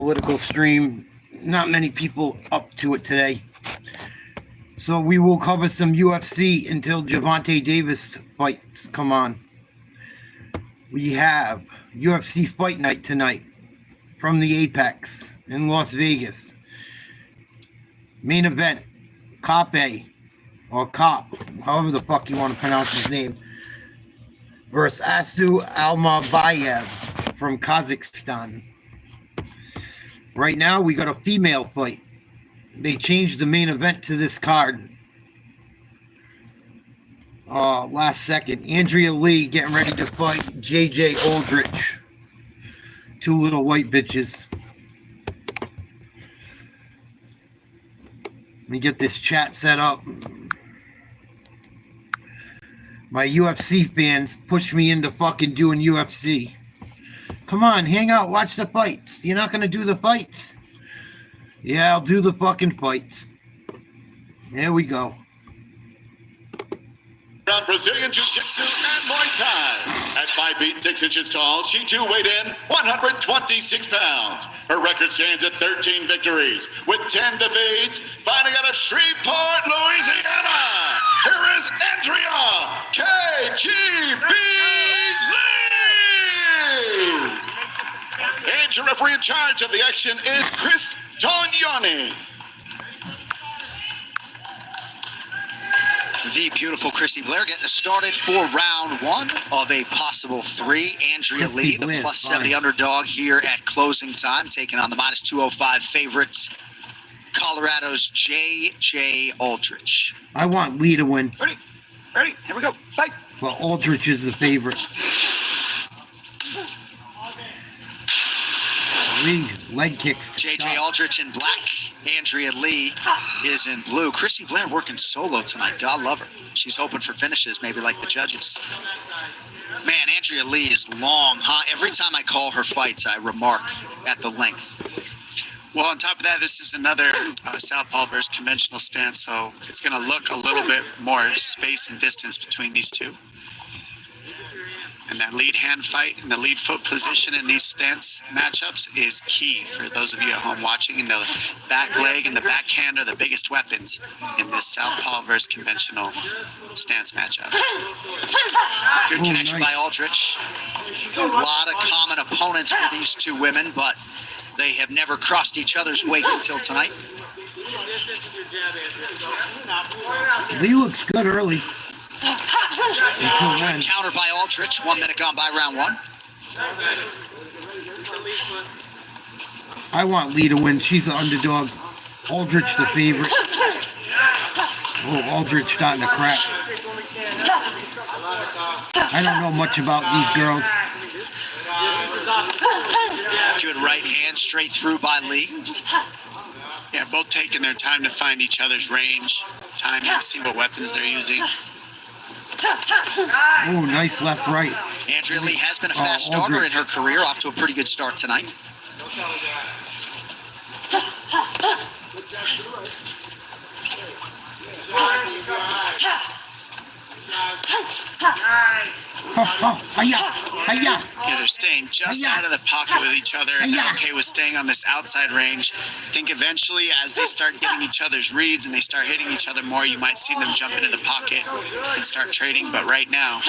political stream. Not many people up to it today. So we will cover some UFC until Gervonta Davis fights come on. We have UFC Fight Night tonight from the Apex in Las Vegas. Main event, Kope, or Cop, however the fuck you want to pronounce his name, versus Asu Almabayev from Kazakhstan. Right now, we got a female fight. They changed the main event to this card. Last second. Andrea Lee getting ready to fight JJ Aldrich. Two little white bitches. Let me get this chat set up. My UFC fans pushed me into fucking doing UFC. Come on, hang out, watch the fights. You're not going to do the fights? Yeah, I'll do the fucking fights. There we go. On Brazilian Jiu-Jitsu and Muay Thai. At 5 feet 6 inches tall, she too weighed in 126 pounds. Her record stands at 13 victories with 10 defeats. Fighting out of Shreveport, Louisiana, here is Andrea KGB Lee. And your referee in charge of the action is Chris Tognoni. The beautiful Chrissy Blair getting us started for round one of a possible three. Andrea Lee, the plus 70 underdog here at closing time, taking on the minus 205 favorites, Colorado's JJ Aldrich. I want Lee to win. Ready, here we go, fight. Well, Aldrich is the favorite. Lee, leg kicks. JJ Aldrich in black. Andrea Lee is in blue. Chrissy Blair working solo tonight. God love her. She's hoping for finishes, maybe like the judges. Man, Andrea Lee is long, huh? Every time I call her fights, I remark at the length. Well, on top of that, this is another southpaw versus conventional stance, so it's going to look a little bit more space and distance between these two. And that lead hand fight and the lead foot position in these stance matchups is key for those of you at home watching. And the back leg and the backhand are the biggest weapons in this southpaw versus conventional stance matchup. Good connection by Aldrich. A lot of common opponents for these two women, but they have never crossed each other's way until tonight. Lee looks good early. Good counter by Aldrich. 1 minute gone by round one. I want Lee to win. She's the underdog. Aldrich the favorite. Oh, Aldrich starting to crack. I don't know much about these girls. Good right hand straight through by Lee. Yeah, both taking their time to find each other's range, time to see what weapons they're using. Oh, nice left, right. Andrea Lee has been a fast starter in her career, off to a pretty good start tonight. Yeah, they're staying just out of the pocket with each other, and they're okay with staying on this outside range. I think eventually, as they start getting each other's reads and they start hitting each other more, you might see them jump into the pocket and start trading. But right now,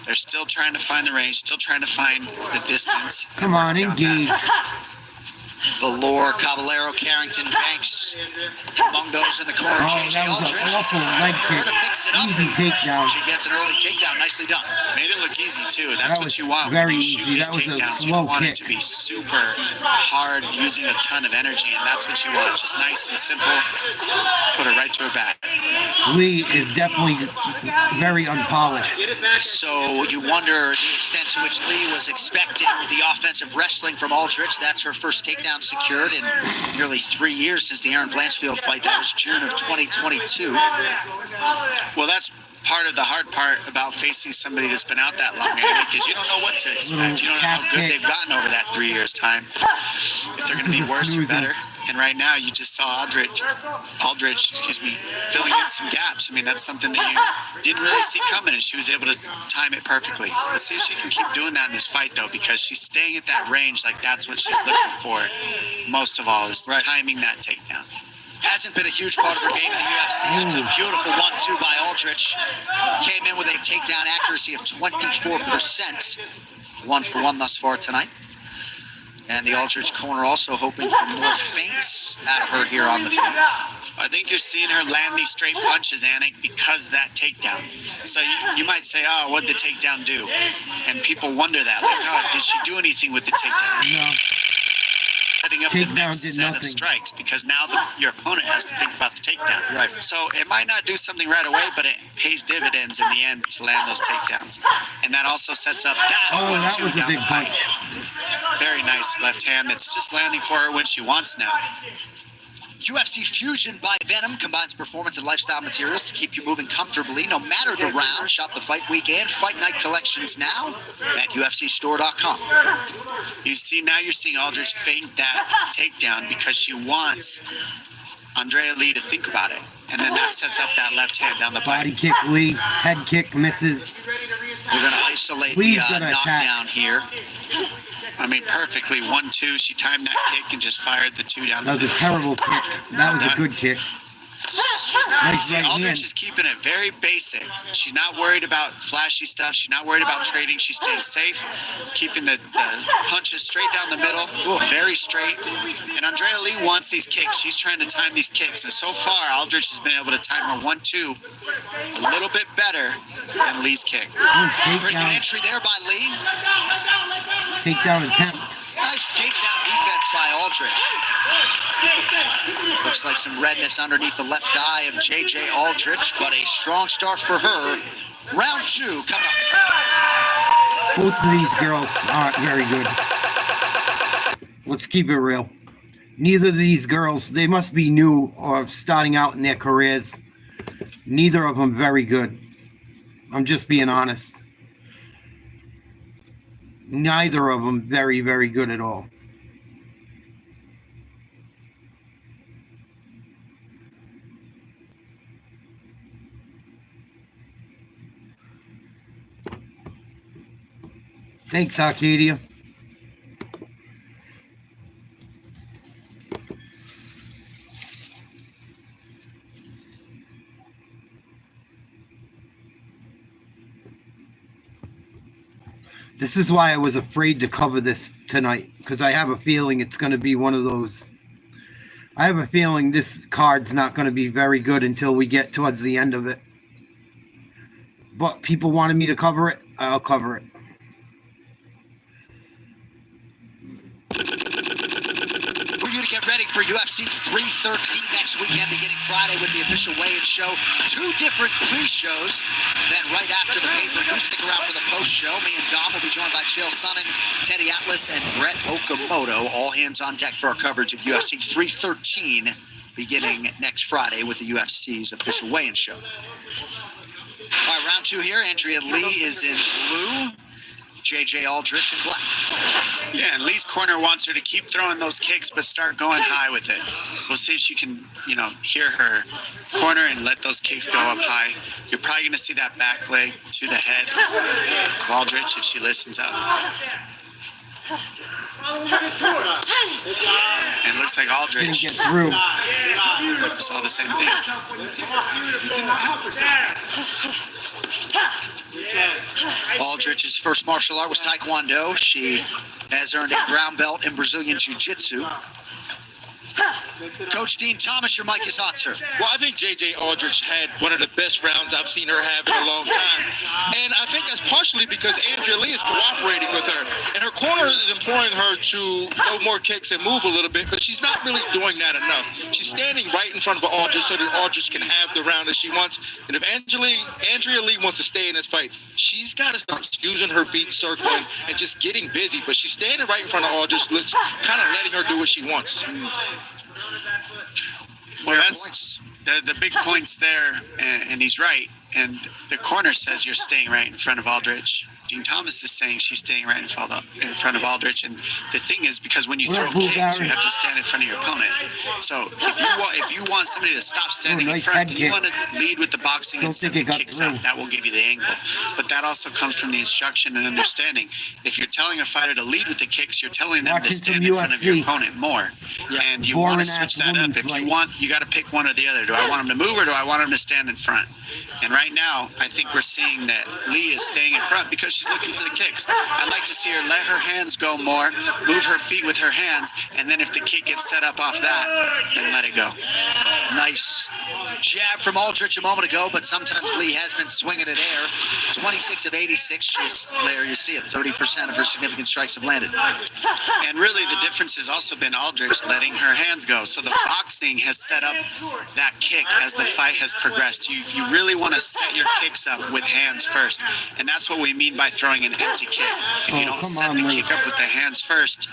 they're still trying to find the range, still trying to find the distance. Come on, engage. Valor, Caballero, Carrington, Banks, among those in the corner. Oh, JJ that was an Aldrich awful leg kick. Easy takedown. She gets an early takedown. Nicely done. Made it look easy too. That's That what was you want. very when you shoot easy. these That was a takedowns. slow You want kick. it to be super hard, using a ton of energy, and that's what you want. Just nice and simple. Put it right to her back. Lee is definitely very unpolished. So you wonder the extent to which Lee was expecting the offensive wrestling from Aldrich. That's her first takedown secured in nearly 3 years since the Aaron Blanchfield fight. That was June of 2022. Well, that's part of the hard part about facing somebody that's been out that long, because you don't know what to expect. You don't know how good they've gotten over that 3 years' time. If they're going to be worse or better. And right now, you just saw Aldrich, filling in some gaps. I mean, that's something that you didn't really see coming, and she was able to time it perfectly. Let's see if she can keep doing that in this fight, though, because she's staying at that range. Like, that's what she's looking for most of all, is timing that takedown. Hasn't been a huge part of her game in the UFC. It's a beautiful 1-2 by Aldrich. Came in with a takedown accuracy of 24%. 1 for 1 thus far tonight. And the Aldrich corner also hoping for more feints out of her here on the field. I think you're seeing her land these straight punches, Anik, because of that takedown. So you might say, oh, what did the takedown do? And people wonder that. Like, oh, did she do anything with the takedown? No. Setting up the next set of strikes, because now your opponent has to think about the takedown. Right. So it might not do something right away, but it pays dividends in the end to land those takedowns. And that also sets up that. Oh, that was a big punch. Very nice left hand that's just landing for her when she wants now. UFC Fusion by Venom combines performance and lifestyle materials to keep you moving comfortably no matter the round. Shop the Fight Week and Fight Night collections now at UFCstore.com. You see, now you're seeing Aldrich feint that takedown because she wants Andrea Lee to think about it. And then that sets up that left hand down the Body body. kick, Lee. Head kick misses. We're going to isolate Lee's the gonna knockdown here. I mean, perfectly 1-2. She timed that kick and just fired the 2 down. That was a terrible kick. That was a good kick. Nice See, right hand. Aldrich is keeping it very basic. She's not worried about flashy stuff. She's not worried about trading. She's staying safe, keeping the punches straight down the middle, very straight. And Andrea Lee wants these kicks. She's trying to time these kicks. And so far, Aldrich has been able to time her 1-2 a little bit better than Lee's kick. Pretty good entry there by Lee. Takedown attempt. Nice takedown defense by Aldrich. Looks like some redness underneath the left eye of JJ Aldrich, but a strong start for her. Round 2 coming up. Both of these girls aren't very good. Let's keep it real. Neither of these girls, they must be new or starting out in their careers. Neither of them very good. I'm just being honest. Neither of them very, very good at all. Thanks, Arcadia. This is why I was afraid to cover this tonight, because I have a feeling it's going to be one of those. I have a feeling this card's not going to be very good until we get towards the end of it. But people wanted me to cover it, I'll cover it. We're going to get ready for UFC 313 next weekend, beginning Friday with the official weigh-in show. 2 different pre-shows. Then right after the pay-per-view, stick around for the post-show. Me and Dom will be joined by Chael Sonnen, Teddy Atlas, and Brett Okamoto. All hands on deck for our coverage of UFC 313, beginning next Friday with the UFC's official weigh-in show. All right, round 2 here. Andrea Lee is in blue. JJ Aldrich in black. Yeah, and Lee's corner wants her to keep throwing those kicks, but start going high with it. We'll see if she can, hear her corner and let those kicks go up high. You're probably going to see that back leg to the head of Aldrich if she listens up. And it looks like Aldrich Didn't get through. saw the same thing. Aldrich's first martial art was Taekwondo. She has earned a brown belt in Brazilian Jiu-Jitsu. Coach Dean Thomas, your mic is hot, sir. Well, I think J.J. Aldrich had one of the best rounds I've seen her have in a long time. And I think that's partially because Andrea Lee is cooperating with her. And her corner is imploring her to throw more kicks and move a little bit, but she's not really doing that enough. She's standing right in front of Aldrich so that Aldrich can have the round that she wants. And if Andrea Lee wants to stay in this fight, she's got to start using her feet, circling, and just getting busy. But she's standing right in front of Aldrich, kind of letting her do what she wants. Well, that's the big points there, and he's right. And the corner says you're staying right in front of Aldrich. Dean Thomas is saying she's staying right in front of Aldrich, and the thing is, because when you What throw up, Blue kicks, Baron? you have to stand in front of your opponent. So if you want somebody to stop standing nice in front, head then kick. you want to lead with the boxing Don't and set think the it got kicks through. up. That will give you the angle. But that also comes from the instruction and understanding. If you're telling a fighter to lead with the kicks, you're telling them Watching to stand some in front of your UFC. opponent more. And you want to switch that up. Boring-ass If women's you want, you got to pick one or the other. Do I want him to move or do I want him to stand in front? And right now, I think we're seeing that Lee is staying in front because she's looking for the kicks. I'd like to see her let her hands go more, move her feet with her hands, and then if the kick gets set up off that, then let it go. Nice jab from Aldrich a moment ago, but sometimes Lee has been swinging it air. 26 of 86. There you see it. 30% of her significant strikes have landed. And really, the difference has also been Aldrich letting her hands go. So the boxing has set up that kick as the fight has progressed. You really want to set your kicks up with hands first. And that's what we mean by throwing an empty kick. If you don't set the kick up with the hands first,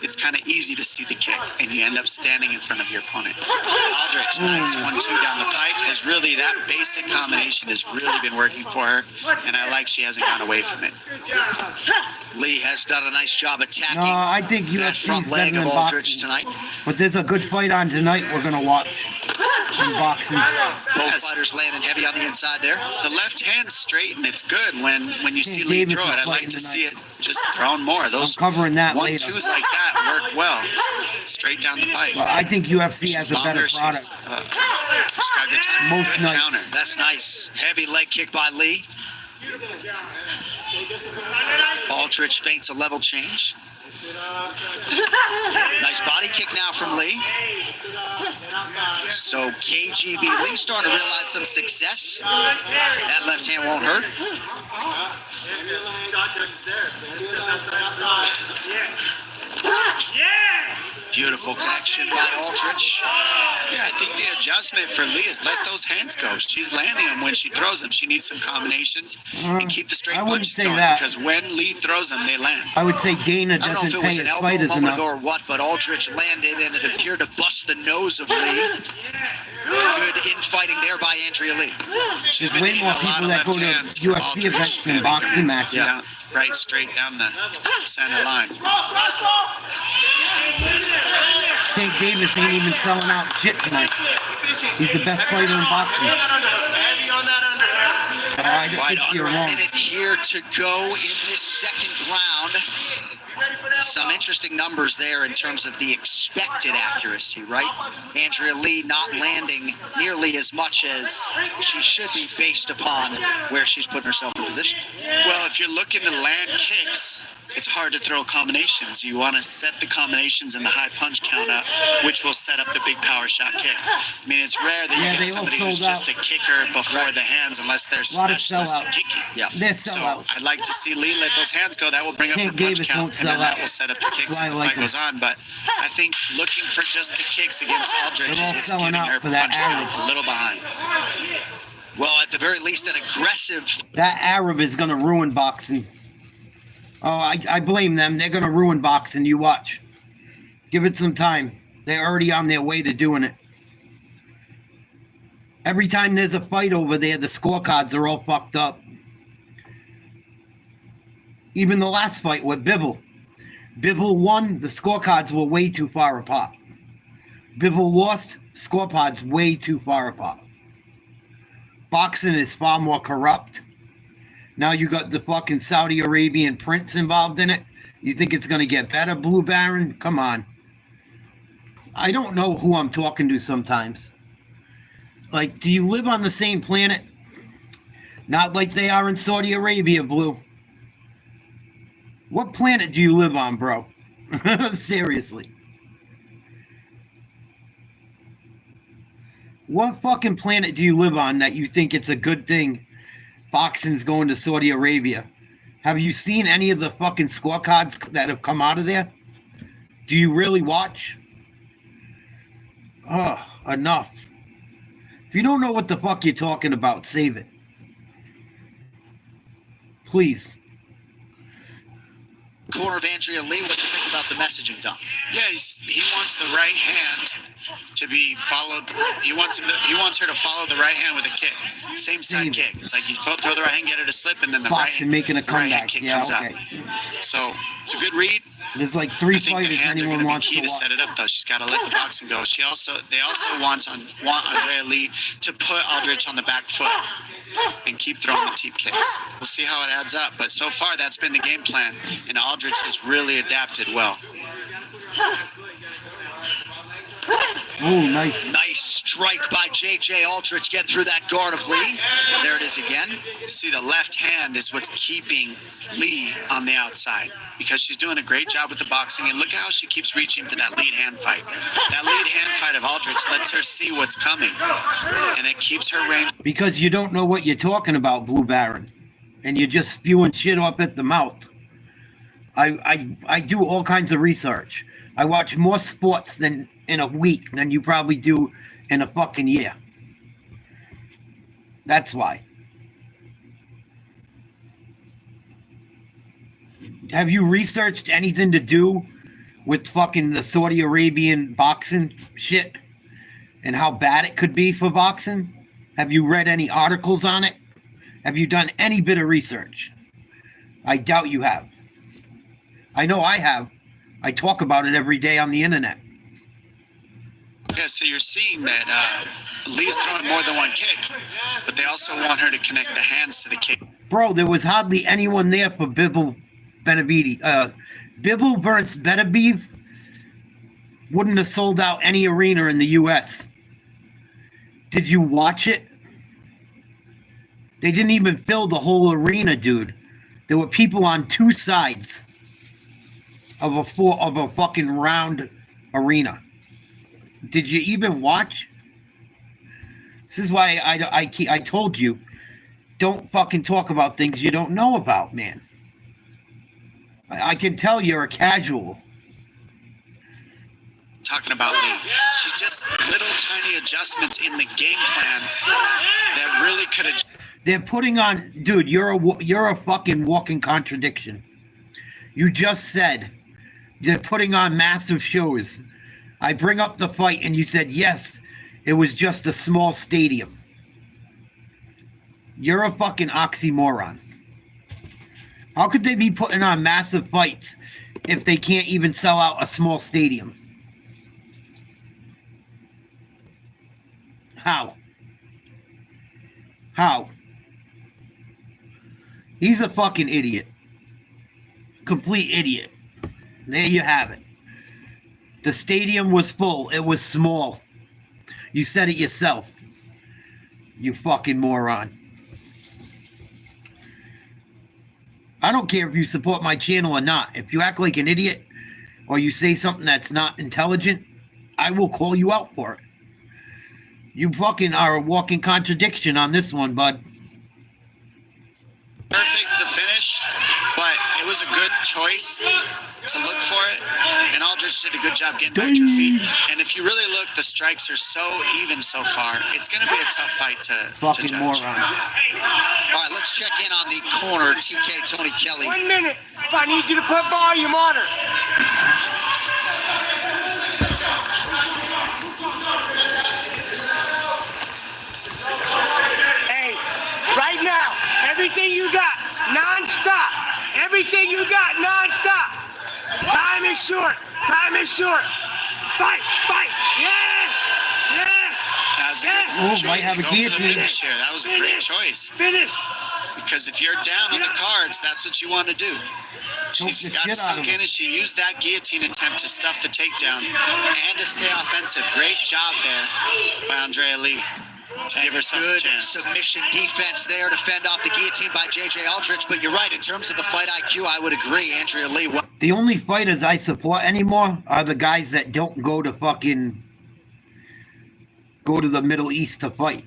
it's kind of easy to see the kick, and you end up standing in front of your opponent. Aldrich, nice 1-2 down the pipe. Has really, that basic combination has really been working for her, and I like she hasn't gone away from it. Lee has done a nice job attacking No, I think that UFC's front better leg than of Aldrich boxing. tonight. But there's a good fight on tonight we're going to watch in boxing. Both fighters landing heavy on the inside there. The left hand's straight, and it's good when you see King Lee Davis throw is it. I'd like fighting to see it tonight. just thrown more. Those I'm covering that later. 1-2s like that work well. Straight down the pipe. Well, I think UFC has a better She's product. got good time. Most nights. Counter. That's nice. Heavy leg kick by Lee. Aldrich feints a level change. Nice body kick now from Lee. So KGB Lee starting to realize some success. That left hand won't hurt. Beautiful connection by Aldrich. Yeah, I think the adjustment for Lee is let those hands go. She's landing them when she throws them. She needs some combinations and keep the straight I wouldn't punches say going that. because when Lee throws them, they land. I would say Dana I don't know if doesn't it pay was an his elbow a fighters moment enough. ago or what, but Aldrich landed and it appeared to bust the nose of Lee. Good infighting there by Andrea Lee. She's There's been way eating more a lot people of that go left to hands from UFC Aldrich. events than And boxing matches. yeah, right straight down the center line. Tank Davis ain't even selling out shit tonight. He's the best fighter in boxing. So I Right think you're under a wrong. minute here to go in this second round. Some interesting numbers there in terms of the expected accuracy, right? Andrea Lee not landing nearly as much as she should be based upon where she's putting herself in position. Well, if you're looking to land kicks, it's hard to throw combinations. You want to set the combinations in the high punch count up, which will set up the big power shot kick. I mean, it's rare that Yeah, you they get all somebody who's sold just a kicker before the hands, unless they're A lot of specialists in sellouts. kicking. Yeah. They're So sellouts. I'd like to see Lee let those hands go. That will bring up Tank her punch Davis count, won't and then sell that out. will set up the kicks That's why as I the like fight goes on. But I think looking for just the kicks against Aldrich They're all is selling getting out her for that punch count Arab. a little behind. Well, at the very least, an aggressive. That Arab is going to ruin boxing. Oh, I blame them. They're going to ruin boxing. You watch. Give it some time. They're already on their way to doing it. Every time there's a fight over there, the scorecards are all fucked up. Even the last fight with Bivol. Bivol won, the scorecards were way too far apart. Bivol lost, scorecards way too far apart. Boxing is far more corrupt. Now you got the fucking Saudi Arabian prince involved in it. You think it's going to get better, Blue Baron? Come on. I don't know who I'm talking to sometimes. Like, do you live on the same planet? Not like they are in Saudi Arabia, Blue. What planet do you live on, bro? Seriously. What fucking planet do you live on that you think it's a good thing boxing's going to Saudi Arabia? Have you seen any of the fucking scorecards that have come out of there? Do you really watch? Oh, enough. If you don't know what the fuck you're talking about, save it. Please. corner of Andrea Lee. What do you think about the messaging, Don? Yeah, he wants the right hand to be followed. He wants her to follow the right hand with a kick. Same side kick. It's like you throw the right hand, get her to slip, and then the Boxing, making a right hand comeback. kick Yeah, comes okay. out. So it's a good read. There's like 3 I think the fighters hands are going anyone to be wants key to to watch. set it up, though. She's got to let the boxing go. They also want Andrea Lee to put Aldrich on the back foot and keep throwing the teep kicks. We'll see how it adds up. But so far, that's been the game plan, and Aldrich has really adapted well. Oh, nice. Nice strike by J.J. Aldrich getting through that guard of Lee. There it is again. See, the left hand is what's keeping Lee on the outside because she's doing a great job with the boxing. And look how she keeps reaching for that lead hand fight. That lead hand fight of Aldrich lets her see what's coming, and it keeps her range. Because you don't know what you're talking about, Blue Baron. And you're just spewing shit up at the mouth. I do all kinds of research. I watch more sports than in a week than you probably do in a fucking year. That's why. Have you researched anything to do with fucking the Saudi Arabian boxing shit and how bad it could be for boxing? Have you read any articles on it? Have you done any bit of research? I doubt you have. I know I have. I talk about it every day on the internet. Yeah, so you're seeing that Lee's throwing more than one kick, but they also want her to connect the hands to the kick. Bro, there was hardly anyone there for Bibble Benavides. Bibble versus Benavides wouldn't have sold out any arena in the U.S. Did you watch it? They didn't even fill the whole arena, dude. There were people on 2 sides of a fucking round arena. Did you even watch? This is why I told you, don't fucking talk about things you don't know about, man. I can tell you're a casual. Talking about Lee, she's just little tiny adjustments in the game plan that really could have. They're putting on, dude. You're a fucking walking contradiction. You just said they're putting on massive shows. I bring up the fight and you said, yes, it was just a small stadium. You're a fucking oxymoron. How could they be putting on massive fights if they can't even sell out a small stadium? How? He's a fucking idiot. Complete idiot. There you have it. The stadium was full. It was small. You said it yourself. You fucking moron. I don't care if you support my channel or not. If you act like an idiot or you say something that's not intelligent, I will call you out for it. You fucking are a walking contradiction on this one, bud. Perfect the finish, but it was a good choice to look for it, and Aldrich did a good job getting back to her feet. And if you really look, the strikes are so even so far. It's going to be a tough fight to Fucking judge. moron. All right, let's check in on the corner, TK Tony Kelly. 1 minute. If I need you to put volume on her. Hey, right now, everything you got, non-stop. Everything you got, non-stop. Time is short. Time is short. Fight, fight. Yes, yes. That was a Yes. good Oh, choice might have to a go for the guillotine. finish here. That was a great choice. Finish. Because if you're down on the cards, that's what you want to do. She's the got shit out sunk of in him. and she used that guillotine attempt to stuff the takedown and to stay offensive. Great job there by Andrea Lee to give herself a Good chance. submission defense there to fend off the guillotine by J.J. Aldrich. But you're right, in terms of the fight IQ, I would agree. Andrea Lee. The only fighters I support anymore are the guys that don't go to the Middle East to fight.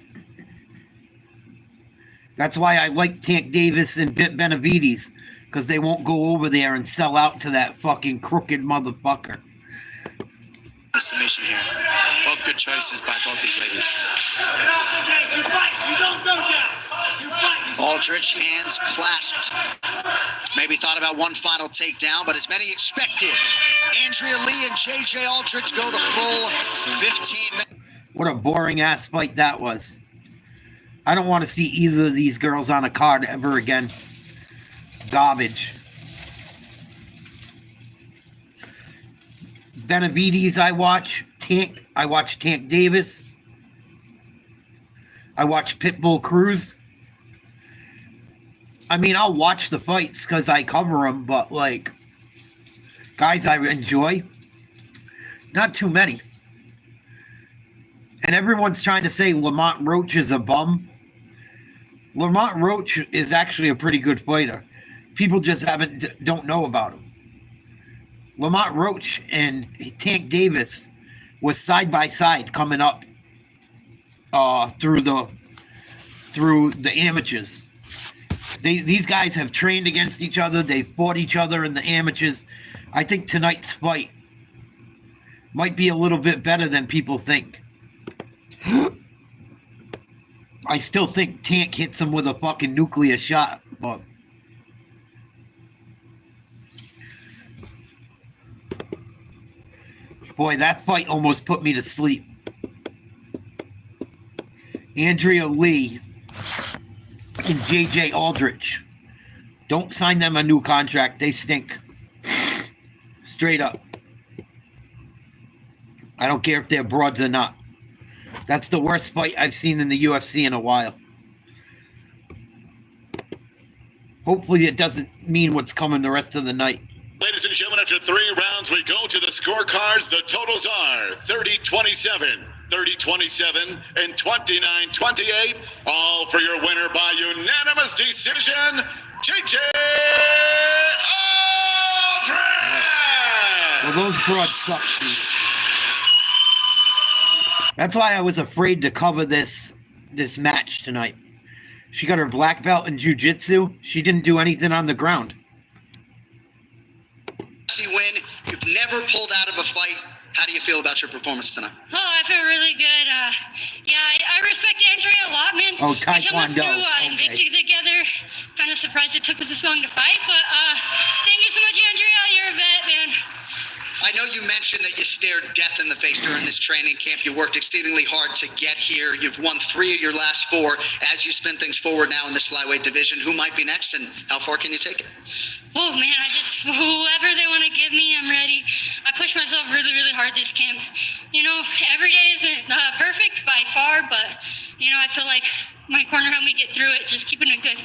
That's why I like Tank Davis and Benavides, because they won't go over there and sell out to that fucking crooked motherfucker. the submission here. Both good choices by both these ladies. You fight. You don't go down. You fight. Aldrich, hands clasped. Maybe thought about one final takedown, but as many expected. Andrea Lee and JJ Aldrich go the full 15 minutes. What a boring ass fight that was. I don't want to see either of these girls on a card ever again. Garbage. Benavides I watch. Tank. I watch Tank Davis. I watch Pitbull Cruz. I mean, I'll watch the fights because I cover them, but like, guys I enjoy, not too many. And everyone's trying to say Lamont Roach is a bum. Lamont Roach is actually a pretty good fighter. People just don't know about him. Lamont Roach and Tank Davis was side by side coming up through the amateurs. These guys have trained against each other. They fought each other in the amateurs. I think tonight's fight might be a little bit better than people think. I still think Tank hits him with a fucking nuclear shot, but boy, that fight almost put me to sleep. Andrea Lee and JJ Aldrich. Don't sign them a new contract. They stink. Straight up. I don't care if they're broads or not. That's the worst fight I've seen in the UFC in a while. Hopefully it doesn't mean what's coming the rest of the night. Ladies and gentlemen, after 3 rounds, we go to the scorecards. The totals are 30-27, 30-27, and 29-28. All for your winner by unanimous decision, JJ Aldrich! Well, those broads suck, dude. That's why I was afraid to cover this match tonight. She got her black belt in jiu-jitsu. She didn't do anything on the ground. Win. You've never pulled out of a fight. How do you feel about your performance tonight? Oh, I feel really good. I respect Andrea a lot, man. Oh, We came up Taekwondo. through Invicta together. Kind of surprised it took us this long to fight, but thank you so much, Andrea. You're a vet, man. I know you mentioned that you stared death in the face during this training camp. You worked exceedingly hard to get here. You've won 3 of your last 4. As you spin things forward now in this flyweight division, who might be next and how far can you take it? Oh, man, whoever they want to give me, I'm ready. I pushed myself really, really hard this camp. You know, every day isn't perfect by far, but, you know, I feel like my corner helped me get through it, just keeping a good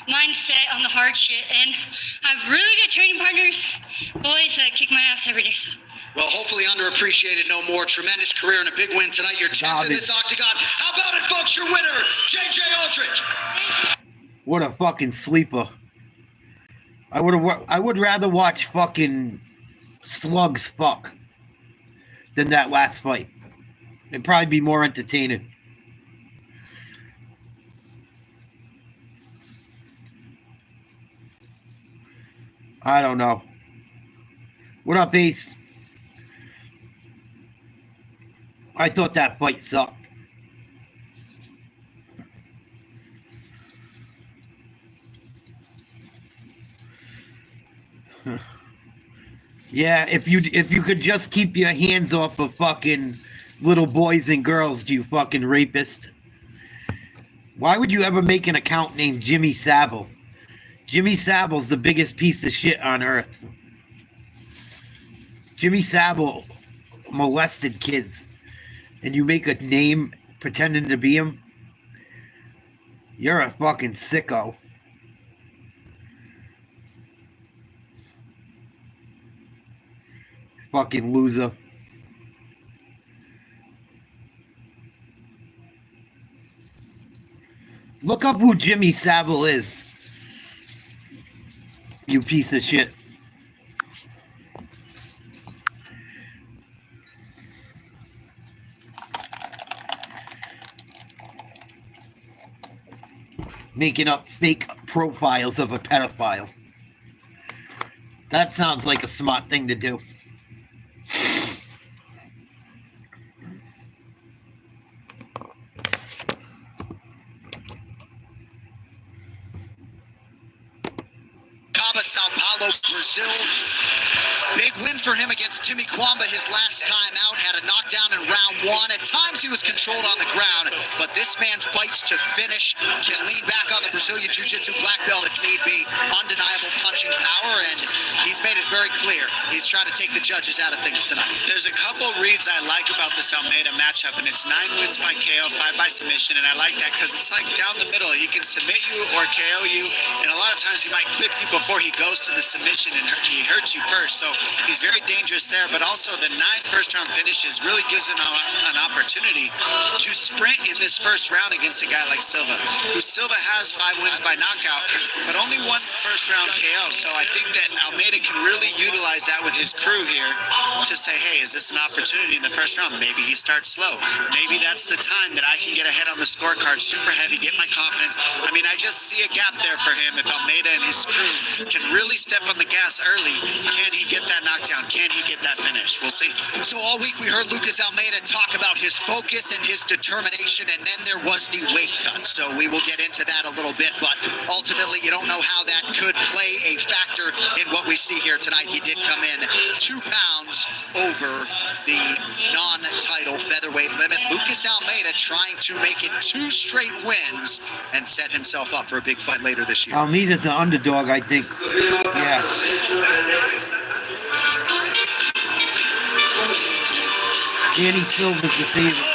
mindset on the hard shit. And I have really good training partners, boys that kick my ass every day. So. Well, hopefully underappreciated no more. Tremendous career and a big win tonight. You're 10th in this octagon. How about it, folks? Your winner, JJ Aldrich. What a fucking sleeper. I would rather watch fucking slugs fuck than that last fight. It'd probably be more entertaining. I don't know. What up, Ace? I thought that fight sucked. Yeah, if you could just keep your hands off of fucking little boys and girls, you fucking rapist. Why would you ever make an account named Jimmy Savile? Jimmy Savile's the biggest piece of shit on earth. Jimmy Savile molested kids, and you make a name pretending to be him? You're a fucking sicko. Fucking loser. Look up who Jimmy Savile is. You piece of shit. Making up fake profiles of a pedophile. That sounds like a smart thing to do. Sao Paulo, Brazil. Big win for him against Timmy Kwamba his last time out. Had a knockdown in round 1. At times he was controlled on the ground, but this man fights to finish. Can lean back on the Brazilian Jiu-Jitsu black belt if need be. Undeniable punching power, and he's made it very clear. He's trying to take the judges out of things tonight. There's a couple reads I like about this Almeida matchup, and it's 9 wins by KO, 5 by submission, and I like that because it's like down the middle. He can submit you or KO you, and a lot of times he might clip you before he goes to the submission, and he hurts you first. So he's very dangerous there, but also the 9 first-round finishes really gives him an opportunity to sprint in this first round against a guy like Silva, who Silva has 5 wins by knockout, but only 1 first-round KO. So I think that Almeida can really utilize that with his crew here to say, hey, is this an opportunity in the first round? Maybe he starts slow. Maybe that's the time that I can get ahead on the scorecard, super heavy, get my confidence. I mean, I just see a gap there for him. If Almeida and his crew can really step on the gas early, can he get that knockdown? Can he get that finish? We'll see. So all week we heard Lucas Almeida talk about his focus and his determination, and then there was the weight cut. So we will get into that a little bit, but ultimately you don't know how that could play a factor in what we see here tonight. He did come in 2 pounds over the non-title featherweight limit. Lucas Almeida trying to make it 2 straight wins and set himself up for a big fight later this year. Almeida's an underdog, I think. Yeah. Danny Silva's the favorite.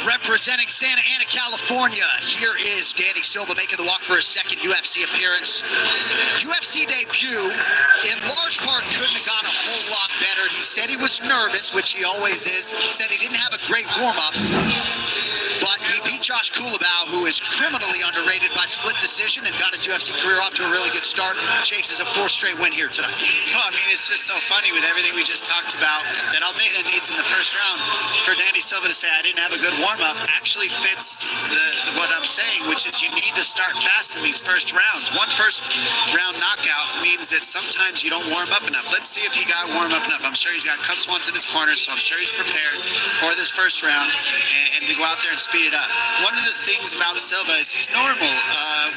Representing Santa Ana, California, here is Danny Silva making the walk for his second UFC appearance. UFC debut, in large part, couldn't have gone a whole lot better. He said he was nervous, which he always is. Said he didn't have a great warm-up, but he beat Josh Kulabau, who is criminally underrated by split decision, and got his UFC career off to a really good start. Chases a 4th straight win here tonight. Well, I mean, it's just so funny with everything we just talked about that Almeida needs in the first round. For Danny Silva to say, I didn't have a good warm-up, actually fits what I'm saying, which is you need to start fast in these first rounds. 1 first-round knockout means that sometimes you don't warm up enough. Let's see if he got warm up enough. I'm sure he's got Cub Swans in his corner, so I'm sure he's prepared for this first round and to go out there and speed it up. One of the things about Silva is he's normal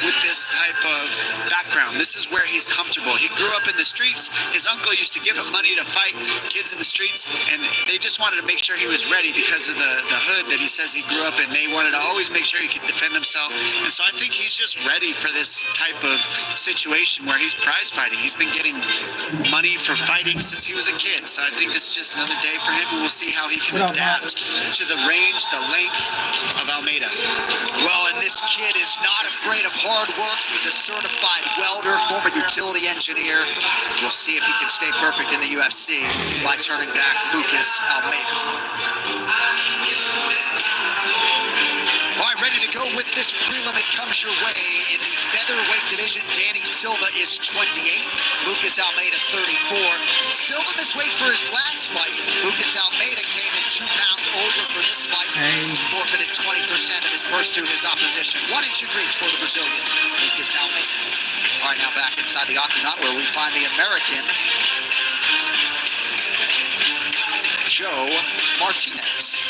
with this type of background. This is where he's comfortable. He grew up in the streets. His uncle used to give him money to fight kids in the streets, and they just wanted to make sure he was ready because of the hood that he says he grew up in. They wanted to always make sure he could defend himself, and so I think he's just ready for this type of situation where he's prize fighting. He's been getting money for fighting since he was a kid, so I think this is just another day for him, and we'll see how he can adapt to the range, the length of Almeida. Well, and this kid is not afraid of hard work. He's a certified welder, former utility engineer. We'll see if he can stay perfect in the UFC by turning back Lucas Almeida. All right, ready to go with this prelim. It comes your way in the featherweight division. Danny Silva is 28, Lucas Almeida 34. Silva missed weight for his last fight. Lucas Almeida came in 2 pounds over for this fight. Forfeited 20% of his purse to his opposition. 1 inch in reach for the Brazilian, Lucas Almeida. All right, now back inside the octagon where we find the American Joe Martinez.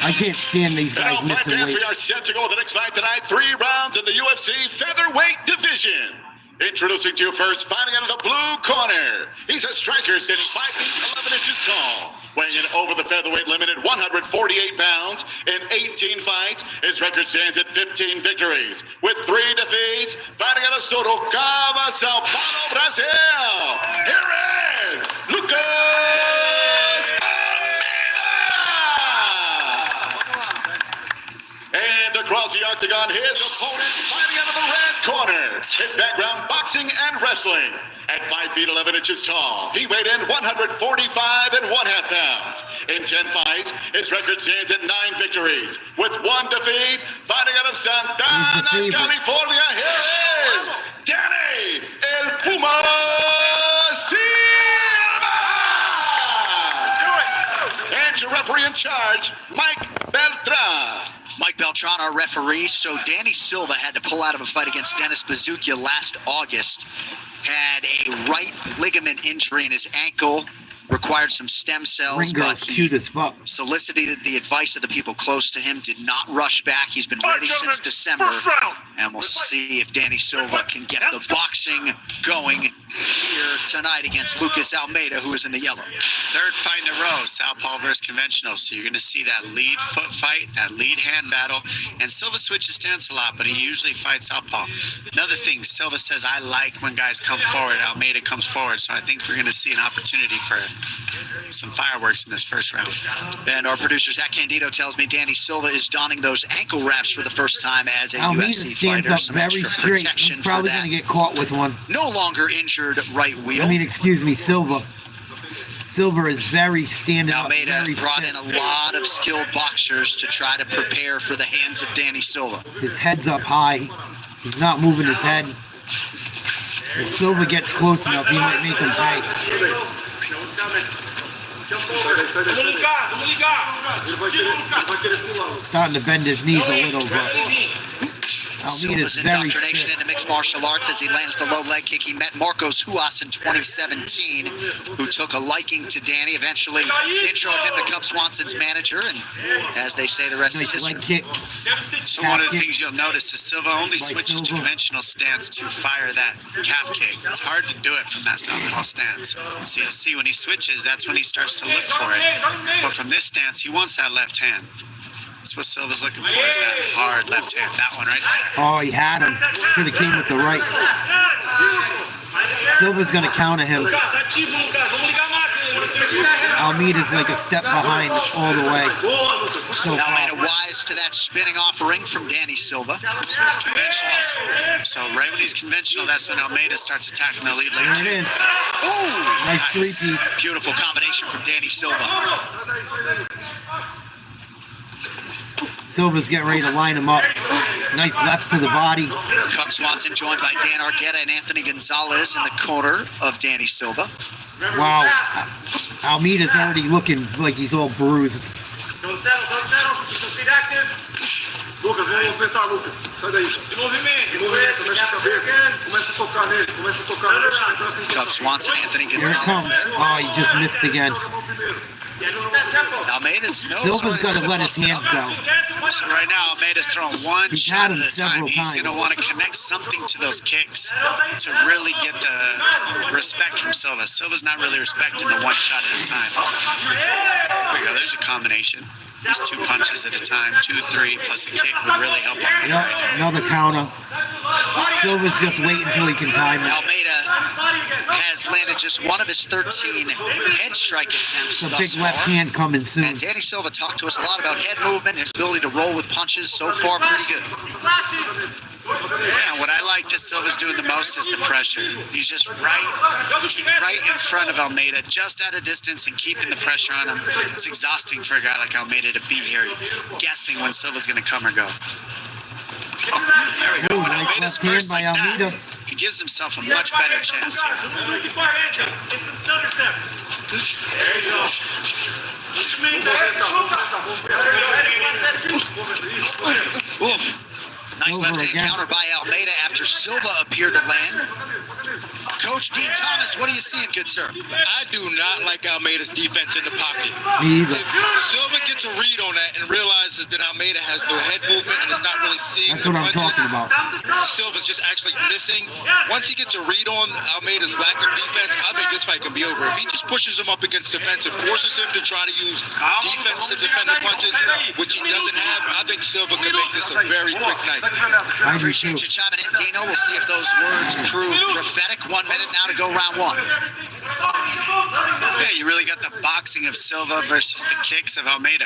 I can't stand these guys And all missing five fans, weight. we are set to go with the next fight tonight. 3 rounds in the UFC featherweight division. Introducing to you first, fighting out of the blue corner. He's a striker standing 5 feet 11 inches tall. Weighing in over the featherweight limit at 148 pounds in 18 fights. His record stands at 15 victories with 3 defeats. Fighting out of Sorocaba, Sao Paulo, Brazil. Here is Lucas And across the octagon, his opponent fighting out of the red corner. His background, boxing and wrestling. At 5 feet 11 inches tall, he weighed in 145 and 1/2 pounds. In 10 fights, his record stands at 9 victories with 1 defeat. Fighting out of Santa Ana, California, here is Danny El Puma Silva! And your referee in charge, Mike Beltran. Mike Beltran, our referee. So Danny Silva had to pull out of a fight against Dennis Bazookia last August. Had a right ligament injury in his ankle. required some stem cells, Ring but girl's he cute as fuck. solicited the advice of the people close to him, did not rush back. He's been ready since December, and we'll see if Danny Silva can get the boxing going here tonight against Lucas Almeida, who is in the yellow. Third fight in a row, southpaw versus conventional. So you're going to see that lead foot fight, that lead hand battle. And Silva switches stance a lot, but he usually fights southpaw. Another thing, Silva says, I like when guys come forward. Almeida comes forward. So I think we're going to see an opportunity for some fireworks in this first round. And our producer, Zach Candido, tells me Danny Silva is donning those ankle wraps for the first time as a Almeida UFC stands fighter. up Some very extra straight. protection He's for probably that. going to get caught with one. No longer injured right wheel. I mean, excuse me, Silva. Silva is very standing up. Almeida Very brought stiff. in a lot of skilled boxers to try to prepare for the hands of Danny Silva. His head's up high. He's not moving his head. If Silva gets close enough, he might make him pay. Starting to bend his knees a little, but Almeida's Silva's very indoctrination stiff. into mixed martial arts as he lands the low leg kick. He met Marcos Huas in 2017, who took a liking to Danny, eventually introed him to Cub Swanson's manager, and as they say, the rest is Nice history. leg kick. So one of the Calf kick. things you'll notice is Silva only By switches to Silva. conventional stance to fire that calf kick. It's hard to do it from that southpaw stance. So you'll see when he switches, that's when he starts to look for it. But from this stance, he wants that left hand. That's what Silva's looking for, is that hard left hand. That one right there. Oh, he had him. Should have came with the right. Silva's going to counter him. Almeida's like a step behind all the way. So Almeida far. wise to that spinning off ring from Danny Silva. He's conventional. So right when he's conventional, that's when Almeida starts attacking the lead leg. There it is. Ooh, Nice three-piece. beautiful combination from Danny Silva. Silva's getting ready to line him up. Nice left to the body. Cub Swanson joined by Dan Arquetta and Anthony Gonzalez in the corner of Danny Silva. Wow. Almeida's already looking like he's all bruised. Don't settle. Keep your feet active. Lucas, vamos movimentar, Lucas. Sai daí. Se movimenta, mexe a cabeça. Começa a tocar nele, Cub Swanson, Anthony Here it comes. Gonzalez. Oh, he just missed again. Almeida's nose Silva's right got into to the let his close-up. hands go. So right now, Almeida's throwing one He's shot had at him a time. several He's going to times. want to connect something to those kicks to really get the respect from Silva. Silva's not really respecting the one shot at a time. There you go. There's a combination. There's two punches at a time, 2, 3, plus a kick would really help him. Yep, another counter. Silva's just waiting until he can time it. Almeida has landed just one of his 13 head strike attempts It's a thus big left far. hand coming soon. And Danny Silva talked to us a lot about head movement, his ability to roll with punches. So far, pretty good. Yeah, what I like that Silva's doing the most is the pressure. He's just right in front of Almeida, just at a distance and keeping the pressure on him. It's exhausting for a guy like Almeida to be here guessing when Silva's going to come or go. There we go. Ooh, When nice Almeida's left hand first by like Almeida. that, he gives himself a much better chance here. Oof. Nice Silva left hand again. counter by Almeida after Silva appeared to land. Coach Dean Thomas, what are you seeing, good sir? I do not like Almeida's defense in the pocket. Me either. If Silva gets a read on that and realizes that Almeida has no head movement and is not really seeing That's the what I'm punches, talking about. Silva's just actually missing. Once he gets a read on Almeida's lack of defense, I think this fight can be over. If he just pushes him up against defense and forces him to try to use defense to defend the punches, which he doesn't have, I think Silva can make this a very quick night. I do too. Appreciate you chiming in, Dino. We'll see if those words prove prophetic. 1 minute now to go round one. Yeah, you really got the boxing of Silva versus the kicks of Almeida.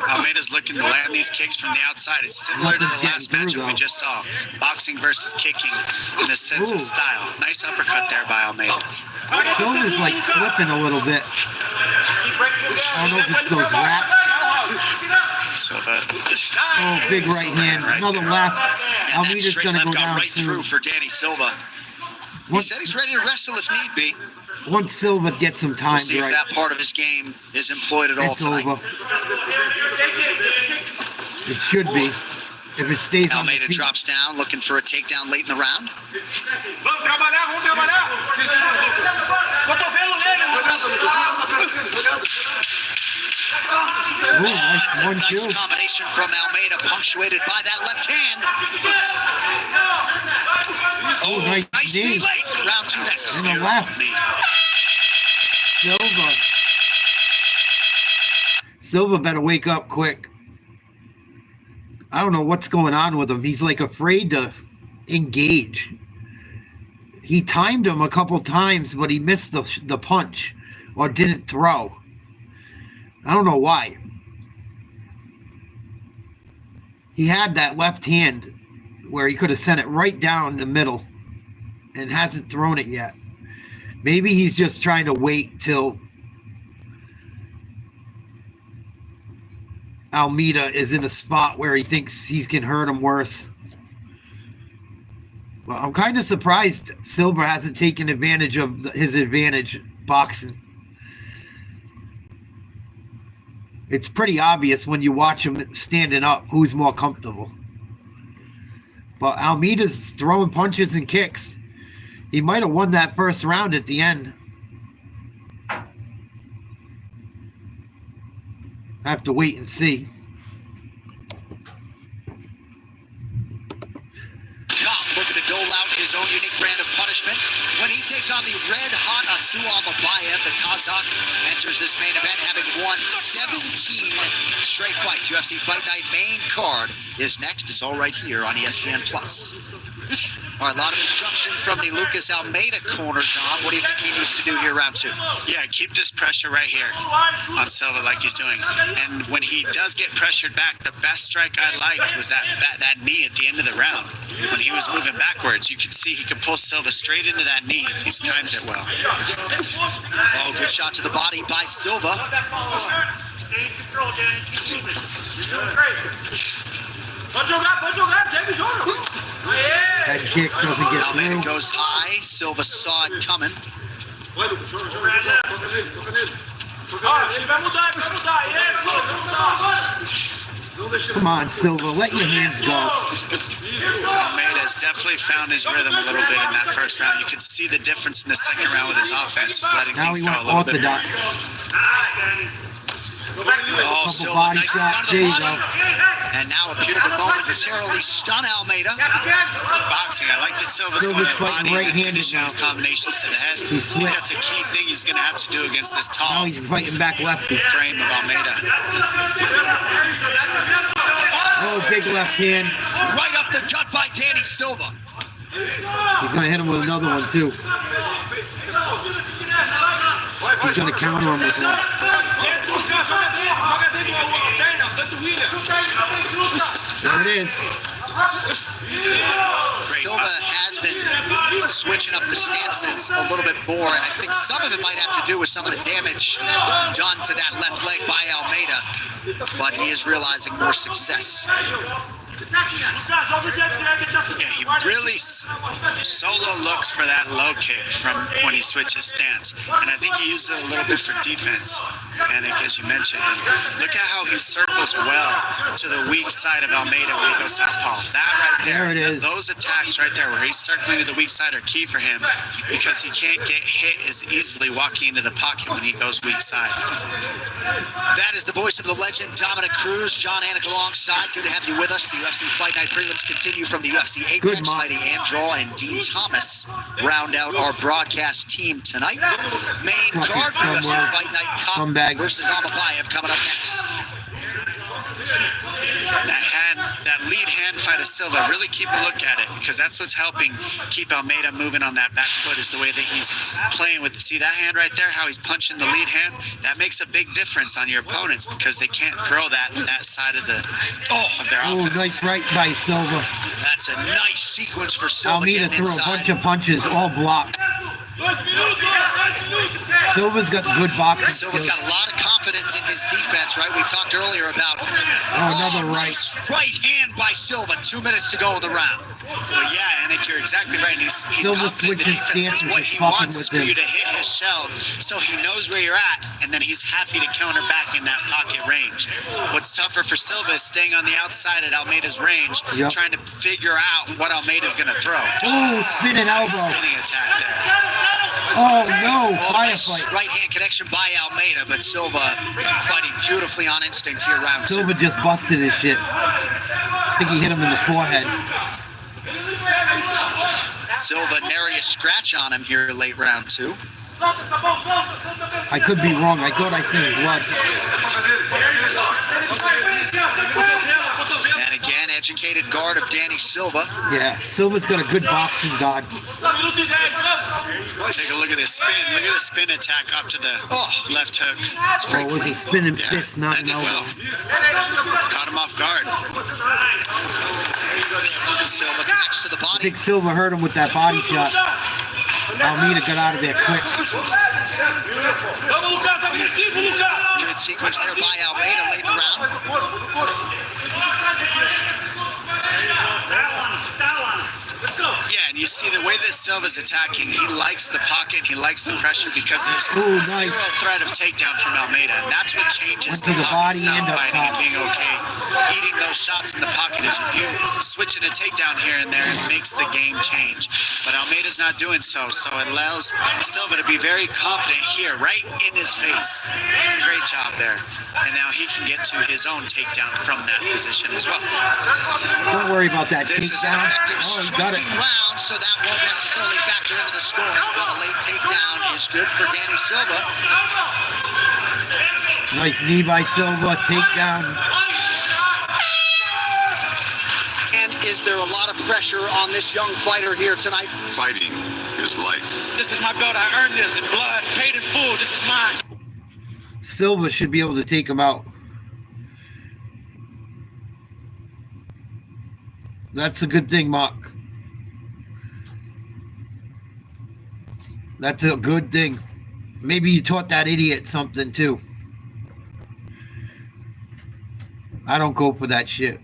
Almeida's looking to land these kicks from the outside. It's similar to the Nothing's last getting matchup through, we though. just saw. Boxing versus kicking in the sense Ooh. of style. Nice uppercut there by Almeida. Silva's like slipping a little bit. I don't know if it's those wraps. Silva. Oh, big right hand. Another left. And that Almeida's straight going to left go got down right through soon. for Danny Silva. He said he's ready to wrestle if need be. Once Silva gets some We'll time see if right, that part of his game is employed at all it's tonight. over. It should be. If it stays on the Almeida feet. drops down, looking for a takedown late in the round. That's a 1-2. nice combination from Almeida, punctuated by that left hand. Oh, nice knee. knee late. Round 2 next. In the left. Silva better wake up quick. I don't know what's going on with him. He's like afraid to engage. He timed him a couple times, but he missed the punch or didn't throw. I don't know why. He had that left hand where he could have sent it right down the middle and hasn't thrown it yet. Maybe he's just trying to wait till Almeida is in a spot where he thinks he can hurt him worse. Well, I'm kind of surprised Silva hasn't taken advantage of his advantage boxing. It's pretty obvious when you watch him standing up who's more comfortable. But Almeida's throwing punches and kicks. He might have won that first round at the end. I have to wait and see. Looking to dole out his own unique brand of punishment when he takes on the red-hot Asu Almabayev. The Kazakh enters this main event having won 17 straight fights. UFC Fight Night main card is next. It's all right here on ESPN+. All right, a lot of instruction from the Lucas Almeida corner, John. What do you think he needs to do here, round 2? Yeah, keep this pressure right here on Silva like he's doing. And when he does get pressured back, the best strike I liked was that knee at the end of the round. When he was moving backwards, you could see he could pull Silva straight into that knee if he times it well. Oh, good shot to the body by Silva. Stay in control, Danny. Keep moving. You're doing great. Pode jogar, James, joga. That kick doesn't get Almeida through. goes high. Silva saw it coming. Vai, Lucas, joga nele. Toca nele. Ele vai mudar, Não deixa. Come on, Silva, let your hands go. Almeida's definitely found his rhythm a little bit in that first round. You could see the difference in the second round with his offense. He's letting Now things he go went a little bit more. orthodox. Oh, Couple Silva, body nice shots. down to There the you body. go. And now appeared to momentarily stun Almeida. Boxing, I like that Silva's going Silva's to fighting body and right-handed finishing now. his combinations to the head. I He's think slick. that's a key thing he's going to have to do against this Now tall he's fighting back lefty. frame of Almeida. Oh, big left hand. Right up the gut by Danny Silva. He's going to hit him with another one, too. He's going to counter him with one. There it is. Silva has been switching up the stances a little bit more, and I think some of it might have to do with some of the damage done to that left leg by Almeida, but he is realizing more success. Yeah, he really solo looks for that low kick from when he switches stance. And I think he uses it a little bit for defense. And as you mentioned, look at how he circles well to the weak side of Almeida when he goes southpaw. That right there, There it is. those attacks right there where he's circling to the weak side are key for him because he can't get hit as easily walking into the pocket when he goes weak side. That is the voice of the legend, Dominic Cruz. John Anik alongside. Good to have you with us. The UFC Fight Night prelims continue from the UFC Good Apex. mock. Heidi Androl and Dean Thomas round out our broadcast team tonight. Main Fucking card, UFC scumbag. Fight Night Cup Scumbag. versus Almabayev coming up next. That lead hand fight of Silva, really keep a look at it because that's what's helping keep Almeida moving on that back foot is the way that he's playing with. See that hand right there, how he's punching the lead hand? That makes a big difference on your opponents because they can't throw that side of their Oh, offense. nice right by Silva. That's a nice sequence for Silva Almeida getting threw a inside. bunch of punches, all blocked. Silva's got good boxing Silva's skills. got a lot of confidence in his defense, right? We talked earlier about another right. nice right hand by Silva. 2 minutes to go in the round. Well, yeah, Anik, you're exactly right. And he's Silva confident in the switching defense because stances what is he fucking wants is with for him. you to hit his shell so he knows where you're at, and then he's happy to counter back in that pocket range. What's tougher for Silva is staying on the outside at Almeida's range, Yep. trying to figure out what Almeida's going to throw. Oh, spinning elbow. Spinning attack there. Oh no, Nice firefight. right hand connection by Almeida, but Silva fighting beautifully on instinct here, round two. Silva just busted his shit. I think he hit him in the forehead. Silva nary a scratch on him here late round two. I could be wrong. I thought I seen blood. And again, educated guard of Danny Silva. Yeah, Silva's got a good boxing guard. Take a look at this spin. Look at the spin attack off to the left hook. It's Oh, pretty it was clean. a spinning fist, not an Ended elbow. well. Caught him off guard. Silva connects to the I body. think Silva hurt him with that body shot. Almeida got out of there quick. Good sequence there by Almeida late in the round. Yeah, and you see the way that Silva's attacking, he likes the pocket, he likes the pressure because there's Ooh, nice. zero threat of takedown from Almeida. And that's what changes Went to the pocket body style and up fighting top. and being okay. Eating those shots in the pocket is if you switch in a takedown here and there, it makes the game change. But Almeida's not doing so, so it allows Silva to be very confident here, right in his face. Great job there. And now he can get to his own takedown from that position as well. Don't worry about that This is an takedown. effective Oh, he got it. striking round, so that won't necessarily factor into the scoring. But a late takedown is good for Danny Silva. Nice knee by Silva. Takedown. And is there a lot of pressure on this young fighter here tonight? Fighting is life. This is my belt. I earned this in blood, paid in full. This is mine. Silva should be able to take him out. That's a good thing, Mark. That's a good thing. Maybe you taught that idiot something too. I don't go for that shit.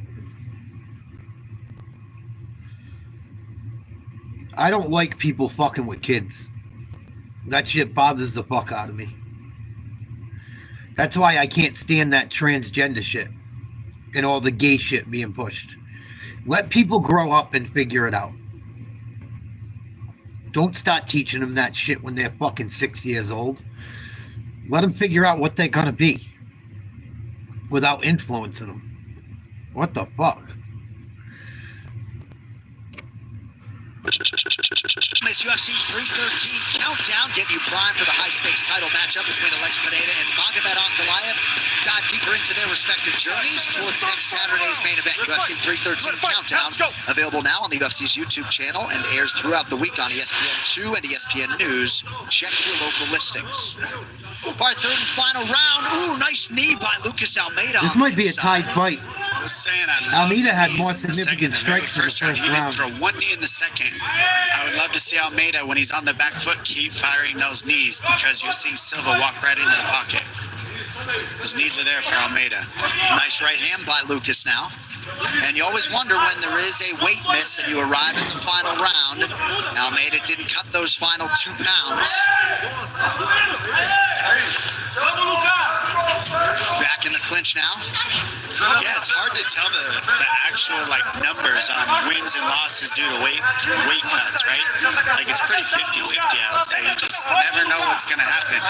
I don't like people fucking with kids. That shit bothers the fuck out of me. That's why I can't stand that transgender shit and all the gay shit being pushed. Let people grow up and figure it out. Don't start teaching them that shit when they're fucking 6 years old. Let them figure out what they're gonna be without influencing them. What the fuck? This UFC 313 countdown, getting you primed for the high-stakes title matchup between Alex Pineda and Magomed Ankalaev. Dive deeper into their respective journeys towards next Saturday's main event. UFC 313 countdown, available now on the UFC's YouTube channel and airs throughout the week on ESPN2 and ESPN News. Check your local listings. Our third and final round. Ooh, nice knee by Lucas Almeida. This on might the be a tied inside. fight. I was saying I love Almeida had knees more in the significant second than strikes in the round. first He round. didn't throw one knee in the second. I would love to see Almeida, when he's on the back foot, keep firing those knees because you're seeing Silva walk right into the pocket. Those knees are there for Almeida. Nice right hand by Lucas now. And you always wonder when there is a weight miss and you arrive at the final round. Almeida didn't cut those final 2 pounds. Back in the clinch now. Yeah, it's hard to tell the actual numbers on wins and losses due to weight cuts, right? Like it's pretty 50-50, I would say. You just never know what's gonna happen.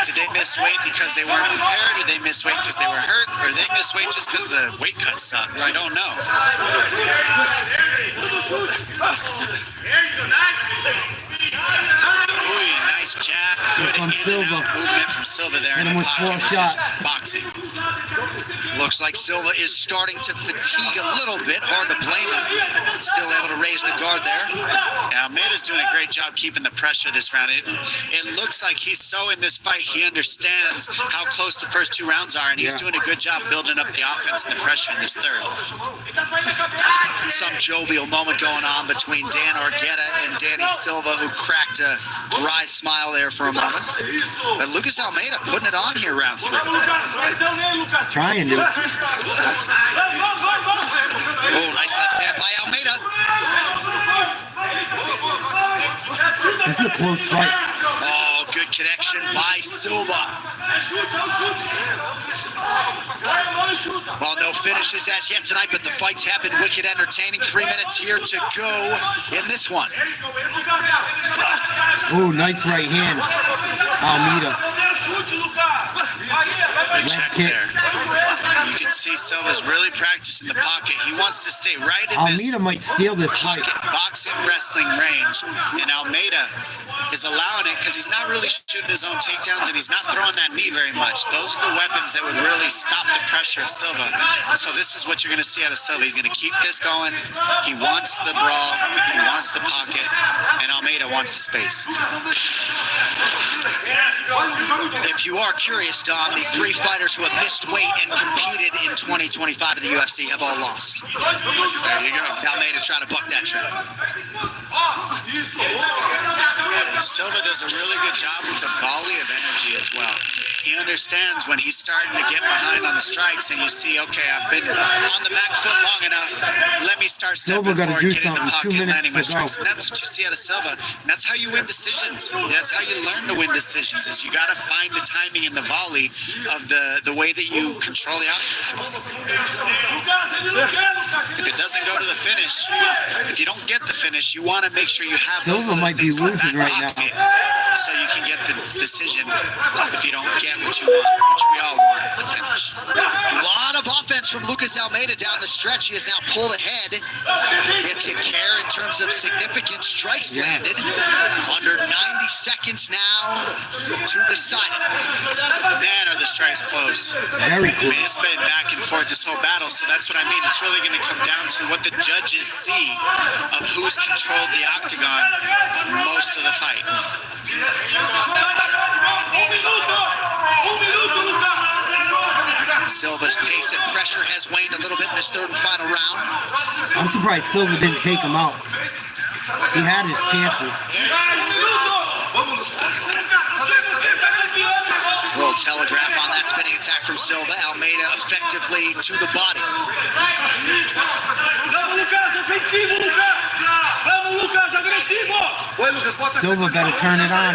Did they miss weight because they weren't prepared? Did they miss weight because they were hurt? Or did they miss weight just because the weight cut sucked? I don't know. Ooh, nice jab. Good From in and Silva. out movement from Silva there Hit in him the with pocket. 4 shots. Boxing. Looks like Silva is starting to fatigue a little bit. Hard to blame him. Still able to raise the guard there. Yeah, Almeida's doing a great job keeping the pressure this round. It looks like he's so in this fight, he understands how close the first 2 rounds are, and he's doing a good job building up the offense and the pressure in this third. Some jovial moment going on between Dan Argueta and Danny Silva, who cracked a wry smile there for a moment. But Lucas Almeida putting it on here round 3. Trying to. Oh, nice left hand by Almeida. This is a close fight. Oh, good connection by Silva. Well, no finishes as yet tonight, but the fights have been wicked entertaining. 3 minutes here to go in this one. Oh, nice right hand. Almeida. Good check there. You can see Silva's really practicing the pocket. He wants to stay right in this Almeida might steal this fight. pocket boxing wrestling range, and Almeida is allowing it because he's not really shooting his own takedowns and he's not throwing that knee very much. Those are the weapons that would really stop the pressure of Silva. So this is what you're going to see out of Silva. He's going to keep this going. He wants the brawl, he wants the pocket, and Almeida wants the space. If you are curious, Dom, the 3 fighters who have missed weight and competed in 2025 in the UFC have all lost. There you go. Almeida trying to buck that trend. Silva does a really good job with the volley of energy as well. He understands when he's starting to get behind on the strikes and you see, okay, I've been on the back foot long enough. Let me start stepping Silva forward, do getting in the something. 2 pocket, minutes landing my to go. strikes. And that's what you see out of Silva. And that's how you win decisions. That's how you learn to win decisions, is you got to find the timing and the volley of the way that you control the outcome. If it doesn't go to the finish, if you don't get the finish, you want to make sure you have those Silva other might be things in the losing back right now. pocket so you can get the decision if you don't get what you want, which we all want, the finish. A lot of offense from Lucas Almeida down the stretch. He has now pulled ahead, if you care, in terms of significant strikes landed. Under 90 seconds now to decide it. Man, are the strikes close. Very I close. mean, it's been back and forth this whole battle, so that's what I mean. It's really going to come down to what the judges see of who's controlled the octagon most of the fight. Silva's pace and pressure has waned a little bit in this third and final round. I'm surprised Silva didn't take him out. He had his chances. Little telegraph on that spinning attack from Silva. Almeida effectively to the body. Silva better turn it on.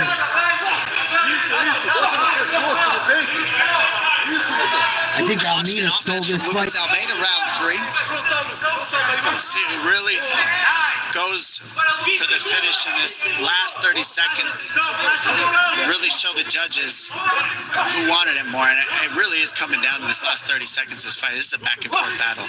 I think Almeida stole this fight. Lucas Almeida, round 3. See who really goes for the finish in this last 30 seconds. Really show the judges who wanted it more, and it really is coming down to this last 30 seconds of this fight. This is a back and forth battle.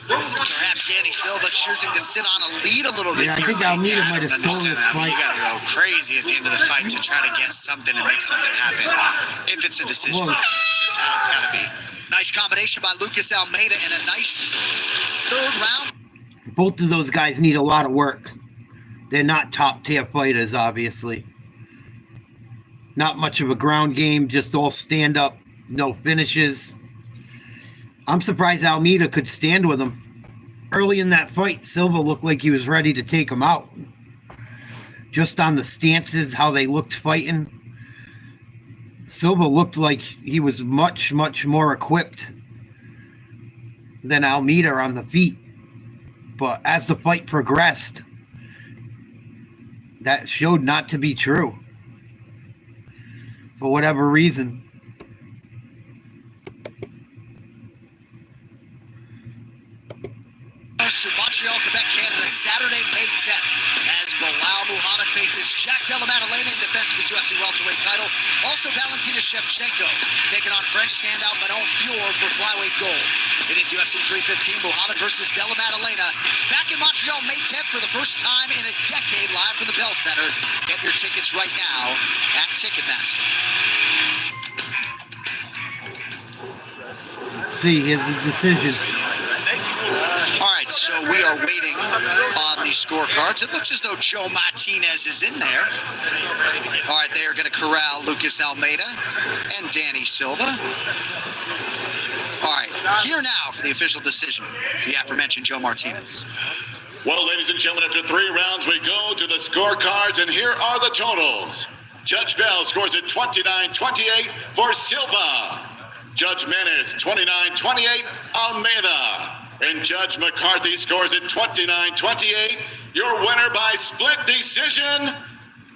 Perhaps Danny Silva choosing to sit on a lead a little bit. Yeah, I here. think Almeida might have Understand stolen this that. I mean, fight. you got to go crazy at the end of the fight to try to get something and make something happen. If it's a decision, Whoa. it's just how it's got to be. Nice combination by Lucas Almeida and a nice third round. Both of those guys need a lot of work. They're not top tier fighters, obviously. Not much of a ground game, just all stand up, no finishes. I'm surprised Almeida could stand with him. Early in that fight, Silva looked like he was ready to take him out. Just on the stances, how they looked fighting. Silva looked like he was much, much more equipped than Almeida on the feet. But as the fight progressed, that showed not to be true. For whatever reason. To Montreal, Quebec, Canada, Saturday, May 10th, as Bilal Muhammad faces Jack Della Maddalena in defense of his UFC welterweight title. Also, Valentina Shevchenko taking on French standout Manon Fiorot for flyweight gold. It is UFC 315, Muhammad versus Della Maddalena. Back in Montreal, May 10th for the first time in a decade, live from the Bell Center. Get your tickets right now at Ticketmaster. Let's see, here's the decision. All right, so we are waiting on the scorecards. It looks as though Joe Martinez is in there. All right, they are going to corral Lucas Almeida and Danny Silva. All right, here now for the official decision, the aforementioned Joe Martinez. Well, ladies and gentlemen, after 3 rounds, we go to the scorecards, and here are the totals. Judge Bell scores it 29-28 for Silva. Judge Menes, 29-28, Almeida. And Judge McCarthy scores it 29-28 Your winner by split decision,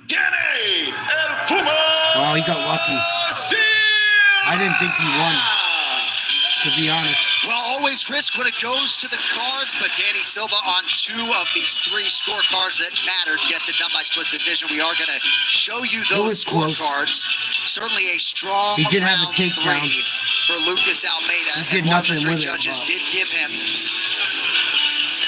Danny El Puma. Wow, he got lucky. I didn't think he won, to be honest. Well, always risk when it goes to the cards, but Danny Silva on 2 of these 3 scorecards that mattered gets it done by split decision. We are going to show you those scorecards. Certainly a strong He did have a round takedown 3 for Lucas Almeida. He did and one of the nothing 3 with it, judges Bob. did give him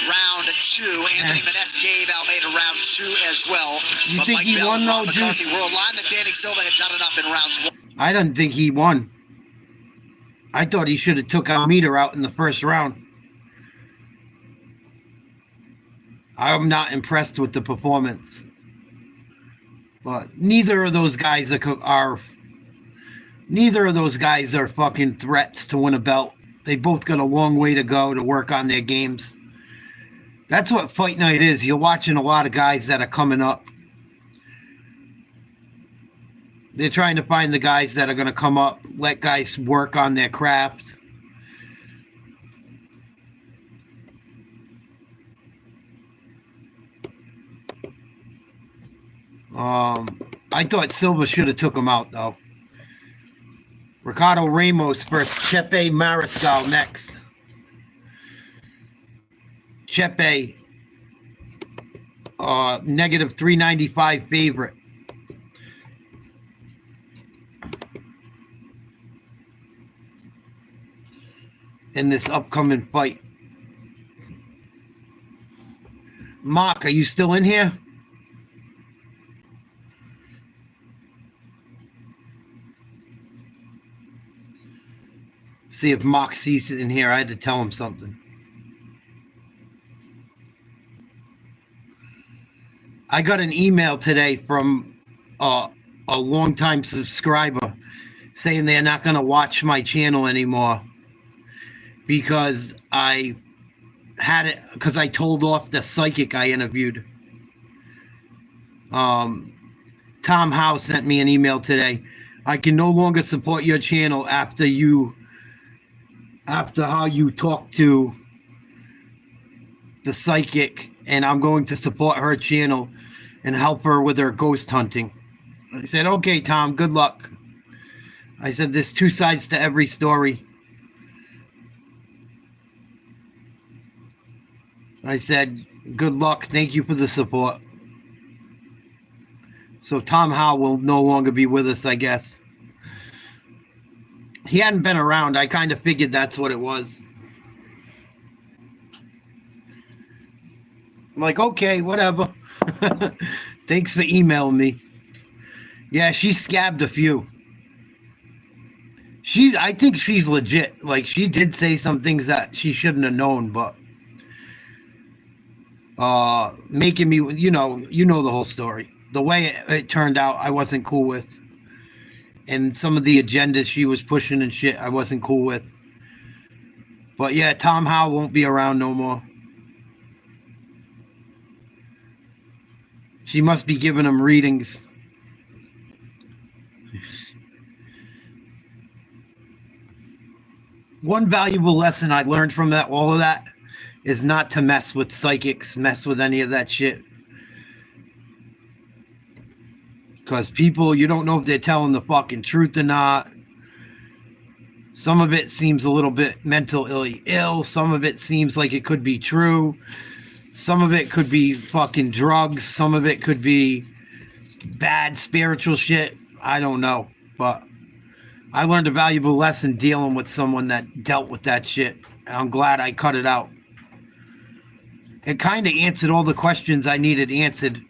round 2. Anthony Maness gave Almeida round 2 as well. You But think Mike he Bell won, and Ron though, McCarthy Juice? were aligned that Danny Silva had done enough in rounds 1. I didn't think he won. I thought he should have took Almeida out in the first round. I'm not impressed with the performance. But neither of those guys are fucking threats to win a belt. They both got a long way to go to work on their games. That's what Fight Night is. You're watching a lot of guys that are coming up. They're trying to find the guys that are going to come up, let guys work on their craft. I thought Silva should have took him out, though. Ricardo Ramos versus Chepe Mariscal next. Chepe, negative 395 favorite. In this upcoming fight. Mark, are you still in here? See if Mark sees it in here. I had to tell him something. I got an email today from a longtime subscriber saying they're not going to watch my channel anymore because I told off the psychic I interviewed. Tom Howe sent me an email today. I can no longer support your channel after how you talk to the psychic, and I'm going to support her channel and help her with her ghost hunting. I said, okay, Tom, good luck. I said, there's 2 sides to every story. I said, good luck. Thank you for the support. So Tom Howe will no longer be with us, I guess. He hadn't been around. I kind of figured that's what it was. I'm like, okay, whatever. Thanks for emailing me. Yeah, she scabbed a few. I think she's legit. Like, she did say some things that she shouldn't have known, but making me, you know the whole story. The way it turned out, I wasn't cool with. And some of the agendas she was pushing and shit, I wasn't cool with. But yeah, Tom Howe won't be around no more. She must be giving him readings. One valuable lesson I learned from all of that is not to mess with psychics, mess with any of that shit. Because people, you don't know if they're telling the fucking truth or not. Some of it seems a little bit mentally ill. Some of it seems like it could be true. Some of it could be fucking drugs. Some of it could be bad spiritual shit. I don't know. But I learned a valuable lesson dealing with someone that dealt with that shit. And I'm glad I cut it out. It kind of answered all the questions I needed answered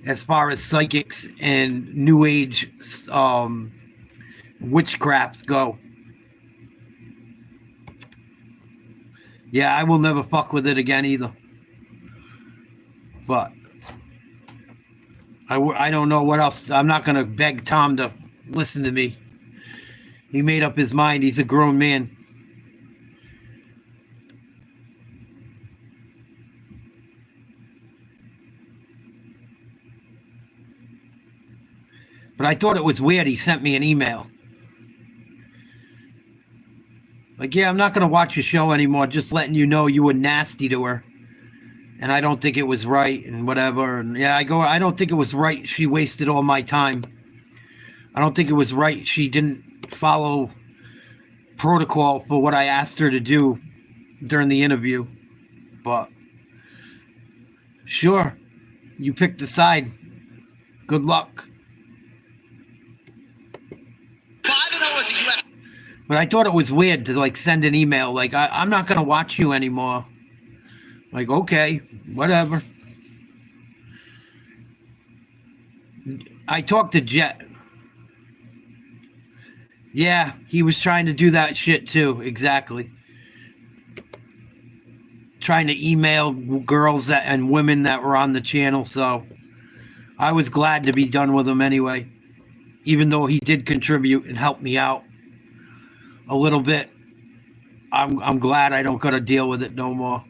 as far as psychics and new age witchcraft go. Yeah, I will never fuck with it again either. But I don't know what else. I'm not going to beg Tom to listen to me. He made up his mind. He's a grown man. But I thought it was weird. He sent me an email. Like, yeah, I'm not going to watch your show anymore. Just letting you know you were nasty to her. and I don't think it was right and whatever. And yeah, I don't think it was right. She wasted all my time. I don't think it was right. She didn't follow protocol for what I asked her to do during the interview. But sure, you picked the side. Good luck. 5-0 as a UFC. But I thought it was weird to like send an email like, I'm not going to watch you anymore. Like, okay, whatever. I talked to Jet. Yeah, he was trying to do that shit too. Exactly. Trying to email girls and women that were on the channel. So I was glad to be done with him anyway. Even though he did contribute and help me out a little bit. I'm glad I don't got to deal with it no more.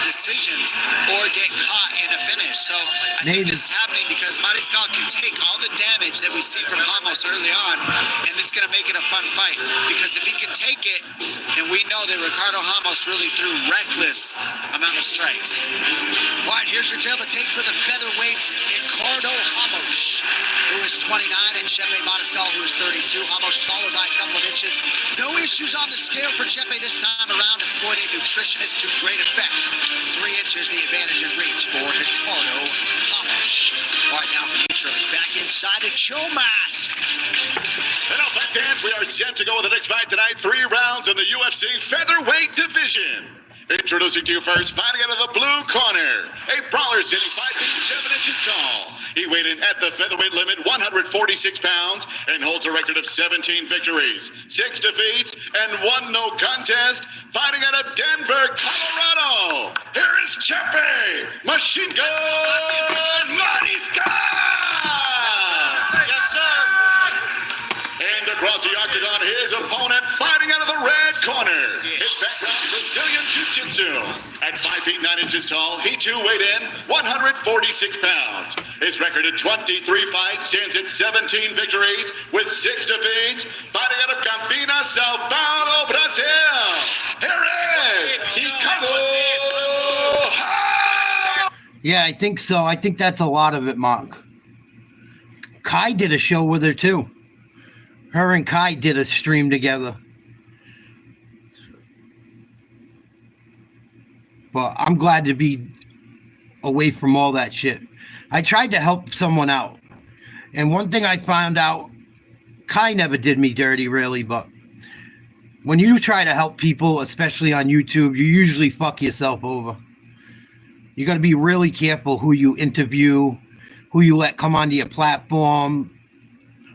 Decisions or get caught in a finish. So I think this is happening because Mariscal can take all the damage that we see from Ramos early on, and it's going to make it a fun fight. Because if he can take it, and we know that Ricardo Ramos really threw reckless amount of strikes. All right, here's your tail to take for the featherweights. Ricardo Ramos, who is 29, and Chepe Mariscal, who is 32. Ramos smaller by a couple of inches. No issues on the scale for Chepe this time around. Employed a nutritionist to great effect. 3 inches the advantage in reach for Ricardo Ramos. All right, now for Mitros back inside of Joe Mask. And now, fight fans, we are set to go with the next fight tonight. 3 rounds in the UFC featherweight division. Introducing to you first, fighting out of the blue corner, a brawler sitting 5 feet 7 inches tall. He weighed in at the featherweight limit, 146 pounds, and holds a record of 17 victories, 6 defeats, and 1 no contest. Fighting out of Denver, Colorado, here is Chepe Machine Gun Mariscal! Yes, sir. And across the octagon, his opponent fighting out of the red corner. His background, Brazilian Jiu-Jitsu. At 5 feet 9 inches tall, he too weighed in 146 pounds. His record at 23 fights stands at 17 victories with 6 defeats. Fighting out of Campinas, Sao Paulo, Brazil. Here is Ricardo. Yeah, I think so. I think that's a lot of it, Mark. Kai did a show with her too. Her and Kai did a stream together. But I'm glad to be away from all that shit. I tried to help someone out. And one thing I found out, Kai never did me dirty really, but when you try to help people, especially on YouTube, you usually fuck yourself over. You got to be really careful who you interview, who you let come onto your platform.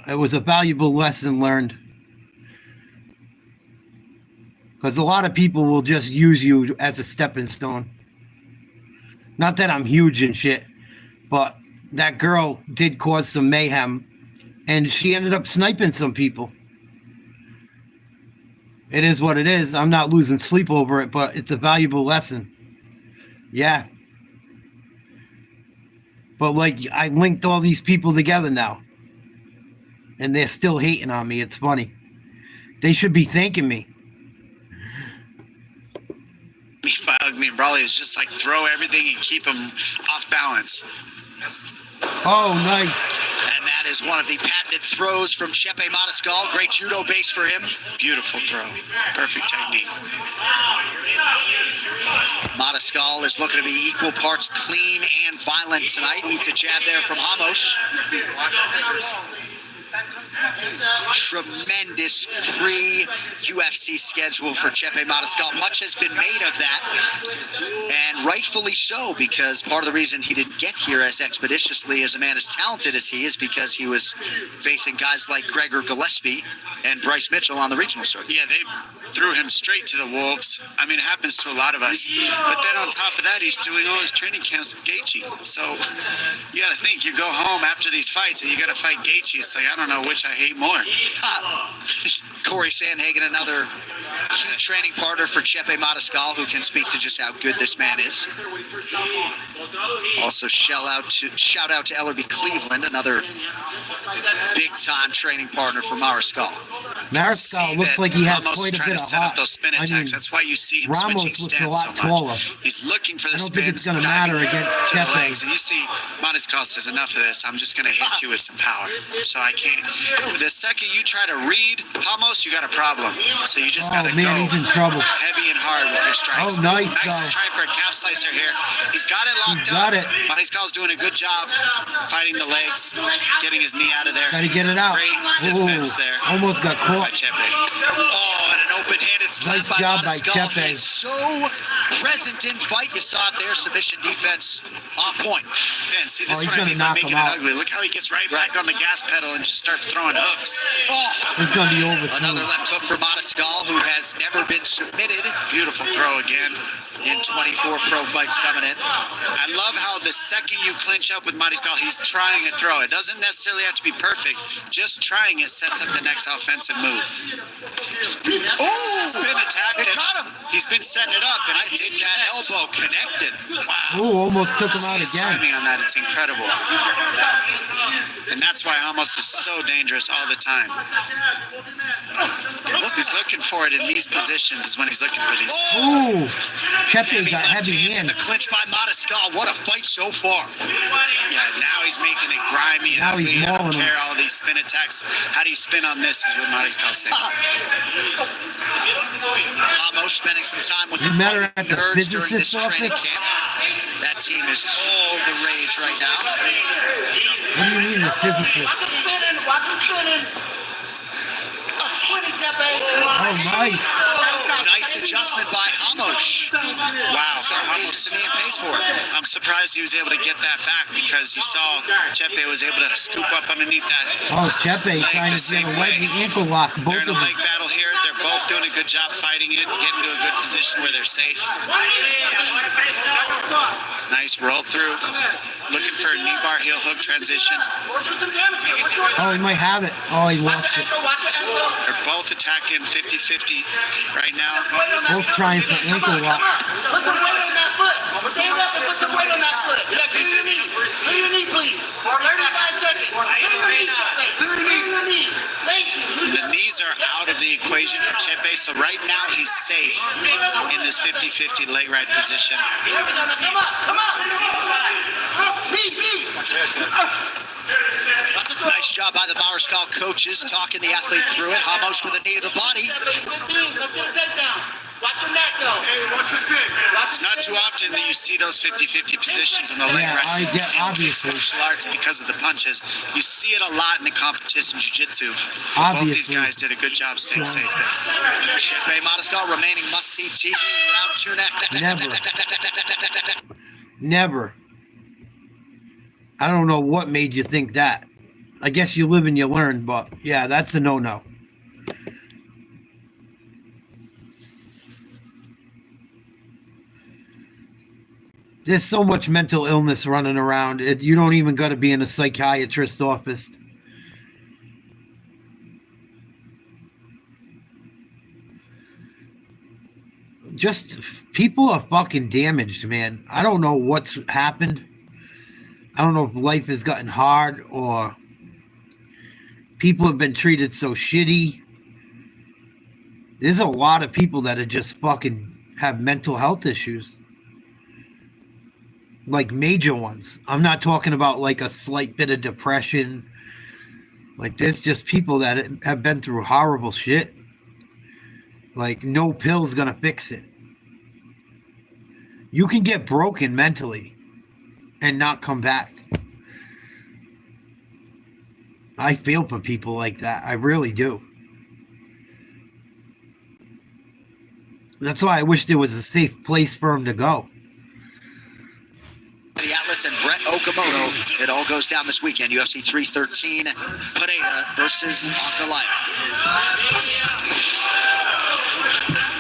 It was a valuable lesson learned. Because a lot of people will just use you as a stepping stone. Not that I'm huge and shit, but that girl did cause some mayhem, and she ended up sniping some people. It is what it is. I'm not losing sleep over it, but it's a valuable lesson. Yeah. But like, I linked all these people together now. And they're still hating on me. It's funny. They should be thanking me. Meanwhile, I mean, Brawley is just like throw everything and keep him off balance. Oh, nice. And that is one of the patented throws from Chepe Mariscal. Great judo base for him. Beautiful throw. Perfect technique. Mariscal is looking to be equal parts clean and violent tonight. Eats a jab there from Ramos. Tremendous pre-UFC schedule for Chepe Mariscal. Much has been made of that, and rightfully so, because part of the reason he didn't get here as expeditiously as a man as talented as he is because he was facing guys like Gregor Gillespie and Bryce Mitchell on the regional circuit. Yeah, they threw him straight to the wolves. I mean, it happens to a lot of us. But then on top of that, he's doing all his training camps with Gaethje. So you got to think, you go home after these fights and you got to fight Gaethje. It's like, I don't know which I hate more. Corey Sandhagen, another key training partner for Chepe Mariscal, who can speak to just how good this man is. Also, shout out to Ellerby Cleveland, another big-time training partner for Mariscal. Mariscal looks like he has Ramos quite a trying bit to of set up hot. those spin attacks. That's why you see him Ramos switching looks a stance lot so taller. much. He's looking for the I don't think spins, it's gonna diving matter against to the Chepe. legs. And you see Mariscal says, enough of this. I'm just going to hit you with some power. So I can't. The second you try to read Ramos, you got a problem. So you just got to Oh, man, go he's in trouble. heavy and hard with your strikes. Oh, nice, Max is though. trying for a calf slicer here. He's got it locked He's got up. it. Mariscal's doing a good job fighting the legs, getting his knee out of there. Gotta get it out. Great defense there. Almost got By caught. Chepe. Oh, and an open-handed slap Nice by job by Mariscal. Chepe. He's so present in fight. You saw it there. Submission defense on point. Man, see, this Oh, he's is what I gonna mean by knock making him it out. ugly. Look how he gets right back on the gas pedal and just starts throwing hooks. Oh, It's gonna be over another soon. left hook for Mariscal, who has never been submitted Beautiful throw again. in 24 pro fights coming in. I love how the second you clinch up with Mariscal, he's trying a throw. It doesn't necessarily have to be perfect. Just trying it sets up the next offensive move. Oh, spin attack. It caught him. He's been setting it up, and I Take take that that elbow connected. Wow. Ooh, almost took him out His again. timing on that, it's incredible. And that's why Ramos is so dangerous all the time. He's looking for it in these positions is when he's looking for these. Ooh, Chepe got left heavy hands in hands. the clinch by Mariscal. What a fight so far. Yeah, now he's making it grimy and Now he's ugly. I don't mauling him. care all these spin attacks. How do you spin on this is what Mariscal's saying. Ramos spending some time with You the met her fighting at the nerds during this physicist's training office? camp. That team is all the rage right now. What do you mean the physicist? Oh, nice. Nice adjustment by Ramos. Wow, He's got Ramos to knee and pays for it. I'm surprised he was able to get that back because you saw Chepe was able to scoop up underneath that. Oh, Chepe trying to get away the ankle lock. Both They're in of a them. leg battle here. They're both doing a good job fighting it, getting to a good position where they're safe. Nice roll through. Looking for a knee bar heel hook transition. Oh, he might have it. Oh, he lost it. They're both attacking 50-50 right now. Both trying for ankle locks. Put some weight on that foot. Stand up and put some weight on that foot. Yeah, clear your knee. Clear your knee, please. 35 seconds. Clear your knee, Chepe. Clear your knee. Thank you. The knees are out of the equation for Chepe, so right now he's safe in this 50-50 leg right position. Come up. Knee. Nice job by the Mariscal coaches talking the athlete through it. Ramos with a knee to the body. 15. Let's get a takedown. Watch your neck, though. Hey, watch your spin. It's not too often that you see those 50-50 positions in the leg Yeah, right. I get obviously. Martial arts because of the punches. You see it a lot in the competition jiu-jitsu. Both these Obviously. guys did a good job staying safe there. Chepe Mariscal remaining must-see TV round 2 next. Never. I don't know what made you think that. I guess you live and you learn, but yeah, that's a no-no. There's so much mental illness running around. You don't even got to be in a psychiatrist's office. Just people are fucking damaged, man. I don't know what's happened. I don't know if life has gotten hard or people have been treated so shitty. There's a lot of people that are just fucking have mental health issues. Like major ones. I'm not talking about like a slight bit of depression. Like there's just people that have been through horrible shit. Like no pill's gonna fix it. You can get broken mentally and not come back. I feel for people like that. I really do. That's why I wish there was a safe place for them to go. The Atlas and Brett Okamoto. It all goes down this weekend. UFC 313, Pineda versus Ankalaev.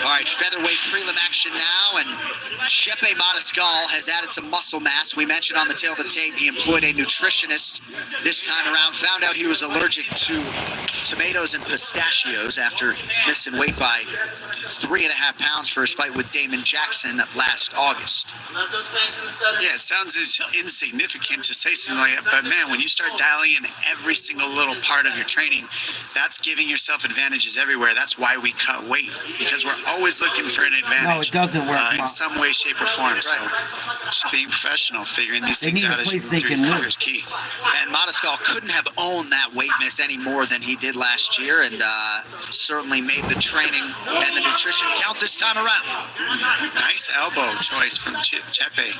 All right, featherweight prelim action now, and Chepe Mariscal has added some muscle mass. We mentioned on the tail of the tape he employed a nutritionist this time around, found out he was allergic to tomatoes and pistachios after missing weight by 3.5 pounds for his fight with Damon Jackson last August. Yeah, it sounds insignificant to say something like that, but man, when you start dialing in every single little part of your training, that's giving yourself advantages everywhere. That's why we cut weight, because we're always looking for an advantage. No, it doesn't work, in Mom. some way, shape, or form. So just being professional, figuring these They things need a out as you place move they through can your live. career is key. And Mariscal couldn't have owned that weight miss any more than he did last year, and certainly made the training and the nutrition count this time around. Nice elbow choice from Chepe.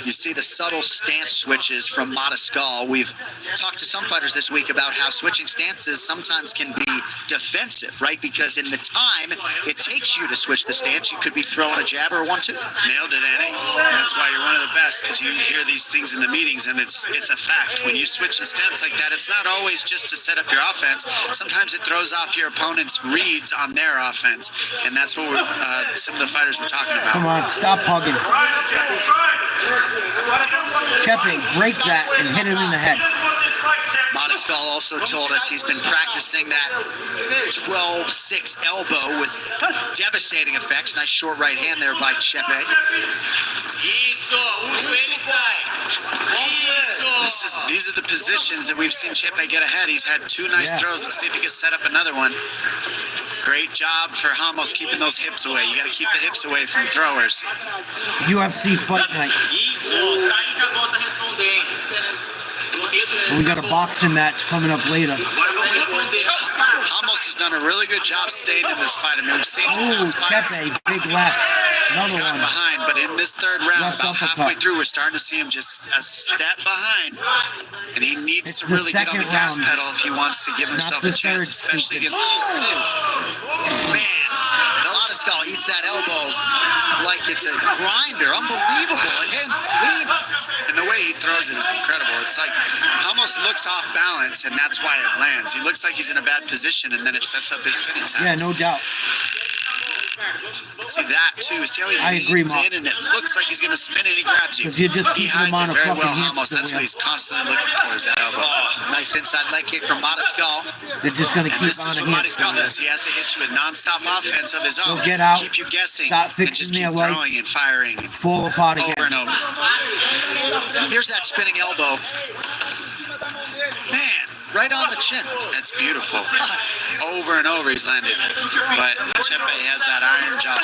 You see the subtle stance switches from Mariscal. We've talked to some fighters this week about how switching stances sometimes can be defensive, right? Because in the time it takes you to switch the stance, you could be throwing a jab or a 1-2. Nailed it, Eddie. That's why you're one of the best, because you hear these things in the meetings, and it's a fact. When you switch the stance like that, it's not always just to set up your offense. Sometimes it throws off your opponent's reads on their offense, and that's what some of the fighters were talking about. Come on, stop hugging. Chepe, break that and hit him in the head. Mariscal also told us he's been practicing that 12-6 elbow with devastating effects. Nice short right hand there by Chepe. These are the positions that we've seen Chepe get ahead. He's had 2 nice throws. Let's see if he can set up another one. Great job for Ramos keeping those hips away. You got to keep the hips away from throwers. UFC fight night. We got a boxing match coming up later. Ramos has done a really good job staying in this fight. I mean, we've seen Oh, Chepe, big left. He's Another gotten one. behind, but in this third round, Left about uppercut. halfway through, we're starting to see him just a step behind. And he needs It's to the really get on the second gas round. pedal if he wants to give himself the a chance, third, especially stupid. against the is. Man, Mariscal eats that elbow like it's a grinder. Unbelievable. Again, clean. And the way he throws it is incredible. It's like almost looks off balance, and that's why it lands. He looks like he's in a bad position, and then it sets up his spin attack. Yeah, no doubt. See that too. See how he I agree, leans Mark. in, and it looks like he's going to spin, and he grabs you. 'Cause you're just He keeping him hides on it a very fucking well, Ramos. hamster That's what wheel. he's constantly looking for, is that elbow. Nice inside leg kick from Mariscal. They're just going to And keep this on is a what hamster Mariscal wheel. does. He has to hit you with non-stop offense of his own. He'll get out, keep you guessing, stop and fixing just keep their life, throwing and firing fall apart over again. and over. Here's that spinning elbow. Man, right on the chin. That's beautiful. Over and over he's landed. But Chepe has that iron jaw.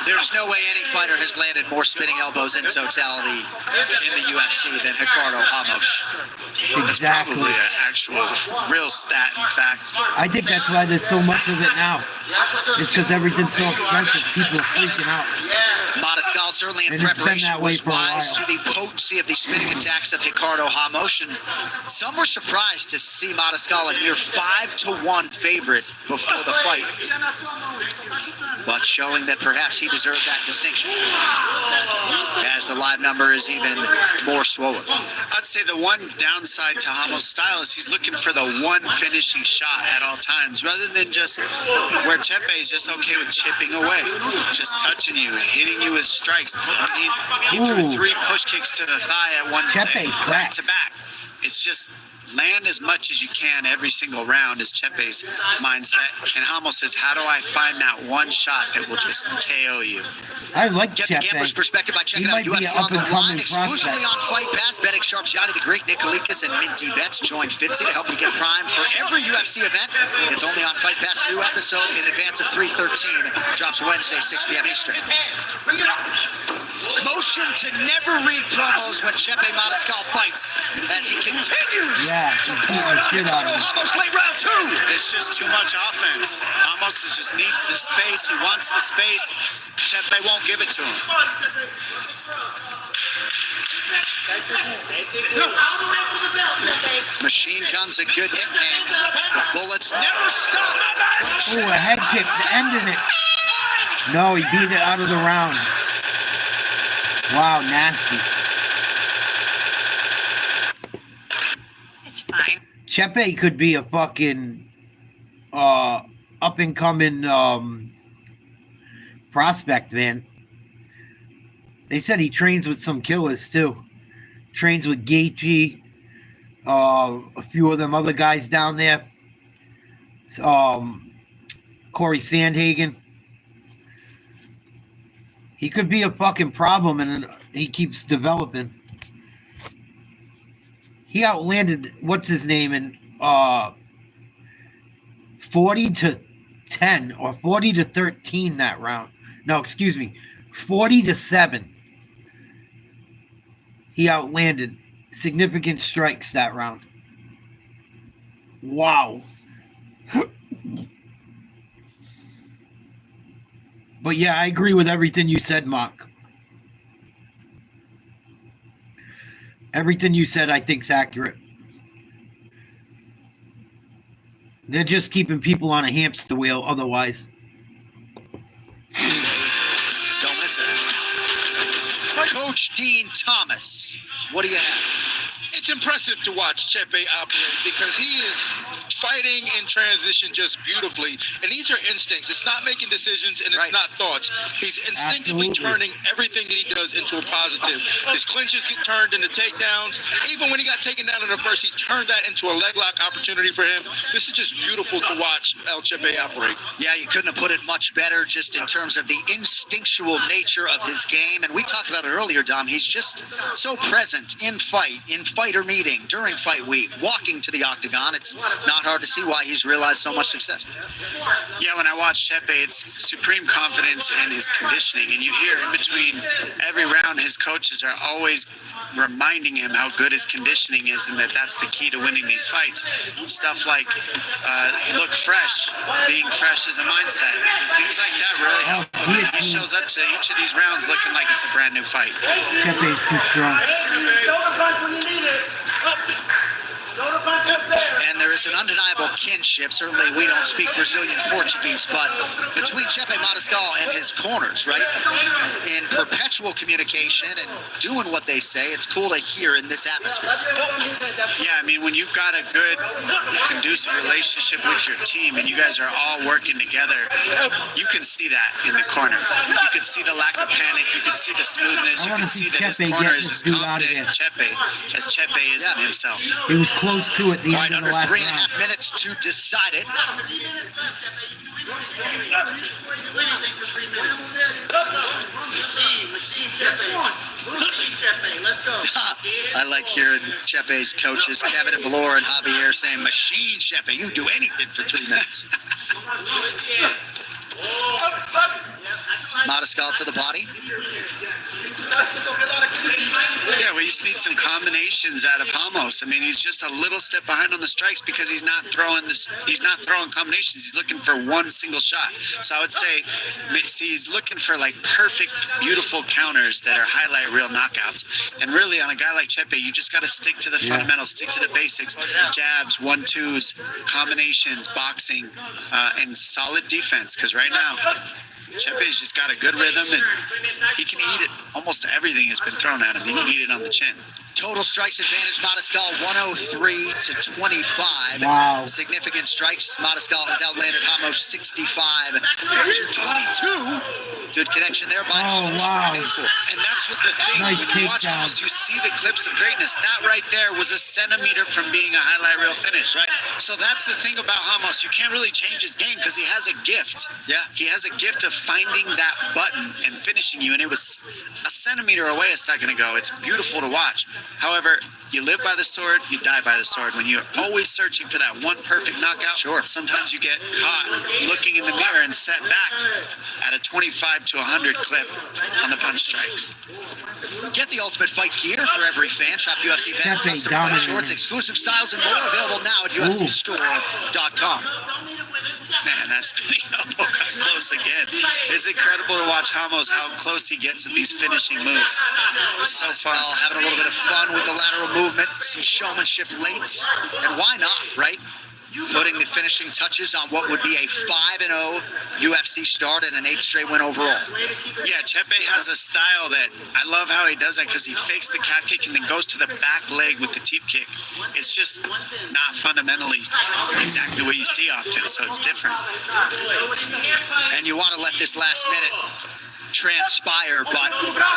There's no way any fighter has landed more spinning elbows in totality in the UFC than Ricardo Ramos. Exactly. Probably an actual real stat, in fact. I think that's why there's so much of it now. It's because everything's so expensive. People are freaking out. Mariscal certainly in And it's been preparation that way was for a wise to while. the potency of the spinning attacks of Ricardo Ramos. And some were surprised to see Mariscal a near 5-1 favorite before the fight, but showing that perhaps he deserved that distinction, as the live number is even more swollen. I'd say the one downside to Ramos' style is he's looking for the one finishing shot at all times, rather than just where Chepe is just okay with chipping away, just touching you, hitting you with strikes. He threw Ooh. 3 push kicks to the thigh at one Chepe back cracks. to back. It's just land as much as you can every single round is Chepe's mindset. And Ramos says, how do I find that one shot that will just KO you? I like Get the Chepe. gambler's perspective by checking He out might be UFC an on the up-and-coming line exclusively prospect. on Fight Pass. Betting Sharps Yanni, the great Nikolikas, and Minty Bets join Fitzy to help you get primed for every UFC event. It's only on Fight Pass. New episode in advance of 3/13 drops Wednesday, 6 p.m. Eastern. Motion to never read promos when Chepe Mariscal fights, as he continues Yeah, to he's pour beating it the on shit out Ricardo of him. Ramos late round 2. It's just too much offense. Ramos just needs the space. He wants the space. Chepe won't give it to him. Machine Gun's a good nickname. The bullets never stop. Oh, a head kick ended it. No, he beat it out of the round. Wow, nasty. It's fine. Chepe could be a fucking up and coming prospect, man. They said he trains with some killers too. Trains with Gaethje, a few of them other guys down there. Corey Sandhagen. He could be a fucking problem, and he keeps developing. He outlanded what's his name in 40-10 or 40-13 that round. No, excuse me, 40-7. He outlanded significant strikes that round. Wow. But yeah, I agree with everything you said, Mark. Everything you said, I think, is accurate. They're just keeping people on a hamster wheel otherwise. Don't miss it. Coach Dean Thomas, what do you have? It's impressive to watch Chepe operate because he is fighting in transition just beautifully. And these are instincts. It's not making decisions and it's not thoughts. He's instinctively turning everything that he does into a positive. His clinches get turned into takedowns. Even when he got taken down in the first, he turned that into a leg lock opportunity for him. This is just beautiful to watch El Chepe operate. Yeah, you couldn't have put it much better just in terms of the instinctual nature of his game. And we talked about it earlier, Dom. He's just so present in fighter meeting, during fight week, walking to the octagon. It's not hard to see why he's realized so much success. Yeah, when I watch Chepe, it's supreme confidence in his conditioning. And you hear in between every round, his coaches are always reminding him how good his conditioning is and that that's the key to winning these fights. Stuff like look fresh, being fresh is a mindset. Things like that really help. He shows up to each of these rounds looking like it's a brand new fight. Chepe's too strong. And there is an undeniable kinship. Certainly we don't speak Brazilian Portuguese, but between Chepe Mariscal and his corners, right? In perpetual communication and doing what they say, it's cool to hear in this atmosphere. Yeah, I mean, when you've got a good, conducive relationship with your team and you guys are all working together, you can see that in the corner. You can see the lack of panic. You can see the smoothness. You can see that his corner is as confident in Chepe as Chepe is in himself. He was close to it at the end of Under the last 3.5 round. minutes to decide it. I like hearing Chepe's coaches, Kevin and Valor and Javier, saying, "Machine Chepe, you do anything for 3 minutes." Mariscal to the body. Yeah, we just need some combinations out of Ramos. I mean, he's just a little step behind on the strikes because he's not throwing combinations. He's looking for one single shot. So I would say, see, he's looking for like perfect, beautiful counters that are highlight reel knockouts. And really, on a guy like Chepe, you just got to stick to the fundamentals, stick to the basics: jabs, 1-2s, combinations, boxing, and solid defense. Because right now, Chepe's just got a good rhythm, and he can eat it. Almost everything has been thrown at him. He can eat it on the chin. Total strikes advantage, Mariscal 103-25. Wow. Significant strikes. Mariscal has outlanded Ramos 65-22. Good connection there by Ramos. Wow. And that's what the thing, Nice when you watch takedown. Ramos, you see the clips of greatness. That right there was a centimeter from being a highlight reel finish. Right. So that's the thing about Ramos. You can't really change his game because he has a gift. Yeah. He has a gift of finding that button and finishing you. And it was a centimeter away a second ago. It's beautiful to watch. However, you live by the sword, you die by the sword. When you're always searching for that one perfect knockout, sometimes you get caught looking in the mirror and set back at a 25 to 100 clip on the punch strikes. Get the Ultimate Fight gear for every fan. Shop UFC Fan, Chepe custom fight dominated. shorts, exclusive styles, and more available now at UFCstore.com. Man, that spinning elbow got close again. It's incredible to watch Ramos, how close he gets with these finishing moves. So far. Having a little bit of fun with the lateral movement, some showmanship late. And why not, right? putting the finishing touches on what would be a 5-0 UFC start and an 8th straight win overall. Yeah, Chepe has a style that I love how he does that because he fakes the calf kick and then goes to the back leg with the teep kick. It's just not fundamentally exactly what you see often, so it's different. And you want to let this last minute transpire, but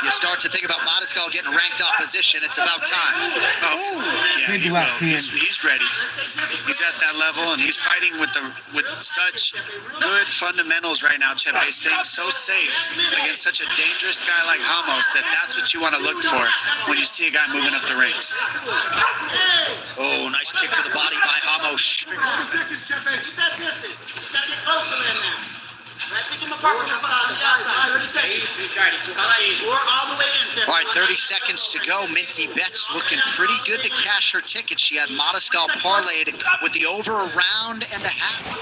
you start to think about Mariscal getting ranked opposition. It's about time. Oh, yeah, Big he left will. hand. He's ready. He's at that level, and he's fighting with such good fundamentals right now. Chepe staying so safe against such a dangerous guy like Ramos that's what you want to look for when you see a guy moving up the ranks. Oh, nice kick to the body by Ramos. All right, 30 seconds to go. Minty Betts looking pretty good to cash her ticket. She had Mariscal parlayed with the over a round and a half.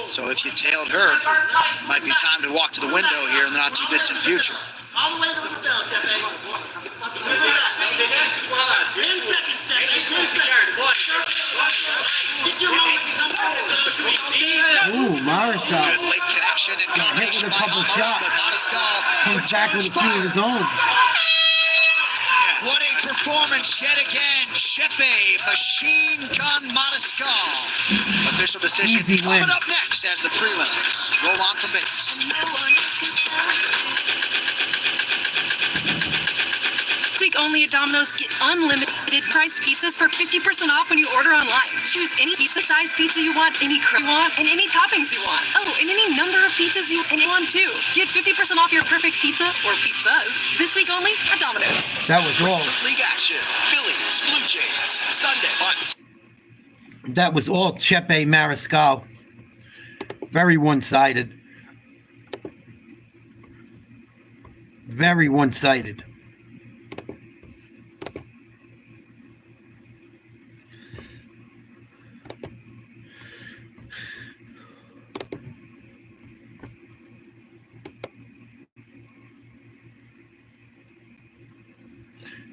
So if you tailed her, might be time to walk to the window here in the not too distant future. All the way to the middle, Chepe. 10 seconds, 10 seconds. Ooh, Mariscal Good late connection and got hit combination with a by couple Ramos, shots. but Mariscal Comes back with a few of his own. What a performance yet again. Chepe, Machine Gun Mariscal. Official decision Easy coming win. up next as the prelims roll on from Vegas. Week only at Domino's, get unlimited priced pizzas for 50% off when you order online. Choose any pizza size pizza you want, any crust you want, and any toppings you want. Oh, and any number of pizzas you want too. Get 50% off your perfect pizza or pizzas this week only at Domino's. That was all. League action. Phillies, Blue Jays, Sunday. That was all Chepe Mariscal. Very one-sided. Very one-sided.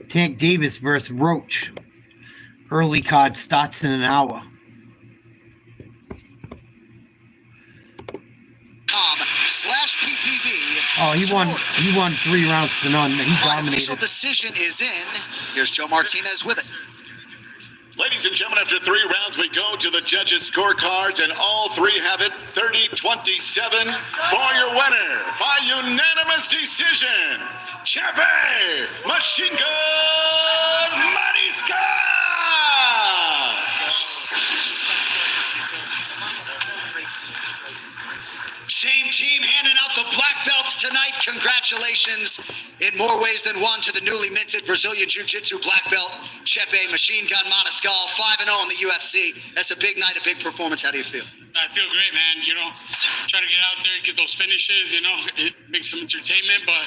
Tank Davis versus Roach. Early card starts in an hour. /PPV. Oh, he won 3 rounds to none. He Official dominated. decision is in. Here's Joe Martinez with it. Ladies and gentlemen, after 3 rounds, we go to the judges' scorecards, and all 3 have it 30-27 for your winner by unanimous decision, Chepe Machine Gun Mariscal! Same team handing out the black belts tonight. Congratulations in more ways than one to the newly minted Brazilian Jiu-Jitsu black belt, Chepe Machine Gun Mariscal, 5-0 in the UFC. That's a big night, a big performance. How do you feel? I feel great, man. Try to get out there, get those finishes, it makes some entertainment, but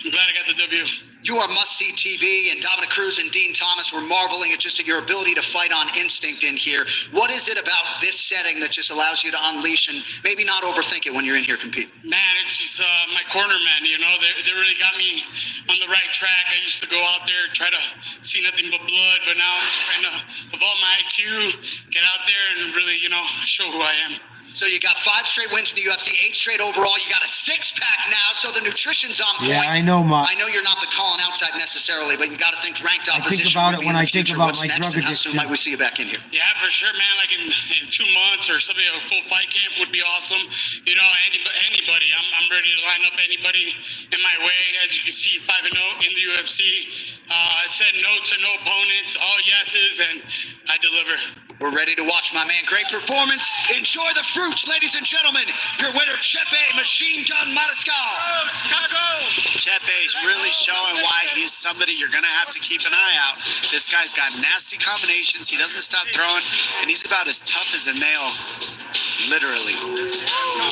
I'm glad I got the W. You are must-see TV, and Dominic Cruz and Dean Thomas were marveling at just your ability to fight on instinct in here. What is it about this setting that just allows you to unleash and maybe not overthink it when you're in here competing? Man, it's just my corner, man. They really got me on the right track. I used to go out there, try to see nothing but blood, but now I'm trying to evolve my IQ, get out there and really, show who I am. So you got 5 straight wins in the UFC, 8 straight overall. You got a 6-pack now, so the nutrition's on point. Yeah, I know, Mark. I know you're not the calling out type necessarily, but you got to think ranked I opposition. think about would it be when in the I think future. about What's my next, drug and how soon addiction. might we see you back in here? Yeah, for sure, man. Like in 2 months or something, a full fight camp would be awesome. Anybody. I'm ready to line up anybody in my way. As you can see, 5-0 in the UFC. I said no to no opponents, all yeses, and I deliver. We're ready to watch my man. Great performance. Enjoy the fruits, ladies and gentlemen. Your winner, Chepe Machine Gun Mariscal. Chepe's really showing why he's somebody you're going to have to keep an eye out. This guy's got nasty combinations. He doesn't stop throwing, and he's about as tough as a nail, literally.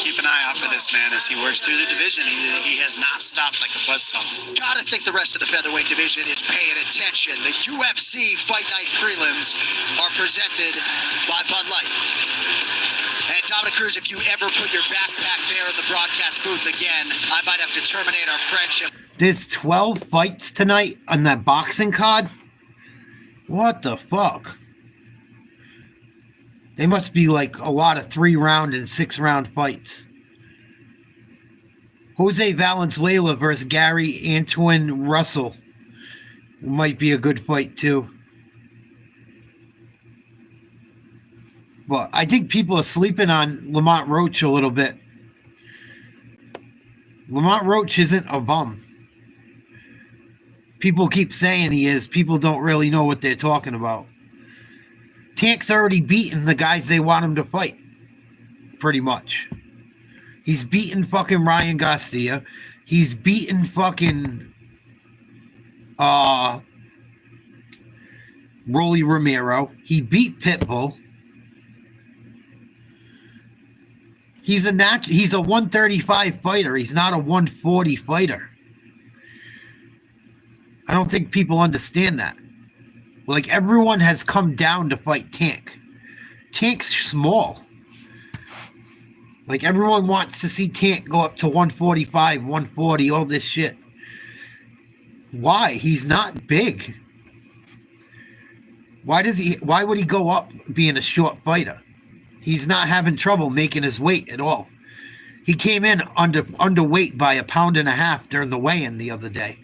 Keep an eye out for this man as he works through the division. He has not stopped like a buzzsaw. Gotta think the rest of the featherweight division is paying attention. The UFC Fight Night prelims are presented by Bud Light. And Dominic Cruz, if you ever put your backpack there in the broadcast booth again, I might have to terminate our friendship. There's 12 fights tonight on that boxing card. What the fuck? They must be like a lot of 3-round and 6-round fights. Jose Valenzuela versus Gary Antoine Russell might be a good fight too. But I think people are sleeping on Lamont Roach a little bit. Lamont Roach isn't a bum. People keep saying he is. People don't really know what they're talking about. Tank's already beaten the guys they want him to fight. Pretty much. He's beaten fucking Ryan Garcia. He's beaten fucking Rolly Romero. He beat Pitbull. He's a 135 fighter. He's not a 140 fighter. I don't think people understand that. Like, everyone has come down to fight Tank. Tank's small. Like, everyone wants to see Tank go up to 145, 140, all this shit. Why? He's not big. Why would he go up being a short fighter? He's not having trouble making his weight at all. He came in underweight by 1.5 pounds during the weigh-in the other day.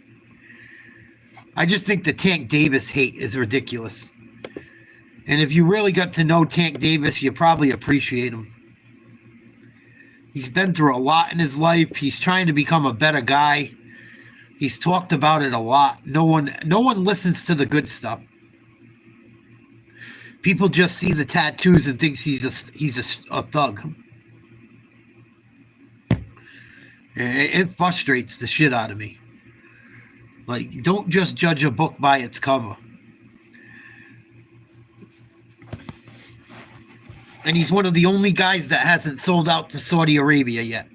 I just think the Tank Davis hate is ridiculous. And if you really got to know Tank Davis, you probably appreciate him. He's been through a lot in his life. He's trying to become a better guy. He's talked about it a lot. No one listens to the good stuff. People just see the tattoos and thinks he's a thug. It frustrates the shit out of me. Like, don't just judge a book by its cover. And he's one of the only guys that hasn't sold out to Saudi Arabia yet.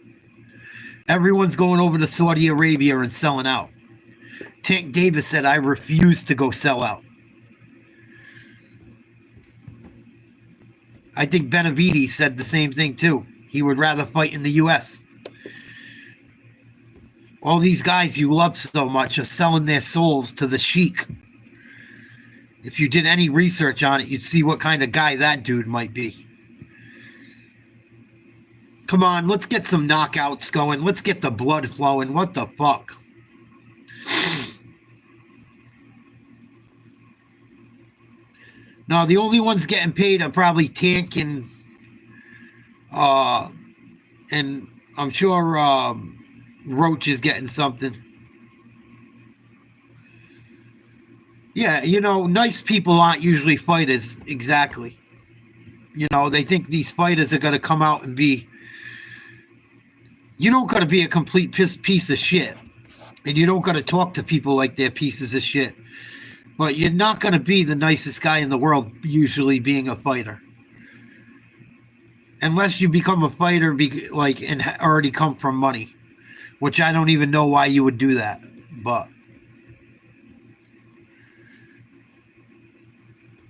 Everyone's going over to Saudi Arabia and selling out. Tank Davis said, I refuse to go sell out. I think Benavidez said the same thing too. He would rather fight in the U.S. All these guys you love so much are selling their souls to the sheik. If you did any research on it, you'd see what kind of guy that dude might be. Come on, let's get some knockouts going. Let's get the blood flowing. What the fuck? No, the only ones getting paid are probably Tank and I'm sure Roach is getting something. Yeah, nice people aren't usually fighters, exactly. They think these fighters are going to come out and be... You don't got to be a complete piece of shit. And you don't got to talk to people like they're pieces of shit. But you're not going to be the nicest guy in the world, usually being a fighter. Unless you become a fighter and already come from money. Which I don't even know why you would do that. But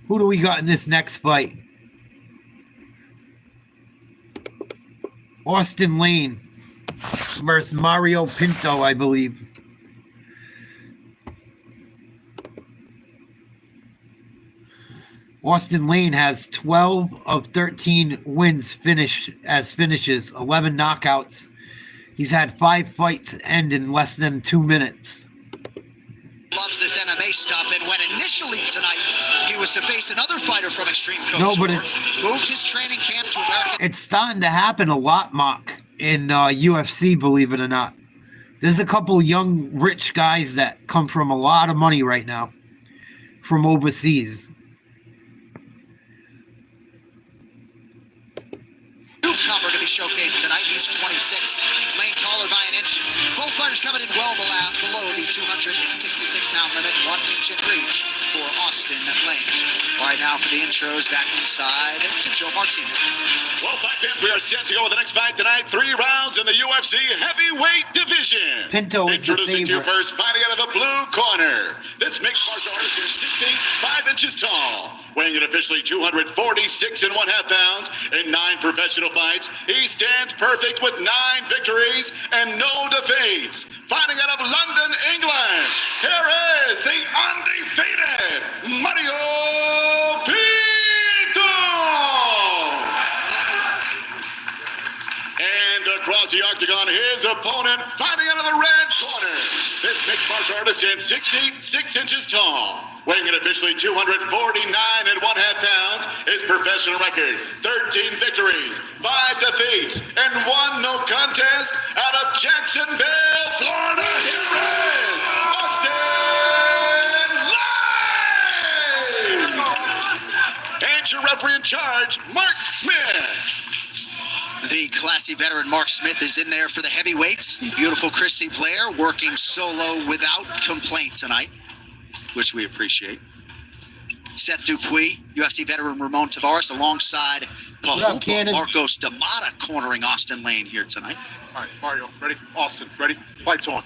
who do we got in this next fight? Austin Lane versus Mario Pinto, I believe. Austin Lane has 12 of 13 wins finishes, 11 knockouts. He's had 5 fights end in less than 2 minutes. Loves this MMA stuff, and when initially tonight he was to face another fighter from Extreme Coach, no, but it's moved his training camp to American. It's starting to happen a lot, Mark, in UFC, believe it or not. There's a couple young, rich guys that come from a lot of money right now from overseas. Newcomer to be showcased tonight. He's 26, Lane taller by an inch. Both fighters coming in well below the 266-pound limit. 1 inch in reach for Austin Lane. All right, now for the intros, back inside to Joe Martinez. Well, fight fans, we are set to go with the next fight tonight. 3 rounds in the UFC heavyweight division. Pinto is introducing the to you first, fighting out of the blue corner. This mixed martial artist is 6 feet 5 inches tall, weighing in officially 246.5 pounds in 9 professional fights. He stands perfect with 9 victories and no defeats. Fighting out of London, England, here is the undefeated Mario Pinto. across the octagon, his opponent fighting out of the red corner. This mixed martial artist stands 6 feet 6 inches tall, weighing in officially 249.5 pounds. His professional record: 13 victories, 5 defeats, and 1 no contest. Out of Jacksonville, Florida, here is Austin Lane. And your referee in charge, Mark Smith. The classy veteran Mark Smith is in there for the heavyweights. The beautiful Chrissy Blair working solo without complaint tonight, which we appreciate. Seth Dupuis, UFC veteran Ramon Tavares, alongside Cannon? Marcos D'Amata cornering Austin Lane here tonight. All right, Mario, ready? Austin, ready? Lights on.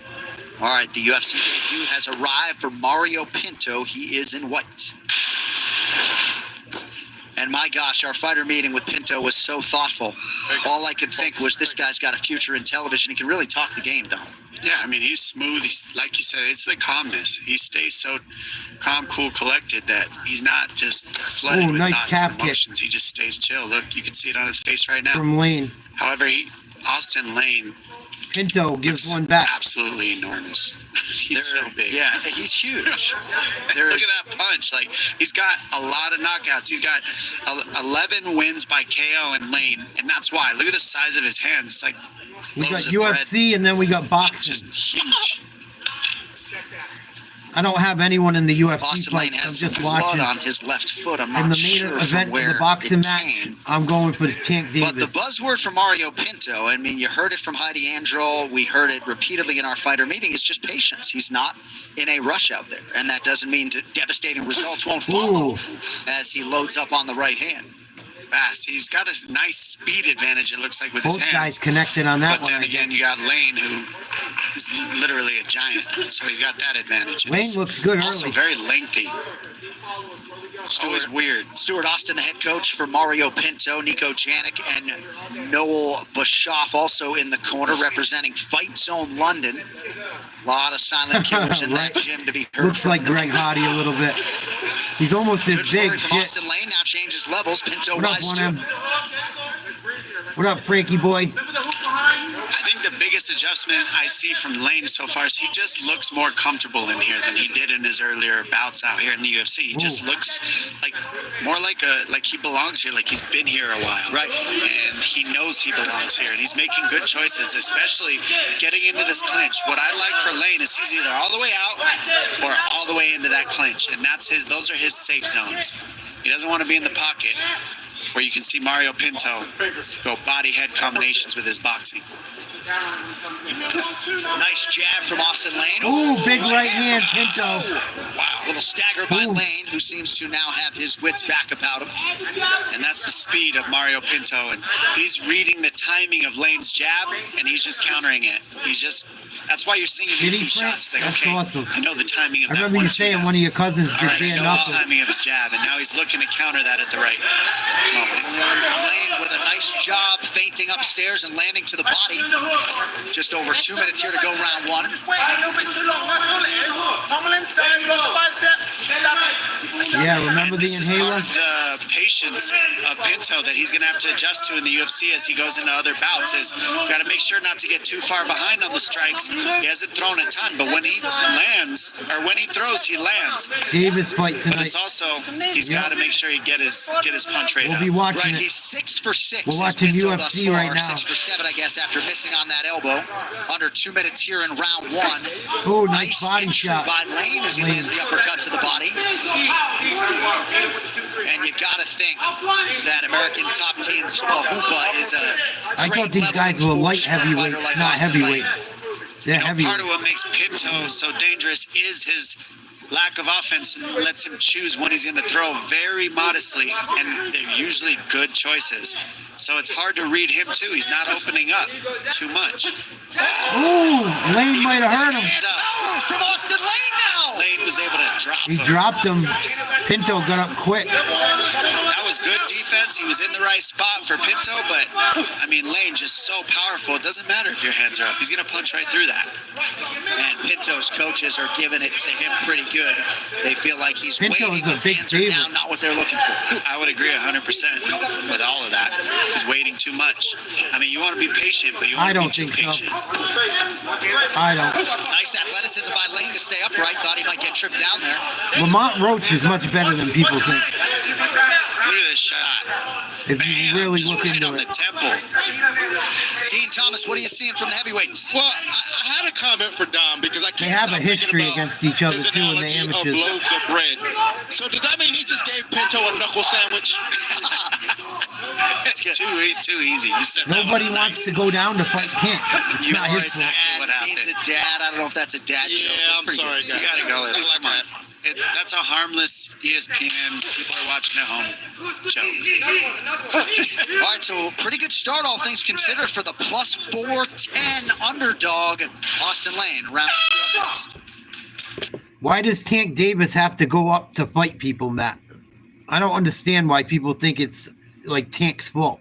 All right, the UFC debut has arrived for Mario Pinto. He is in white. And my gosh, our fighter meeting with Pinto was so thoughtful. All I could think was this guy's got a future in television. He can really talk the game, Dom. Yeah, I mean, he's smooth. He's, like you said, it's the calmness. He stays so calm, cool, collected that he's not just flooded with nice thoughts calf and kick. emotions. He just stays chill. Look, you can see it on his face right now. From Lane. However, Austin Lane, Pinto gives one back. absolutely enormous. He's so big. Yeah, he's huge. Look at that punch. Like, he's got a lot of knockouts. He's got 11 wins by KO and Lane, and that's why. Look at the size of his hands. It's like We got loaves of UFC and then we got bread. boxing. Just huge. I don't have anyone in the UFC Austin Lane fights. I'm has some just blood watching. on his left foot. I'm In not the main sure from event, where the boxing it match, came. I'm going for Tank But the Davis. buzzword for Mario Pinto, I mean, you heard it from Heidi Androl. We heard it repeatedly in our fighter meeting. It's just patience. He's not in a rush out there. And that doesn't mean devastating results won't follow Ooh. as he loads up on the right hand. Fast. He's got a nice speed advantage, it looks like, with Both his hands. guys connected on that But one. then again, you got Lane, who is literally a giant, so he's got that advantage. And Lane he's looks good also early. very lengthy. It's always weird. Stuart Austin, the head coach for Mario Pinto, Nico Janik, and Noel Bischoff also in the corner representing Fight Zone London. A lot of silent killers in that Right. gym to be heard. Looks from. like Greg Hardy a little bit. He's almost Good as big. flurry from Shit. Austin Lane now changes levels. Pinto What up, rises to 1M? What up, Frankie boy? I think the biggest adjustment I see from Lane so far is he just looks more comfortable in here than he did in his earlier bouts out here in the UFC. He just looks like more like he belongs here, like he's been here a while. Right. And he knows he belongs here, and he's making good choices, especially getting into this clinch. What I like for Lane is he's either all the way out or all the way into that clinch, and those are his safe zones. He doesn't want to be in the pocket where you can see Mario Pinto go body-head combinations with his boxing. nice jab from Austin Lane. Ooh, big right hand, Pinto. Wow. Little stagger by Ooh. Lane, who seems to now have his wits back about him. And that's the speed of Mario Pinto. And he's reading the timing of Lane's jab, and he's just countering it. That's why you're seeing him Did hit he, these Frank? shots. It's like, That's okay, awesome. I know the timing of I that remember one you or two saying now. one of your cousins All did right, I bare know the knuckle. timing of his jab, and now he's looking to counter that at the right moment. Lane with a nice job feinting upstairs and landing to the body. Just over 2 minutes here to go round one. Yeah, remember the This is inhaler? part of the patience of Pinto that he's going to have to adjust to in the UFC as he goes into other bouts. Is got to make sure not to get too far behind on the strikes. He hasn't thrown a ton, but when he lands or when he throws, he lands. Davis fight But tonight. it's also he's got to make sure he get his punch rate We'll up. be watching Right, it. he's 6 for 6. We're He's watching Pinto UFC thus far. right now. 6 for 7, I guess, after missing on that elbow. Under 2 minutes here in round one. Oh, nice body entry shot. by Lane as he Lane. lands the uppercut to the body. And you got to think that American top team Hoopa is a I great thought these level guys were light fighter heavyweights, like not Austin Lane. heavyweights. They're Part of heavyweights. what makes Pinto so dangerous is his lack of offense and lets him choose when he's going to throw very modestly, and they're usually good choices. So it's hard to read him too. He's not opening up too much. Ooh, Lane might have hurt him. Oh, from Austin Lane now. Lane was able to drop He him. dropped him. Pinto got up quick. That was good defense. stance. He was in the right spot for Pinto, but I mean, Lane just so powerful. It doesn't matter if your hands are up. He's going to punch right through that. And Pinto's coaches are giving it to him pretty good. They feel like he's Pinto waiting. is a His big hands are favorite. down, not what they're looking for. I would agree 100% with all of that. He's waiting too much. I mean, you want to be patient, but you I want to don't be too think so. patient. I don't. Nice athleticism by Lane to stay upright. Thought he might get tripped down there. Lamont Roach is much better than people think. Look at this shot. If you really look Right into on it. the temple. Dean Thomas, what are you seeing from the heavyweights? Well, I had a comment for Dom because I can't They have stop a thinking history about against each other, his too, in the analogy of amateurs. loaves of bread. So does that mean he just gave Pinto a knuckle sandwich? It's too easy. You said that Nobody one wants nice. to go down to fight Tank. It's You not are his fault. sad. Dean's a dad. I don't know if that's a dad joke. Yeah, That's I'm pretty sorry, good. guys. You gotta go with it. Something like Come on. That's a harmless ESPN. People are watching at home joke. All right, so pretty good start, all things considered, for the plus 410 underdog, Austin Lane. Round two up next. Why does Tank Davis have to go up to fight people, Matt? I don't understand why people think it's like Tank's fault.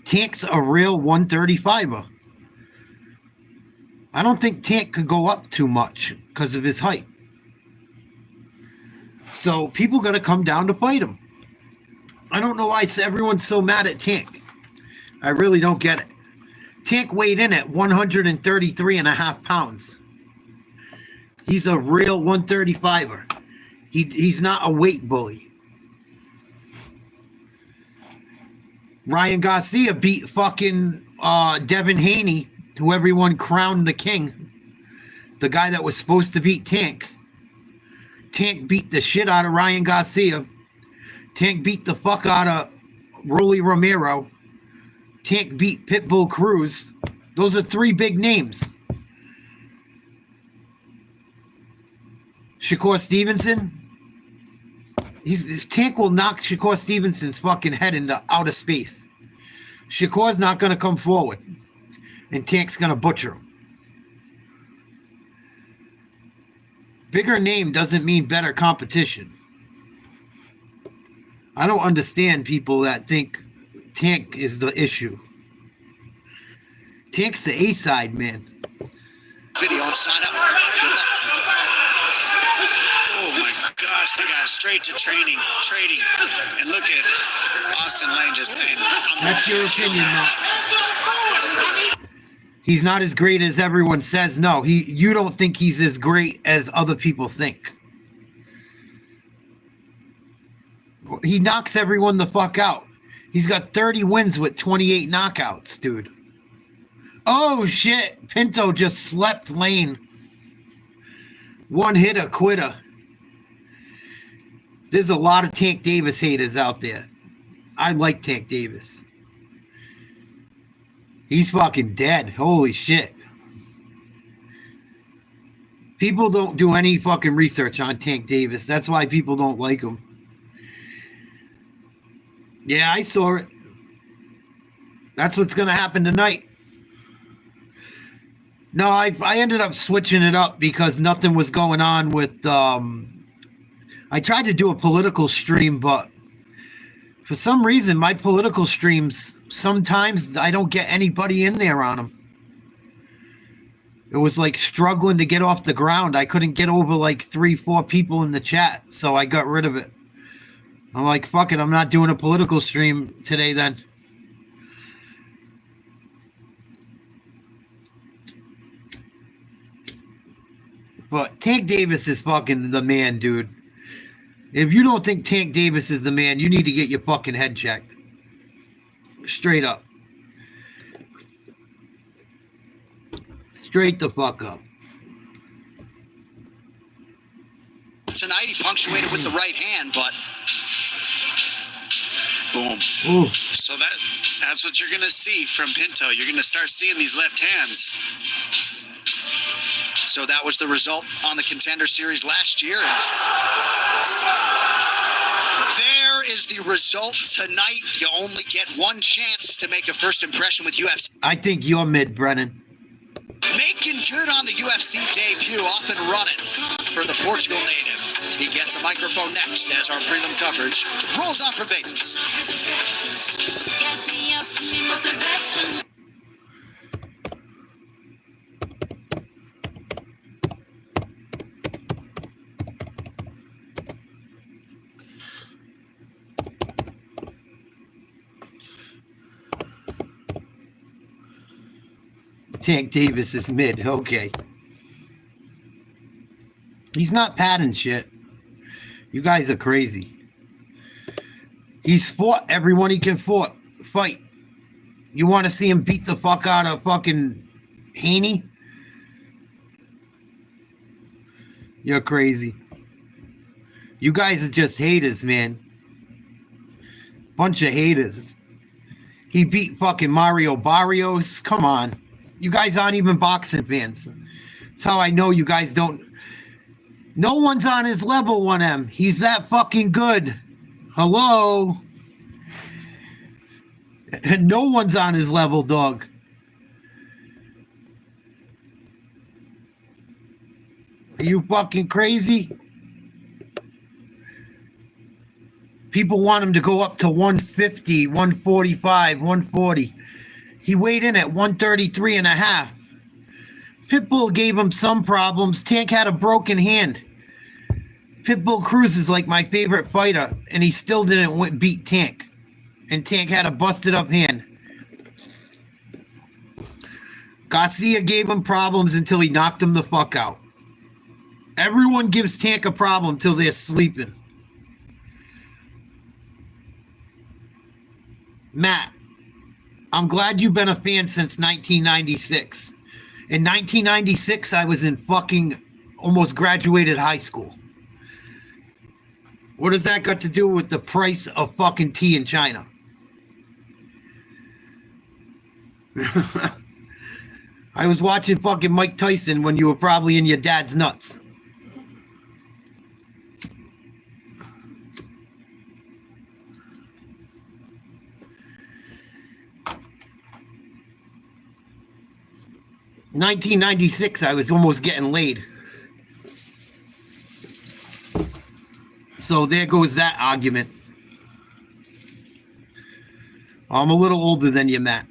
Tank's a real 135er. I don't think Tank could go up too much because of his height. So people got to come down to fight him. I don't know why everyone's so mad at Tank. I really don't get it. Tank weighed in at 133 and a half pounds. He's a real 135er. He's not a weight bully. Ryan Garcia beat fucking Devin Haney, who everyone crowned the king. The guy that was supposed to beat Tank. Tank beat the shit out of Ryan Garcia. Tank beat the fuck out of Rolly Romero. Tank beat Pitbull Cruz. Those are three big names. Shakur Stevenson. Tank will knock Shakur Stevenson's fucking head into outer space. Shakur's not going to come forward. And Tank's going to butcher him. Bigger name doesn't mean better competition. I don't understand people that think Tank is the issue. Tank's the A-side, man. Video and sign up. Good luck. Oh my gosh, they got straight to trading. And look at Austin Lane just saying, That's your opinion, Matt. He's not as great as everyone says. No, you don't think he's as great as other people think. He knocks everyone the fuck out. He's got 30 wins with 28 knockouts, dude. Oh, shit. Pinto just slept Lane. One hitter, quitter. There's a lot of Tank Davis haters out there. I like Tank Davis. He's fucking dead. Holy shit. People don't do any fucking research on Tank Davis. That's why people don't like him. Yeah, I saw it. That's what's going to happen tonight. No, I ended up switching it up because nothing was going on with... I tried to do a political stream, but for some reason, my political streams, sometimes I don't get anybody in there on them. It was like struggling to get off the ground. I couldn't get over like 3-4 people in the chat, so I got rid of it. I'm like, fuck it, I'm not doing a political stream today then. But Tank Davis is fucking the man, dude. If you don't think Tank Davis is the man, you need to get your fucking head checked. Straight up. Straight the fuck up. Tonight he punctuated with the right hand, but boom. Ooh. So that's what you're gonna see from Pinto. You're gonna start seeing these left hands. So that was the result on the Contender Series last year. There is the result tonight. You only get one chance to make a first impression with UFC. I think you're mid, Brennan. Making good on the UFC debut, off and running for the Portugal native. He gets a microphone next as our prelim coverage rolls on for Bates. Tank Davis is mid. Okay. He's not padding shit. You guys are crazy. He's fought everyone he can fight. You want to see him beat the fuck out of fucking Haney? You're crazy. You guys are just haters, man. Bunch of haters. He beat fucking Mario Barrios. Come on. You guys aren't even boxing fans. That's how I know you guys don't. No one's on his level, 1M. He's that fucking good. Hello? No one's on his level, dog. Are you fucking crazy? People want him to go up to 150, 145, 140. He weighed in at 133 and a half. Pitbull gave him some problems. Tank had a broken hand. Pitbull Cruz is like my favorite fighter, and he still didn't beat Tank. And Tank had a busted up hand. Garcia gave him problems until he knocked him the fuck out. Everyone gives Tank a problem till they're sleeping. Matt, I'm glad you've been a fan since 1996. In 1996, I was in fucking almost graduated high school. What does that got to do with the price of fucking tea in China? I was watching fucking Mike Tyson when you were probably in your dad's nuts. In 1996, I was almost getting laid. So there goes that argument. I'm a little older than you, Matt.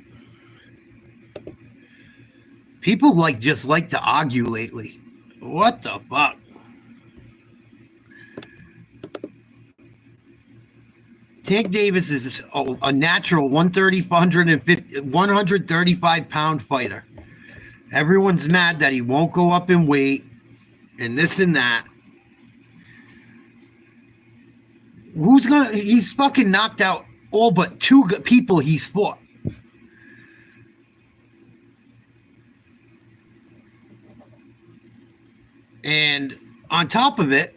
People just like to argue lately. What the fuck? Tank Davis is a natural 135 pound fighter. Everyone's mad that he won't go up in weight and this and that. He's fucking knocked out all but two people he's fought. And on top of it,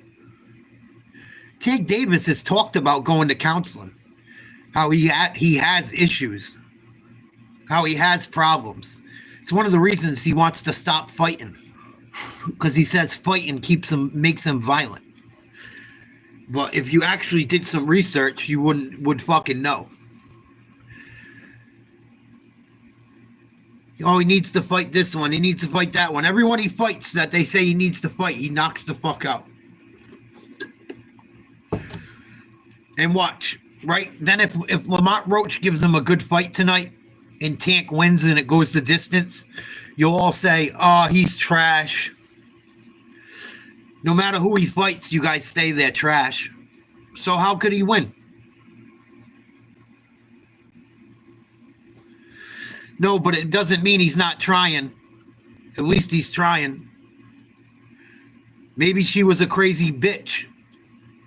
Tank Davis has talked about going to counseling. How he has issues. How he has problems. It's one of the reasons he wants to stop fighting. Because he says fighting makes him violent. But if you actually did some research, you would fucking know. Oh, he needs to fight this one. He needs to fight that one. Everyone he fights that they say he needs to fight, he knocks the fuck out. And watch, right? Then if Lamont Roach gives him a good fight tonight and Tank wins and it goes the distance, you'll all say, oh, he's trash. No matter who he fights, you guys stay there trash. So how could he win? No, but it doesn't mean he's not trying. At least he's trying. Maybe she was a crazy bitch.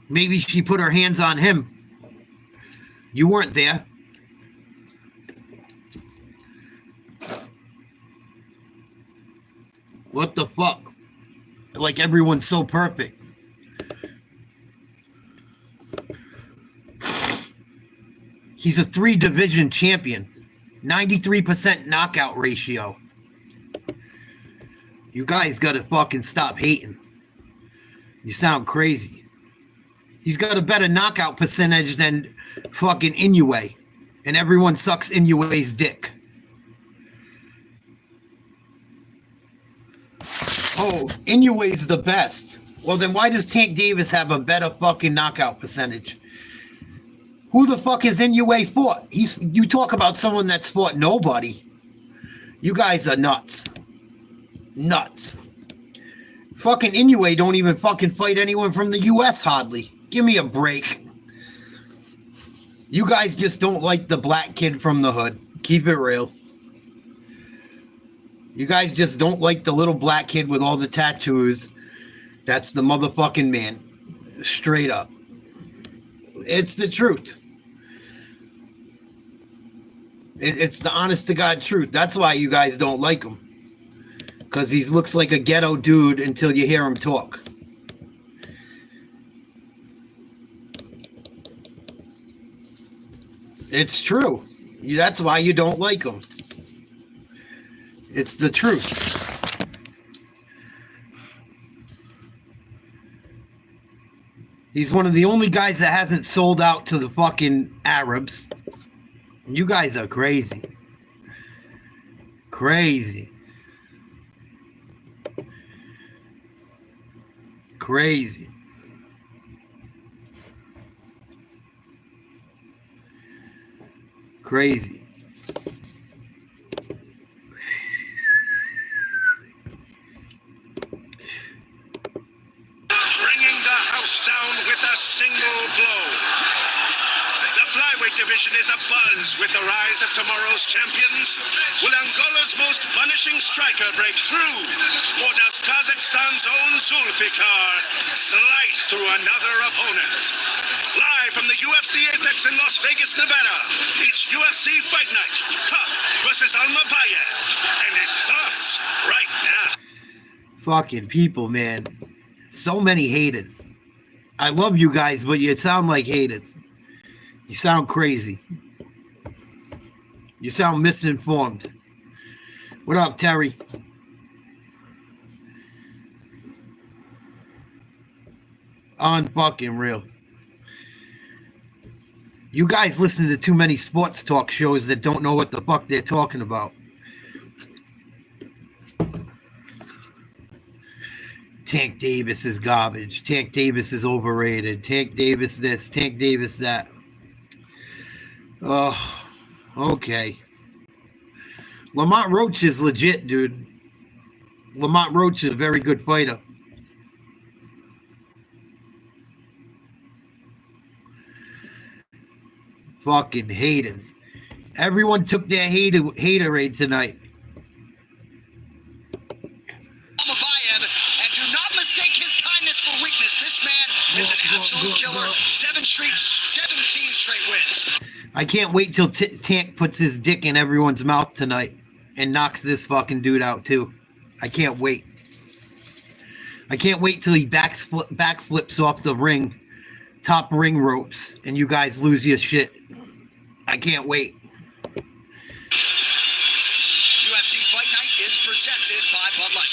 Maybe she put her hands on him. You weren't there. What the fuck? Like everyone's so perfect. He's a 3-division champion. 93% knockout ratio. You guys gotta fucking stop hating. You sound crazy. He's got a better knockout percentage than fucking Inoue. And everyone sucks Inoue's dick. Oh, Inoue's the best. Well, then why does Tank Davis have a better fucking knockout percentage? Who the fuck is NUA fought? You talk about someone that's fought nobody. You guys are nuts. Nuts. Fucking NUA don't even fucking fight anyone from the US hardly. Give me a break. You guys just don't like the black kid from the hood. Keep it real. You guys just don't like the little black kid with all the tattoos. That's the motherfucking man. Straight up. It's the truth. It's the honest to God truth. That's why you guys don't like him. Because he looks like a ghetto dude until you hear him talk. It's true. That's why you don't like him. It's the truth. He's one of the only guys that hasn't sold out to the fucking Arabs. You guys are crazy. Crazy. Crazy. Crazy. Bringing the house down with a single blow. The flyweight division is abuzz with the rise of tomorrow's champions. Will Angola's most punishing striker break through? Or does Kazakhstan's own Zulfikar slice through another opponent? Live from the UFC Apex in Las Vegas, Nevada, it's UFC Fight Night, Tough versus Almabayev, and it starts right now. Fucking people, man. So many haters. I love you guys, but you sound like haters. You sound crazy. You sound misinformed. What up, Terry? Unfucking real. You guys listen to too many sports talk shows that don't know what the fuck they're talking about. Tank Davis is garbage. Tank Davis is overrated. Tank Davis this. Tank Davis that. Oh, okay. Lamont Roach is legit, dude. Lamont Roach is a very good fighter. Fucking haters. Everyone took their haterade tonight. Almabayev, and do not mistake his kindness for weakness. This man is an absolute killer. 17 straight wins. I can't wait till Tank puts his dick in everyone's mouth tonight and knocks this fucking dude out too. I can't wait. I can't wait till he backflips off the ring, top ring ropes, and you guys lose your shit. I can't wait. UFC Fight Night is presented by Bud Light.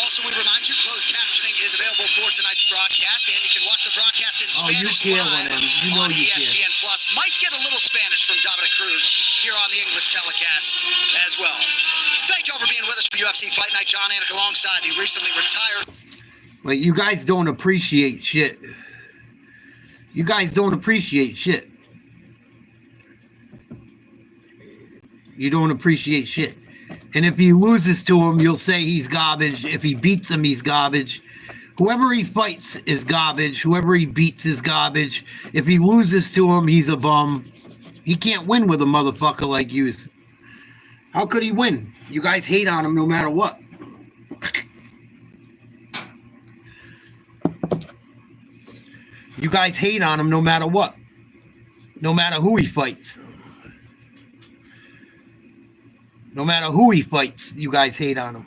Also, we remind you, closed captioning is available for tonight's broadcast, and you can watch the broadcast in Spanish live on ESPN Plus. Might get a little Spanish from Dominic Cruz here on the English telecast as well. Thank you all for being with us for UFC Fight Night. John Anik alongside the recently retired. Like, you guys don't appreciate shit. You guys don't appreciate shit. You don't appreciate shit. And if he loses to him, you'll say he's garbage. If he beats him, he's garbage. Whoever he fights is garbage. Whoever he beats is garbage. If he loses to him, he's a bum. He can't win with a motherfucker like you. How could he win? You guys hate on him no matter what. You guys hate on him no matter what. No matter who he fights. No matter who he fights, you guys hate on him.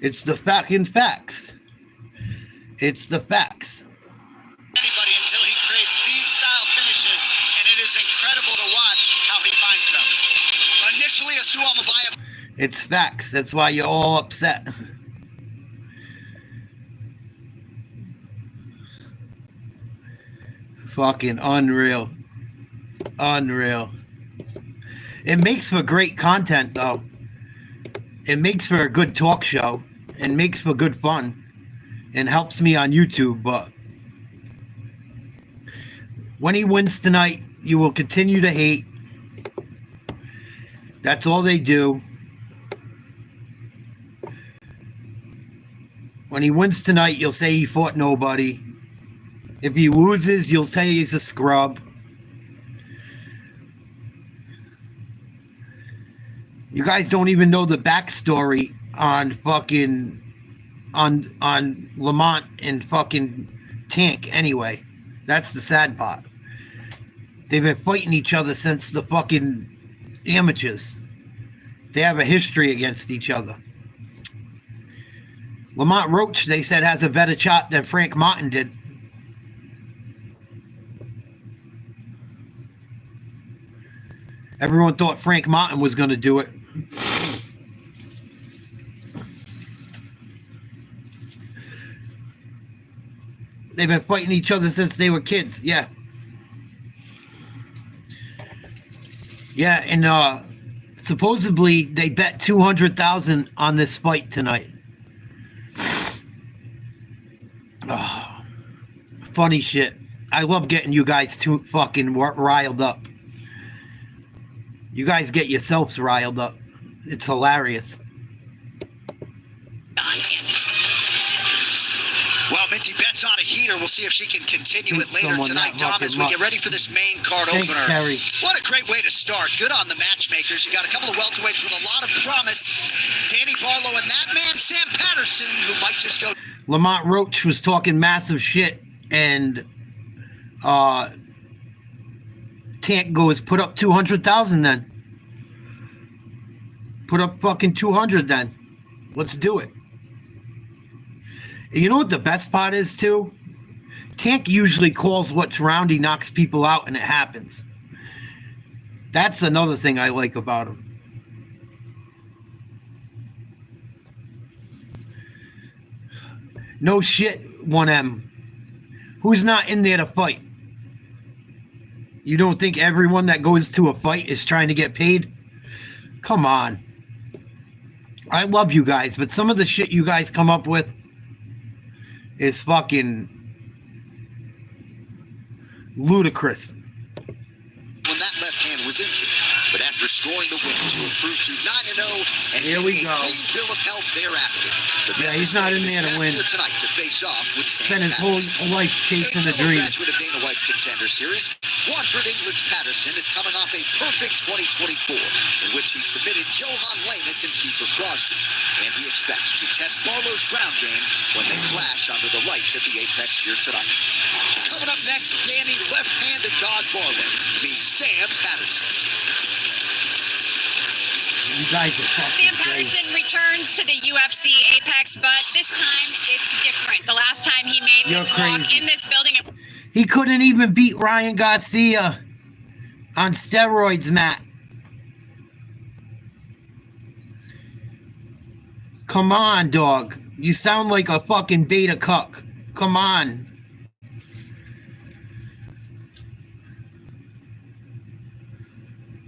It's the fucking facts. It's the facts. Anybody until he creates these style finishes, and it is incredible to watch how he finds them. Initially, Asu Almabayev. It's facts. That's why you're all upset. Fucking unreal. Unreal. It makes for great content, though. It makes for a good talk show. and makes for good fun and helps me on YouTube, but when he wins tonight, you will continue to hate. That's all they do. When he wins tonight, you'll say he fought nobody. If he loses, you'll say he's a scrub. You guys don't even know the backstory on fucking on Lamont and fucking Tank anyway. That's the sad part. They've been fighting each other since the fucking amateurs. They have a history against each other. Lamont Roach, they said, has a better shot than Frank Martin did. Everyone thought Frank Martin was going to do it. They've been fighting each other since they were kids. Yeah. Yeah, and supposedly they bet $200,000 on this fight tonight. Oh, funny shit. I love getting you guys too fucking riled up. You guys get yourselves riled up. It's hilarious. Well, Minty bets on a heater. We'll see if she can continue it later tonight, Dom, as we get ready for this main card Thanks, opener. Terry. What a great way to start. Good on the matchmakers. You got a couple of welterweights with a lot of promise. Danny Barlow and that man, Sam Patterson, who might just go. Lamont Roach was talking massive shit, and Tank goes, put up 200,000 then. Put up fucking 200 then. Let's do it. You know what the best part is too? Tank usually calls what's round, he knocks people out, and it happens. That's another thing I like about him. No shit, 1M. Who's not in there to fight? You don't think everyone that goes to a fight is trying to get paid? Come on. I love you guys, but some of the shit you guys come up with is fucking ludicrous. When that left hand was injured, but after scoring the win to improve to 9-0 and Here we getting go. a clean bill of health thereafter. Yeah, he's not in there to win. Tonight to face off with Sam Spent his whole Patterson. life chasing a A fellow dream. graduate of Dana White's Contender Series, Watford England's Patterson is coming off a perfect 2024, in which he submitted Johan Lamus and Kiefer Crosby, and he expects to test Barlow's ground game when they clash under the lights at the Apex here tonight. Coming up next, Danny left-handed God Barlow meets Sam Patterson. You guys are fucking Sam Patterson returns to the UFC Apex, but this time it's different. The last time he made You're this walk crazy. in this building. He couldn't even beat Ryan Garcia on steroids, Matt. Come on, dog. You sound like a fucking beta cuck. Come on.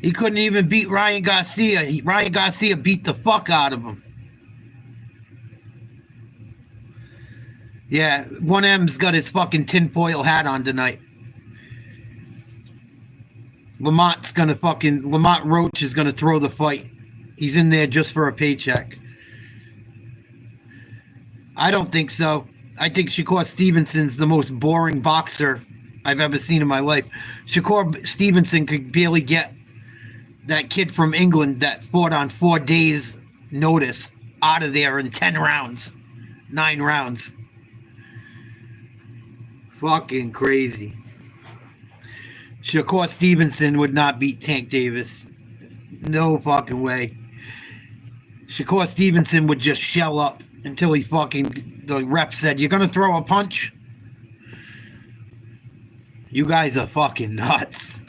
He couldn't even beat Ryan Garcia. Ryan Garcia beat the fuck out of him. Yeah, 1M's got his fucking tinfoil hat on tonight. Lamont Roach is gonna throw the fight. He's in there just for a paycheck. I don't think so. I think Shakur Stevenson's the most boring boxer I've ever seen in my life. Shakur Stevenson could barely get that kid from England that fought on 4 days' notice out of there in 10 rounds. 9 rounds. Fucking crazy. Shakur Stevenson would not beat Tank Davis. No fucking way. Shakur Stevenson would just shell up until the rep said, "You're going to throw a punch?" You guys are fucking nuts.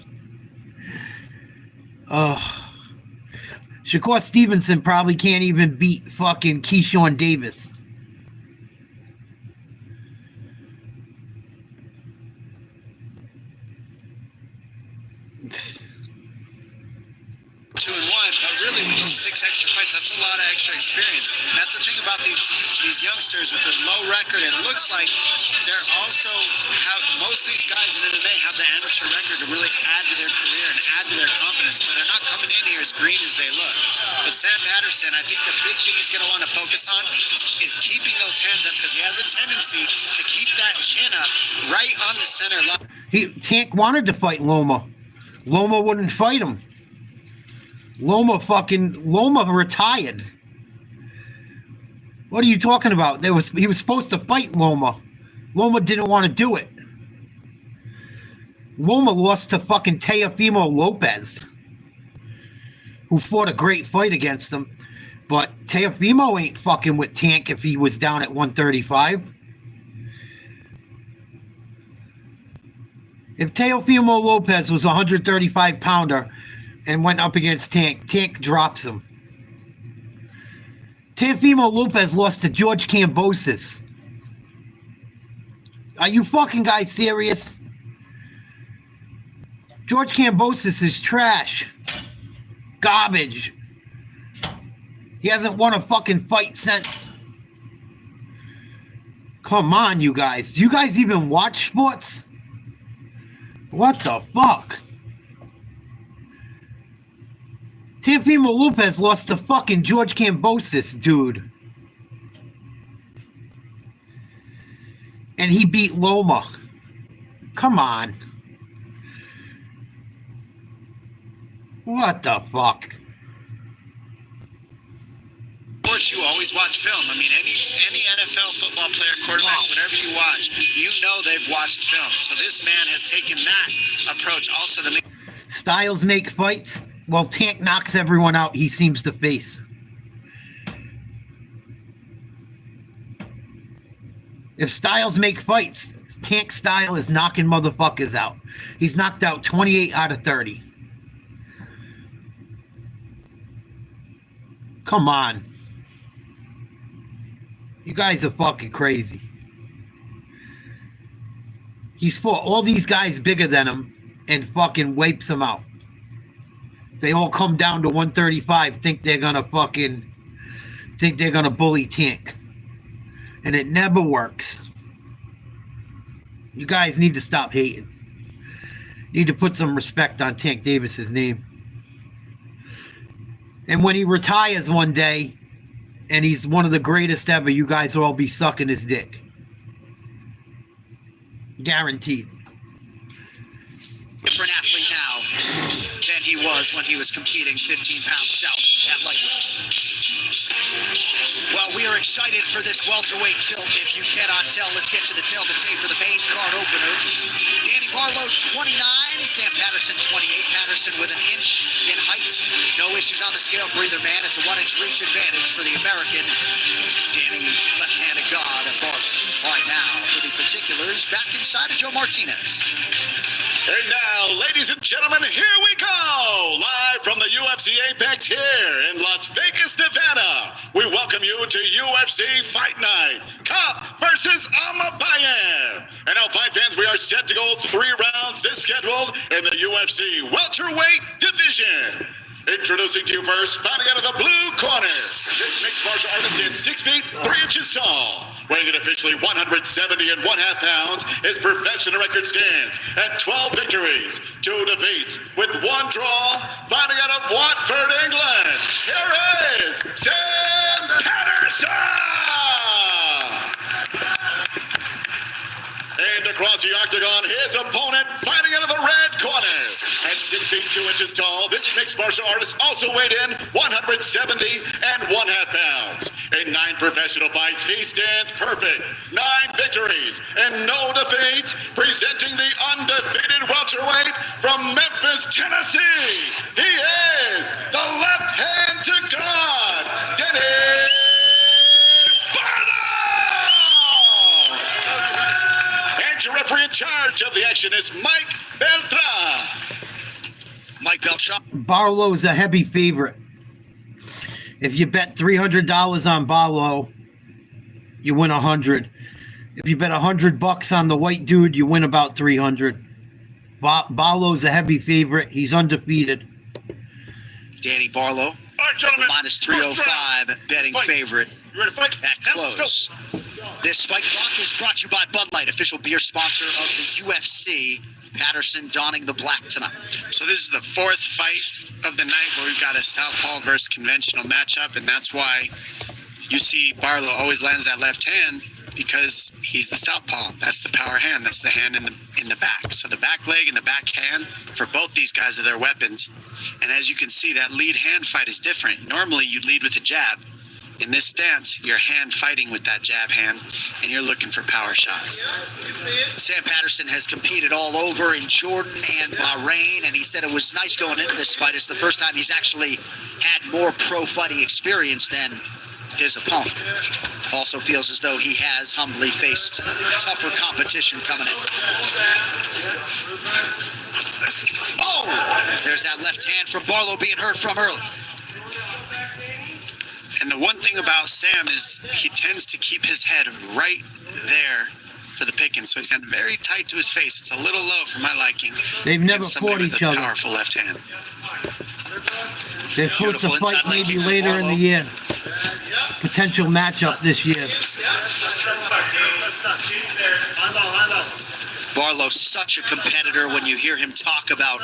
Shakur Stevenson probably can't even beat fucking Keyshawn Davis. 2-1, but really with those 6 extra fights, that's a lot of extra experience. And that's the thing about these youngsters with their low record. It looks like they're also most of these guys in MMA have the amateur record to really add to their career and add to their confidence. So they're not coming in here as green as they look. But Sam Patterson, I think the big thing he's going to want to focus on is keeping those hands up, because he has a tendency to keep that chin up right on the center line. Tank wanted to fight Loma. Loma wouldn't fight him. Loma retired. What are you talking about? He was supposed to fight Loma. Loma didn't want to do it. Loma lost to fucking Teofimo Lopez, who fought a great fight against him. But Teofimo ain't fucking with Tank if he was down at 135. If Teofimo Lopez was a 135-pounder and went up against Tank, Tank drops him. Teofimo Lopez lost to George Kambosos. Are you fucking guys serious? George Kambosos is trash. Garbage. He hasn't won a fucking fight since. Come on, you guys. Do you guys even watch sports? What the fuck? Teofimo Lopez lost to fucking George Kambosos, dude. And he beat Loma. Come on. What the fuck? Of course, you always watch film. I mean, any NFL football player, quarterbacks, whatever you watch, you know they've watched film. So this man has taken that approach also to make... Styles make fights. Well, Tank knocks everyone out he seems to face. If Styles make fights, Tank style is knocking motherfuckers out. He's knocked out 28 out of 30. Come on. You guys are fucking crazy. He's fought all these guys bigger than him and fucking wipes them out. They all come down to 135, think they're gonna bully Tank. And it never works. You guys need to stop hating. Need to put some respect on Tank Davis's name. And when he retires one day, and he's one of the greatest ever, you guys will all be sucking his dick. Guaranteed. Different athlete now than he was when he was competing 15 pounds south at lightweight. Well, we are excited for this welterweight tilt. If you cannot tell, let's get to the tail of the tape for the main card opener. Danny Barlow, 29. Sam Patterson, 28. Patterson with an inch in height. No issues on the scale for either man. It's a 1-inch reach advantage for the American. Danny, left-handed god of Barlow. All right, now for the particulars, back inside of Joe Martinez. And now, ladies and gentlemen, here we go! Live from the UFC Apex here in Las Vegas, Nevada. We welcome you to UFC Fight Night. Cop versus Amabayev. And now, fight fans, we are set to go 3 rounds this scheduled in the UFC welterweight division. Introducing to you first, fighting out of the blue corner. This mixed martial artist is 6 feet 3 inches tall. Weighing in officially 170.5 pounds, his professional record stands at 12 victories, 2 defeats, with 1 draw. Fighting out of Watford, England. Here is Sam Patterson. And across the octagon, his opponent fighting out of the red corner. At 6 feet 2 inches tall, this mixed martial artist also weighed in 170.5 pounds. In 9 professional fights, he stands perfect. 9 victories and no defeats. Presenting the undefeated welterweight from Memphis, Tennessee. He is the left hand to God, Danny. Your referee in charge of the action is Mike Beltran. Mike Beltran. Barlow's a heavy favorite. If you bet $300 on Barlow, you win 100. If you bet $100 on the white dude, you win about 300. Barlow's a heavy favorite. He's undefeated. Danny Barlow, All right, gentlemen. minus 305 betting favorite You ready to fight? at Let's go. close. This fight block is brought to you by Bud Light, official beer sponsor of the UFC. Patterson donning the black tonight. So this is the fourth fight of the night where we've got a southpaw versus conventional matchup, and that's why you see Barlow always lands that left hand, because he's the southpaw. That's the power hand. That's the hand in the back. So the back leg and the back hand for both these guys are their weapons. And as you can see, that lead hand fight is different. Normally you lead with a jab. In this stance, you're hand fighting with that jab hand, and you're looking for power shots. Sam Patterson has competed all over in Jordan and Bahrain, and he said it was nice going into this fight. It's the first time he's actually had more pro fighting experience than his opponent. Also feels as though he has humbly faced tougher competition coming in. Oh! There's that left hand from Barlow being heard from early. And the one thing about Sam is he tends to keep his head right there for the picking. So he's got very tight to his face. It's a little low for my liking. They've never And somebody fought with each a other. powerful left hand. They're supposed to Beautiful fight inside leg maybe kick from later in Barlow. the year. Potential matchup this year. Barlow's such a competitor when you hear him talk about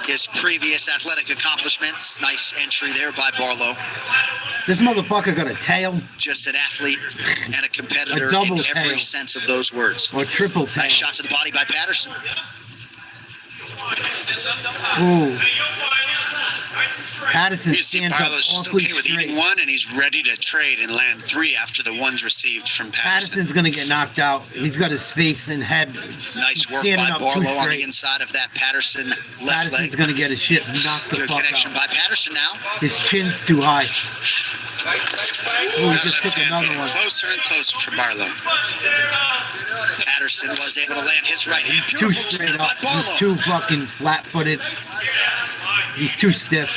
his previous athletic accomplishments. Nice entry there by Barlow. This motherfucker got a tail Just an athlete and a competitor A double in every tail. sense of those words. or triple tail. Nice shot to the body by Patterson. Ooh. Patterson You see stands up Barlow's just awfully okay with straight. eating one, and he's ready to trade and land three after the ones received from Patterson. Patterson's gonna get knocked out. He's got his face and head Nice work standing by up too Barlow on the straight. inside of that Patterson left Patterson's leg. gonna get his shit knocked the Good fuck connection out. by Patterson now. His chin's too high. Ooh, he That just left took hand's another getting one. closer and closer for Barlow. Patterson was able to land his right hand. He's too Beautiful straight spin by up. He's Barlow. too fucking flat-footed. He's too stiff.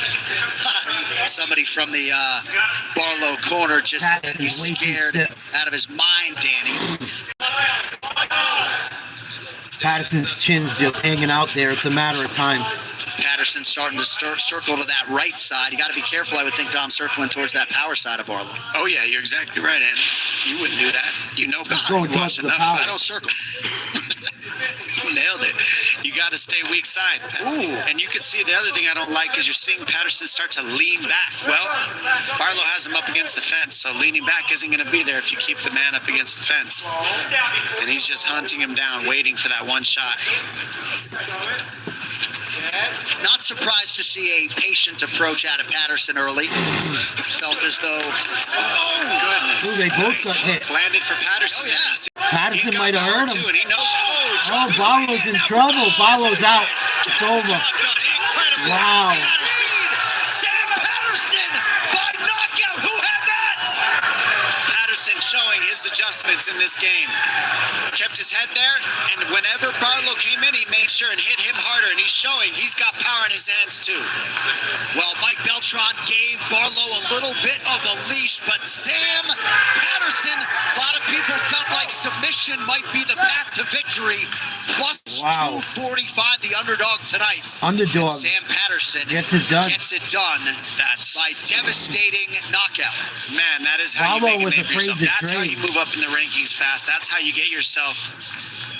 Somebody from the Barlow corner just said Patterson's he's way too scared stiff. out of his mind, Danny. Patterson's chin's just hanging out there. It's a matter of time. Patterson starting to circle to that right side. You got to be careful, I would think, Don, circling towards that power side of Barlow. Oh, yeah, you're exactly right, Andy. You wouldn't do that. You know God. Going You towards watch the enough power. I don't circle. You nailed it. You got to stay weak side. Ooh. And you can see the other thing I don't like is you're seeing Patterson start to lean back. Well, Barlow has him up against the fence, so leaning back isn't going to be there if you keep the man up against the fence. And he's just hunting him down, waiting for that one shot. Not surprised to see a patient approach out of Patterson early. Felt as though, Oh, goodness. Ooh, they both Nice got hook hit. Landed for Patterson. Oh, yeah. You see- Patterson he's got might have power, hurt him. too, and he knows. Oh, Barlow's in trouble. Barlow's out. It's over. Wow. Sam Patterson by knockout. Who had that? Patterson showing his adjustments in this game. Kept his head there, and whenever Barlow came in, he made sure and hit him harder, and he's showing he's got power in his hands too. Well, Mike Beltran gave Barlow a little bit of a leash, but Sam Patterson, a lot of people felt like submission might be the path to victory. Plus Wow. 245, the underdog tonight. Underdog. Sam Patterson Gets it done. Gets it done. That's by devastating knockout. Man, that is how Barlow you make a was name for afraid yourself. to That's how trade. you move up in the rankings fast. That's how you get yourself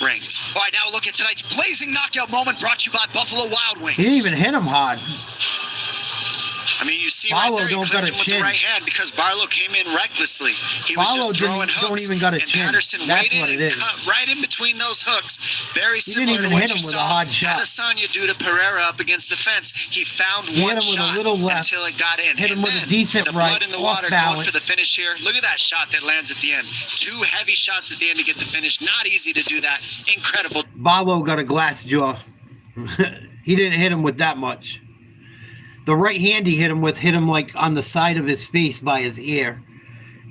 ranked. All right, now we'll look at tonight's blazing knockout moment brought to you by Buffalo Wild Wings. He didn't even hit him hard. I mean, you see Barlow right there, he don't clipped got a him with chin. the right hand because Barlow came in recklessly. He was Barlow just throwing don't hooks, even got a and chin. Patterson That's waited what it and is. cut right in between those hooks. Very He similar didn't even to what hit you him with a saw hard shot. Adesanya do to Pereira up against the fence. He found He one hit him with a shot little left, until it got in. hit him And with a then decent the right, blood in the off water going balance. for the finish here. Look at that shot that lands at the end. Two heavy shots at the end to get the finish. Not easy to do that. Incredible. Barlow got a glass jaw. He didn't hit him with that much. The right hand he hit him with hit him like on the side of his face by his ear.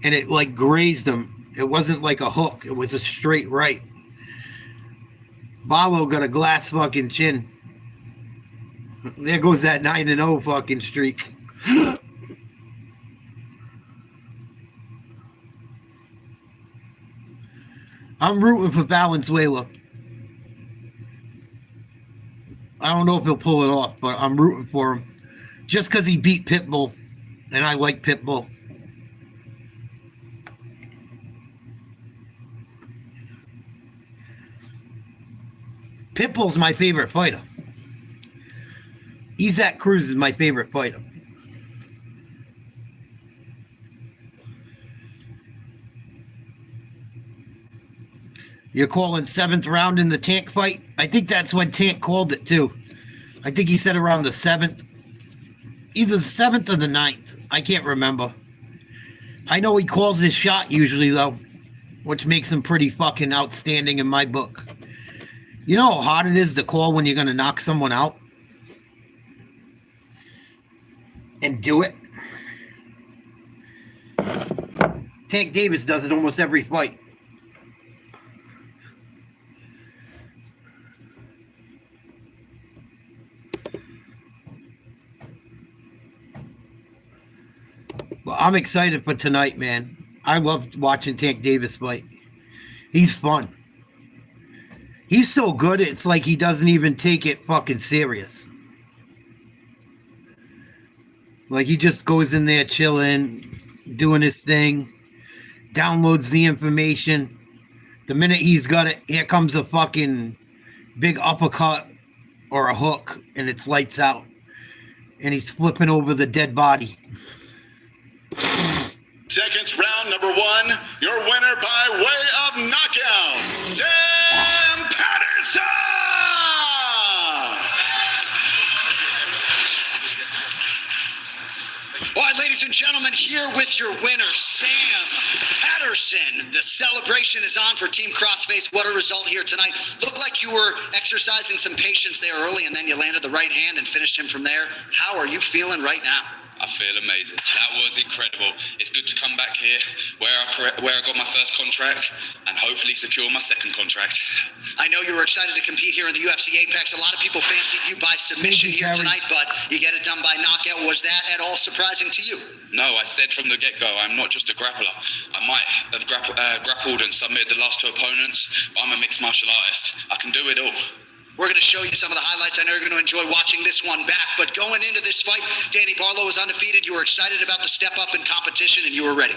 And it like grazed him. It wasn't like a hook. It was a straight right. Barlow got a glass fucking chin. There goes that 9-0 fucking streak. I'm rooting for Valenzuela. I don't know if he'll pull it off, but I'm rooting for him. Just because he beat Pitbull, and I like Pitbull. Pitbull's my favorite fighter. Isaac Cruz is my favorite fighter. You're calling 7th round in the Tank fight? I think that's when Tank called it too. I think he said around the 7th. Either the 7th or the 9th. I can't remember. I know he calls his shot usually though, which makes him pretty fucking outstanding in my book. You know how hard it is to call when you're going to knock someone out? And do it? Tank Davis does it almost every fight. Well, I'm excited for tonight, man. I love watching Tank Davis fight. He's fun. He's so good, it's like he doesn't even take it fucking serious. Like he just goes in there chilling, doing his thing, downloads the information. The minute he's got it, here comes a fucking big uppercut or a hook, and it's lights out. And he's flipping over the dead body. Seconds round number 1. Your winner by way of knockout, Sam Patterson! All right, ladies and gentlemen, here with your winner, Sam Patterson. The celebration is on for Team Crossface. What a result here tonight. Looked like you were exercising some patience there early, and then you landed the right hand and finished him from there. How are you feeling right now? I feel amazing. That was incredible. It's good to come back here where I got my first contract and hopefully secure my second contract. I know you were excited to compete here in the UFC Apex. A lot of people fancied you by submission here tonight, but you get it done by knockout. Was that at all surprising to you? No, I said from the get-go, I'm not just a grappler. I might have grappled and submitted the last 2 opponents, but I'm a mixed martial artist. I can do it all. We're going to show you some of the highlights. I know you're going to enjoy watching this one back. But going into this fight, Danny Barlow was undefeated. You were excited about the step up in competition, and you were ready.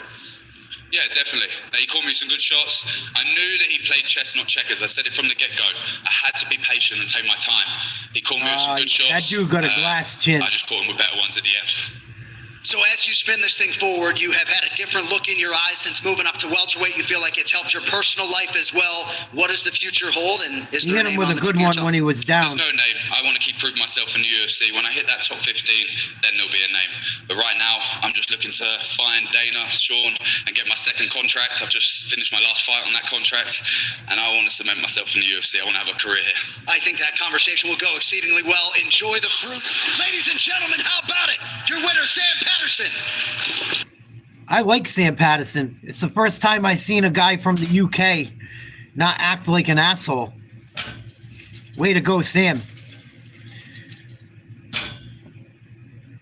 Yeah, definitely. He called me some good shots. I knew that he played chess, not checkers. I said it from the get-go. I had to be patient and take my time. He called me with some good shots. That dude got a glass chin. I just caught him with better ones at the end. So as you spin this thing forward, you have had a different look in your eyes since moving up to welterweight. You feel like it's helped your personal life as well. What does the future hold? And is there He a hit him name with on a the good tip of your one when he was down. There's no name. I want to keep proving myself in the UFC. When I hit that top 15, then there'll be a name. But right now, I'm just looking to find Dana, Sean, and get my second contract. I've just finished my last fight on that contract, and I want to cement myself in the UFC. I want to have a career here. I think that conversation will go exceedingly well. Enjoy the fruits. Ladies and gentlemen, how about it? Your winner, Sam Patterson. I like Sam Patterson. It's the first time I've seen a guy from the UK not act like an asshole. Way to go, Sam.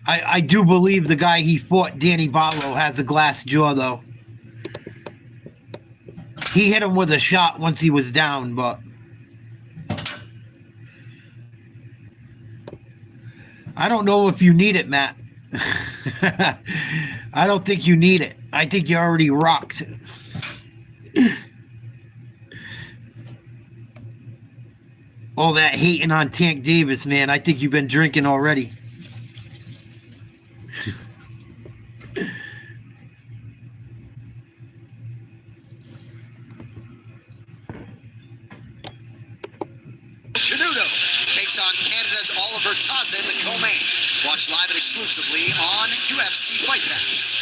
I do believe the guy he fought, Danny Barlow, has a glass jaw, though. He hit him with a shot once he was down, but... I don't know if you need it, Matt. I don't think you need it. I think you already rocked. All that hating on Tank Davis, man. I think you've been drinking already. Canuto takes on Canada's Oliver Taza in the co-main. Watch live and exclusively on UFC Fight Pass.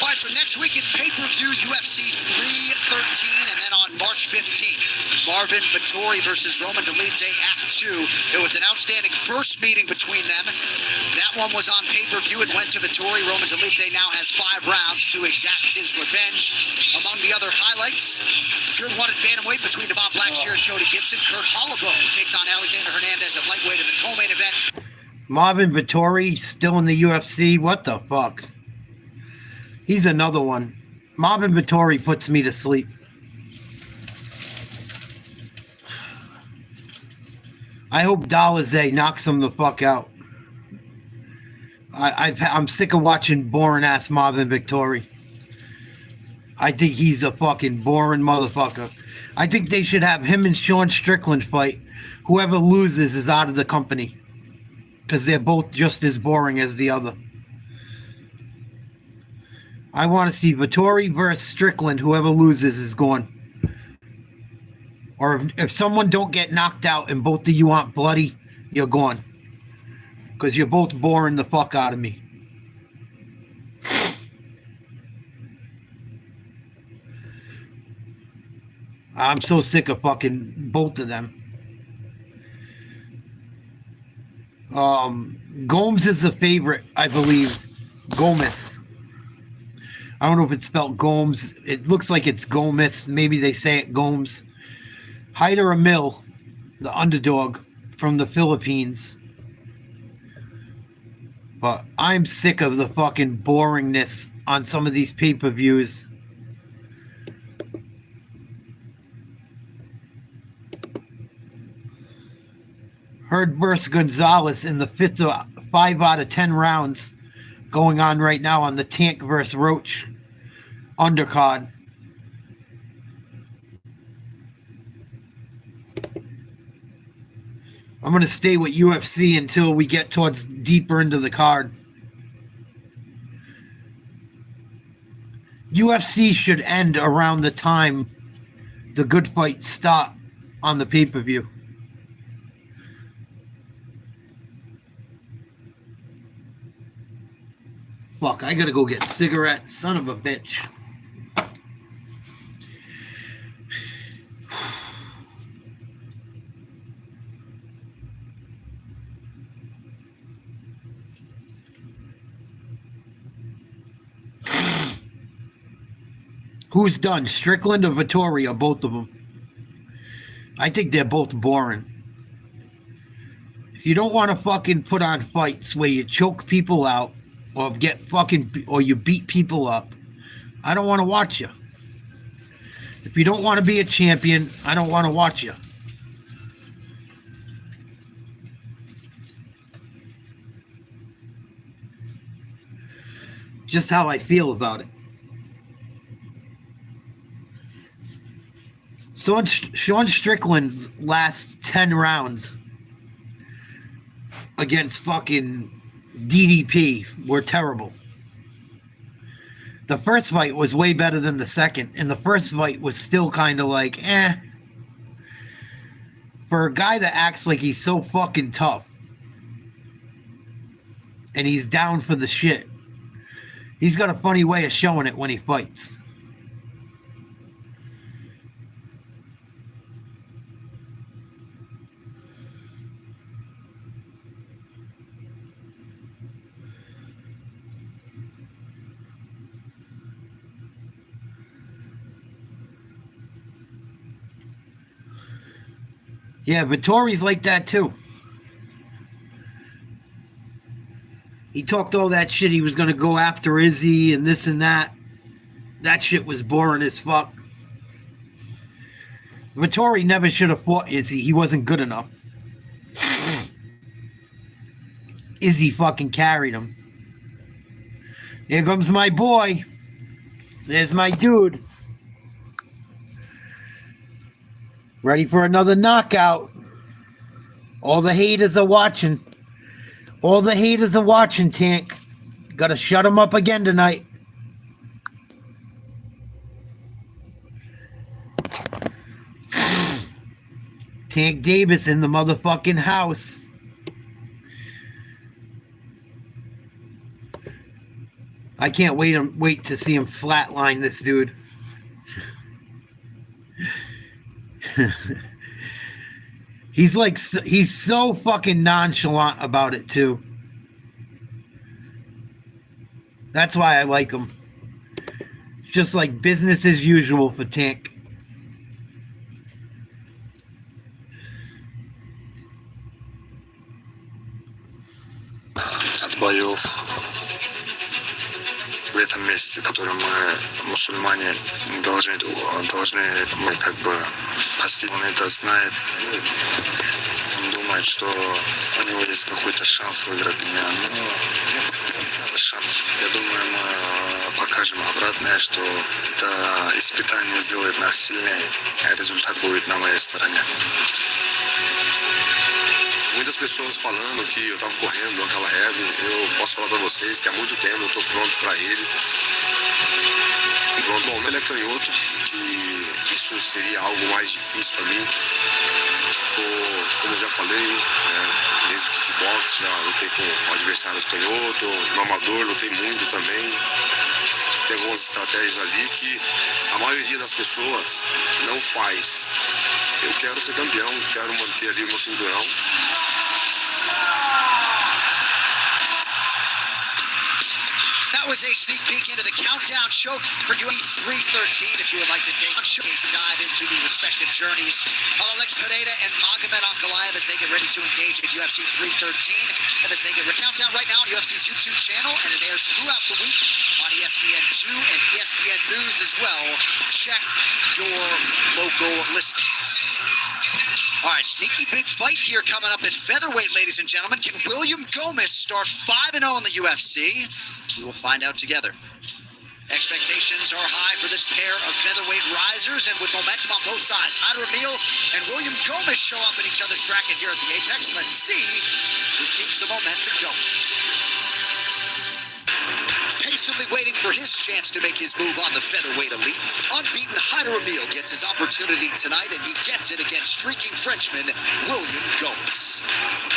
All right, so next week it's pay-per-view UFC 313, and then on March 15th, Marvin Vettori versus Roman Dolidze Act 2. It was an outstanding first meeting between them. That one was on pay-per-view. It went to Vettori. Roman Dolidze now has 5 rounds to exact his revenge. Among the other highlights, good one at bantamweight between Devon Blackshear and Cody Gibson. Kurt Holloway takes on Alexander Hernandez at lightweight in the co-main event. Marvin Vettori still in the UFC? What the fuck? He's another one. Marvin Vettori puts me to sleep. I hope Dolidze knocks him the fuck out. I'm sick of watching boring ass Marvin Victory. I think he's a fucking boring motherfucker. I think they should have him and Sean Strickland fight. Whoever loses is out of the company. Because they're both just as boring as the other. I want to see Vittori versus Strickland. Whoever loses is gone. Or if someone don't get knocked out and both of you aren't bloody, you're gone. Because you're both boring the fuck out of me. I'm so sick of fucking both of them. Gomes is the favorite, I believe. Gomez. I don't know if it's spelled Gomes. It looks like it's Gomez. Maybe they say it Gomes. Hyder Emil, the underdog from the Philippines. But I'm sick of the fucking boringness on some of these pay-per-views. Hurd versus Gonzalez in the 5 out of 10 rounds going on right now on the Tank versus Roach undercard. I'm going to stay with UFC until we get towards deeper into the card. UFC should end around the time the good fights start on the pay-per-view. Fuck, I gotta go get cigarettes. Son of a bitch. Who's done? Strickland or Vittori or both of them? I think they're both boring. If you don't want to fucking put on fights where you choke people out or or you beat people up, I don't want to watch you. If you don't want to be a champion, I don't want to watch you. Just how I feel about it. Sean Strickland's last 10 rounds against fucking DDP were terrible. The first fight was way better than the second, and the first fight was still kind of like, eh. For a guy that acts like he's so fucking tough, and he's down for the shit, he's got a funny way of showing it when he fights. Yeah, Vittori's like that too. He talked all that shit. He was going to go after Izzy and this and that. That shit was boring as fuck. Vittori never should have fought Izzy. He wasn't good enough. Izzy fucking carried him. Here comes my boy. There's my dude. Ready for another knockout. All the haters are watching. All the haters are watching, Tank. Gotta shut him up again tonight. Tank Davis in the motherfucking house. I can't wait to see him flatline this dude. He's so fucking nonchalant about it too. That's why I like him. Just like business as usual for Tank. от боев в этом месяце, который мы, мусульмане, должны мы как бы простить. Он это знает. Он думает, думает, что у него есть какой-то шанс выиграть меня. Ну, шанс. Я думаю, мы покажем обратное, что это испытание сделает нас sильнее, а результат будет на моей стороне. Muitas pessoas falando que eu tava correndo aquela heavy. Eu posso falar pra vocês que há muito tempo eu tô pronto pra ele. Pronto, bom, ele é canhoto, que isso seria algo mais difícil pra mim. Como eu já falei, desde o kickbox, já lutei com adversários canhoto, no amador lutei muito também. Tem algumas estratégias ali que a maioria das pessoas não faz. Eu quero ser campeão, quero manter ali o meu cinturão. That was a sneak peek into the countdown show for UFC 313. If you would like to take a dive into the respective journeys of Alex Pereira and Magomed Ankalaev as they get ready to engage at UFC 313. And as they get countdown right now on UFC's YouTube channel, and it airs throughout the week on ESPN2 and ESPN News as well. Check your local listings. All right, sneaky big fight here coming up at featherweight, ladies and gentlemen. Can William Gomez start 5-0 in the UFC? We will find out together. Expectations are high for this pair of featherweight risers, and with momentum on both sides, Hyder Emil and William Gomez show up in each other's bracket here at the Apex. Let's see who keeps the momentum going. Patiently waiting for his chance to make his move on the featherweight elite. Unbeaten Hyder Emil gets his opportunity tonight, and he gets it against streaking Frenchman William Gomez.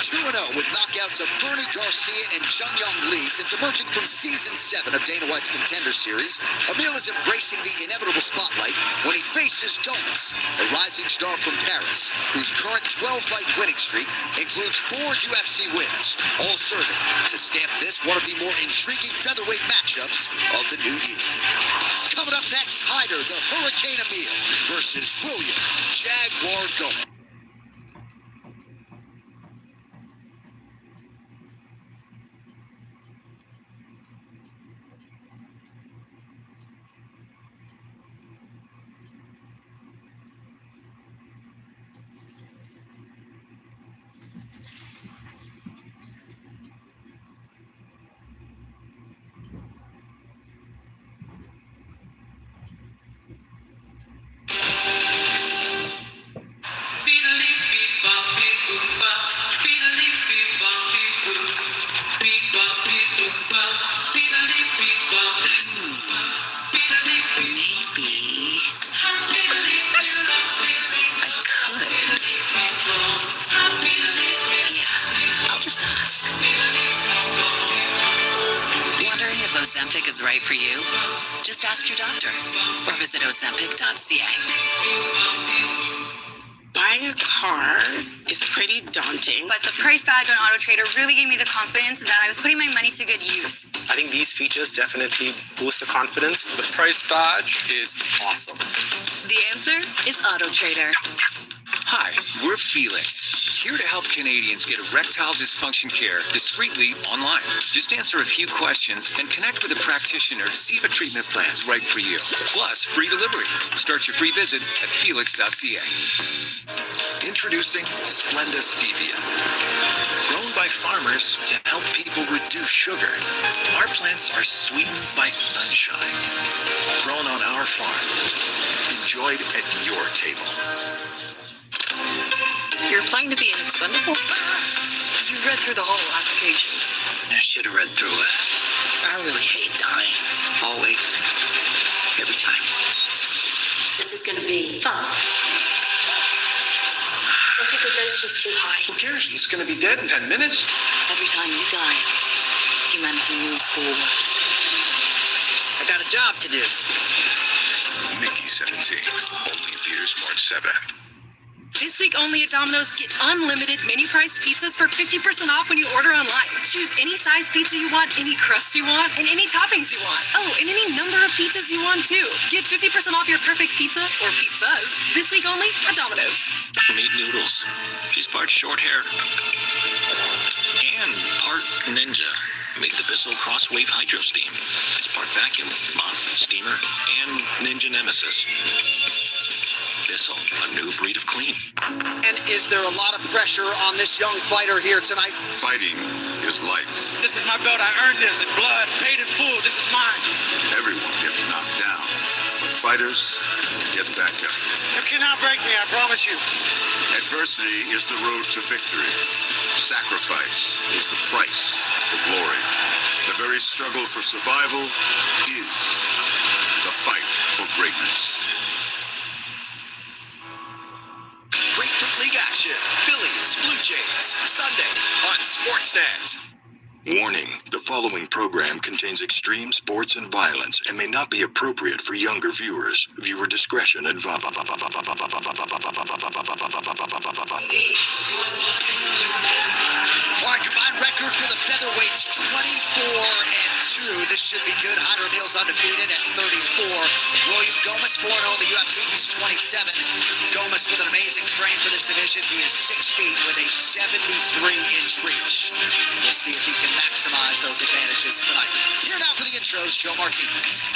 2-0 with knockouts of Fernie Garcia and Chung Young Lee since emerging from Season 7 of Dana White's Contender Series. Emil is embracing the inevitable spotlight when he faces Gomez, a rising star from Paris, whose current 12-fight winning streak includes 4 UFC wins, all serving to stamp this one of the more intriguing featherweight matchups of the new year. Coming up next, Hyder, the Hurricane Emil versus William Jaguar Gomez. Ozempic is right for you? Just ask your doctor or visit Ozempic.ca. Buying a car is pretty daunting. But the price badge on Auto Trader really gave me the confidence that I was putting my money to good use. I think these features definitely boost the confidence. The price badge is awesome. The answer is Auto Trader. Hi, we're Felix, here to help Canadians get erectile dysfunction care discreetly online. Just answer a few questions and connect with a practitioner to see if a treatment plan's right for you. Plus, free delivery. Start your free visit at felix.ca. Introducing Splenda Stevia. Grown by farmers to help people reduce sugar. Our plants are sweetened by sunshine. Grown on our farm. Enjoyed at your table. You're applying to be an expendable? You read through the whole application. I should have read through it. I really hate dying. Always. Every time. This is going to be fun. I think the dose was too high. Who cares? He's going to be dead in 10 minutes. Every time you die, humanity moves forward. I got a job to do. Mickey 17. Only in theaters March 7th. This week only at Domino's, get unlimited mini-priced pizzas for 50% off when you order online. Choose any size pizza you want, any crust you want, and any toppings you want. Oh, and any number of pizzas you want, too. Get 50% off your perfect pizza, or pizzas, this week only at Domino's. Meet Noodles. She's part short hair and part ninja. Make the Bissell Crosswave Hydro Steam. It's part vacuum, mop, steamer, and Ninja Nemesis. Bissell, a new breed of clean. And is there a lot of pressure on this young fighter here tonight? Fighting is life. This is my belt. I earned this in blood, paid in full. This is mine. Everyone gets knocked down, but fighters get back up. You cannot break me, I promise you. Adversity is the road to victory. Sacrifice is the price for glory. The very struggle for survival is the fight for greatness. Grapefruit League action. Phillies, Blue Jays, Sunday on Sportsnet. Warning, the following program contains extreme sports and violence and may not be appropriate for younger viewers. Viewer discretion advised. All right, combined record for the featherweights, 24-2. This should be good. Hunter Mills undefeated at 34. William Gomez, 4-0 in the UFC. He's 27. Gomez with an amazing frame for this division. He is 6 feet with a 73-inch reach. We'll see if he can maximize those advantages tonight. Here now for the intros, Joe Martinez.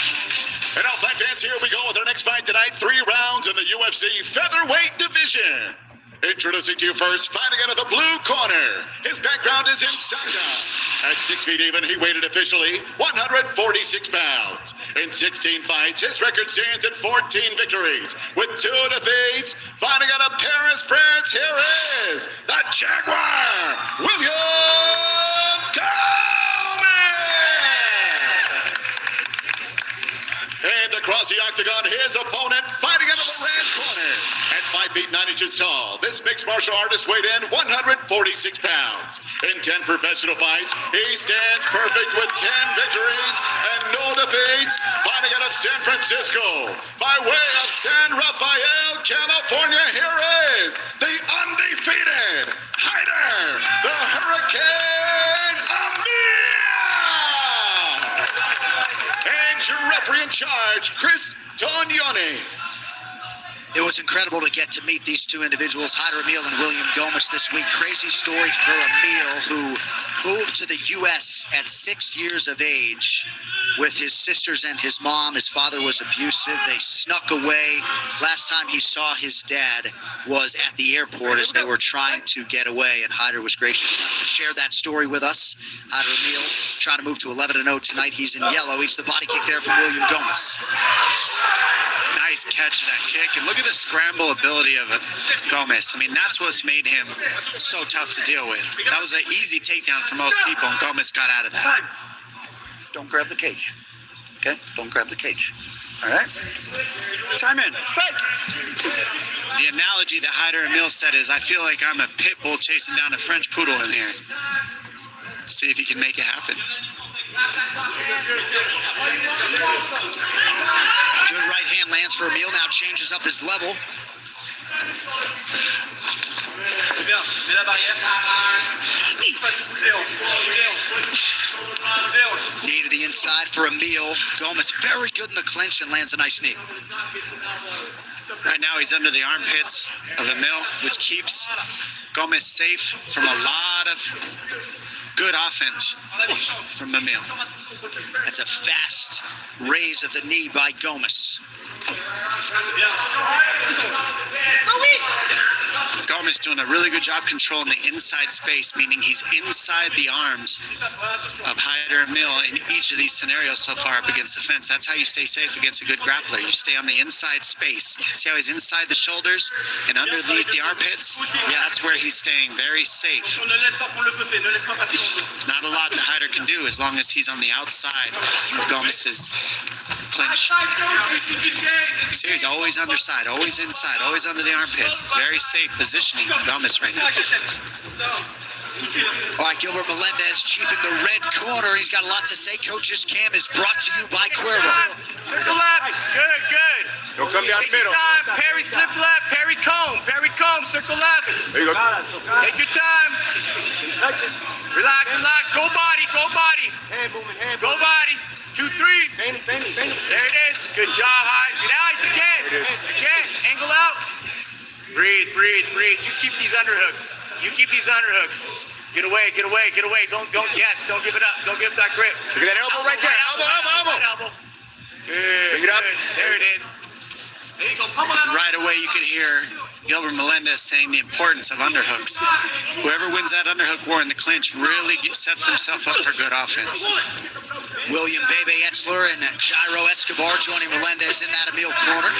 And all fight fans, here we go with our next fight tonight. 3 rounds in the UFC featherweight division. Introducing to you first, fighting out of the blue corner. His background is in China. At 6 feet even, he weighed officially 146 pounds. In 16 fights, his record stands at 14 victories with 2 defeats. Fighting out of Paris, France, here is the Jaguar, William Gomez. And across the octagon, his opponent, fighting out of the red corner. At 5 feet 9 inches tall, this mixed martial artist weighed in 146 pounds. In 10 professional fights, he stands perfect with 10 victories and no defeats. Fighting out of San Francisco, by way of San Rafael, California, here is the undefeated Hyder, the Hurricane Amir. And your referee in charge, Chris Tognoni. It was incredible to get to meet these two individuals, Hyder Emil and William Gomez, this week. Crazy story for Emil, who moved to the U.S. at 6 years of age with his sisters and his mom. His father was abusive. They snuck away. Last time he saw his dad was at the airport as they were trying to get away, and Hyder was gracious enough to share that story with us. Hyder Emil trying to move to 11-0 tonight. He's in yellow. Eats the body kick there from William Gomez. Nice catch of that kick. And look at the scramble ability of Gomez. I mean, that's what's made him so tough to deal with. That was an easy takedown for most people, and Gomez got out of that. Don't grab the cage. Okay? Don't grab the cage. All right? Time in. Fight! The analogy that Hyder Emil said is, I feel like I'm a pit bull chasing down a French poodle in here. See if he can make it happen. Good right hand lands for Emil, now changes up his level. Knee to the inside for Emil. Gomez very good in the clinch and lands a nice knee. Right now he's under the armpits of Emil, which keeps Gomez safe from a lot of good offense from Emil. That's a fast raise of the knee by Gomez. Gomez doing a really good job controlling the inside space, meaning he's inside the arms of Hyder Emil in each of these scenarios so far up against the fence. That's how you stay safe against a good grappler. You stay on the inside space. See how he's inside the shoulders and underneath the armpits? Yeah, that's where he's staying very safe. Not a lot that Hyder can do as long as he's on the outside of Gomez's clinch. See, he's always underside, always inside, always under the armpits. It's very safe positioning for Gomez right now. All right, Gilbert Melendez chiefing the red corner. He's got a lot to say. Coach's Cam is brought to you by Cuervo. Circle left. Good, good. Don't come down the middle. Time. Parry slip left. Parry comb. Parry comb. Circle left. There you go. Take your time. Relax, relax. Go body. Go body. Hand movement, hand Go body. 2, 3. Bang, bang, bang. There it is. Good job, Hyde. Get out again. Again. Angle out. Breathe, breathe, breathe. You keep these underhooks. You keep these underhooks. Get away, get away, get away. Don't give it up. Don't give that grip. Look at that elbow right there. Elbow. Good, Bring it up. good. There it is. Right away, you could hear Gilbert Melendez saying the importance of underhooks. Whoever wins that underhook war in the clinch really sets themselves up for good offense. William Bebe Etzler and Jairo Escobar joining Melendez in that Emil corner.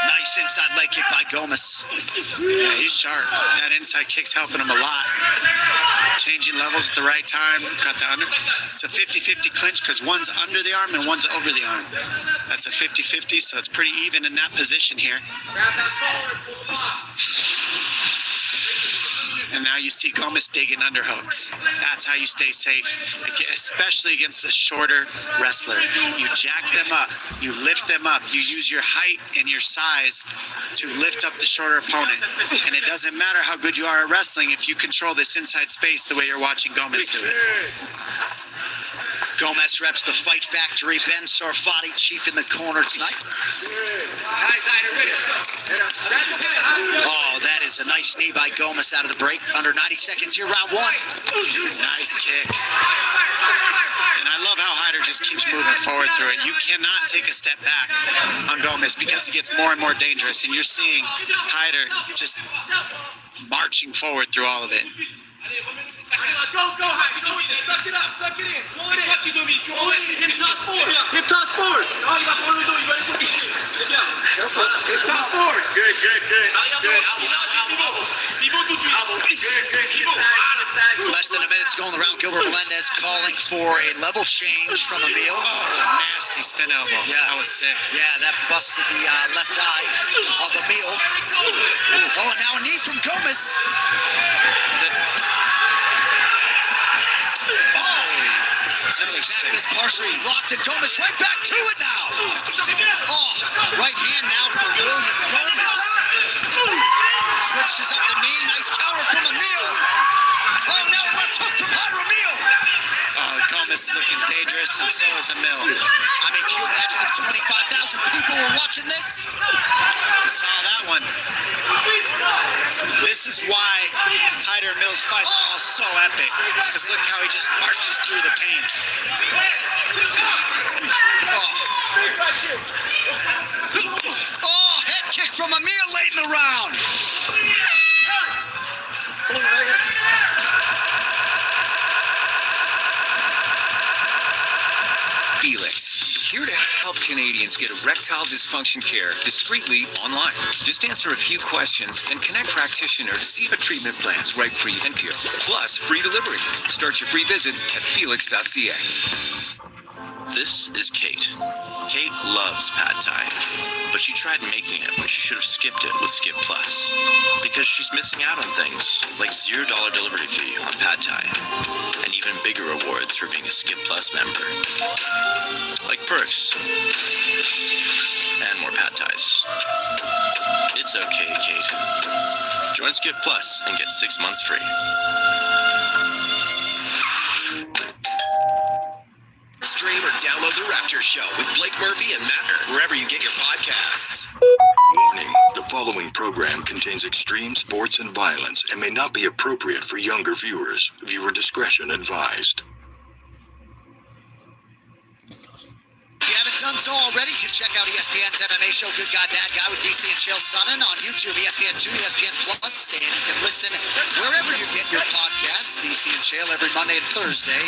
Nice inside leg kick by Gomez. Yeah, he's sharp. That inside kick's helping him a lot. Changing levels at the right time. Got the under. It's a 50-50 clinch because one's under the arm and one's over the arm. That's a 50-50, so it's pretty even in that position here. And now you see Gomez digging underhooks. That's how you stay safe, especially against a shorter wrestler. You jack them up, you lift them up, you use your height and your size to lift up the shorter opponent. And it doesn't matter how good you are at wrestling if you control this inside space the way you're watching Gomez do it. Gomez reps the Fight Factory. Ben Sarfati, chief in the corner tonight. Oh, that is a nice knee by Gomez out of the break. Under 90 seconds here, round one. Nice kick. And I love how Hyder just keeps moving forward through it. You cannot take a step back on Gomez because he gets more and more dangerous. And you're seeing Hyder just marching forward through all of it. Go, suck it up, suck it in, pull it in. Hip toss forward. Hip toss forward. Hip toss forward. Good. Less than a minute to go in the round. Gilbert Melendez calling for a level change from Emil. Oh, nasty spin elbow. Yeah. That was sick. Yeah, that busted the left eye of Emil. Oh, and now a knee from Gomez. Back is partially blocked, and Gomez right back to it now. Oh, right hand now for William Gomez. Switches up the knee. Nice counter from Emil. Oh, now left hook from Hyder Emil. Oh, Gomez is looking dangerous, and so is Emil. I mean, can you imagine if 25,000 people were watching this? You saw that one. This is why Hyder Emil's fights are all so epic. Because look how he just marches through the pain. Oh, head kick from Emil late in the round. Felix, here to help Canadians get erectile dysfunction care discreetly online. Just answer a few questions and connect practitioner to see if a treatment plan is right for you and you. Plus, free delivery. Start your free visit at felix.ca. This is Kate. Kate loves pad thai, but she tried making it when she should have skipped it with Skip Plus. Because she's missing out on things like $0 delivery fee on pad thai, and even bigger rewards for being a Skip Plus member. Like perks. And more pad thais. It's okay, Kate. Join Skip Plus and get 6 months free. Stream or download The Raptor Show with Blake Murphy and Matt wherever you get your podcasts. Warning, the following program contains extreme sports and violence and may not be appropriate for younger viewers. Viewer discretion advised. If you haven't done so already, you can check out ESPN's MMA show, Good Guy, Bad Guy, with DC and Chael Sonnen on YouTube, ESPN2, ESPN Plus, and you can listen wherever you get your podcasts. DC and Chael every Monday and Thursday.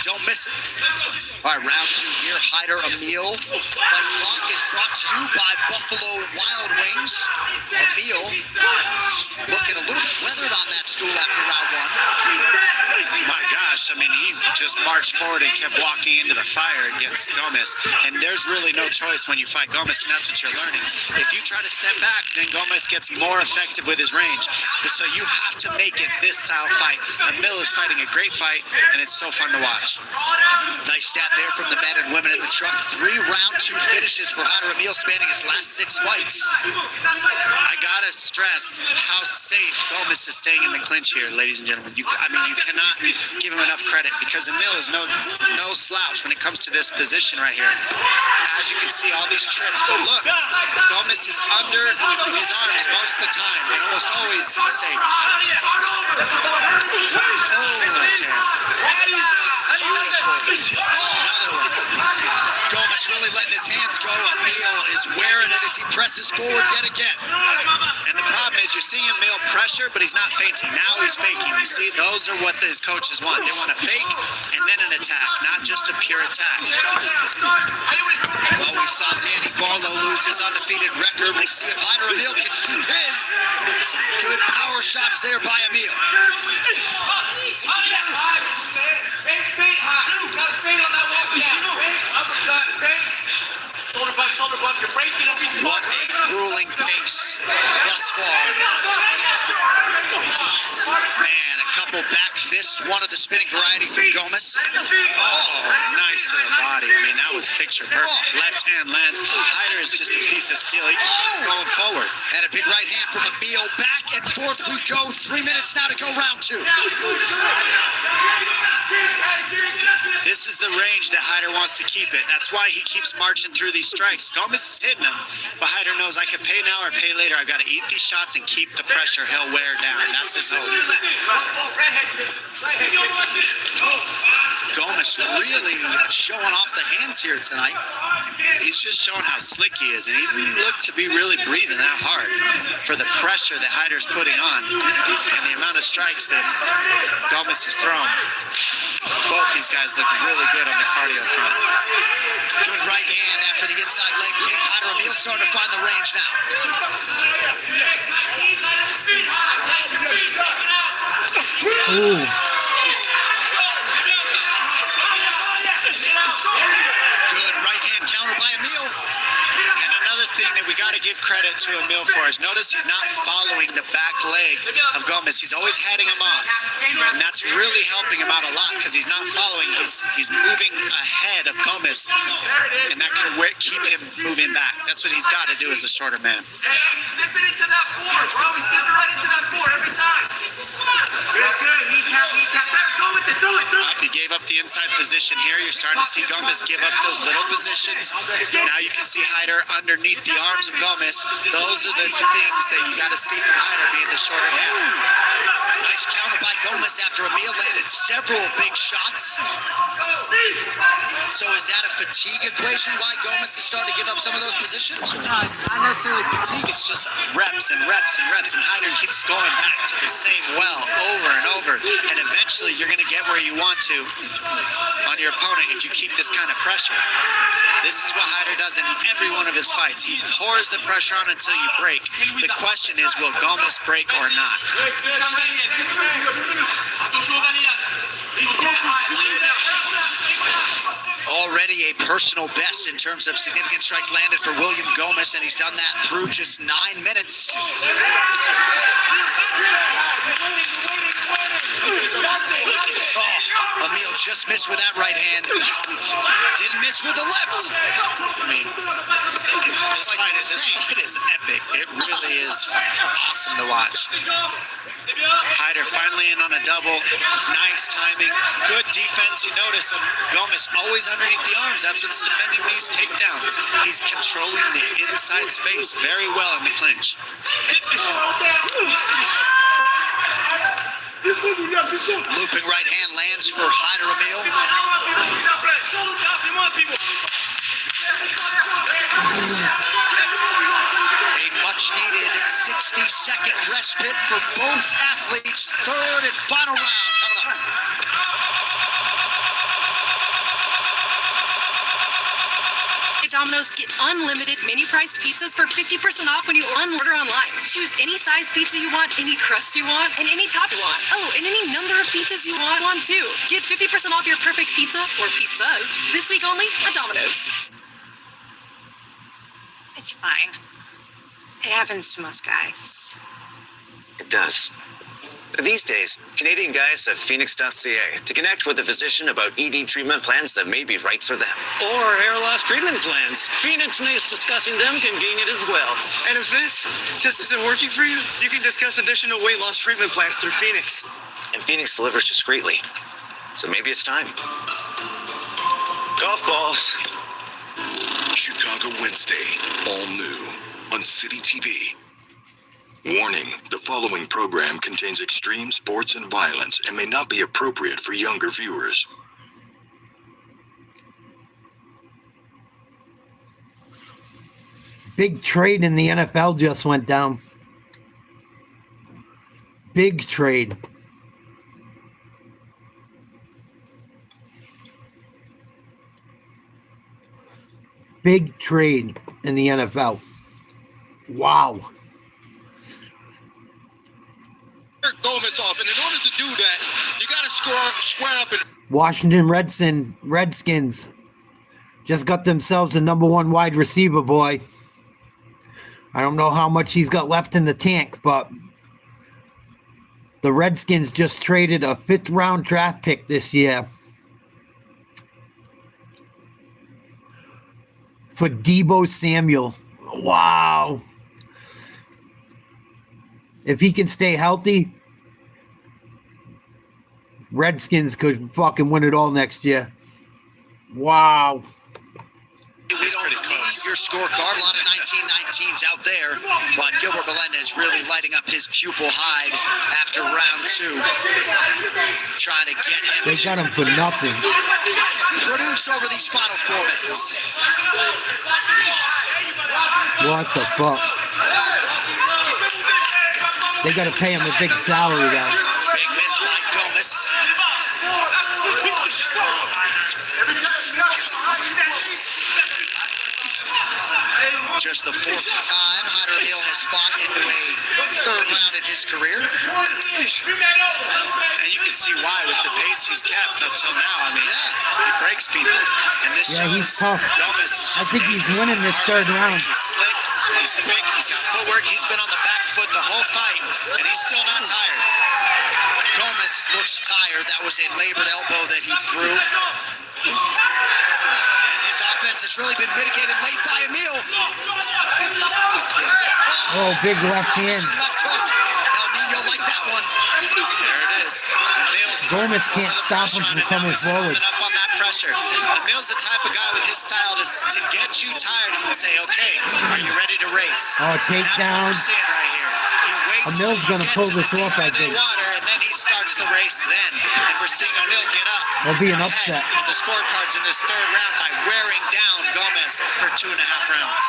Don't miss it. All right, round two here. Hyder Emil. Fight Clock is brought to you by Buffalo Wild Wings. Emil looking a little bit weathered on that stool after round one. My gosh, I mean, he just marched forward and kept walking into the fire against Gomez. And there's really no choice when you fight Gomez, and that's what you're learning. If you try to step back, then Gomez gets more effective with his range. So you have to make it this style fight. Emil is fighting a great fight, and it's so fun to watch. Nice stat there from the men and women in the truck. 3 round 2 finishes for Hyder Emil, spanning his last 6 fights. I gotta stress how safe Gomez is staying in the clinch here, ladies and gentlemen. You cannot give him him enough credit because Emil is no slouch when it comes to this position right here. As you can see, all these trips, but look, Gomez is under his arms most of the time and almost always safe. Beautiful. Another one. Gomez really letting his hands go. Emil is wearing it as he presses forward yet again. And the problem is you're seeing Emil pressure, but he's not fainting. Now he's faking. You see, those are what his coaches want. They want a fake and then an attack, not just a pure attack. Well, we saw Danny Barlow lose his undefeated record. We'll see if Heider Emil can keep his. Some good power shots there by Emil. What a grueling pace thus far. Man, a couple back fists, one of the spinning variety from Gomez. Oh, nice to the body. I mean, that was picture perfect. Left hand lands. Heider is just a piece of steel. He just keeps going forward. And a big right hand from Emil. Back and forth we go. 3 minutes now to go round 2. This is the range that Heider wants to keep it. That's why he keeps marching through these strikes. Gomez is hitting him, but Heider knows I can pay now or pay later. I've got to eat these shots and keep the pressure. He'll wear down. That's his hope. Gomez really showing off the hands here tonight. He's just showing how slick he is, and he didn't look to be really breathing that hard for the pressure that Heider's putting on and the amount of strikes that Gomez has thrown. Both these guys look really good on the cardio front. Good right hand after the inside leg kick. Heider Emil starting to find the range now. Ooh. Good right hand counter by Emil. And another thing that we got to give credit to Emil for is notice he's not following the back leg of Gomez. He's always heading him off. And that's really helping him out a lot because he's not following. He's moving ahead of Gomez. And that can keep him moving back. That's what he's got to do as a shorter man. He gave up the inside position here. You're starting to see Gomez give up those little positions. Now you can see Heider underneath the arms of Gomez. Those are the things that you got to see from Heider being the shorter man. Nice counter by Gomez after Emil landed several big shots. So is that a fatigue equation why Gomez is starting to give up some of those positions? No, it's not necessarily fatigue. It's just reps and reps and reps. And Heider keeps going back to the same well over and over. And eventually you're going to get where you want to on your opponent if you keep this kind of pressure. This is what Heider does in every one of his fights. He pours the pressure on until you break. The question is, will Gomez break or not? Already a personal best in terms of significant strikes landed for William Gomez, and he's done that through just 9 minutes. Oh, Emil just missed with that right hand. Didn't miss with the left. I mean, this fight is epic. It really is awesome to watch. Heider finally in on a double. Nice timing. Good defense. You notice Gomez always underneath the arms. That's what's defending these takedowns. He's controlling the inside space very well in the clinch. Looping right hand lands for Heider Emil. A much-needed 60-second respite for both athletes. Third and final round coming up. Domino's, get unlimited mini-priced pizzas for 50% off when you order online. Choose any size pizza you want, any crust you want, and any top you want. Oh, and any number of pizzas you want too. Get 50% off your perfect pizza or pizzas this week only at Domino's. It's fine. It happens to most guys. It does. These days, Canadian guys have Phoenix.ca to connect with a physician about ED treatment plans that may be right for them. Or hair loss treatment plans. Phoenix makes discussing them convenient as well. And if this just isn't working for you, you can discuss additional weight loss treatment plans through Phoenix. And Phoenix delivers discreetly. So maybe it's time. Golf balls. Chicago Wednesday, all new on City TV. Warning, the following program contains extreme sports and violence and may not be appropriate for younger viewers. Big trade in the NFL just went down. Big trade. Big trade in the NFL. Wow. Gomez off, and in order to do that, you got to square up and Washington Redskins just got themselves a #1 wide receiver, boy. I don't know how much he's got left in the tank, but the Redskins just traded a 5th-round draft pick this year for Deebo Samuel. Wow. If he can stay healthy, Redskins could fucking win it all next year. Wow. We don't need your scorecard. A lot of 1919s out there, but Gilbert Melendez really lighting up his pupil hide after round 2. Trying to get him They got him for nothing. produce over these final 4 minutes. What the fuck? They got to pay him a big salary, though. Big miss by Gomez. Just the 4th time Hyder Emil has fought into a 3rd round in his career. And you can see why with the pace he's kept up till now. I mean, he breaks people. And this Yeah, he's shows tough. Gomez is I just think he's dangerous. winning this 3rd round. He's slick, he's quick, he's got footwork, he's been on the back foot the whole fight, and he's still not tired. Gomez looks tired. That was a labored elbow that he threw. And his offense has really been mitigated late by Emil. Oh, big left hand. Left hook. El Nino like that one. There it is. Emil's Gomez can't stop him from coming forward. up on that pressure. Emil's the type of guy with his style to get you tired and say, okay, are you ready to race? Oh, That's what we're takedown. seeing right here. He waits Emil's till gonna you get pull to this the off, deep I end of the think. water, and then he starts the race then. And we're seeing Emil get up. There'll be an ahead upset. in the scorecards in this 3rd round by wearing down Gomez for 2.5 rounds.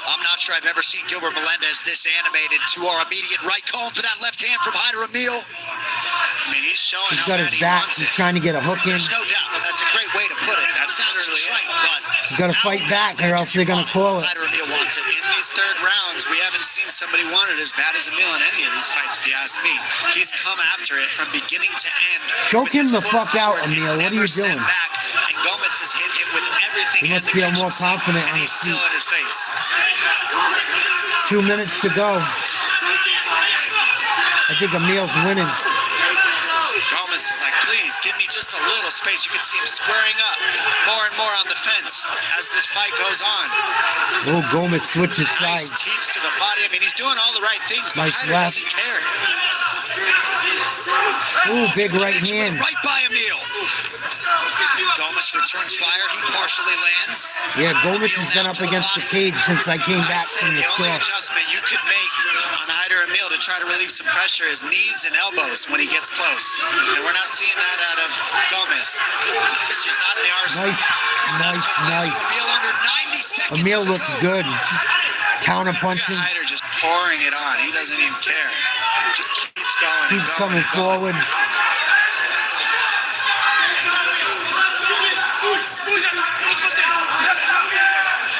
I'm not sure I've ever seen Gilbert Melendez this animated. To our immediate right, calling for that left hand from Hyder Emil. I mean, he's showing He's how got bad his he back. wants He's it. trying to get a hook in. There's no doubt. That's a great way to put it. That sounds right, but You got to fight back or else they're going to call it. Hyder Emil wants it. In these 3rd rounds, we haven't seen somebody want it as bad as Emil in any of these fights, if you ask me. He's come after it from beginning to end. Choke with him his the foot fuck out, forward and Emil. What are never you doing? stepped back, and Gomez has hit him with everything He in must the feel kitchen more sink, confident and on he's his still feet. in his face. 2 minutes to go. I think Emil's winning. Gomez is like, please, give me just a little space. You can see him squaring up more and more on the fence as this fight goes on. Oh, Gomez switches Nice sides. teeps to the body. I mean, he's doing all the right things, but Nice Hyder left. doesn't care. Oh, big right hand. right by Emil. Gomez returns fire. He partially lands. Yeah, Gomez has been up against the cage since I came back I'd say from the the only store. adjustment you could make on Hyder Emil to try to relieve some pressure is knees and elbows when he gets close. And we're not seeing that out of Gomez. She's not in the arsenal. Nice. Emil under 90 seconds. Emil to looks go. good. Counter punching. Hyder just pouring it on. He doesn't even care. Just keeps going. Keeps and going coming and going. forward.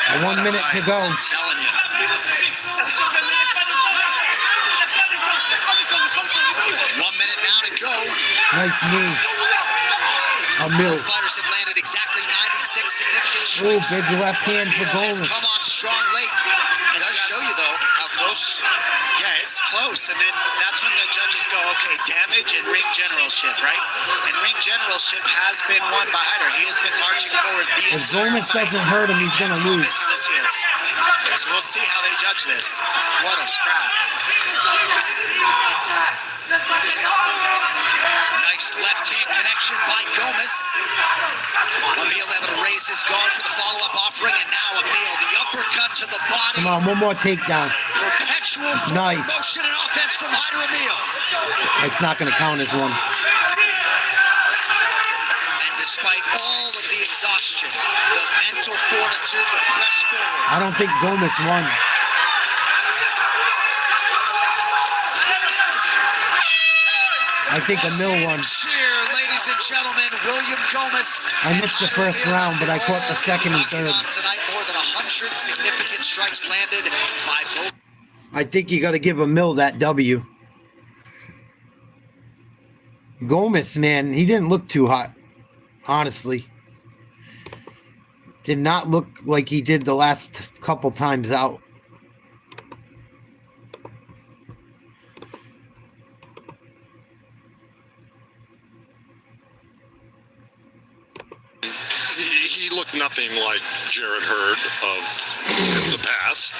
A 1 minute to go. I'm telling you. 1 minute now to go. Nice knee. Emil. Both fighters have landed exactly 96 significant Oh, strikes. big left hand for Emil has Gomez. come on strong late. It does show you, though, how close. Yeah, it's close, and then that's when the judges go, okay, damage and ring generalship, right? And ring generalship has been won by Hyder. He has been marching forward the If entire Gomez fight. doesn't hurt him, he's gonna lose. Gomez on his heels. So we'll see how they judge this. What a scrap. Nice left-hand connection by Gomez. Emil able to raise his guard for the follow-up offering, and now Emil, the uppercut to the body. Come on, one more takedown. Perpetual Nice. motion and offense from Hyder Emil. It's not going to count as one. And despite all of the exhaustion, the mental fortitude to press forward. I don't think Gomez won. I think Emil won. Cheer, ladies and gentlemen, William Gomez. I missed the first round, but I caught the second and third. Tonight, more than 100 significant strikes landed by both. I think you got to give Emil that W. Gomez, man, he didn't look too hot, honestly. Did not look like he did the last couple times out. He looked nothing like Jarrett Hurd of the past.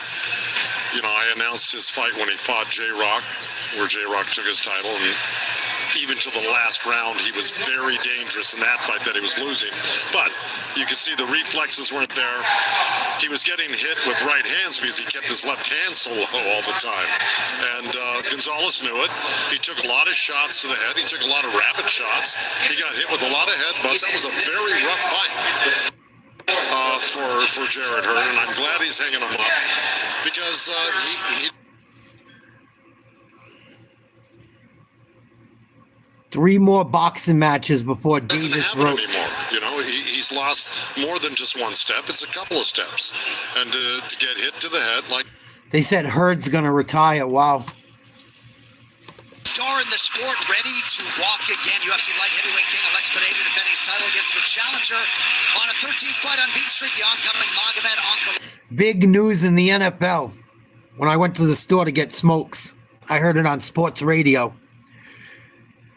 You know, I announced his fight when he fought J-Rock, where J-Rock took his title, and even to the last round, he was very dangerous in that fight that he was losing. But you could see the reflexes weren't there. He was getting hit with right hands because he kept his left hand so low all the time. And Gonzalez knew it. He took a lot of shots to the head. He took a lot of rapid shots. He got hit with a lot of headbutts. That was a very rough fight for Jarrett Hurd, and I'm glad he's hanging him up because he 3 more boxing matches before doesn't Davis happen Roach. anymore. You know, he's lost more than just one step. It's a couple of steps. And to get hit to the head like... They said Hurd's going to retire. Wow. Star in the sport, ready to walk again. UFC light heavyweight king Alex Pereira defending his title against the challenger on a 13th fight unbeaten streak. The oncoming Magomed Ankalaev. Big news in the NFL. When I went to the store to get smokes, I heard it on sports radio.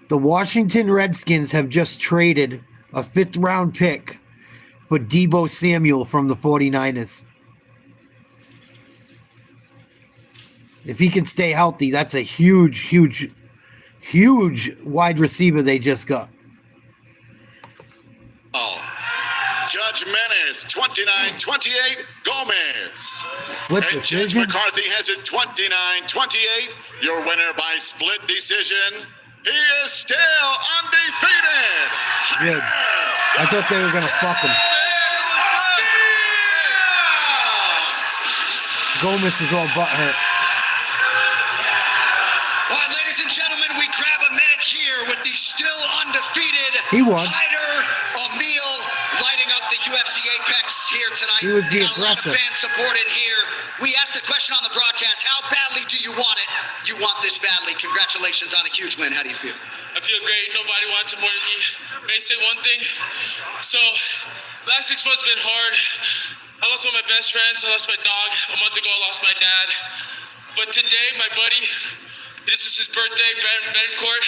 The Washington Redskins have just traded a 5th round pick for Deebo Samuel from the 49ers. If he can stay healthy, that's a huge wide receiver they just got. Oh. Judge Menace, 29-28, Gomez. Split And decision? Judge McCarthy has it 29-28. Your winner by split decision. He is still undefeated. Good. I thought they were going to fuck him. Gomez is all butt hurt. All right, ladies and gentlemen, we grab a minute here with the still undefeated He won. Hyder Emil lighting up the UFC Apex here tonight. He was the Got a lot of aggressor. fan support in here. We asked the question on the broadcast, how badly do you want it? You want this badly. Congratulations on a huge win. How do you feel? I feel great. Nobody wants it more than me. May I say one thing? So, last 6 months have been hard. I lost one of my best friends. I lost my dog. A month ago, I lost my dad. But today, my buddy, this is his birthday, Ben Court.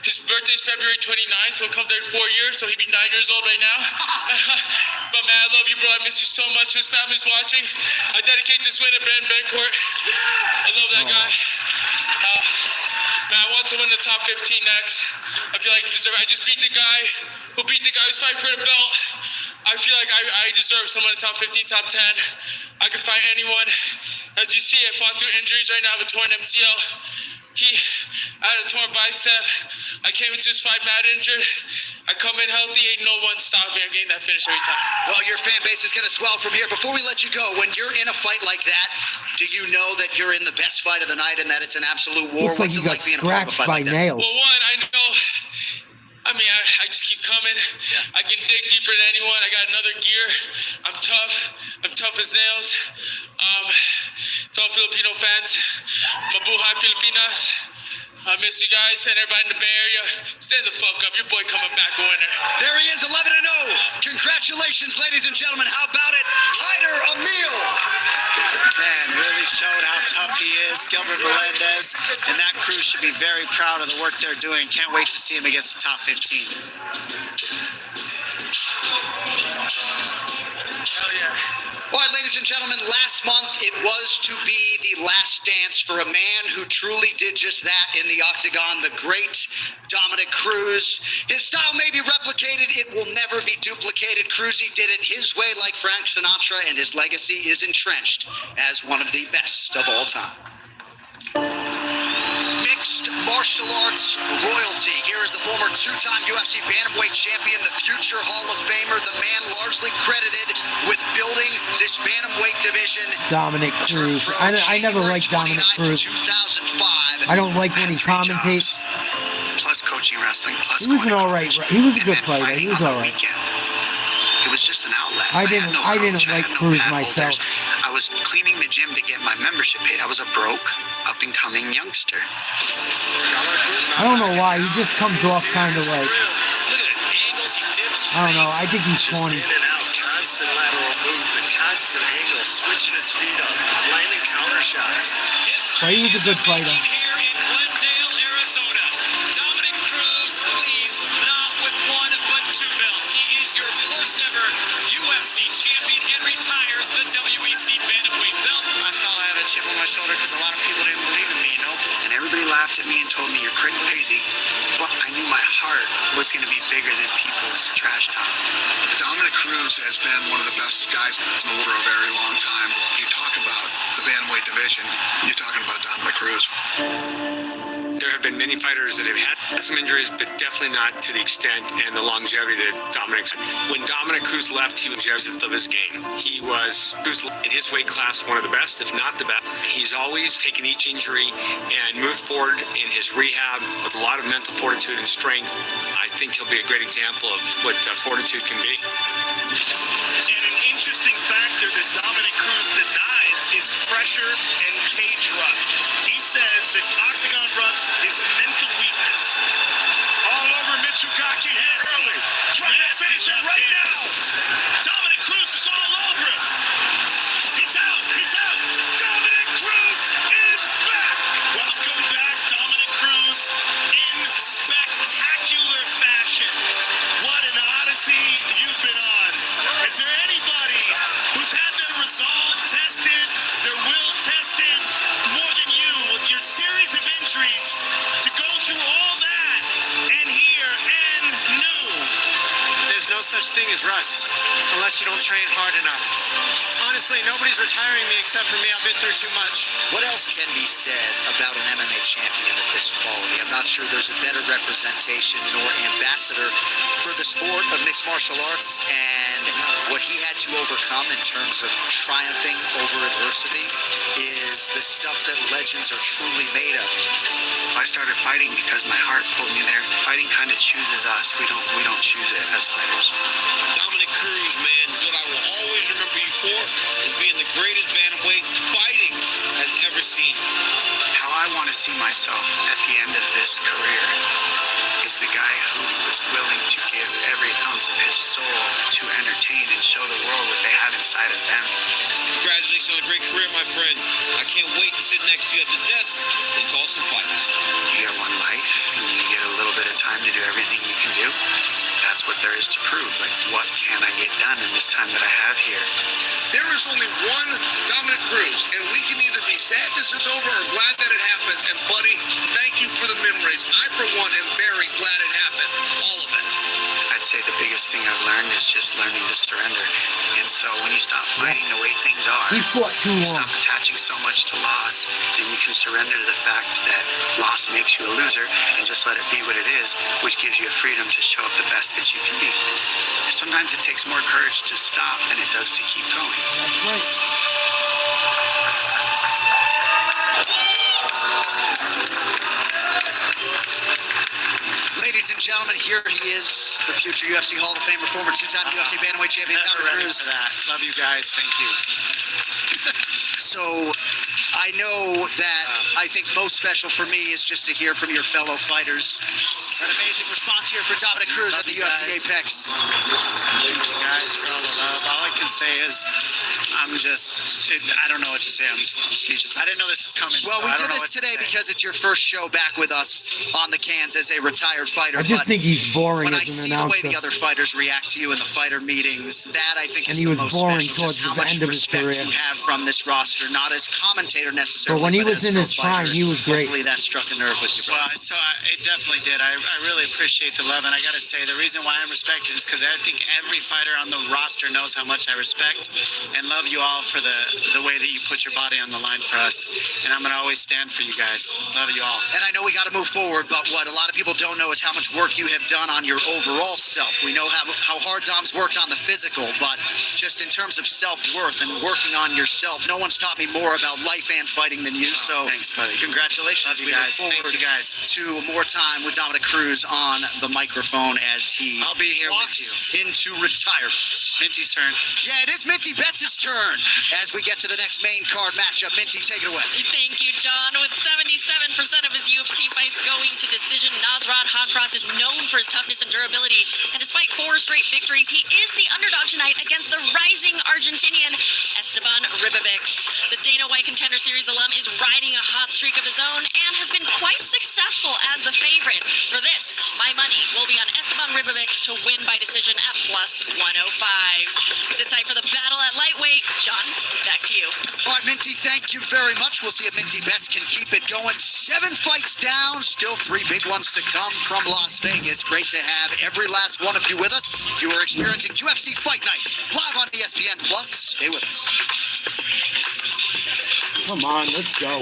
His birthday is February 29th, so it comes every 4 years, so he'd be 9 years old right now. But man, I love you, bro. I miss you so much. His family's watching. I dedicate this win to Ben Court. I love that guy. Man, I want to win the top 15 next. I feel like I just beat the guy who beat the guy who's fighting for the belt. I feel like I deserve someone in the top 15, top 10. I can fight anyone. As you see, I fought through injuries right now. I have a torn MCL. I had a torn bicep. I came into this fight mad injured. I come in healthy, ain't no one stop me. I'm getting that finish every time. Well, your fan base is going to swell from here. Before we let you go, when you're in a fight like that, do you know that you're in the best fight of the night and that it's an absolute war? Looks like What's you it got like being a part of a scratched fight by like that? nails. Well, one, I know. I mean, I just keep coming. I can dig deeper than anyone. I got another gear. I'm tough. I'm tough as nails. To all Filipino fans, mabuhay Pilipinas. I miss you guys and everybody in the Bay Area. Stand the fuck up. Your boy coming back a winner. There he is, 11-0. Congratulations, ladies and gentlemen. How about it? Hyder Emil. Man, really really showed how tough he is, Gilbert Melendez, and that crew should be very proud of the work they're doing. Can't wait to see him against the top 15. All right, ladies and gentlemen, last month it was to be the last dance for a man who truly did just that in the octagon, the great Dominic Cruz. His style may be replicated, it will never be duplicated. Cruzy did it his way like Frank Sinatra, and his legacy is entrenched as one of the best of all time. Mixed martial arts royalty. Here is the former two-time UFC bantamweight champion, the future Hall of Famer, the man largely credited with building this bantamweight division. Dominic Cruz. I never liked Dominic Cruz. 2005. I don't like when he commentates. Plus coaching wrestling. Plus He was an all right. He was a good fighter. He was all right. It was just an outlet. I didn't like Cruz myself. I was cleaning the gym to get my membership paid. I was a broke, up-and-coming youngster. I don't know why. He just comes off kind of like, I don't know. I think he's corny. Constant lateral movement, constant angle, switching his feet up, landing counter shots. But he was a good fighter. Glendale, Arizona. Dominic Cruz leaves not with one but two belts. He is your first ever UFC champion and retires the WEC bantamweight belt. I felt I had a chip on my shoulder because a lot of people didn't believe in me, you know? And everybody laughed at me and told me you're crazy. But I knew my heart was going to be bigger than people's trash talk. Dominic Cruz has been one of the best guys in the world for a very long time. You talk about the bantamweight division, you're talking about Dominic Cruz. There have been many fighters that have had some injuries, but definitely not to the extent and the longevity that Dominic's. When Dominic Cruz left, he was of his game. He was in his weight class one of the best, if not the best. He's always taken each injury and moved forward in his rehab with a lot of mental fortitude and strength. I think he'll be a great example of what fortitude can be. And an interesting factor that Dominic Cruz denies is pressure and cage rust. He says that octagon rust is mental weakness. All over Mitsukaki. Early. Trying to finish it right now. Dominic Cruz is all over him. He's out. He's out. Dominic Cruz is back. Welcome back, Dominic Cruz, in spectacular fashion. What an odyssey you've been on. Is there anybody who's had their resolve tested, their will tested, more than you with your series of injuries to go through all that and here and new? There's no such thing as rust unless you don't train hard enough. Honestly, nobody's retiring me except for me. I've been through too much. What else can be said about an MMA champion of this quality? I'm not sure there's a better representation nor ambassador for the sport of mixed martial arts, and what he had to overcome in terms of triumphing over adversity is the stuff that legends are truly made of. I started fighting because my heart pulled me there. Fighting kind of chooses us. We don't choose it as fighters. Dominic Cruz, man, what I will always remember you for is being the greatest bantamweight fighting has ever seen. How I want to see myself at the end of this career is the guy who was willing to give every ounce of his soul to entertain and show the world what they have inside of them. Congratulations on a great career, my friend. I can't wait to sit next to you at the desk and call some fights. You get one life, and you get a little bit of time to do everything you can do. That's what there is to prove. Like, what can I get done in this time that I have here? There is only one Dominic Cruz, and we can either be sad this is over or glad that it happened. And buddy, thank you for the memories. I, for one, am very glad it happened. All of it. I'd say the biggest thing I've learned is just learning to surrender. And so when you stop fighting the way things are, He fought too you long. stop attaching so much to loss, then you can surrender to the fact that loss makes you a loser and just let it be what it is, which gives you a freedom to show up the best that you can be. Sometimes it takes more courage to stop than it does to keep going. That's right. Ladies and gentlemen, here he is, the future UFC Hall of Famer, former two-time UFC bantamweight champion, Dominic Cruz. Love you guys. Thank you. So, I know that I think most special for me is just to hear from your fellow fighters. An amazing response here for Dominic Cruz at the UFC Apex. Thank you guys for all the love. All I can say is I don't know what to say. I'm speechless. I didn't know this was coming. Well, so we I don't did know this what to today say. because it's your first show back with us on the cans as a retired fighter. I just but think he's boring when I as an see the way announcer. the other fighters react to you in the fighter meetings, that I think And is he the was most boring special. towards Just how the much end of his respect career. you have from this roster, not as commentator necessarily. But when he was as in pro his prime, fighter. he was great. Hopefully that struck a nerve with you, bro. Well, it definitely did. I really appreciate the love, and I got to say, the reason why I'm respected is because I think every fighter on the roster knows how much I respect and love you all for the way that you put your body on the line for us. And I'm going to always stand for you guys. Love you all. And I know we got to move forward, but what a lot of people don't know is how much work you have done on your overall self. We know how hard Dom's worked on the physical, but just in terms of self-worth and working on yourself, no one's taught me more about life and fighting than you. So thanks, buddy. Congratulations. Love you We guys. look Thank forward you guys. to more time with Dominic Cruz on the microphone as he I'll be here with walks into retirement. Minty's turn. Yeah, it is Minty Betts' turn as we get to the next main card matchup. Minty, take it away. Thank you, John. With 77% of his UFC fights going to decision, Nasrat Haqparast is known for his toughness and durability. And despite 4 straight victories, he is the underdog tonight against the rising Argentinian Esteban Ribovic. The Dana White Contender Series alum is riding a hot streak of his own and has been quite successful as the favorite. For this, my money will be on Esteban Ribovic to win by decision at plus 105. Sit tight for the battle at lightweight. John, back to you. All right, Minty, thank you very much. We'll see if Minty Betts can keep it going. 7 fights down, still 3 big ones to come from Las Vegas. Great to have every last one of you with us. You are experiencing UFC Fight Night live on ESPN Plus. Stay with us. Come on, let's go.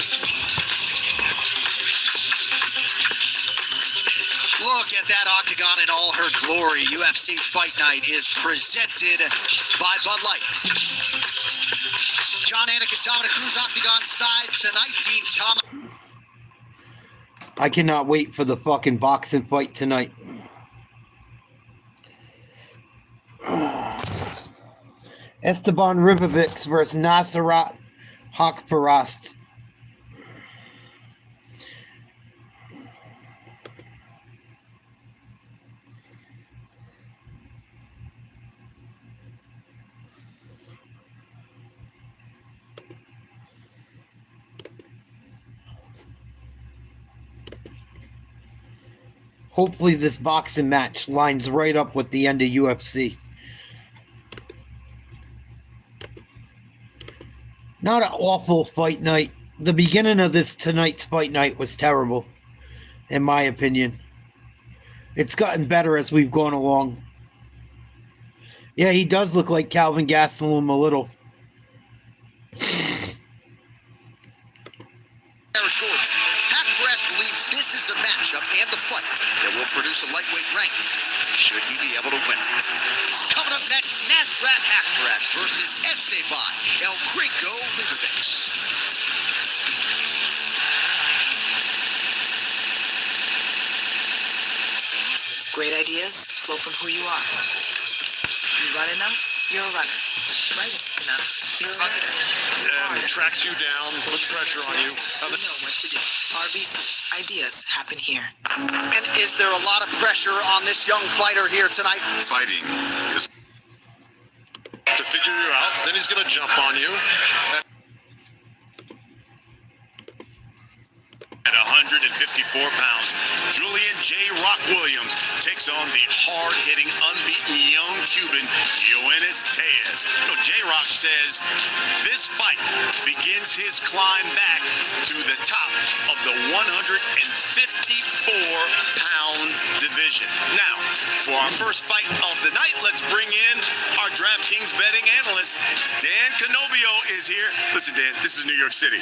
Look at that octagon in all her glory. UFC Fight Night is presented by Bud Light. John Anik and Dominic Cruz octagon side tonight. Dean Thomas. I cannot wait for the fucking boxing fight tonight. Esteban Ribovic versus Nasrat Haqparast. Hopefully this boxing match lines right up with the end of UFC. Not an awful fight night. The beginning of tonight's fight night was terrible, in my opinion. It's gotten better as we've gone along. Yeah, he does look like Calvin Gastelum a little. Haqparast believes this is the matchup and the fight that will produce a lightweight ranking should he be able to win. Coming up next, Nasrat Haqparast versus Esteban El Gringo Ribovic. Great ideas flow from who you are. You run enough, you're a runner. Right enough, you're a writer. And tracks you down, puts pressure on you. You know what to do. RBC, ideas happen here. And is there a lot of pressure on this young fighter here tonight? Fighting is To figure you out, then he's going to jump on you. At 154 pounds, Julian J. Rock Williams takes on the hard-hitting, unbeaten young Cuban, Yoenis Tellez. J. Rock says this fight begins his climb back to the top of the 154-pound division. Now, for our first fight of the night, let's bring in our DraftKings betting analyst, Dan Canobio is here. Listen, Dan, this is New York City.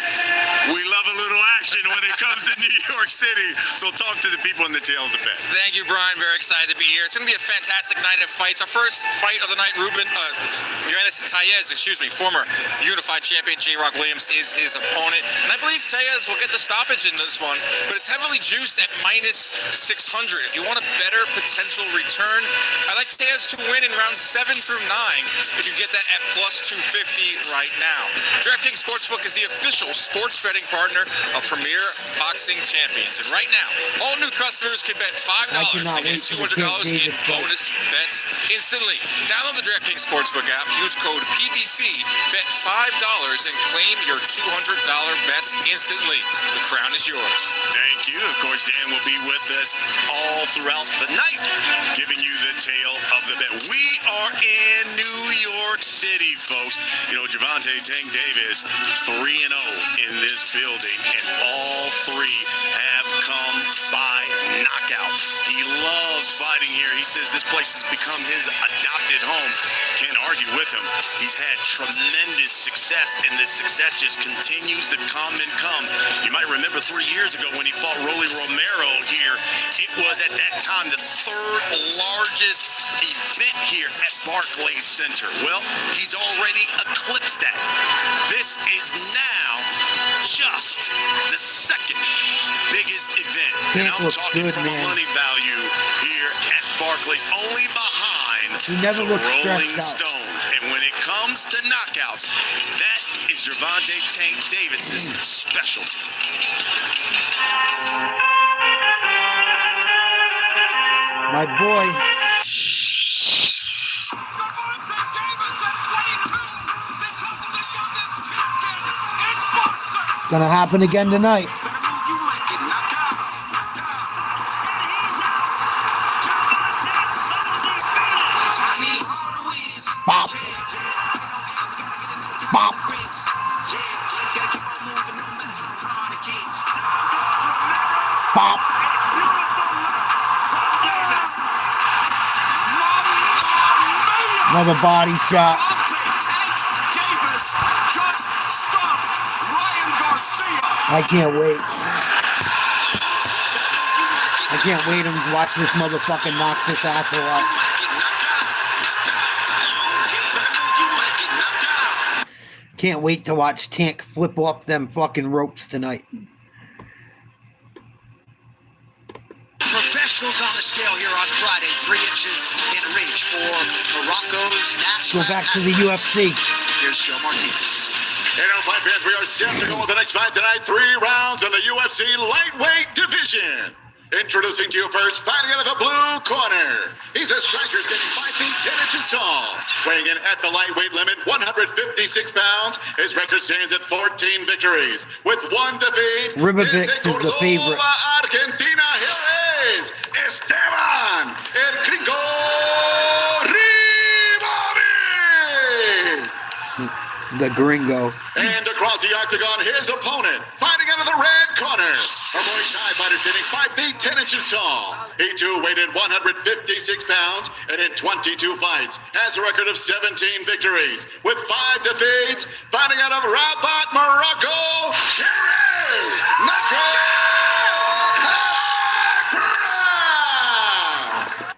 We love a little action when it comes to New York City. So talk to the people in the tail of the bet. Thank you, Brian. Very excited to be here. It's going to be a fantastic night of fights. Our first fight of the night, Yoenis Tellez, former unified champion J. Rock Williams is his opponent. And I believe Tellez will get the stoppage in this one, but it's heavily juiced at minus 600. If you want a better potential return, I like Tellez to win in rounds 7 through 9. If you get that at plus 250 right now. DraftKings Sportsbook is the official sports betting partner of premier boxing champions. And right now, all new customers can bet $5 and get $200 in bonus bets instantly. Download the DraftKings Sportsbook app, use code PBC, bet $5 and claim your $200 bets instantly. The crown is yours. Thank you. Of course, Dan will be with us all throughout the night, giving you the tale of the bet. We are in New York City, folks. You know, Gervonta Tank Davis, 3-0 in this building, and all three have come by knockout. He loves fighting here. He says this place has become his adopted home. Can't argue with him. He's had tremendous success, and this success just continues to come and come. You might remember 3 years ago when he fought Rolly Romero here. It was at that time the third largest event here at Barclays Center. Well, he's already eclipsed that. This is now just the second biggest event. And I'm talking from a money value here at Barclays, only behind the Rolling Stone. And when it comes to knockouts, that is Gervonta Tank Davis's specialty. My boy. It's gonna happen again tonight. Bop. Bop. Bop. Another body shot. I can't wait. I can't wait to watch this motherfucker knock this asshole out. Can't wait to watch Tank flip off them fucking ropes tonight. Professionals on the scale here on Friday, 3 inches in reach for Morocco's national. Go back to the UFC. Here's Joe Martinez. And now, fight fans, we are set to go with the next fight tonight. 3 rounds in the UFC lightweight division. Introducing to you first, fighting out of the blue corner. He's a striker standing 5 feet 10 inches tall. Weighing in at the lightweight limit, 156 pounds. His record stands at 14 victories. With 1 defeat. Ribovix is the favorite. Argentina, here is Esteban El Gringo The Gringo. And across the octagon, his opponent, fighting out of the red corner. A Muay Thai fighter standing 5 feet 10 inches tall. He too weighed in 156 pounds and in 22 fights. Has a record of 17 victories with 5 defeats. Fighting out of Rabat, Morocco, here is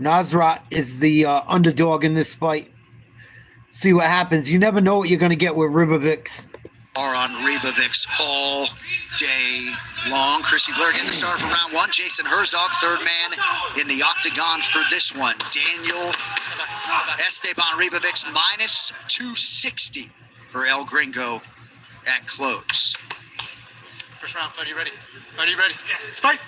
Nasrat is the underdog in this fight. See what happens. You never know what you're going to get with Ribovix. Are on Ribovix all day long. Chrissy Blair getting the start for round 1. Jason Herzog, third man in the octagon for this one. Daniel Esteban Ribovix minus 260 for El Gringo at close. First round, fight, are you ready? Are you ready? Yes. Fight!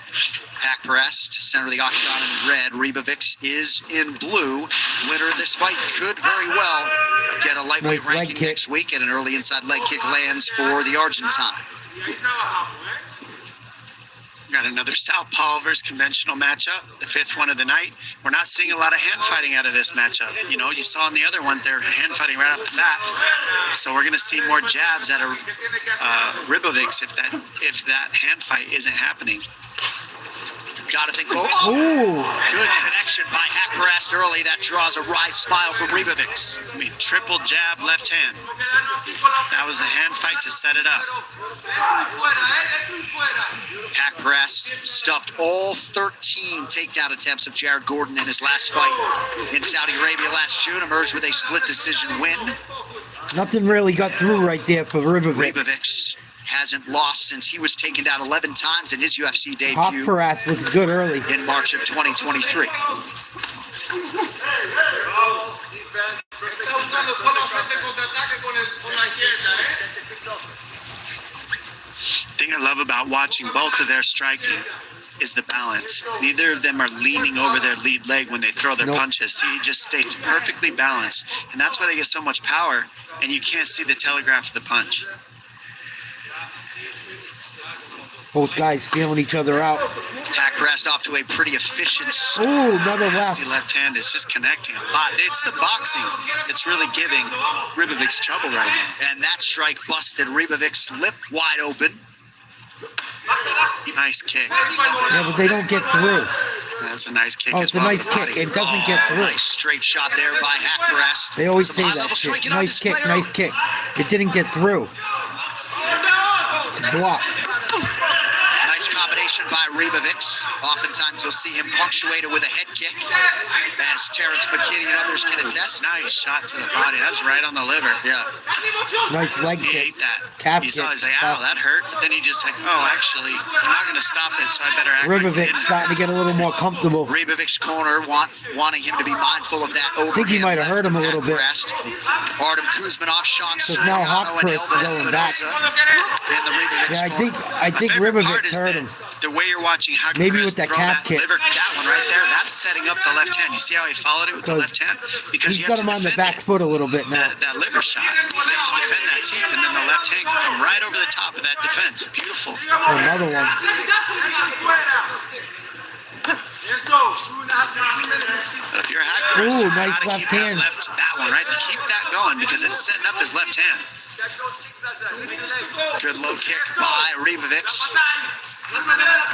Pack Perest, center of the octagon in red. Ribovix is in blue. Winner of this fight could very well get a lightweight ranking next week, and an early inside leg kick lands for the Argentine. Got another southpaw versus conventional matchup, the 5th one of the night. We're not seeing a lot of hand fighting out of this matchup. You know, you saw in the other one, they're hand fighting right off the bat. So we're going to see more jabs out of Ribovix if that hand fight isn't happening. Got to think, good connection by Akbarast early. That draws a wry smile from Ribovix. I mean, triple jab, left hand. That was a hand fight to set it up. Akbarast stuffed all 13 takedown attempts of Jared Gordon in his last fight in Saudi Arabia last June. Emerged with a split decision win. Nothing really got through right there for Ribovix. Ribovix hasn't lost since he was taken down 11 times in his UFC debut. Hop for ass looks good early. In March of 2023. thing I love about watching both of their striking is the balance. Neither of them are leaning over their lead leg when they throw their punches. See, he just stays perfectly balanced. And that's why they get so much power, and you can't see the telegraph of the punch. Both guys feeling each other out. Haqparast off to a pretty efficient start. Ooh, another Nasty left hand is just connecting a lot. It's the boxing that's really giving Ribovic's trouble right now. And that strike busted Ribovic's lip wide open. Nice kick. Yeah, but they don't get through. That's a nice kick. Oh, it's a nice kick. It doesn't get through. Nice straight shot there by Haqparast. They always say that shit. Nice kick, nice kick. It didn't get through. It's blocked. Nice combination by Ribovic. Oftentimes you'll see him punctuated with a head kick, as Terrence McKinney and others can attest. Nice shot to the body. That's right on the liver. Yeah. Nice leg He kick. ate that. Calf He kick. saw it. He's like, ow, that hurt. But then he just like, oh, actually, I'm not going to stop it, so I better act like Ribovic starting to get a little more comfortable. Ribovic's corner wanting him to be mindful of that I think he might have hurt him a little bit. Artem Kuzmanov, Sean Because now Haqparast is going back. Yeah, I think Ribovic hurt him. The way you're watching Haqparast Maybe with that throw calf that kick. liver, that one right there, that's setting up the left hand. You see how he followed it with the left hand? Because He's you got have him to on the defend back it. foot a little bit now. That liver shot. You have to defend that teep, and then the left hand can come right over the top of that defense. Beautiful. Oh, another one. If you're Haqparast, Ooh, you nice gotta left keep hand. that one, right? To keep that going because it's setting up his left hand. Good low kick by Ribovic.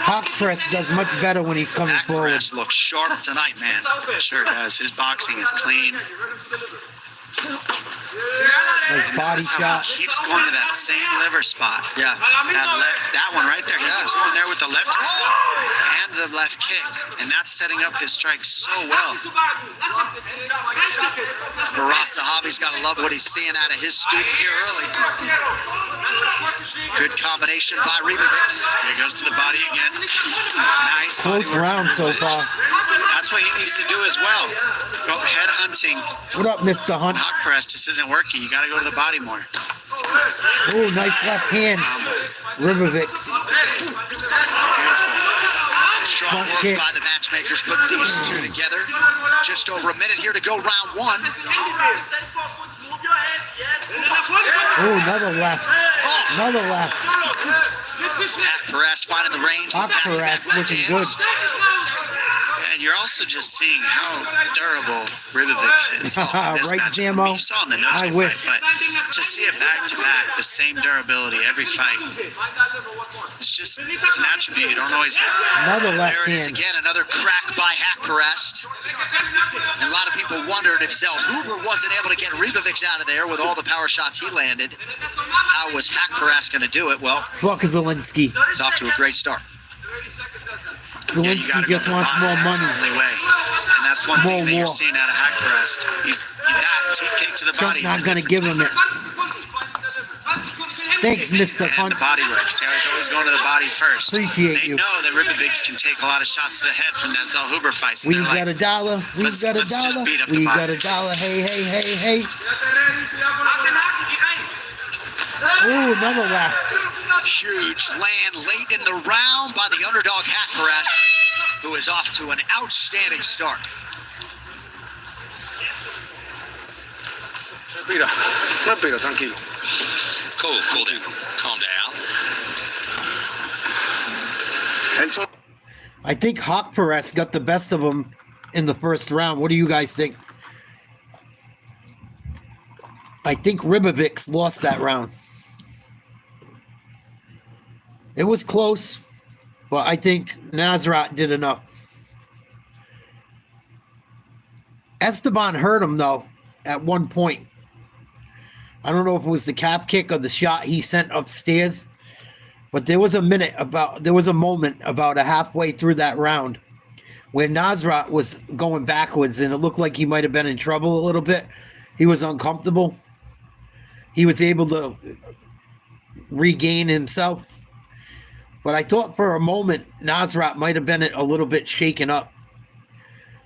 Haqparast does much better when he's coming forward. Haqparast looks sharp tonight, man. Sure does. His boxing is clean. Nice body Notice how shot. he keeps going to that same liver spot. Yeah. That one right there. He keeps going there with the left and the left kick. And that's setting up his strike so well. Faraz Sahabi's got to love what he's seeing out of his student here early. Good combination by Ribovic. Here goes to the body again. Nice body Close work. round so far. That's what he needs to do as well. Go head hunting. What up, Mr. Hunt? Haqparast just isn't working. You got to go to the body more. Oh, nice left hand. Ribovic. Strong Front work kick. by the matchmakers. Put these two together. Just over a minute here to go, round one. Oh, another left. Another left. Haqparast finding the range. Haqparast looking good. And you're also just seeing how durable Ribovic is. Right, Zamo? You saw in the Noche I fight, wish. but to see it back to back, the same durability every fight. It's an attribute you don't always have. Another left There it is hand. again, another crack by Haqparast. And a lot of people wondered if Zellhuber wasn't able to get Ribovic out of there with all the power shots he landed. How was Haqparast going to do it? Well, Fuck Zelensky. it's off to a great start. Zelensky just wants more money. That's the only way. And that's one More thing that you're war. seeing out of Haqparast. He's that teep kick to the body. Trump not is a going to give difference him it. Thanks, Mr. And Hunt. the body work. See how he's always going to the body first. Appreciate they you. know that Ribovic can take a lot of shots to the head from that Zellhuber fight. So We they're got like, a dollar. We let's got a just dollar. beat up the We body. got a dollar. Hey, hey, hey, hey. Oh, another left. Huge land late in the round by the underdog Haqparast, who is off to an outstanding start. Tranquilo, tranquilo. Cool down. Calm down. I think Haqparast got the best of him in the first round. What do you guys think? I think Ribovic lost that round. It was close, but I think Nasrat did enough. Esteban hurt him, though, at one point. I don't know if it was the calf kick or the shot he sent upstairs, but there was a moment about a halfway through that round where Nasrat was going backwards, and it looked like he might have been in trouble a little bit. He was uncomfortable. He was able to regain himself. But I thought for a moment Nasrat might have been a little bit shaken up.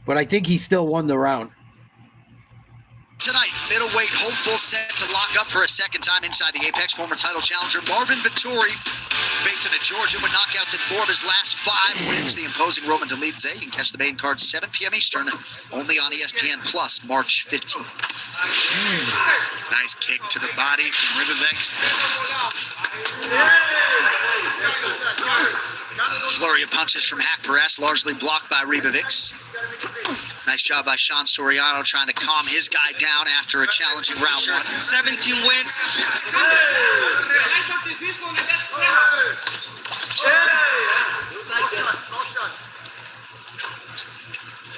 But I think he still won the round. Tonight, middleweight hopeful set to lock up for a second time inside the Apex. Former title challenger Marvin Vettori Facing a Georgian with knockouts in 4 of his last 5 wins, the imposing Roman Dolidze. You can catch the main card 7 p.m. Eastern, only on ESPN Plus, March 15th. Nice kick to the body from Ribovics. Flurry of punches from Hack-Perez, largely blocked by Ribovics. Nice job by Sean Soriano trying to calm his guy down after a challenging round 1. 17 wins.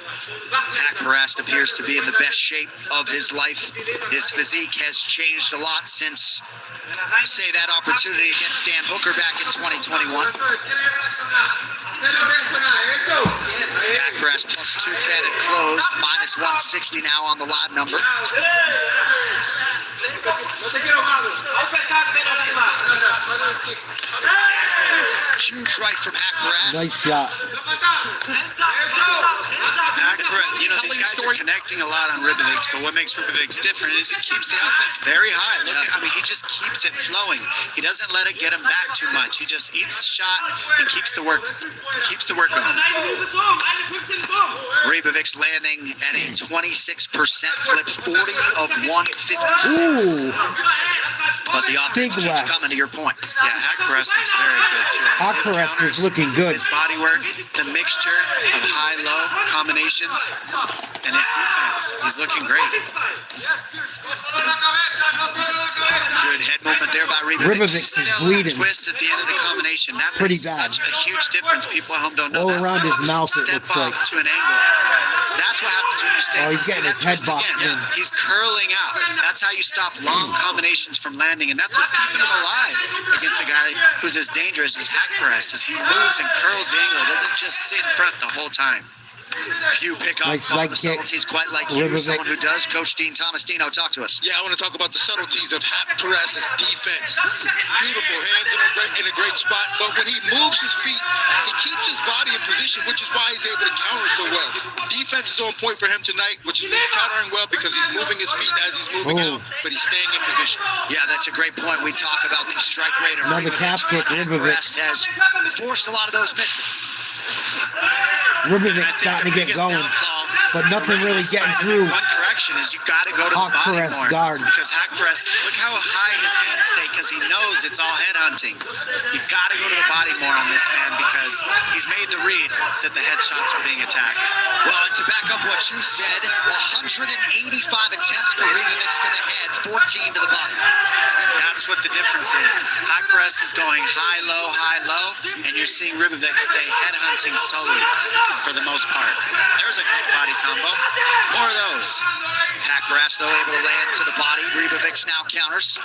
Hack-Perez appears to be in the best shape of his life. His physique has changed a lot since, say, that opportunity against Dan Hooker back in 2021. Hack-Perez plus 210 at close, minus 160 now on the live number. Huge right from Hack-Perez. Nice shot. Hack-Perez, you know, these guys are connecting a lot on Ribovics, but what makes Ribovics different is he keeps the offense very high. Look at, I mean, he just keeps it flowing. He doesn't let it get him back too much. He just eats the shot and keeps the work going. Ribovics landing at a 26% clip, 40 of 156. Ooh. But the offense keeps coming, to your point. Yeah, Hack-Perez looks very good too. Hack-Perez is looking good. His body work, the mixture of high-low combinations, and his defense. He's looking great. Good head movement there by Ribovics. Ribovics is bleeding. Twist at the end of the combination. That Pretty makes bad. such a huge difference. People at home don't know All that. around his mouth, it Step looks like. off to an angle. That's what happens when you stay. Oh, he's getting his head boxed in. Yeah, he's curling out. That's how you stop long combinations from landing, and that's what's keeping him alive against a guy who's as dangerous as Hack-Perez. As he moves and curls the angle, it doesn't just sit in front the whole time. Few pick up Nice on leg the kick. subtleties quite like you, Ribovics. someone who does. Coach Dean Thomas. Dino, talk to us. Yeah, I want to talk about the subtleties of Hack-Perez's defense. Beautiful hands in a great spot, but when he moves his feet, he keeps his body in position, which is why he's able to counter so well. Defense is on point for him tonight, which is he's countering well because he's moving his feet as he's moving out, but he's staying in position. Yeah, that's a great point. We talk about the strike rate of Another calf kick, Ribovics. has forced a lot of those misses. Ribovics starting to get going, but nothing really getting through. One correction is you got to go to the body Hack-Perez more. guard. Because Hack-Perez, look how high his hands stay because he knows it's all head hunting. You got to go to the body more on this man because he's made the read that the headshots are being attacked. Well, and to back up what you said, 185 attempts for Ribovics to the head, 14 to the body. That's what the difference is. Hack-Perez is going high, low, and you're seeing Ribovics stay head hunting solely for the most part. There's a good body combo. More of those. Hack-Perez, though, able to land to the body. Ribovics now counters.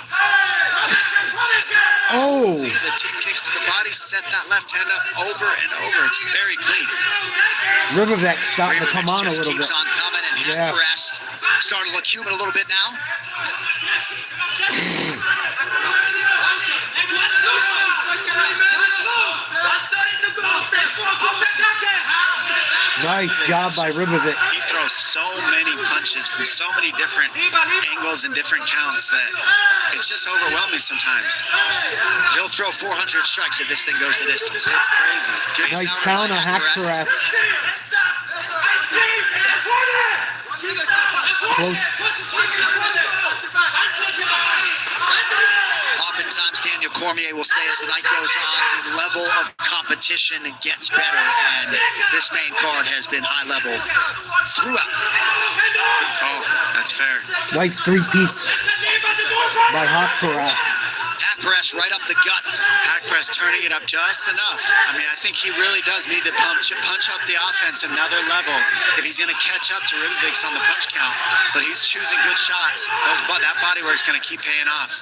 Oh. See the team kicks to the body, set that left hand up over and over. It's very clean. Ribovics starting to come on a just little keeps bit. on coming, and Yeah. Hack-Perez starting to look human a little bit now. Nice job by Ribovics. He throws so many punches from so many different angles and different counts that it's just overwhelming sometimes. He'll throw 400 strikes if this thing goes the distance. It's crazy. Good Nice counter counter, by Hack-Perez. Close. Oftentimes, Daniel Cormier will say as the night goes on, the level of competition gets better, and this main card has been high level throughout. Oh, that's fair. Nice 3-piece by Hack-Perez. Hack-Perez right up the gut. Hack-Perez turning it up just enough. I mean, I think he really does need to punch up the offense another level if he's going to catch up to Ribovics on the punch count. But he's choosing good shots. That body work's going to keep paying off.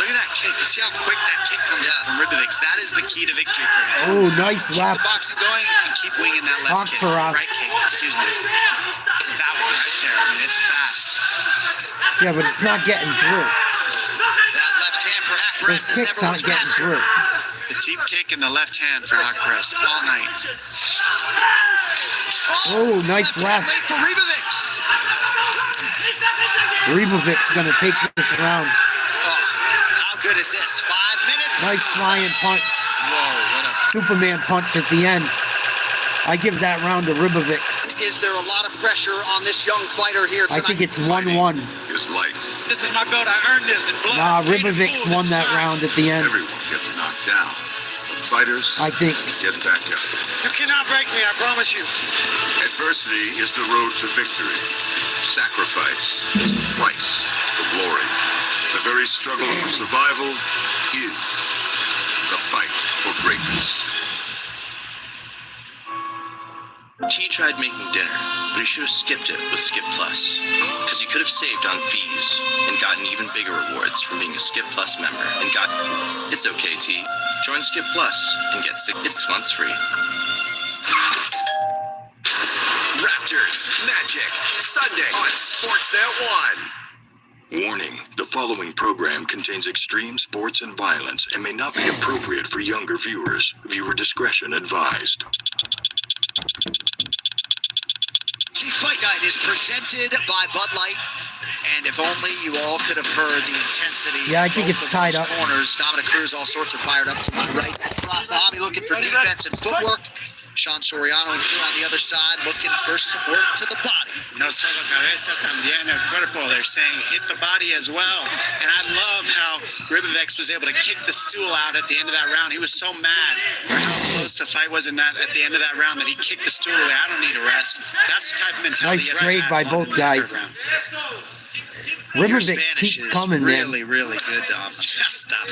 Look at that kick. You see how quick that kick comes out from Ribovics? That is the key to victory for him. Oh, nice Keep left. the boxing going and keep winging that left kick. Hack-Perez. Right kick, excuse me. That one right there. I mean, it's fast. Yeah, but it's not getting through. That left hand for Hack-Perez Those is kicks never aren't looked getting faster. through. The deep kick in the left hand for Hack-Perez all night. Oh, nice left. Late for Ribovics. Ribovics going to take this round. Oh, how good is this? 5 minutes. Nice flying punch. Whoa, what a... Superman punch at the end. I give that round to Ribovics. Is there a lot of pressure on this young fighter here tonight? I think it's 1-1. Is life. This is my belt. I earned this in blood. Nah, Ribovics won that round at the end. Everyone gets knocked down, but fighters I think get back up. You cannot break me, I promise you. Adversity is the road to victory. Sacrifice is the price for glory. The very struggle for survival is the fight for greatness. T tried making dinner, but he should have skipped it with Skip Plus. Because he could have saved on fees and gotten even bigger rewards from being a Skip Plus member and got... It's okay, T. Join Skip Plus and get 6 months free. Raptors Magic, Sunday on Sportsnet 1. Warning, the following program contains extreme sports and violence and may not be appropriate for younger viewers. Viewer discretion advised. Fight Night is presented by Bud Light, and if only you all could have heard the intensity. Yeah, I think it's tied up. Corners, Dominic Cruz all sorts of fired up to my right. Sahabi looking for defense and footwork. Sean Soriano and Phil on the other side looking for some work to the body. No solo cabeza, también el cuerpo. They're saying hit the body as well. And I love how Ribovics was able to kick the stool out at the end of that round. He was so mad for how close the fight was in that at the end of that round that he kicked the stool away. I don't need a rest. That's the type of mentality. Nice trade by both guys. Ribovics keeps coming, really, man. Really good, Dom. Stop.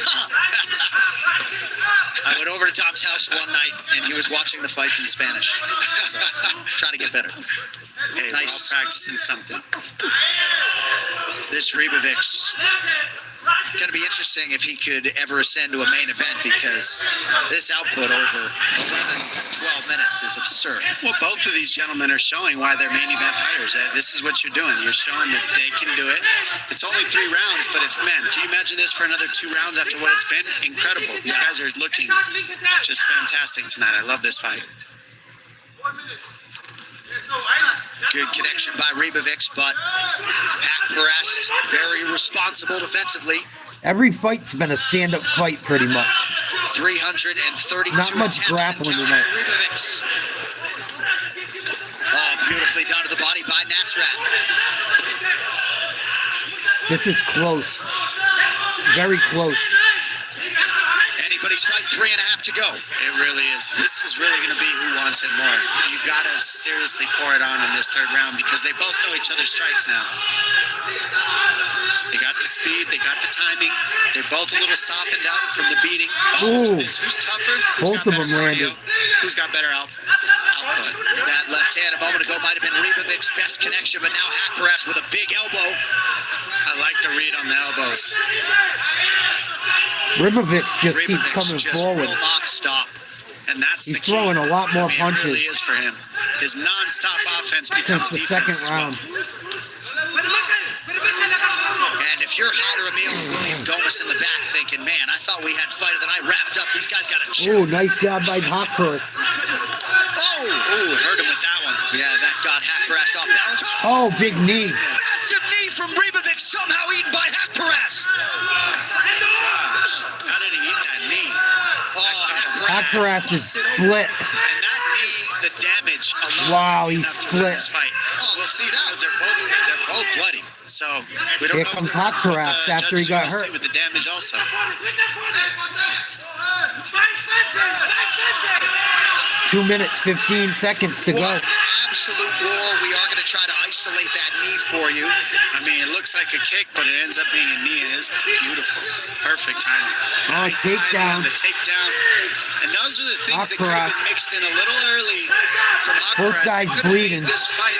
I went over to Tom's house one night, and he was watching the fights in Spanish. So, trying to get better. Hey, nice. Well, practicing something. This Ribovics going to be interesting if he could ever ascend to a main event, because this output over 11, 12 minutes is absurd. Well, both of these gentlemen are showing why they're main event fighters. This is what you're doing. You're showing that they can do it. It's only 3 rounds, but man, can you imagine this for another 2 rounds after what it's been? Incredible. These guys are looking just fantastic tonight. I love this fight. Good connection by Ribovics, but Haqparast very responsible defensively. Every fight's been a stand-up fight, pretty much. 332 Not much grappling in it. Ribovics. Oh, beautifully done to the body by Nasrat. This is close. Very close. Anybody's fight, 3.5 to go. It really is. This is really going to be who wants it more. You got to seriously pour it on in this 3rd round, because they both know each other's strikes now. They got the speed, they got the timing. They're both a little softened up from the beating. Ooh. Who's tougher? Who's Both of them landed. Who's got better output? That left hand a moment ago might have been Ribovics' best connection, but now Haqparast with a big elbow. I like the read on the elbows. Ribovics just keeps coming forward. Will not stop. And that's He's throwing a lot more punches. It really is for him. His non-stop offense since the second round. And if you're Hyder Emil and William Gomez in the back thinking, man, I thought we had fight of the night wrapped up. These guys got a Ooh, nice job by Haqparast. Oh, hurt him with that one. Yeah, that got Haqparast off balance. Oh, big knee. Massive knee from Ribovics, somehow eaten by Haqparast. How did he eat that knee? Haqparast is split. And that knee, the damage alone. Wow, he's split. This fight. Oh, we'll see now. They're both bloody. So we don't Here know comes Haqparast after he got hurt. With the damage also. 2 minutes, 15 seconds to go. What an absolute war. We are going to try to isolate that knee for you. I mean, it looks like a kick, but it ends up being a knee. It is beautiful. Perfect timing. Oh, Nice takedown. timing on the takedown. And those are the things that could have been mixed in a little early from Haqparast. Both guys It could have made bleeding. This fight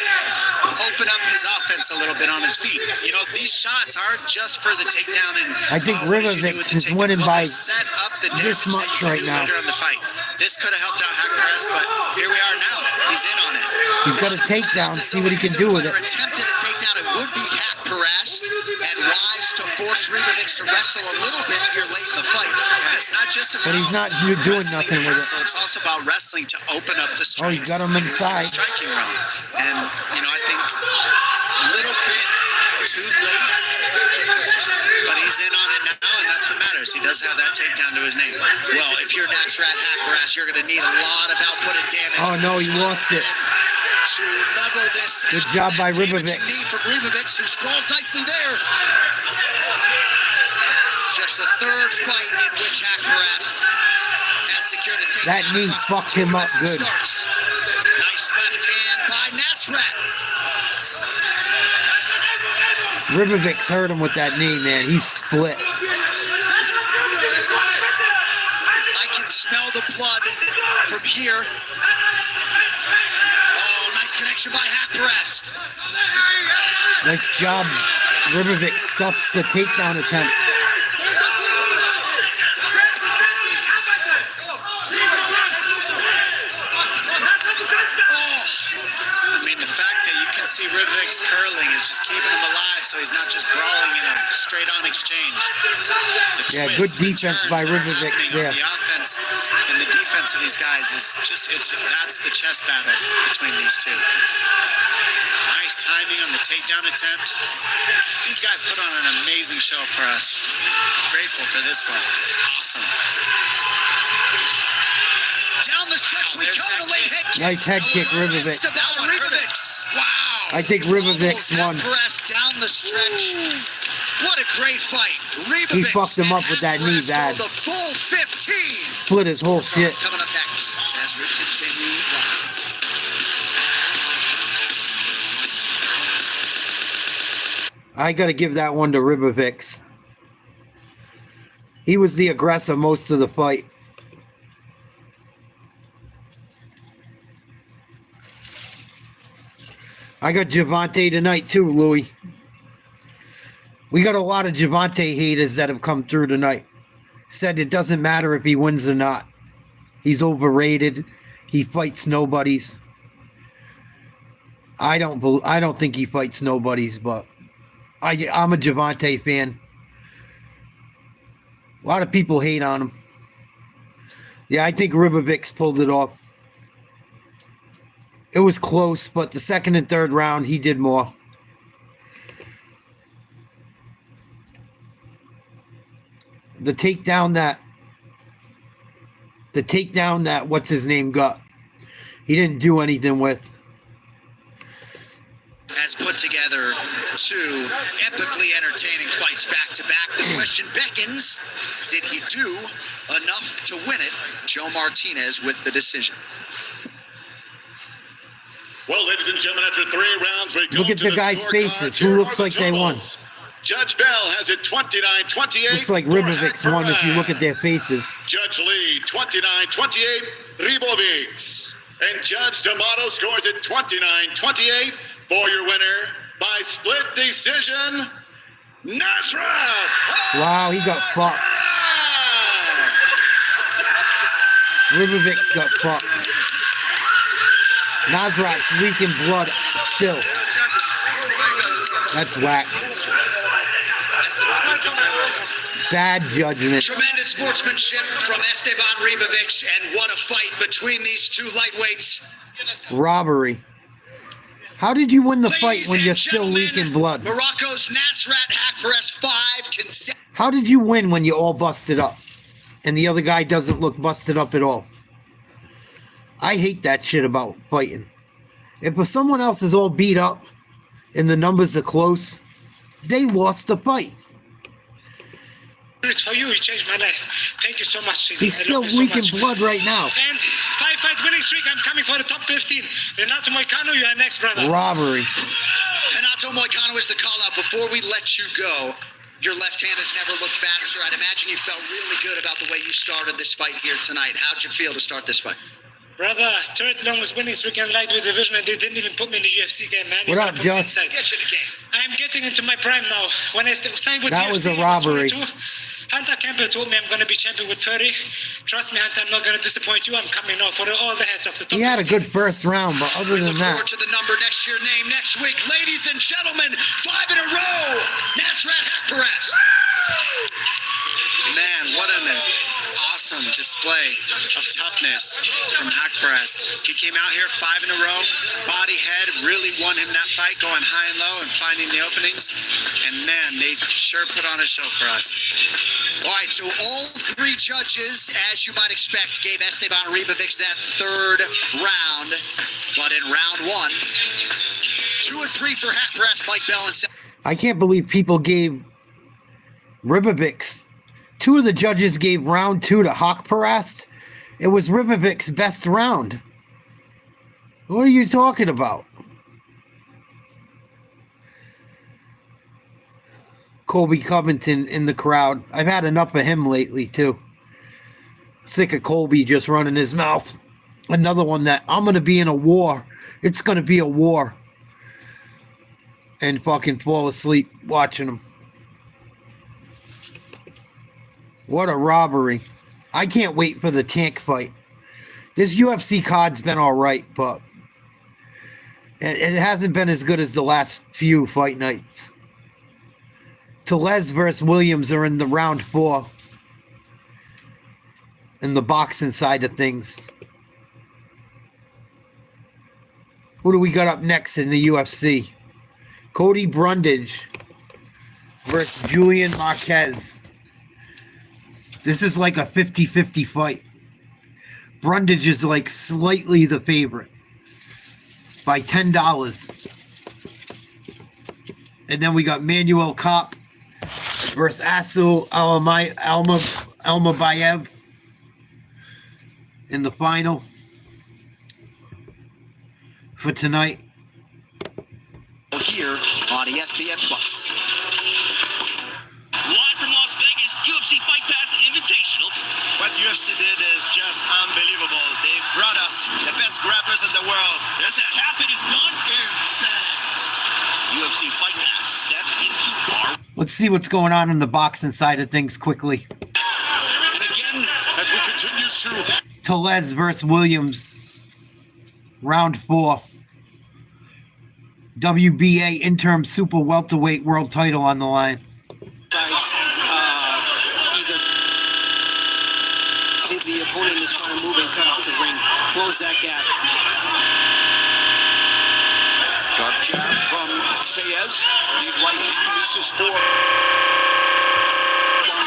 open up his offense a little bit on his feet. You know, these shots aren't just for the takedown. And I think Ribovics is winning by set up the this damage much that you right do now. later in the fight. This could have helped out Haqparast, but here we are now. He's in on it. He's got a takedown. See what he can do with it. Attempted a takedown. It would be Haqparast, and wise to force Ribovics to wrestle a little bit here late in the fight. Yeah, it's not just about But he's not doing nothing with it. wrestle. It's also about wrestling to open up the strikes. Oh, he's got him inside. Striking realm. And, you know, I think a little bit too late, but he's in on it now, and that's that's what matters. He does have that takedown to his name. Well, if you're Nasrat Haqparast, you're going to need a lot of output and damage. Oh no, he lost it. To level this. Good job by Ribovics. Need from Ribovics, who sprawls nicely there. Just the third fight in which Haqparast has secured a takedown. That knee fucked him up good. Nice left hand by Nasrat. Ribovics hurt him with that knee, man. He's split. I can smell the blood from here. Oh, nice connection by Haqparast. Nice job. Ribovics stops the takedown attempt. See Ribovics curling is just keeping him alive, so he's not just brawling in a straight-on exchange. Yeah, good defense by Ribovics there. The offense and the defense of these guys is just that's the chess battle between these two. Nice timing on the takedown attempt. These guys put on an amazing show for us. Grateful for this one. Awesome. Down the stretch we go. The late head kick. Nice head kick, Ribovics. Wow. I think Ribovics won. Down the stretch. What a great fight. Ribovics He fucked him up with that knee bad. The full 15. Split his whole shit. Coming up next as we continue. I got to give that one to Ribovics. He was the aggressor most of the fight. I got Gervonta tonight too, Louis. We got a lot of Gervonta haters that have come through tonight. Said it doesn't matter if he wins or not. He's overrated. He fights nobodies. I don't think he fights nobodies, but I'm a Gervonta fan. A lot of people hate on him. Yeah, I think Ribovics pulled it off. It was close, but the second and third round, he did more. The takedown that what's his name got, he didn't do anything with. Has put together two epically entertaining fights back to back. The question beckons, did he do enough to win it? Joe Martinez with the decision. Well, ladies and gentlemen, after 3 rounds, we go Look at to the guys' faces. Who looks like they won? Judge Bell has it 29-28. Looks like Ribovics won if you look at their faces. Judge Lee, 29-28, Ribovics. And Judge D'Amato scores it 29-28 for your winner by split decision, Nasrat. Wow, he got fucked. Ribovics got fucked. Nasrat's leaking blood still. That's whack. Bad judgment. Tremendous sportsmanship from Esteban Ribovics, and what a fight between these two lightweights. Robbery. How did you win the fight when you're still leaking blood? Morocco's Nasrat Haqparast 5 consecutive. How did you win when you're all busted up and the other guy doesn't look busted up at all? I hate that shit about fighting. If someone else is all beat up and the numbers are close, they lost the fight. It's for you. You changed my life. Thank you so much. He's still leaking blood right now. And 5-fight winning streak. I'm coming for the top 15. Renato Moicano, you are next, brother. Robbery. Renato Moicano is the call out. Before we let you go, your left hand has never looked faster. I'd imagine you felt really good about the way you started this fight here tonight. How'd you feel to start this fight? Brother, third longest winning streak in lightweight division, and they didn't even put me in the UFC game, man. What up, Just? Get you the game. I'm getting into my prime now. When I signed with that UFC, was a robbery. Hunter Campbell told me I'm going to be champion with 30. Trust me, Hunter, I'm not going to disappoint you. I'm coming now for all the heads of the top. He had a good first round, but other than that. Look forward to the number next to your name next week. Ladies and gentlemen, 5 in a row. Nasrat Haqparast. Man, what an awesome awesome display of toughness from Hakparast. He came out here 5 in a row, body head, really won him that fight, going high and low and finding the openings. And man, they sure put on a show for us. All right, so all three judges, as you might expect, gave Esteban Ribovics that third round. But in round 1, 2 or 3 for Hakparast, Mike Bell and I can't believe people gave Ribovics. 2 of the judges gave round 2 to Hakparast. It was Ribovic's best round. What are you talking about? Colby Covington in the crowd. I've had enough of him lately, too. Sick of Colby just running his mouth. Another one that I'm going to be in a war. It's going to be a war. And fucking fall asleep watching him. What a robbery. I can't wait for the Tank fight. This UFC card's been all right, but it hasn't been as good as the last few fight nights. Tellez versus Williams are in the round 4 in the boxing side of things. Who do we got up next in the UFC? Cody Brundage versus Julian Marquez. This is like a 50-50 fight. Brundage is like slightly the favorite by $10. And then we got Manuel Kopp versus Asul Almabayev in the final for tonight. here on ESPN Plus. Live from Las Vegas, UFC Fight Pass Invitational. What UFC did is just unbelievable. They brought us the best grapplers in the world. The tap it is done. Insane. UFC Fight Pass steps into our... Let's see what's going on the boxing side of things quickly. And again, as we continue to... Tellez versus Williams. Round 4. WBA interim super welterweight world title on the line. Either the opponent is trying to move and cut out the ring, close that gap. Sharp jab from Sayez. Lead right hand misses 4. Down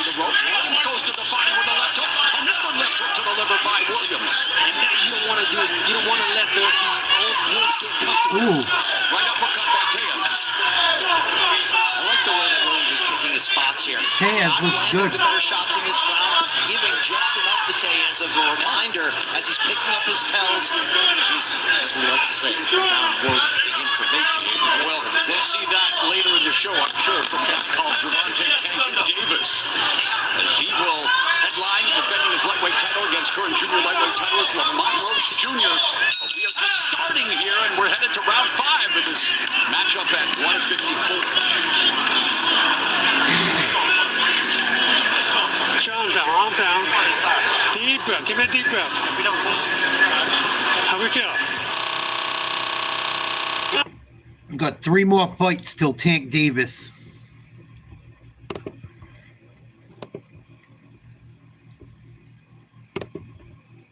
the ropes. Williams goes to the body with a left hook. Another left hook to the liver by Williams. And that you don't want to do. You don't want to let the old wolves get comfortable. Right uppercut by Sayez. I like the way that Williams is picking his spots here. Sayez looks good. The better shots in this round, giving just enough to Sayez as a reminder as he's picking up his tells. He's, as we like to say, downward information. Well, we'll see that later in the show, I'm sure, from a guy called Gervonta Davis, as he will headline defending his lightweight title against current junior lightweight titleist Lamon Roach Jr. But we are just starting here, and we're headed to round 5 of this matchup at 154. Arm down. Deep breath. Give me a deep breath. How we feel? We've got 3 more fights till Tank Davis.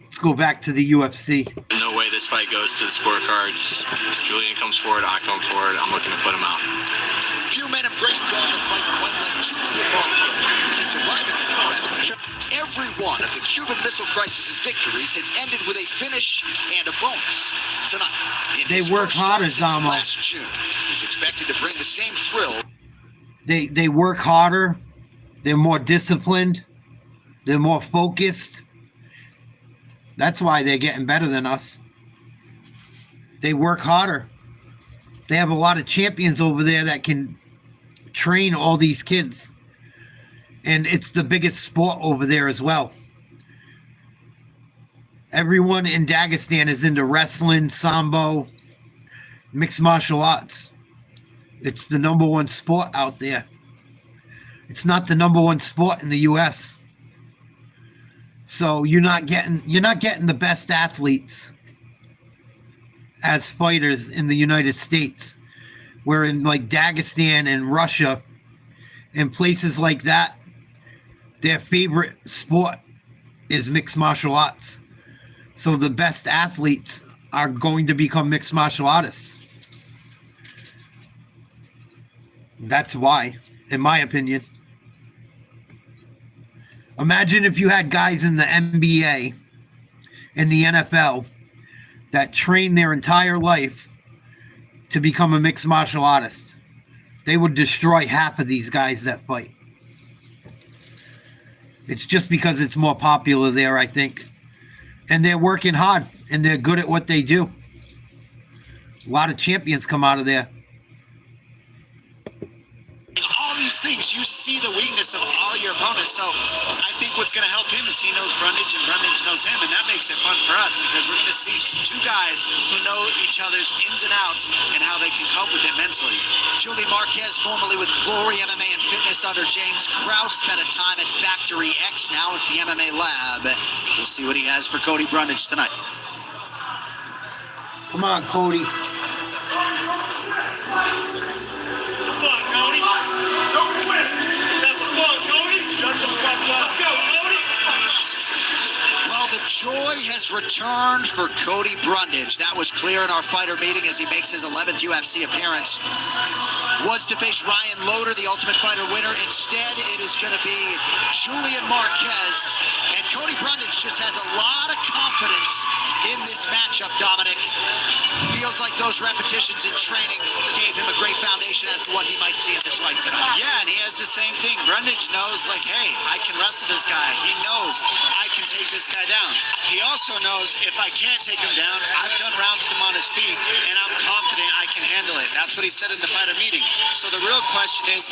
Let's go back to the UFC. No way this fight goes to the scorecards. Julian comes forward, I come forward. I'm looking to put him out. Few men have graced on the fight quite like Julian Marquez since arriving in the UFC. Every one of the Cuban Missile Crisis' victories has ended with a finish and a bonus. Tonight, in They his work first harder, start since Zamo. last June, he's expected to bring the same thrill. They work harder. They're more disciplined. They're more focused. That's why they're getting better than us. They work harder. They have a lot of champions over there that can train all these kids. And it's the biggest sport over there as well. Everyone in Dagestan is into wrestling, sambo, mixed martial arts. It's the number 1 sport out there. It's not the number 1 sport in the US. So you're not getting the best athletes as fighters in the United States. Where in like Dagestan and Russia and places like that, their favorite sport is mixed martial arts. So the best athletes are going to become mixed martial artists. That's why, in my opinion. Imagine if you had guys in the NBA and the NFL that train their entire life to become a mixed martial artist. They would destroy half of these guys that fight. It's just because it's more popular there, I think. And they're working hard, and they're good at what they do. A lot of champions come out of there. All these things, you see the weakness of all your opponents. So I think what's going to help him is he knows Brundage and Brundage knows him, and that makes it fun for us because we're going to see two guys who know each other's ins and outs and how they can cope with it mentally. Julie Marquez, formerly with Glory MMA and Fitness under James Krause, spent a time at Factory X. Now it's the MMA Lab. We'll see what he has for Cody Brundage tonight. Come on, Cody. Come on, Cody. Don't quit. Let's have some fun, Cody. Shut the fuck up. Let's go, Cody. Well, the joy has returned for Cody Brundage. That was clear in our fighter meeting as he makes his 11th UFC appearance. Was to face Ryan Loder, the Ultimate Fighter winner. Instead, it is going to be Julian Marquez. And Cody Brundage just has a lot of confidence in this matchup, Dominic. Feels like those repetitions in training gave him a great foundation as to what he might see in this fight tonight. Yeah, and he has the same thing. Brundage knows, like, hey, I can wrestle this guy. He knows I can take this guy down. He also knows if I can't take him down, I've done rounds with him on his feet, and I'm confident I can handle it. That's what he said in the fighter meeting. So the real question is,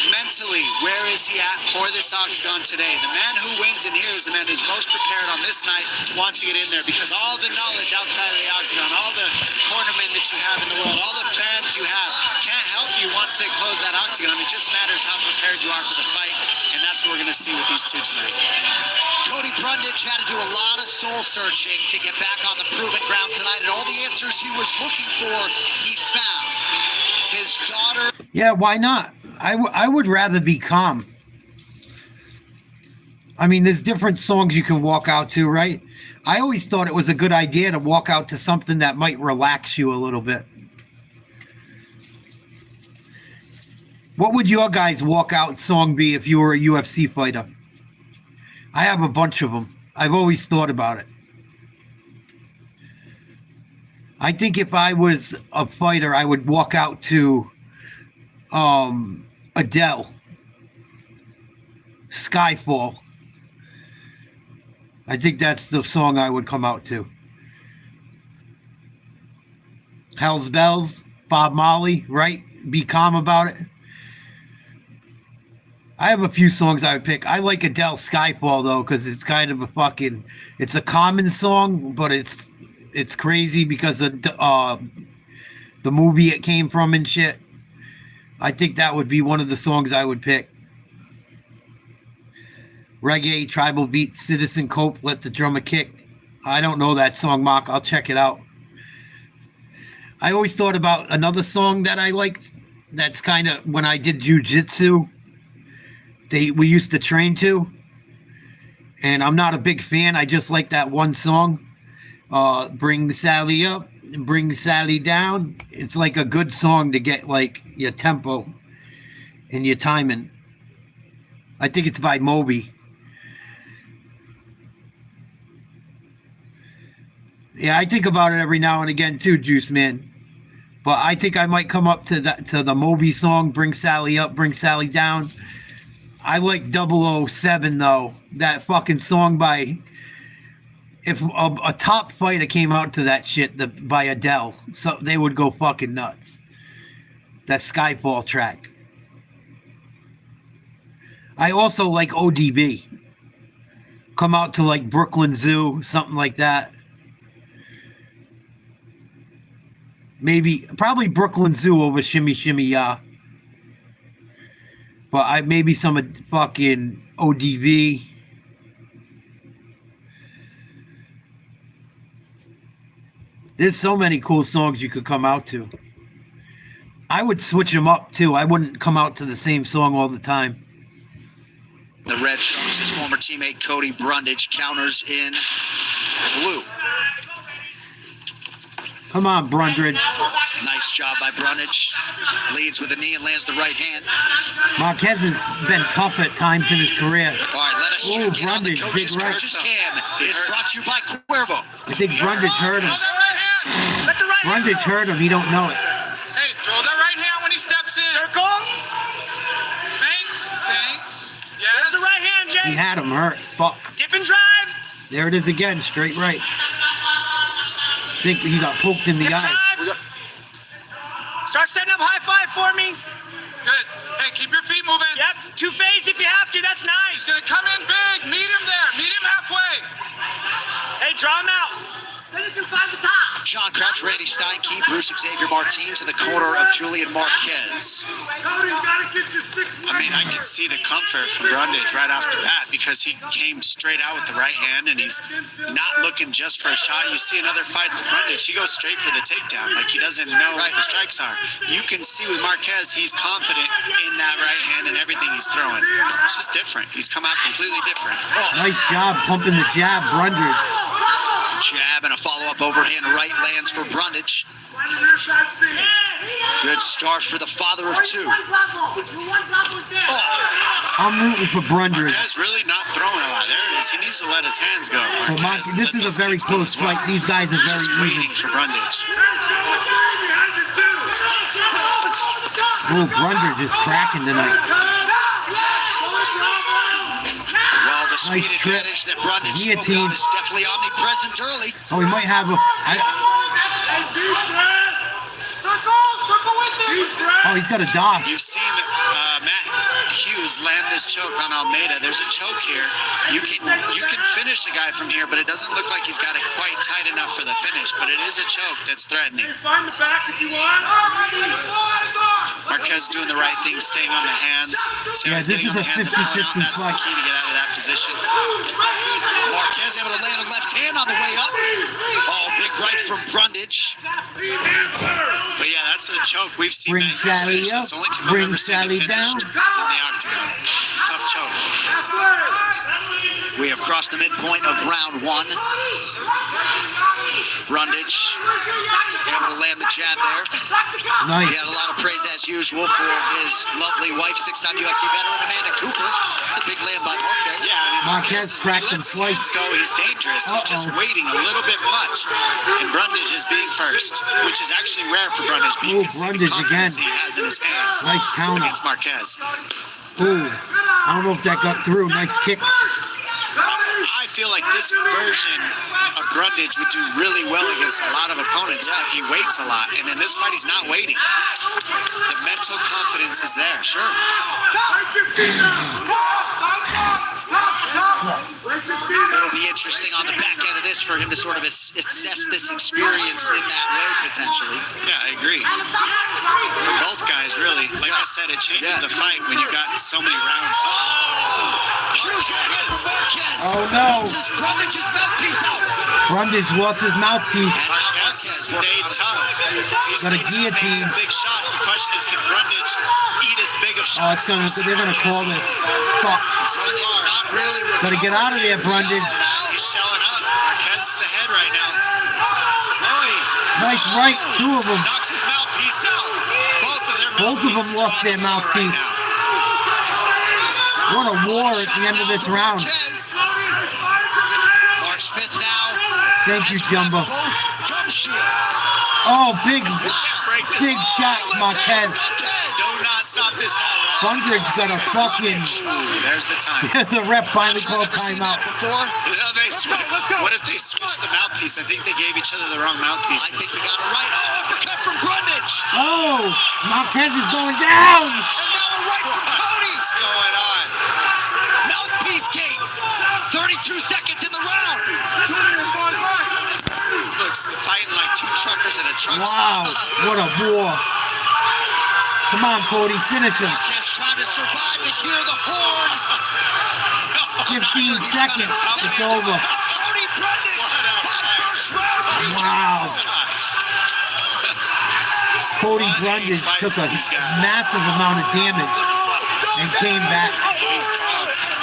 mentally, where is he at for this octagon today? The man who wins in here is the man who's most prepared on this night, wants to get in there, because all the knowledge outside of the octagon, all the cornermen that you have in the world, all the fans you have, can't help you once they close that octagon. It just matters how prepared you are for the fight, and that's what we're going to see with these two tonight. Cody Brundage had to do a lot of soul searching to get back on the proven ground tonight, and all the answers he was looking for, he found. His daughter... Yeah, why not? I would rather be calm. I mean, there's different songs you can walk out to, right? I always thought it was a good idea to walk out to something that might relax you a little bit. What would your guys' walkout song be if you were a UFC fighter? I have a bunch of them. I've always thought about it. I think if I was a fighter, I would walk out to Adele, Skyfall. I think that's the song I would come out to. Hell's Bells, Bob Marley, right? Be calm about it. I have a few songs I would pick. I like Adele Skyfall, though, because it's kind of a fucking... It's a common song, but it's crazy because of the movie it came from and shit. I think that would be one of the songs I would pick. Reggae, tribal beat, Citizen Cope, Let the Drummer Kick. I don't know that song, Mark. I'll check it out. I always thought about another song that I liked. That's kind of when I did jiu-jitsu. We used to train to. And I'm not a big fan. I just like that one song. Bring Sally up, bring Sally down. It's like a good song to get like your tempo and your timing. I think it's by Moby. Yeah, I think about it every now and again too, Juice Man. But I think I might come up to the Moby song, Bring Sally Up, Bring Sally Down. I like 007 though. That fucking song by... If a top fighter came out to that shit by Adele, so they would go fucking nuts. That Skyfall track. I also like ODB. Come out to like Brooklyn Zoo, something like that. Probably Brooklyn Zoo over Shimmy Shimmy Ya. But maybe some fucking ODB. There's so many cool songs you could come out to. I would switch them up too. I wouldn't come out to the same song all the time. The red trunks. His former teammate Cody Brundage counters in blue. Come on, Brundage. Nice job by Brundage. Leads with a knee and lands the right hand. Marquez has been tough at times in his career. All right, let us check in on the coaches. Big right. Coach's Cam is brought to you by Cuervo. I think Brundage hurt him. Brundage hurt him. He don't know it. Hey, throw that right hand when he steps in. Circle. Feints. Yes. There's the right hand, Jay. He had him hurt. Fuck. Dip and drive. There it is again. Straight right. I think he got poked in the eye. Drive. Start setting up high five for me. Good. Hey, keep your feet moving. Yep. 2 phase if you have to. That's nice. He's gonna come in big. Meet him there. Meet him halfway. Hey, draw him out. Finish inside the top. John Crouch, Randy Steinke, Bruce Xavier Martin to the corner of Julian Marquez. I mean, I can see the comfort from Brundage right off the bat because he came straight out with the right hand and he's not looking just for a shot. You see another fight with Brundage, he goes straight for the takedown. Like he doesn't know what the strikes are. You can see with Marquez, he's confident in that right hand and everything he's throwing. It's just different. He's come out completely different. Nice job pumping the jab, Brundage. Jab and a follow-up overhand right lands for Brundage. Good start for the father of two. I'm rooting for Brundage. Marquez really not throwing a lot. There it is. He needs to let his hands go. Well, this is a very close fight. These guys are very waiting for Brundage. Oh, Brundage is cracking tonight. Well, the speed advantage that Brundage spoke Guillotine. of is definitely omnipresent early. Oh, he might have a... Oh, he's got a DOS. You've seen Matt Hughes land this choke on Almeida. There's a choke here. You can finish a guy from here, but it doesn't look like he's got it quite tight enough for the finish. But it is a choke that's threatening. Find the back if you want. Marquez doing the right thing, staying on the hands. Yeah, this is a 50-50 That's the fight. key to get out of that position. Marquez able to land a left hand on the way up. Oh, big right from Brundage. But yeah, that's a choke. We've seen Bring Matt Hughes Sally finish. up. That's the only time I've Bring ever seen Sally it down. finished in the octagon. Tough choke. We have crossed the midpoint of round one. Brundage able to land the jab there. Nice. He had a lot of praise as usual for his lovely wife, 6-time UFC veteran Amanda Cooper. It's a big land by Marquez. Yeah, I mean, Marquez cracked him twice. Go, he's dangerous. He's just waiting a little bit much. And Brundage is being first, which is actually rare for Brundage. But you Oh, can see the Brundage confidence again. he has in his hands Nice counter. against Marquez. Ooh, I don't know if that got through. Nice kick. I feel like this version of Brundage would do really well against a lot of opponents, but he waits a lot. And in this fight, he's not waiting. The mental confidence is there, sure. It'll be interesting on the back end of this for him to sort of assess this experience in that way, potentially. Yeah, I agree. For both guys, really. Like I said, it changes the fight when you've got so many rounds. Huge hit from Marquez. Oh, no. Just Brundage's mouthpiece out. Brundage lost his mouthpiece. Marquez stayed tough. He's Got a stayed tough, made guillotine. some big shots. The question is, can Brundage eat as big of Oh, shots? they're gonna call this. Fuck. So far, not really. Gotta get out of there, Brundage. He's shelling up. Marquez is ahead right now. Nice right, two of them. Knocks his mouthpiece out. Both of them lost their mouthpiece. What a war at the end of this round. Mark Smith now. Thank you, Jumbo. Both gun shields. Oh, big shots, Marquez. Do not stop this now. Brundage got a fucking... There's the time. The ref finally called timeout. What if they switched the mouthpiece? I think they gave each other the wrong mouthpiece. I think they got it right. Oh, uppercut from Brundage. Oh, Marquez is going down. And now a right from Cody. What's going on? Mouthpiece game. 32 seconds in the round. Looks fighting like two truckers in a truck Wow, stop. what a war. Come on, Cody, finish him. Marquez trying to survive to hear the horn. 15 seconds, it's over. Cody Brundage by first round. Wow. Cody Brundage took a massive amount of damage and came back.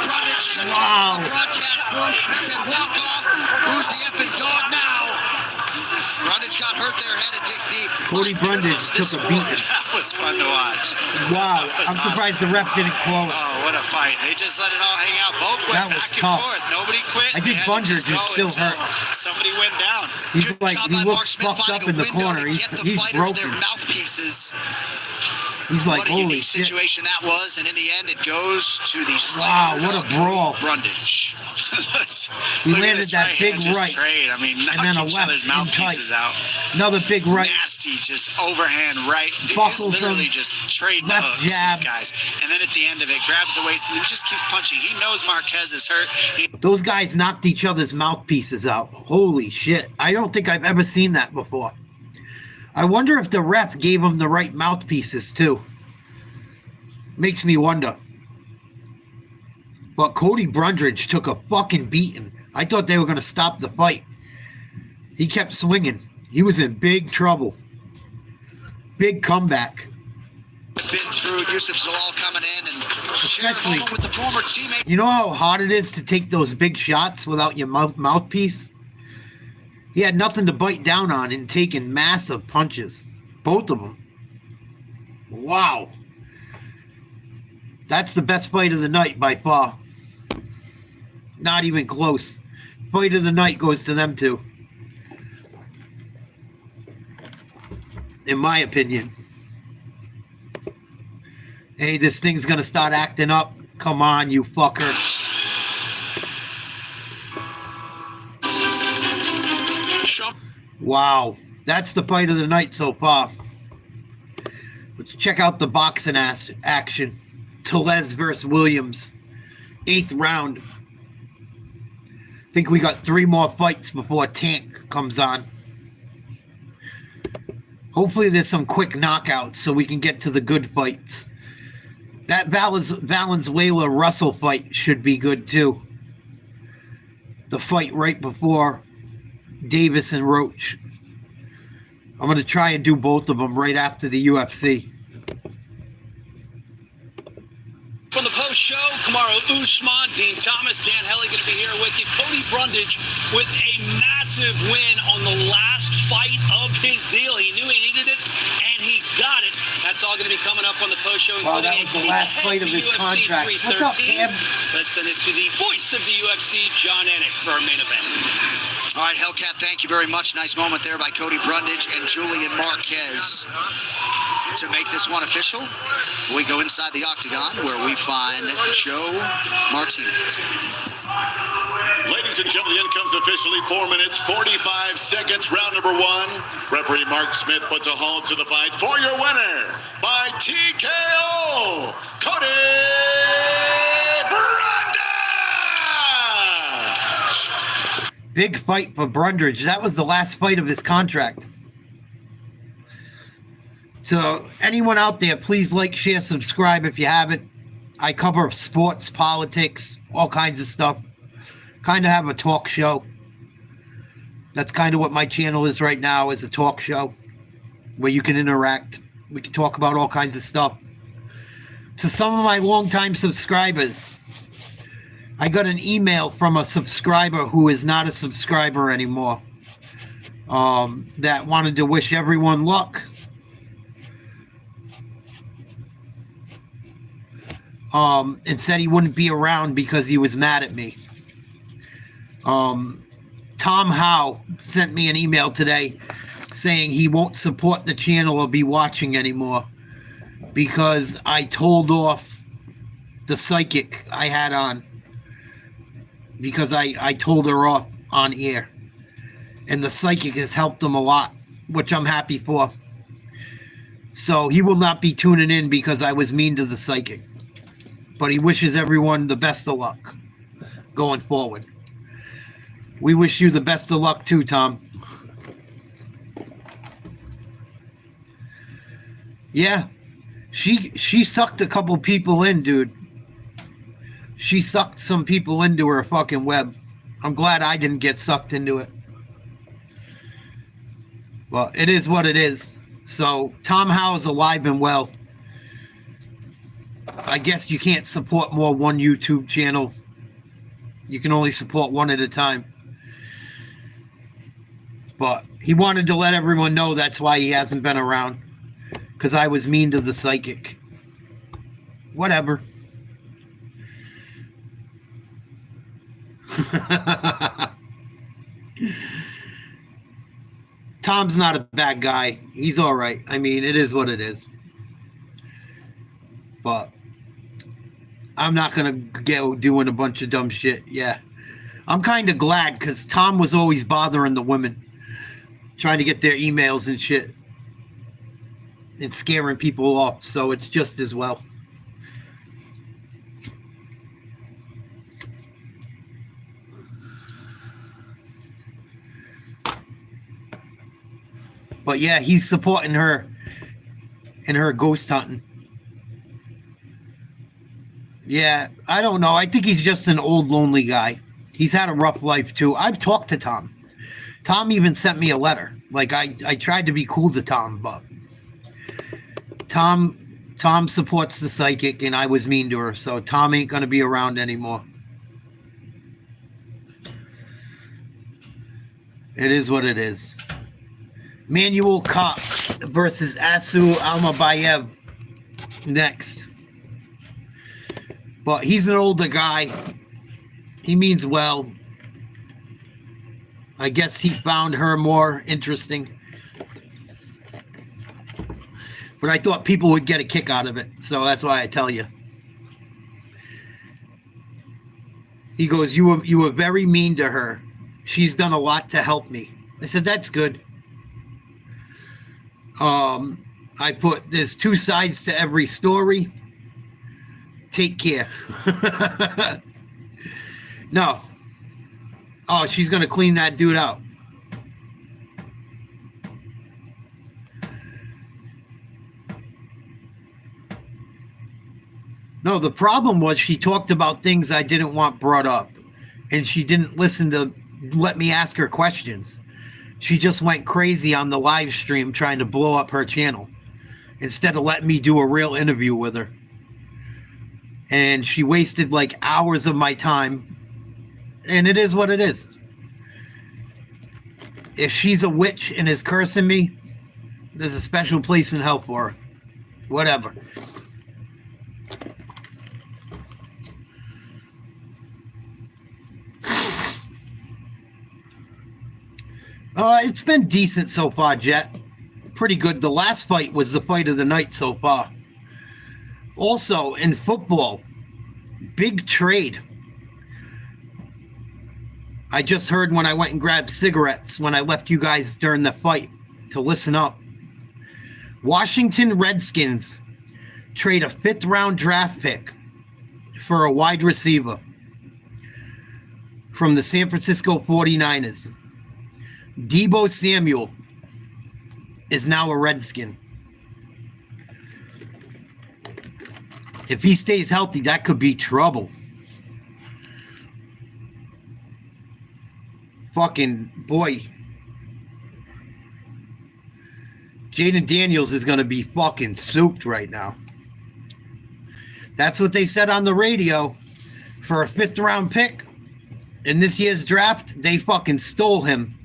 Brundage Roach just came out of the broadcast booth. He said, walk off. Who's the effing dog now? Brundage got hurt there, had to dig deep. Cody Brundage took a beating. That was fun to watch. Wow, I'm surprised the ref didn't call it. Oh, what a fight. They just let it all hang out. Both went That was back and tough. forth. Nobody quit. I think They had to Brundage just go is still until hurt. somebody went down. He's Good like, job he by Mark looks Smith fucked finding up a in the window corner. to get the He's fighters their broken. mouthpieces. He's like, What a holy unique shit. situation that was, and in the end, it goes to the Wow, what a brawl. Brundage. He Look at landed this that right big hand just right. trade. I mean, And knock then a each left other's in tight. mouthpieces out. Another big right. Nasty, just overhand right. Buckles He's literally him. just trading Left hooks, jab. these guys. And then at the end of it, grabs the waist and he just keeps punching. He knows Marquez is hurt. Those guys knocked each other's mouthpieces out. Holy shit. I don't think I've ever seen that before. I wonder if the ref gave him the right mouthpieces too. Makes me wonder. But Cody Brundage took a fucking beating. I thought they were going to stop the fight. He kept swinging. He was in big trouble. Big comeback. Been through Yusuf Zalal coming in and sharing a Especially, moment with the former teammate. you know how hard it is to take those big shots without your mouthpiece? He had nothing to bite down on and taking massive punches. Both of them. Wow. That's the best fight of the night by far. Not even close. Fight of the night goes to them two. In my opinion. Hey, this thing's gonna start acting up. Come on, you fucker. Wow. That's the fight of the night so far. Let's check out the boxing action. Tellez versus Williams. 8th round. I think we got 3 more fights before Tank comes on. Hopefully there's some quick knockouts so we can get to the good fights. That Valenzuela-Russell fight should be good too. The fight right before Davis and Roach. I'm going to try and do both of them right after the UFC. From the post show, Kamaru Usman, Dean Thomas, Dan Helly going to be here with you. Cody Brundage with a massive win on the last fight of his deal. He knew he needed it, and he got it. That's all going to be coming up on the post show. Wow, that was the last fight of his contract. What's up, Cam? Let's send it to the voice of the UFC, John Anik, for our main event. All right, Hellcat, thank you very much. Nice moment there by Cody Brundage and Julian Marquez. To make this one official, we go inside the octagon where we find Joe Martinez. Ladies and gentlemen, the end comes officially 4 minutes, 45 seconds, round number 1. Referee Mark Smith puts a halt to the fight for your winner by TKO, Cody Brundage! Big fight for Brundage. That was the last fight of his contract. So anyone out there, please like, share, subscribe if you haven't. I cover sports, politics, all kinds of stuff. Kind of have a talk show. That's kind of what my channel is right now, is a talk show where you can interact. We can talk about all kinds of stuff. To some of my longtime subscribers, I got an email from a subscriber who is not a subscriber anymore, that wanted to wish everyone luck. And said he wouldn't be around because he was mad at me. Tom Howe sent me an email today saying he won't support the channel or be watching anymore because I told off the psychic I had on, because I told her off on air, and the psychic has helped him a lot, which I'm happy for. So he will not be tuning in because I was mean to the psychic. But he wishes everyone the best of luck going forward. We wish you the best of luck too, Tom. Yeah, she sucked a couple people in, dude. She sucked some people into her fucking web. I'm glad I didn't get sucked into it. Well, it is what it is. So Tom Howe's alive and well. I guess you can't support more one YouTube channel You can only support one at a time. But he wanted to let everyone know that's why he hasn't been around. Because I was mean to the psychic. Whatever. Tom's not a bad guy. He's all right. I mean, it is what it is. But I'm not going to get doing a bunch of dumb shit. Yeah. I'm kind of glad because Tom was always bothering the women. Trying to get their emails and shit. And scaring people off. So it's just as well. But yeah, he's supporting her in her ghost hunting. Yeah, I don't know. I think he's just an old, lonely guy. He's had a rough life, too. I've talked to Tom. Tom even sent me a letter. Like, I tried to be cool to Tom, but Tom supports the psychic, and I was mean to her, so Tom ain't going to be around anymore. It is what it is. Manuel Kopp versus Asu Almabayev next. But he's an older guy. He means well. I guess he found her more interesting. But I thought people would get a kick out of it. So that's why I tell you. He goes, you were very mean to her. She's done a lot to help me. I said, that's good. I put, there's two sides to every story. Take care. No. Oh, she's going to clean that dude out. No, the problem was she talked about things I didn't want brought up. And she didn't listen to let me ask her questions. She just went crazy on the live stream trying to blow up her channel instead of letting me do a real interview with her. And she wasted like hours of my time. And it is what it is. If she's a witch and is cursing me, there's a special place in hell for her. Whatever. It's been decent so far, Jet. Pretty good. The last fight was the fight of the night so far. Also, in football, big trade. I just heard when I went and grabbed cigarettes when I left you guys during the fight to listen up. Washington Redskins trade a 5th round draft pick for a wide receiver from the San Francisco 49ers. Deebo Samuel is now a Redskin. If he stays healthy, that could be trouble. Fucking boy. Jaden Daniels is going to be fucking souped right now. That's what they said on the radio. For a 5th round pick in this year's draft, they fucking stole him.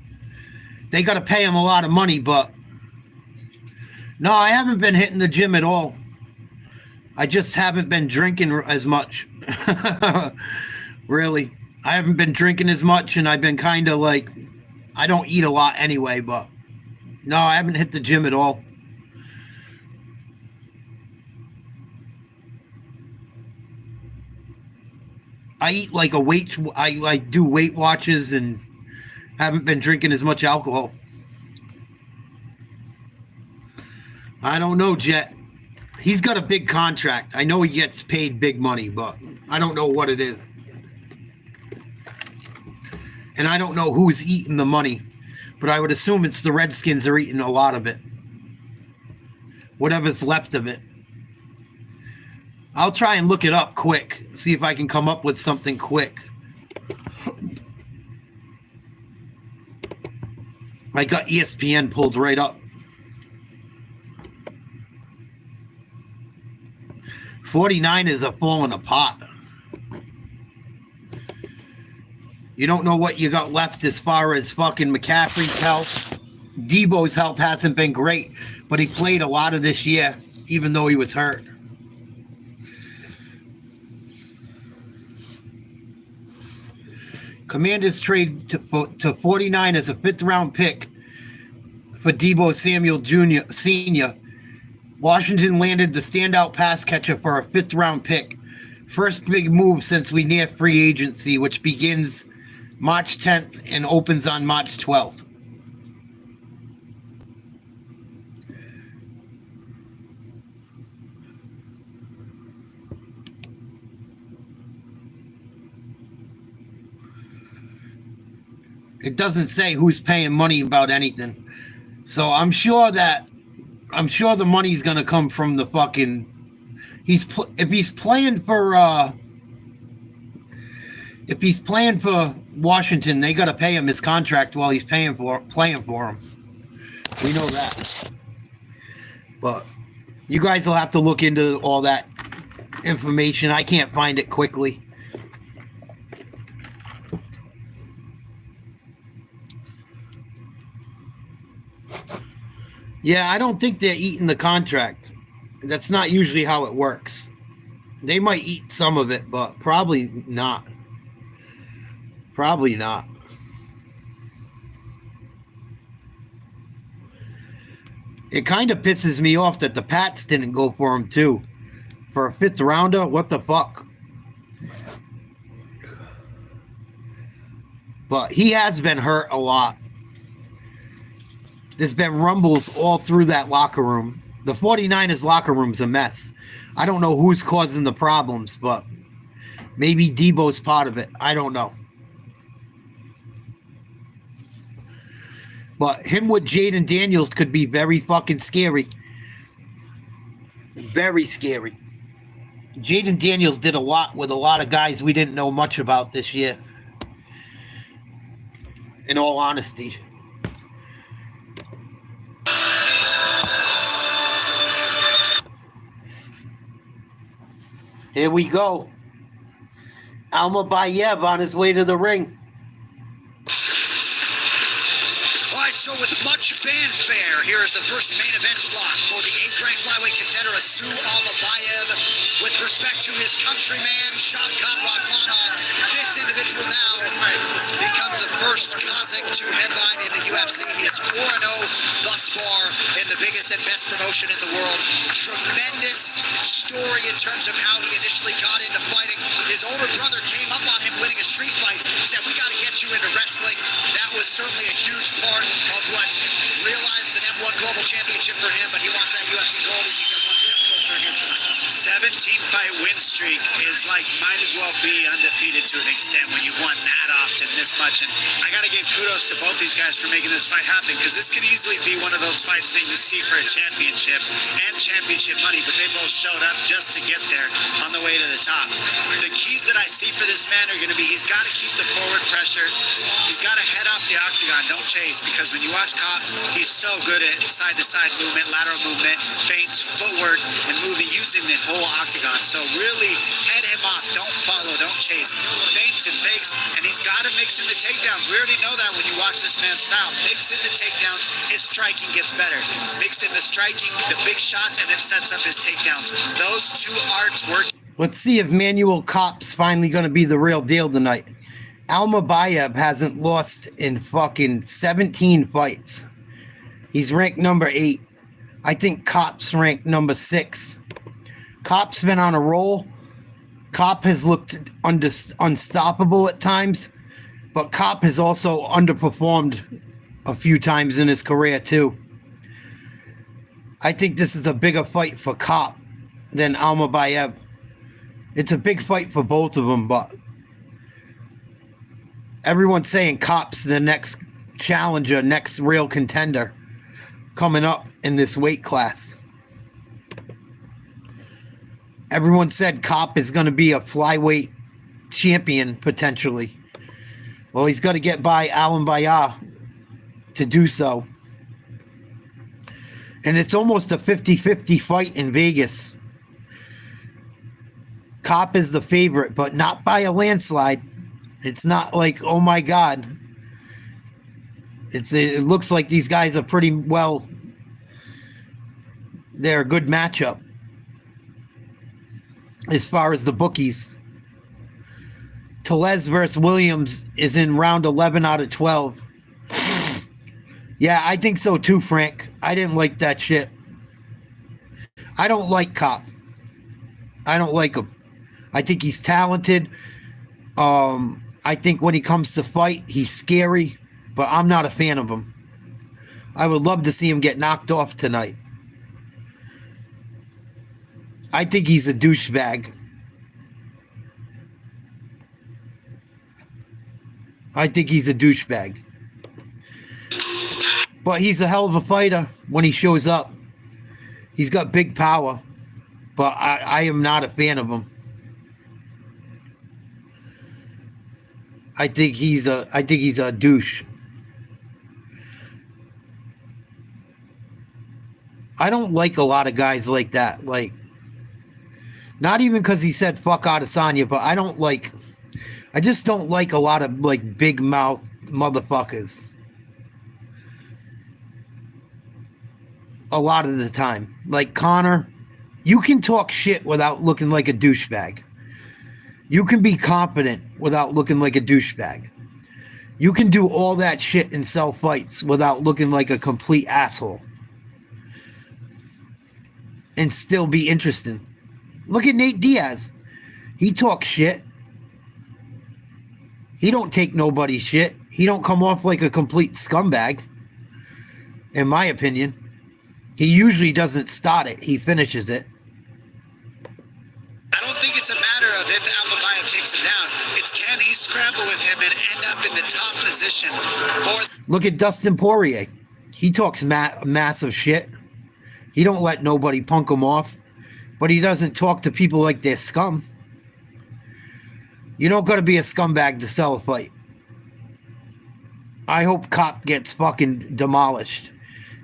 They got to pay him a lot of money, but no, I haven't been hitting the gym at all. I just haven't been drinking as much. Really. I haven't been drinking as much, and I've been kind of like, I don't eat a lot anyway, but no, I haven't hit the gym at all. I eat like a weight, I do Weight Watchers and haven't been drinking as much alcohol. I don't know, Jet. He's got a big contract. I know he gets paid big money, but I don't know what it is. And I don't know who's eating the money, but I would assume it's the Redskins are eating a lot of it. Whatever's left of it. I'll try and look it up quick, see if I can come up with something quick. I got ESPN pulled right up. 49ers are falling apart. You don't know what you got left as far as fucking McCaffrey's health. Debo's health hasn't been great, but he played a lot of this year, even though he was hurt. Commanders trade to 49 as a 5th-round pick for Debo Samuel Jr. Sr. Washington landed the standout pass catcher for a 5th-round pick. First big move since we near free agency, which begins March 10th and opens on March 12th. It doesn't say who's paying money about anything. So I'm sure the money's going to come from the fucking if he's playing for Washington, they got to pay him his contract while he's playing for him. We know that. But you guys will have to look into all that information. I can't find it quickly. Yeah, I don't think they're eating the contract. That's not usually how it works. They might eat some of it, but probably not. Probably not. It kind of pisses me off that the Pats didn't go for him, too. For a 5th rounder? What the fuck? But he has been hurt a lot. There's been rumbles all through that locker room. The 49ers locker room's a mess. I don't know who's causing the problems, but maybe Debo's part of it. I don't know. But him with Jaden Daniels could be very fucking scary. Very scary. Jaden Daniels did a lot with a lot of guys we didn't know much about this year. In all honesty. Here we go. Alma Bayev on his way to the ring. All right, so with much fanfare, here is the first main event slot for the 8th-ranked flyweight contender, Asu Almabayev. With respect to his countryman, Shavkat Rakhmonov, this individual now becomes the first Kazakh to headline in the UFC. He is 4-0 thus far in the biggest and best promotion in the world. Tremendous story in terms of how he initially got into fighting. His older brother came up on him winning a street fight, said, "We got to get you into wrestling." That was certainly a huge part of what realized an M1 Global Championship for him, but he wants that UFC gold. He can get one step closer here tonight. 17-fight win streak is like, might as well be undefeated to an extent when you've won that often this much. And I got to give kudos to both these guys for making this fight happen, because this could easily be one of those fights that you see for a championship and championship money, but they both showed up just to get there on the way to the top. The keys that I see for this man are going to be, he's got to keep the forward pressure. He's got to head off the octagon, don't chase, because when you watch Kopp, he's so good at side-to-side movement, lateral movement, feints, footwork, and moving, using the whole octagon. So really head him off. Don't follow, don't chase. Feints and fakes, and he's got to mix in the takedowns. We already know that when you watch this man's style. Mix in the takedowns, his striking gets better. Mix in the striking, the big shots, and it sets up his takedowns. Those two arts work. Let's see if Manuel Kopp's finally going to be the real deal tonight. Almabayev hasn't lost in fucking 17 fights. He's ranked number 8. I think Kopp's ranked number 6. Kopp's been on a roll. Kopp has looked unstoppable at times, but Kopp has also underperformed a few times in his career too. I think this is a bigger fight for Kopp than Almabayev. It's a big fight for both of them, but everyone's saying Kopp's the next challenger, next real contender coming up in this weight class. Everyone said Kopp is going to be a flyweight champion potentially. Well, he's got to get by Almabayev to do so. And it's almost a 50-50 fight in Vegas. Kopp is the favorite, but not by a landslide. It's not like, oh my God. It looks like these guys are pretty well. They're a good matchup as far as the bookies. Tellez versus Williams is in round 11 out of 12. Yeah, I think so too, Frank. I didn't like that shit. I don't like Cop. I don't like him. I think he's talented. I think when he comes to fight, he's scary, but I'm not a fan of him. I would love to see him get knocked off tonight. I think he's a douchebag. I think he's a douchebag. But he's a hell of a fighter when he shows up. He's got big power, but I am not a fan of him. I think he's a douche. I don't like a lot of guys like that. Like, not even because he said fuck Adesanya, but I just don't like a lot of like big mouth motherfuckers. A lot of the time. Like Connor, you can talk shit without looking like a douchebag. You can be confident without looking like a douchebag. You can do all that shit and sell fights without looking like a complete asshole. And still be interesting. Look at Nate Diaz. He talks shit. He don't take nobody's shit. He don't come off like a complete scumbag. In my opinion. He usually doesn't start it. He finishes it. I don't think it's a matter of if Almabayev takes him down. It's can he scramble with him and end up in the top position. Look at Dustin Poirier. He talks massive shit. He don't let nobody punk him off. But he doesn't talk to people like they're scum. You don't got to be a scumbag to sell a fight. I hope Cop gets fucking demolished.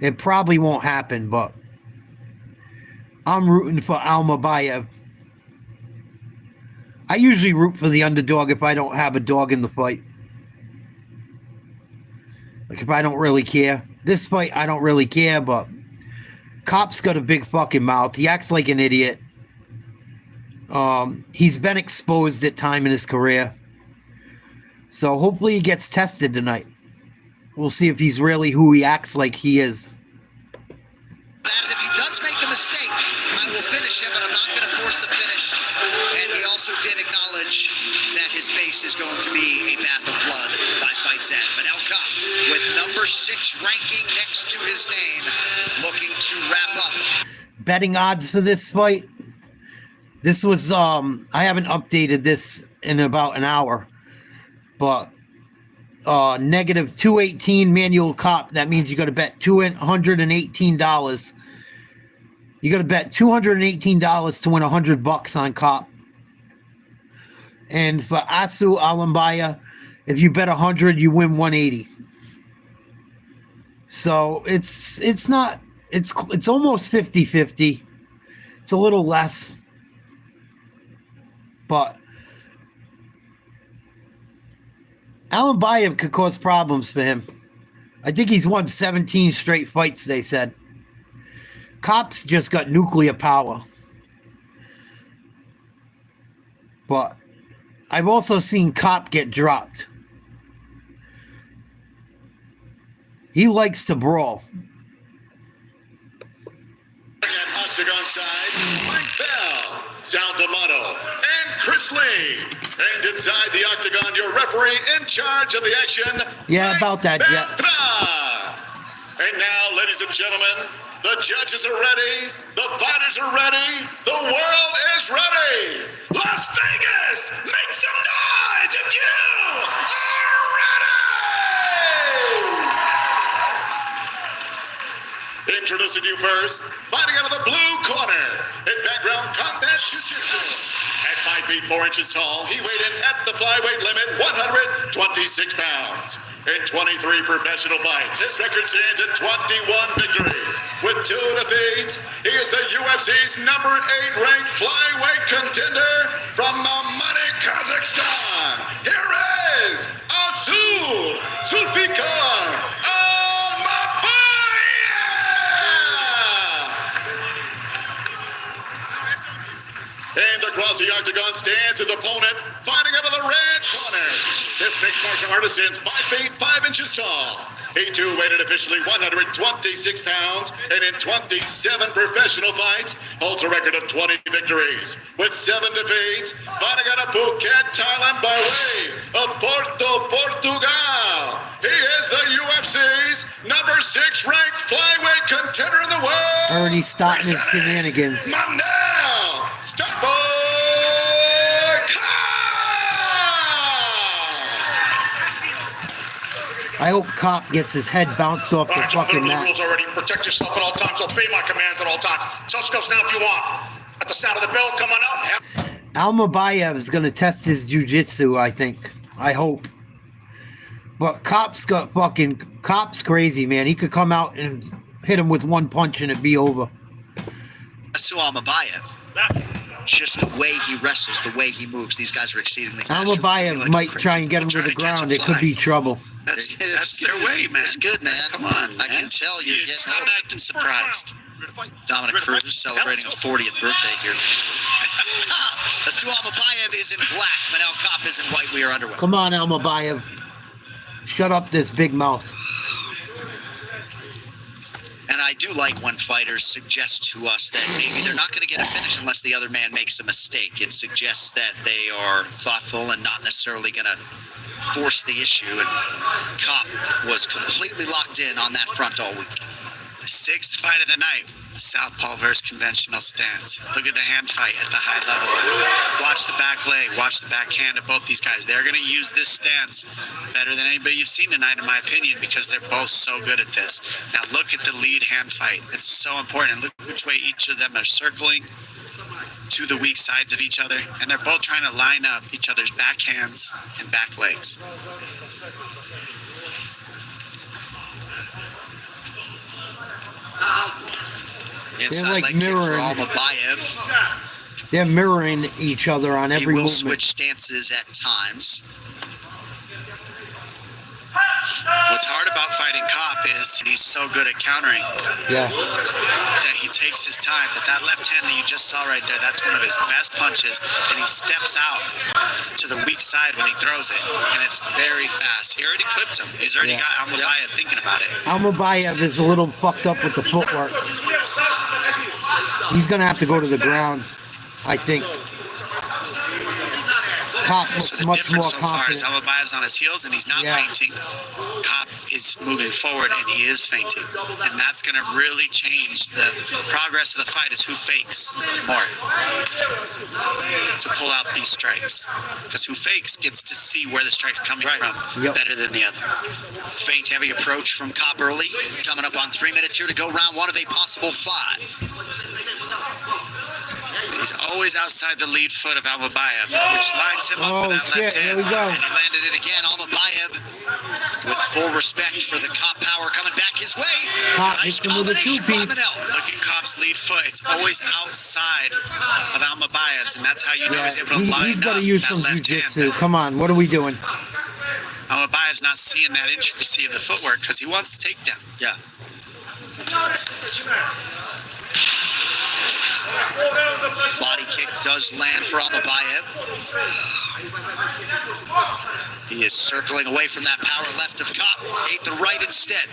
It probably won't happen, but I'm rooting for Almabayev. I usually root for the underdog if I don't have a dog in the fight. Like if I don't really care. This fight, I don't really care, but Cop's got a big fucking mouth. He acts like an idiot. He's been exposed at time in his career. So hopefully he gets tested tonight. We'll see if he's really who he acts like he is. That if he does make a mistake, I will finish him, but I'm not going to force the finish. And he also did acknowledge that his face is going to be a bath of blood by fight's end. But El Cop, with number 6 ranking next to his name, looking to wrap up. Betting odds for this fight. This was, I haven't updated this in about an hour, but negative 218 manual Cop. That means you got to bet $218. You got to bet $218 to win $100 on Cop. And for Asu Alambaya, if you bet 100, you win 180. So it's almost 50-50. It's a little less. But Alambaya could cause problems for him. I think he's won 17 straight fights, they said. Cop's just got nuclear power. But I've also seen Cop get dropped. He likes to brawl. Octagon side, Mike Bell, Sal D'Amato, and Chris Lee. And inside the octagon, your referee in charge of the action. Yeah, about that, yeah. And now, ladies and gentlemen, the judges are ready, the fighters are ready, the world is ready. Las Vegas, make some noise if you are ready! Introducing you first, fighting out of the blue corner, his background combat jiu-jitsu. At 5 feet 4 inches tall, he weighed in at the flyweight limit 126 pounds. In 23 professional fights, his record stands at 21 victories. With 2 defeats, he is the UFC's number 8 ranked flyweight contender from Almaty, Kazakhstan. Here is Azul Zulfikar And across the octagon stands his opponent, fighting out of the red corner. This mixed martial artist is 5 feet 5 inches tall. He too weighed officially 126 pounds, and in 27 professional fights, holds a record of 20 victories, with 7 defeats, fighting out of Phuket, Thailand by way of Porto, Portugal. He is the UFC's number 6 ranked flyweight contender in the world. Already starting his shenanigans. Mandel Starboy I hope Cop gets his head bounced off the fucking mat. Rules already. Protect yourself at all times. Obey my commands at all times. Touch goes now if you want. At the sound of the bell, come on out. Almabayev is going to test his jiu-jitsu, I think. I hope. But Cop's crazy, man. He could come out and hit him with one punch and it'd be over. Almabayev. Just the way he wrestles, the way he moves. These guys are exceedingly fast. Almabayev might try and get him to the ground. It could be trouble. That's their way, man. It's good, man. Come on, I can tell you're getting Stop acting surprised. Dominic Cruz celebrating a 40th birthday here. Asu Almabayev is in black. Manel Cop is in white. We are underway. Come on, Almabayev. Shut up this big mouth. And I do like when fighters suggest to us that maybe they're not going to get a finish unless the other man makes a mistake. It suggests that they are thoughtful and not necessarily going to force the issue. And Cop was completely locked in on that front all week. 6th fight of the night. Southpaw versus conventional stance. Look at the hand fight at the high level. Watch the back leg. Watch the backhand of both these guys. They're going to use this stance better than anybody you've seen tonight, in my opinion, because they're both so good at this. Now look at the lead hand fight. It's so important. Look which way each of them are circling to the weak sides of each other, and they're both trying to line up each other's backhands and back legs. They're like mirroring. Almabayev. They're mirroring each other on every He will movement. switch stances at times. What's hard about fighting Cop is he's so good at countering. Yeah. That he takes his time, but that left hand that you just saw right there, that's one of his best punches, and he steps out to the weak side when he throws it, and it's very fast. He already clipped him. He's already got Almabayev thinking about it. Almabayev is a little fucked up with the footwork. He's gonna have to go to the ground, I think. Cop looks much more So far is confident. Almabayev's on his heels and he's not fainting. Cop is moving forward and he is fainting. And that's going to really change the progress of the fight, is who fakes more to pull out these strikes. Because who fakes gets to see where the strike's coming from better than the other. Feint heavy approach from Cop early. Coming up on 3 minutes here to go, round 1 of a possible 5. He's always outside the lead foot of Almabayev, which lines him up for that left hand. Here we go. And he landed it again. Almabayev with full respect for the Cop power coming back his way. Cop Nice hits him with a combination by two-piece. Manel. Look at Cop's lead foot. It's always outside of Almabayev's, and that's how you know he's able to line He's got up to use that some left jiu-jitsu. hand. Come on, what are we doing? Almabayev's not seeing that intricacy of the footwork because he wants the takedown. Yeah. Body kick does land for Almabayev. He is circling away from that power left of Cop. Ate the right instead.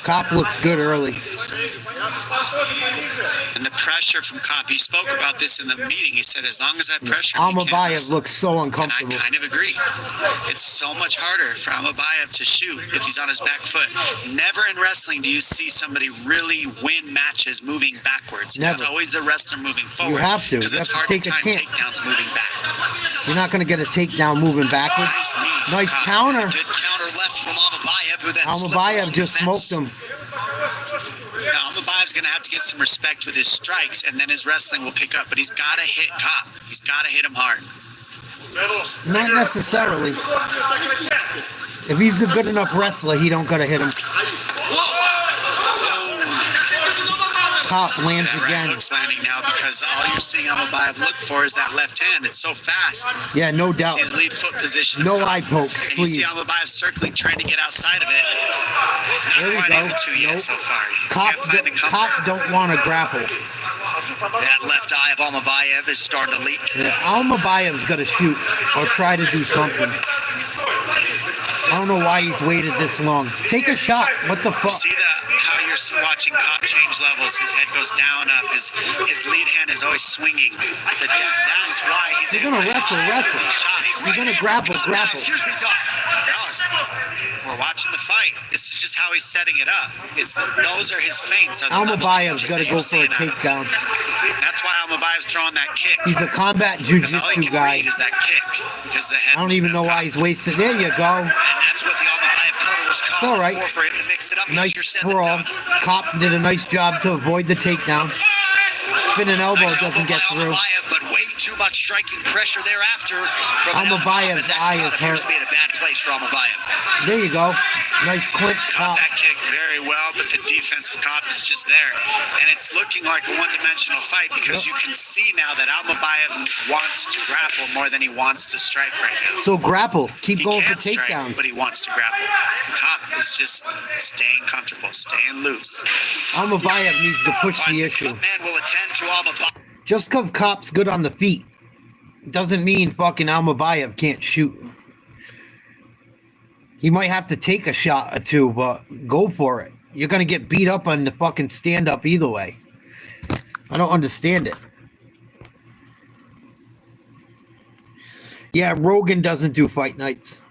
Cop looks good early. And the pressure from Cop, he spoke about this in the meeting. He said, as long as I pressure, he can't Almabayev wrestle. looks so And uncomfortable. I kind of agree. It's so much harder for Almabayev to shoot if he's on his back foot. Never in wrestling do you see somebody really win matches moving backwards. Never. It's always the wrestler moving forward. You have to. Because You it's have to hard take a time chance. takedowns moving back. You're not going to get a takedown moving backwards. Nice counter. Good counter left from Almabayev, who then slipped Almabayev along just the fence. smoked him. Now, Almabayev's going to have to get some respect with his strikes, and then his wrestling will pick up. But he's got to hit Cop. He's got to hit him hard. Not necessarily. If he's a good enough wrestler, he don't got to hit him. Cop lands That right again. hook's landing now because all you're seeing Almabayev look for is that left hand. It's so fast. Yeah, no doubt. See his lead foot position. No eye pokes, And you see please. Almabayev circling, trying to get outside of it. There Not we quite go. able to yet so far. Cop, Can't find the comfort. Cop don't want to grapple. That left eye of Almabayev is starting to leak. Yeah, Almabayev's got to shoot or try to do something. I don't know why he's waited this long. Take a shot. What the fuck? See how you're watching Cop change levels. His head goes down, up. His lead hand is always swinging. That's why he's You're gonna wrestle. You're gonna grapple. Excuse me, Doc. We're watching the fight. This is just how he's setting it up. Those are his feints. Almabayev's got to go for a takedown. That's why Almabayev's throwing that kick. He's a combat All he jiu-jitsu can guy. read is that kick. Because the head I don't even know why he's wasted. There you go. And that's what the Almabayev corner was It's all right. for him to mix it up. Nice sprawl. Cop did a nice job to avoid the takedown. Spinning elbow doesn't get through. But way too much striking pressure thereafter. Almabayev's eye is hurt. To be in a bad place for Almabayev. There you go. Nice clinch, Cop. That kick very well, but the defensive Cop is just there. And it's looking like a one-dimensional fight because you can see now that Almabayev wants to grapple more than he wants to strike right now. So grapple. Keep He going for can strike, takedowns. but he wants to grapple. Cop is just staying comfortable, staying loose. Almabayev needs to push the issue. Man will attend to Almabayev. Just because Cop's good on the feet doesn't mean fucking Almabayev can't shoot. He might have to take a shot or two, but go for it. You're going to get beat up on the fucking stand-up either way. I don't understand it. Yeah, Rogan doesn't do fight nights.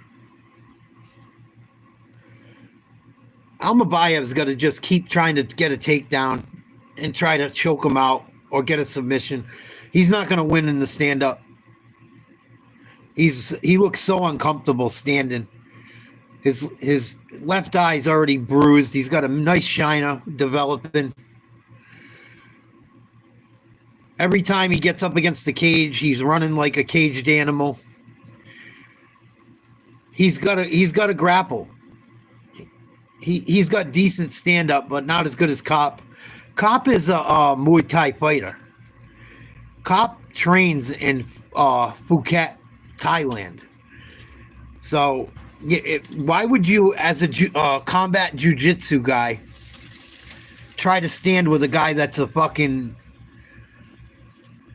Almabayev's got to just keep trying to get a takedown and try to choke him out or get a submission. He's not going to win in the stand-up. He looks so uncomfortable standing. His left eye's already bruised. He's got a nice shiner developing. Every time he gets up against the cage, he's running like a caged animal. He's got to grapple. He's got decent stand-up, but not as good as Cop. Cop is a Muay Thai fighter. Cop trains in Phuket, Thailand. So, why would you, as a combat jiu-jitsu guy, try to stand with a guy that's a fucking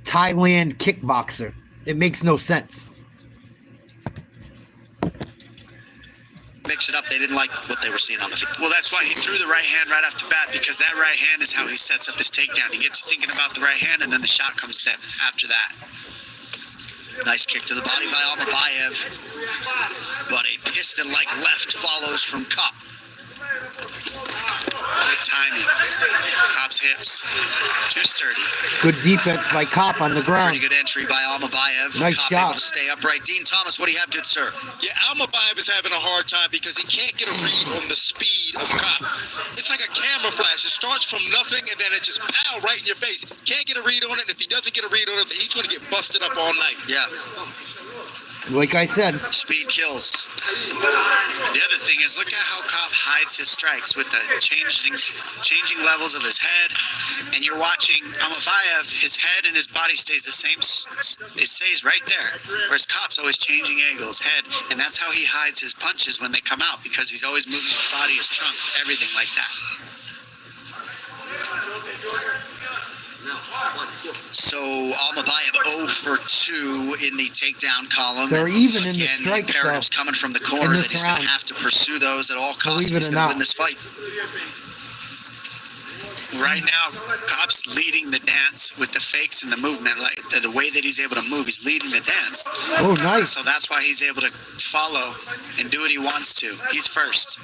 Thailand kickboxer? It makes no sense. Mix it up. They didn't like what they were seeing on the field. Well, that's why he threw the right hand right off the bat, because that right hand is how he sets up his takedown. He gets thinking about the right hand, and then the shot comes after that. Nice kick to the body by Almabayev. But a piston-like left follows from Cop. Good timing. Cop's hips. Too sturdy. Good defense by Cop on the ground. Pretty good entry by Almabayev. Nice Cop job. able to stay upright. Dean Thomas, what do you have, good sir? Yeah, Almabayev is having a hard time because he can't get a read on the speed of Cop. It's like a camera flash. It starts from nothing and then it just pow right in your face. Can't get a read on it. And if he doesn't get a read on it, he's going to get busted up all night. Yeah. Like I said. Speed kills. The other thing is, look at how Cop hides his strikes with the changing levels of his head. And you're watching Almabayev, his head and his body stays the same. It stays right there. Whereas Cop's always changing angles, head. And that's how he hides his punches when they come out, because he's always moving his body, his trunk, everything like that. So Almabayev 0 for 2 in the takedown column. They're even in the Again, strikes, the imperatives though, coming from the in corner this that he's going to round. have to pursue those at all costs. Believe it He's or going to not. win this fight. Right now, Cop's leading the dance with the fakes and the movement, like the way that he's able to move. He's leading the dance. Oh, nice. So that's why he's able to follow and do what he wants to. He's first.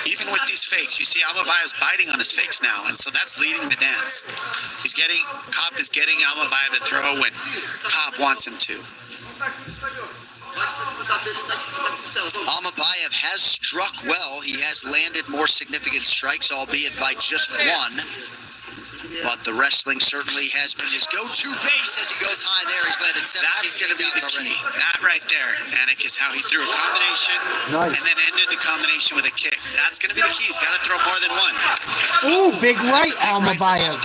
Even with these fakes, you see Almabayev's biting on his fakes now, and so that's leading the dance. Cop is getting Almabayev to throw when Cop wants him to. Almabayev has struck well. He has landed more significant strikes, albeit by just one. But the wrestling certainly has been his go-to base as he goes high there. He's landed 17 That's going to be the already. key. That right there, Anik, is how he threw a combination Nice. and then ended the combination with a kick. That's going to be the key. He's got to throw more than one. Ooh, big right, Almabayev.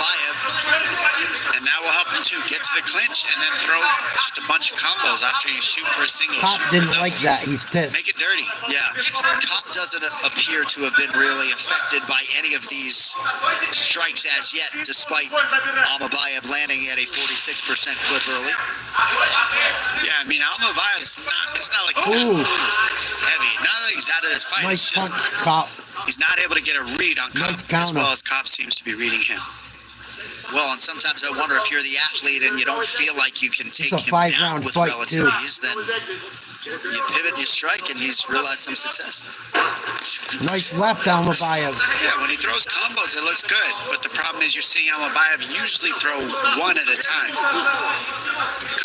And that will help him too. Get to the clinch and then throw just a bunch of combos after you shoot for a single. Cop shoot for a didn't double. like that. He's pissed. Make it dirty. Yeah, Cop doesn't appear to have been really affected by any of these strikes as yet, despite Almabayev landing at a 46% clip early. Yeah, I mean, Almabayev's it's not like he's Ooh. heavy. Not like he's out of this fight. Nice It's just punch, Cop. he's not able to get a read on Cop Nice as counter. well as Cop seems to be reading him. Well, and sometimes I wonder if you're the athlete and you don't feel like you can take a him down 5-round with fight, relative too. ease, then you pivot and you strike, and he's realized some success. Nice left, Almabayev. Yeah, when he throws combos, it looks good. But the problem is you're seeing Almabayev usually throw one at a time.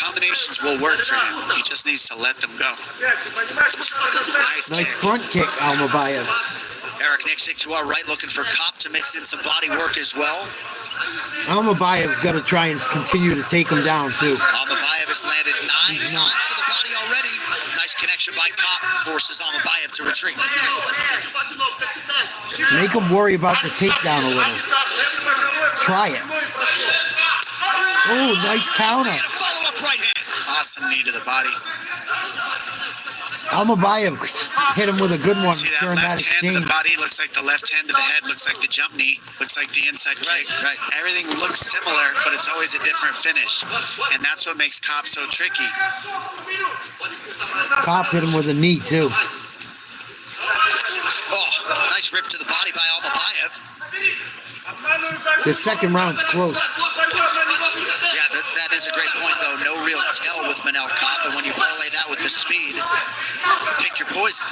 Combinations will work for him. He just needs to let them go. Nice Nice kick. front kick, Almabayev. Eric Nixick to our right, looking for Cop to mix in some body work as well. Almabayev's got to try and continue to take him down, too. Almabayev has landed 9 He's times not. to the body already. Nice connection by Cop, forces Almabayev to retreat. Make him worry about the takedown a little. Try it. Oh, nice counter. And a follow-up right hand. Awesome knee to the body. Almabayev hit him with a good one See that during that left hand to exchange. the body looks like the left hand to the head, looks like the jump knee, looks like the inside kick. Right. Everything looks similar, but it's always a different finish. And that's what makes Cop so tricky. Cop hit him with a knee, too. Oh, nice rip to the body by Almabayev. The second round's close. Yeah, that is a great point, though. No real tell with Manel Cop, and when you parlay that with the speed, pick your poison.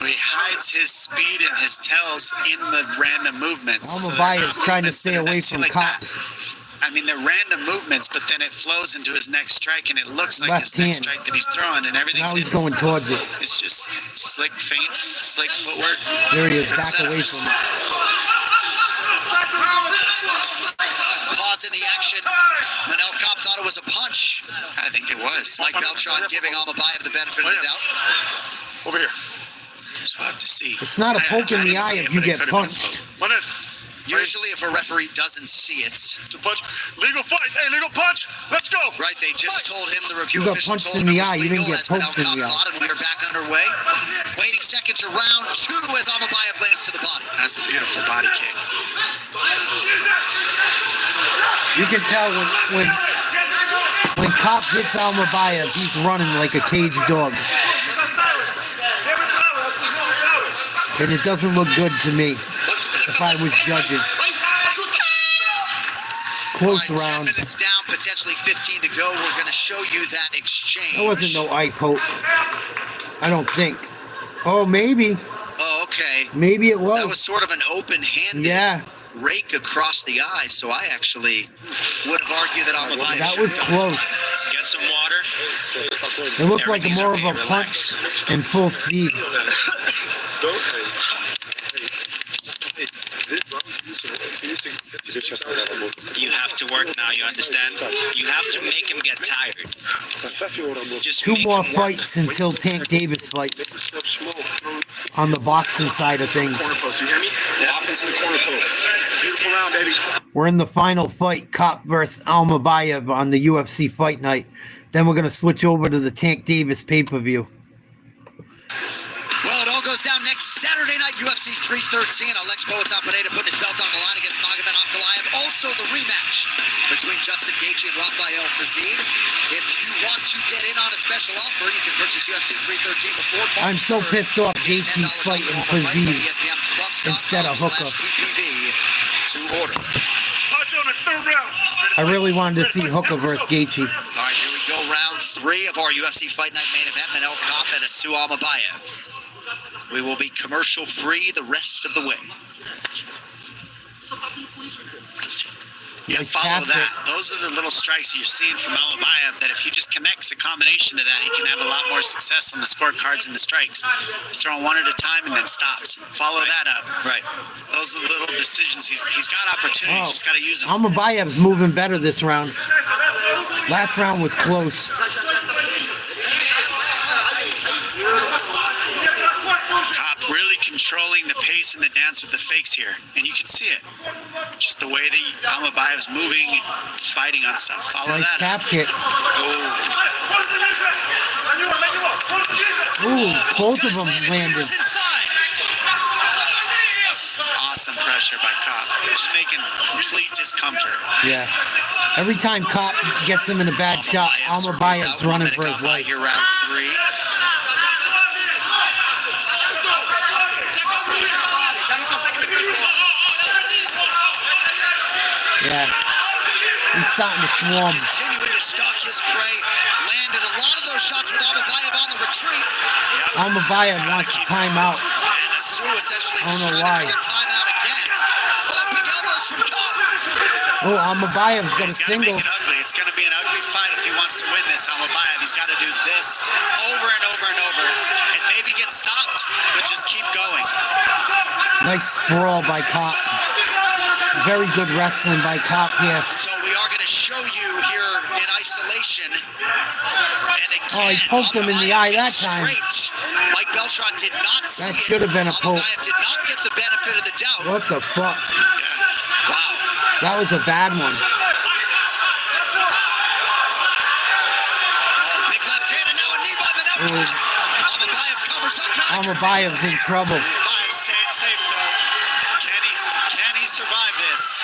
He hides his speed and his tells in the random movements. Almabayev's trying to stay away from like Cops. I mean, they're random movements, but then it flows into his next strike, and it looks like Left his next hand. strike that he's throwing, and everything's Now he's hidden. going towards it. It's just slick feints, slick footwork. There he is, Good back away setups. from it. Pause in the action. Manel Cop thought it was a punch. I think it was. Mike Beltran giving Almabayev the benefit of the doubt. Over here. So we'll have to see. It's not a poke in the didn't eye see if it, you but it get could have been punched. One in. Usually, if a referee doesn't see it, To punch. Legal fight. Hey, legal punch. Let's go. right, they just told him, the review You got official punched told in him the it was eye, you didn't legal, get as Manel poked in Cop the eye. thought, and we are back underway. Waiting seconds of round 2 with Almabayev lands to the body. That's a beautiful body kick. You can tell when Cop hits Almabayev, he's running like a caged dog. And it doesn't look good to me if I was judging. Close All right, 10 round. minutes down, potentially 15 to go. We're going to show you that exchange. That wasn't no eye poke. I don't think. Oh, maybe. Oh, okay. Maybe it was. That was sort of an open-handed Yeah, rake across the eye, so I actually would have argued that Almabayev that should was go close. Get some water. It looked like more of a punch in full speed. You have to work now, you understand? You have to make him get tired. Just Two make more him work. fights until Tank Davis fights on the boxing side of things. You hear me? Offense in the corner post. Beautiful round, baby. We're in the final fight, Cop versus Almabayev on the UFC Fight Night. Then we're going to switch over to the Tank Davis pay-per-view. Well, it all goes down next Saturday night, UFC 313. Alex Pineda putting his belt on the line against Magomed Ankalaev. Also, the rematch between Justin Gaethje and Rafael Fiziev. If you want to get in on a special offer, you can purchase UFC 313 before March I'm so 3rd. pissed off Gaethje's fighting Fiziev instead of Hooker. To order. Punch on the third round. I really wanted to see Hooker versus Gaethje. All right, here we go. Round 3 of our UFC Fight Night main event. Manel Cop and Asu Almabayev. We will be commercial free the rest of the way. Yeah, follow that. Those are the little strikes you're seeing from Almabayev that if he just connects a combination to that, he can have a lot more success on the scorecards and the strikes. He's throwing one at a time and then stops. Follow that up. Right. Those are the little decisions. He's got opportunities. Just got to use them. Almabayev's moving better this round. Last round was close. Cobb really controlling the pace and the dance with the fakes here, and you can see it. Just the way that Almabayev's moving, fighting on stuff. Follow Nice that tap up. kick. Ooh, both of them landed. Awesome pressure by Cobb. Just making complete discomfort. Yeah. Every time Kopp gets him in a bad shot, Almabayev's running for his life. Here, round 3. Yeah. He's starting to swarm. Continuing to stalk his prey. Landed a lot of those shots with Almabayev on the retreat. Almabayev wants a timeout. And Asu essentially I don't just know trying why. to call a timeout again. Oh, big elbows from Cobb. Oh, Almabayev's got a He's got to single. make it ugly. It's going to be an ugly fight if he wants to win this. Almabayev, he's got to do this over and over and over, and maybe get stopped, but just keep going. Nice sprawl by Kopp. Very good wrestling by Kopp here. So we are going to show you here in isolation. And again, Oh, he poked him in the eye that time. Mike Beltran did not see That should have been a poke. Almabayev did not get the benefit of the doubt. What the fuck? Wow. That was a bad one. Oh, big left hand and now a knee by Manelka. Almabayev covers up. Almabayev's in trouble. Almabayev stayed safe though. Can he survive this?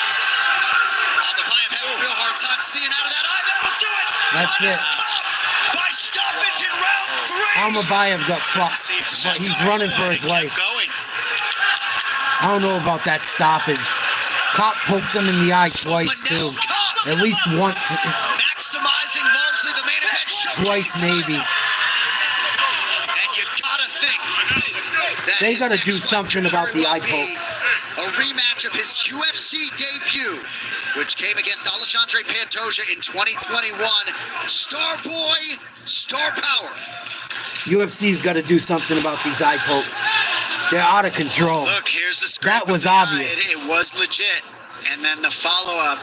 Almabayev had a real hard time seeing out of that eye. That will do it. That's it. By stoppage in round 3. Almabayev got fucked, but he's running for his life. I don't know about that stoppage. Kopp poked him in the eye twice, too. At least once. Maximizing largely the main event showcase. Twice, maybe. And you gotta think that They his gotta do next something fight about the will eye be pokes. A rematch of his UFC debut, which came against Alexandre Pantoja in 2021. Star boy, star power. UFC's got to do something about these eye pokes. They're out of control. Look, here's the scrape That of was the eye. obvious. It was legit. And then the follow-up,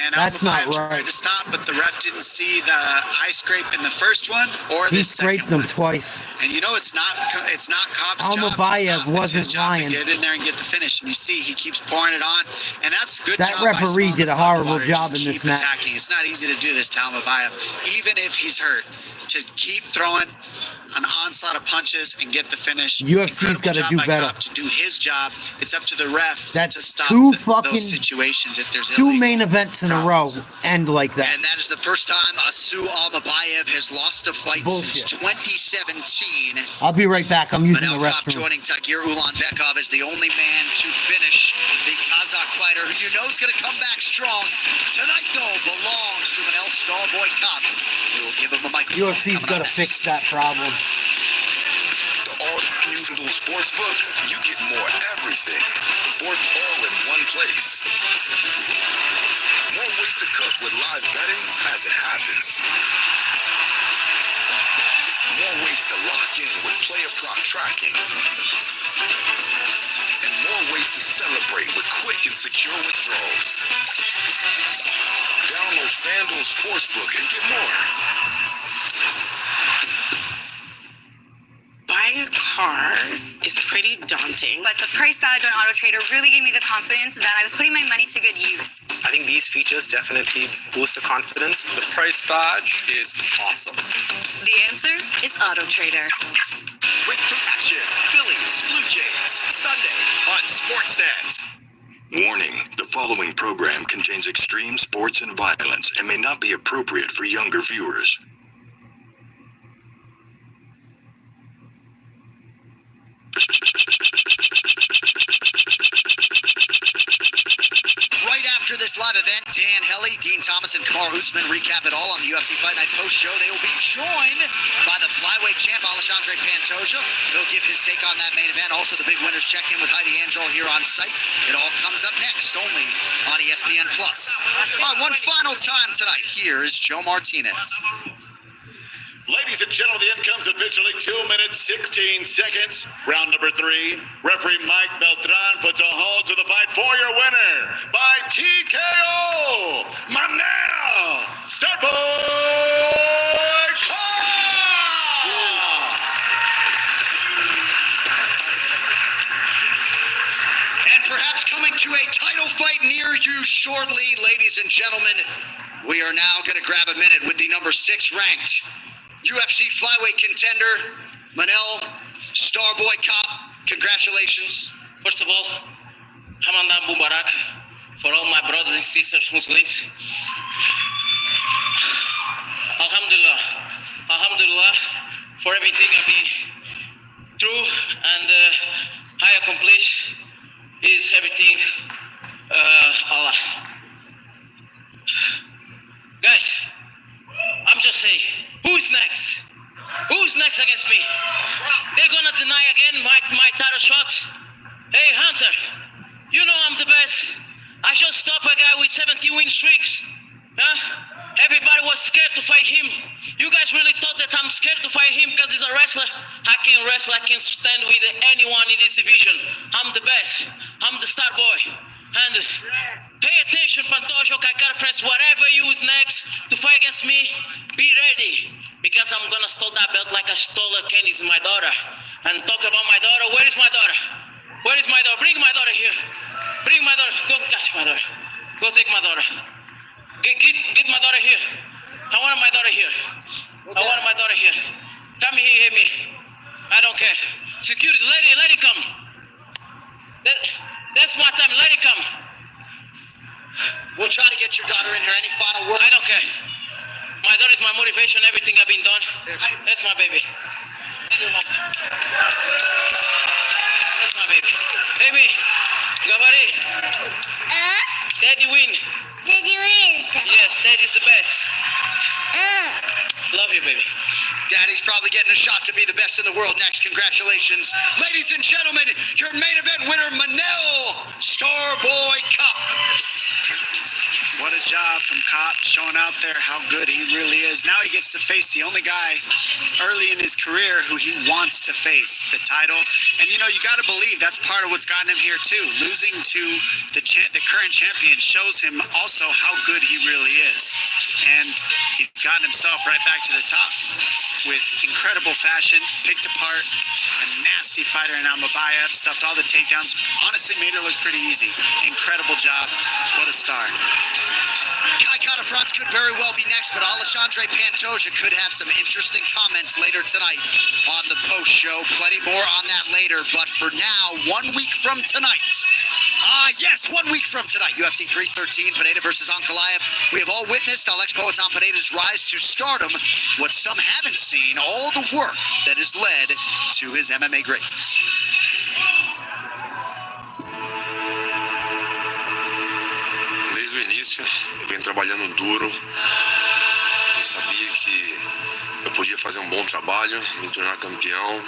and That's not Almabayev tried right. to stop, but the ref didn't see the eye scrape in the first one or the He second scraped them twice. And you know it's not Cobb's job to Almabayev stop. It's his wasn't job lying. to get in there and get the finish. And you see he keeps pouring it on, and that's good. That job by referee Sloan did a to pump horrible water, job just in this keep match. attacking. It's not easy to do this to Almabayev, even if he's hurt. To keep throwing an onslaught of punches and get the finish. UFC's got to do better. Cobb to do his job. It's up to the ref That's to stop two those situations if there's Two illegal main events in a row end like that. And that is the first time Asu Almabayev has lost a fight since 2017. I'll be right back. I'm using the Manel Kopp restroom. joining Takir Ulanbekov as the only man to finish the Kazakh fighter, who you know is going to come back strong. Tonight, though, belongs to Manel Starboy Kopp. We will give him a microphone. UFC's got to fix that problem. The all-new Little Sportsbook, you get more everything. Sport all in one place. More ways to cook with live betting as it happens. More ways to lock in with player prop tracking. And more ways to celebrate with quick and secure withdrawals. Download FanDuel Sportsbook and get more. Buying a car is pretty daunting. But the price badge on Auto Trader really gave me the confidence that I was putting my money to good use. I think these features definitely boost the confidence. The price badge is awesome. The answer is Auto Trader. Breakthrough action. Phillies, Blue Jays. Sunday on Sportsnet. Warning, the following program contains extreme sports and violence and may not be appropriate for younger viewers. Right after this tonight's live event, Dan Helly, Dean Thomas, and Kamar Usman recap it all on the UFC Fight Night post show. They will be joined by the flyweight champ Alexandre Pantoja. He'll give his take on that main event. Also, the big winners check in with Heidi Angel here on site. It all comes up next, only on ESPN Plus. All right, one final time tonight. Here is Joe Martinez. Ladies and gentlemen, the end comes officially 2 minutes, 16 seconds. Round number 3. Referee Mike Beltran puts a halt to the fight for your winner by TKO. Manel Starboy And perhaps coming to a title fight near you shortly, ladies and gentlemen, we are now going to grab a minute with the number 6 ranked UFC flyweight contender, Manel Starboy Cop. Congratulations. First of all, Ramadan Mubarak for all my brothers and sisters Muslims. Alhamdulillah. Alhamdulillah for everything I've been through and I accomplish is everything Allah. Guys, I'm just saying, who's next? Who's next against me? They're gonna deny again my title shot? Hey, Hunter, you know I'm the best. I just stopped a guy with 70 win streaks. Huh? Everybody was scared to fight him. You guys really thought that I'm scared to fight him because he's a wrestler? I can wrestle, I can stand with anyone in this division. I'm the best. I'm the star boy. And pay attention, Pantoja, Kaikara friends, whatever you is next to fight against me, be ready. Because I'm gonna steal that belt like I stole a candies in my daughter. And talk about my daughter, where is my daughter? Where is my daughter? Bring my daughter here. Bring my daughter, go catch my daughter. Go take my daughter. Get my daughter here. I want my daughter here. I want my daughter here. Come here, hit me. I don't care. Security, let it come. That's my time, let it come. We'll try to get your daughter in here. Any final words? I don't care. My daughter is my motivation, everything I've been done. That's my baby. That's my baby. Baby, Gabari. Daddy win. Daddy wins. Yes, Daddy's the best. Love you, baby. Daddy's probably getting a shot to be the best in the world next. Congratulations. Ladies and gentlemen, your main event winner, Manel Starboy Cup. What a job from Cop, showing out there how good he really is. Now he gets to face the only guy early in his career who he wants to face, the title. And you know, you got to believe that's part of what's gotten him here too. Losing to the current champion shows him also how good he really is. And he's gotten himself right back to the top with incredible fashion, picked apart a nasty fighter in Almabayev, stuffed all the takedowns, honestly made it look pretty easy. Incredible job. What a star. Kai Kara France could very well be next, but Alexandre Pantoja could have some interesting comments later tonight on the post show. Plenty more on that later, but for now, 1 week from tonight. Yes, 1 week from tonight, UFC 313, Pineda versus Ankalaev. We have all witnessed Alex Poatan Pineda's rise to stardom. What some haven't seen, all the work that has led to his MMA greatness. Desde o início, eu venho trabalhando duro. Eu sabia que eu podia fazer um bom trabalho, me tornar campeão.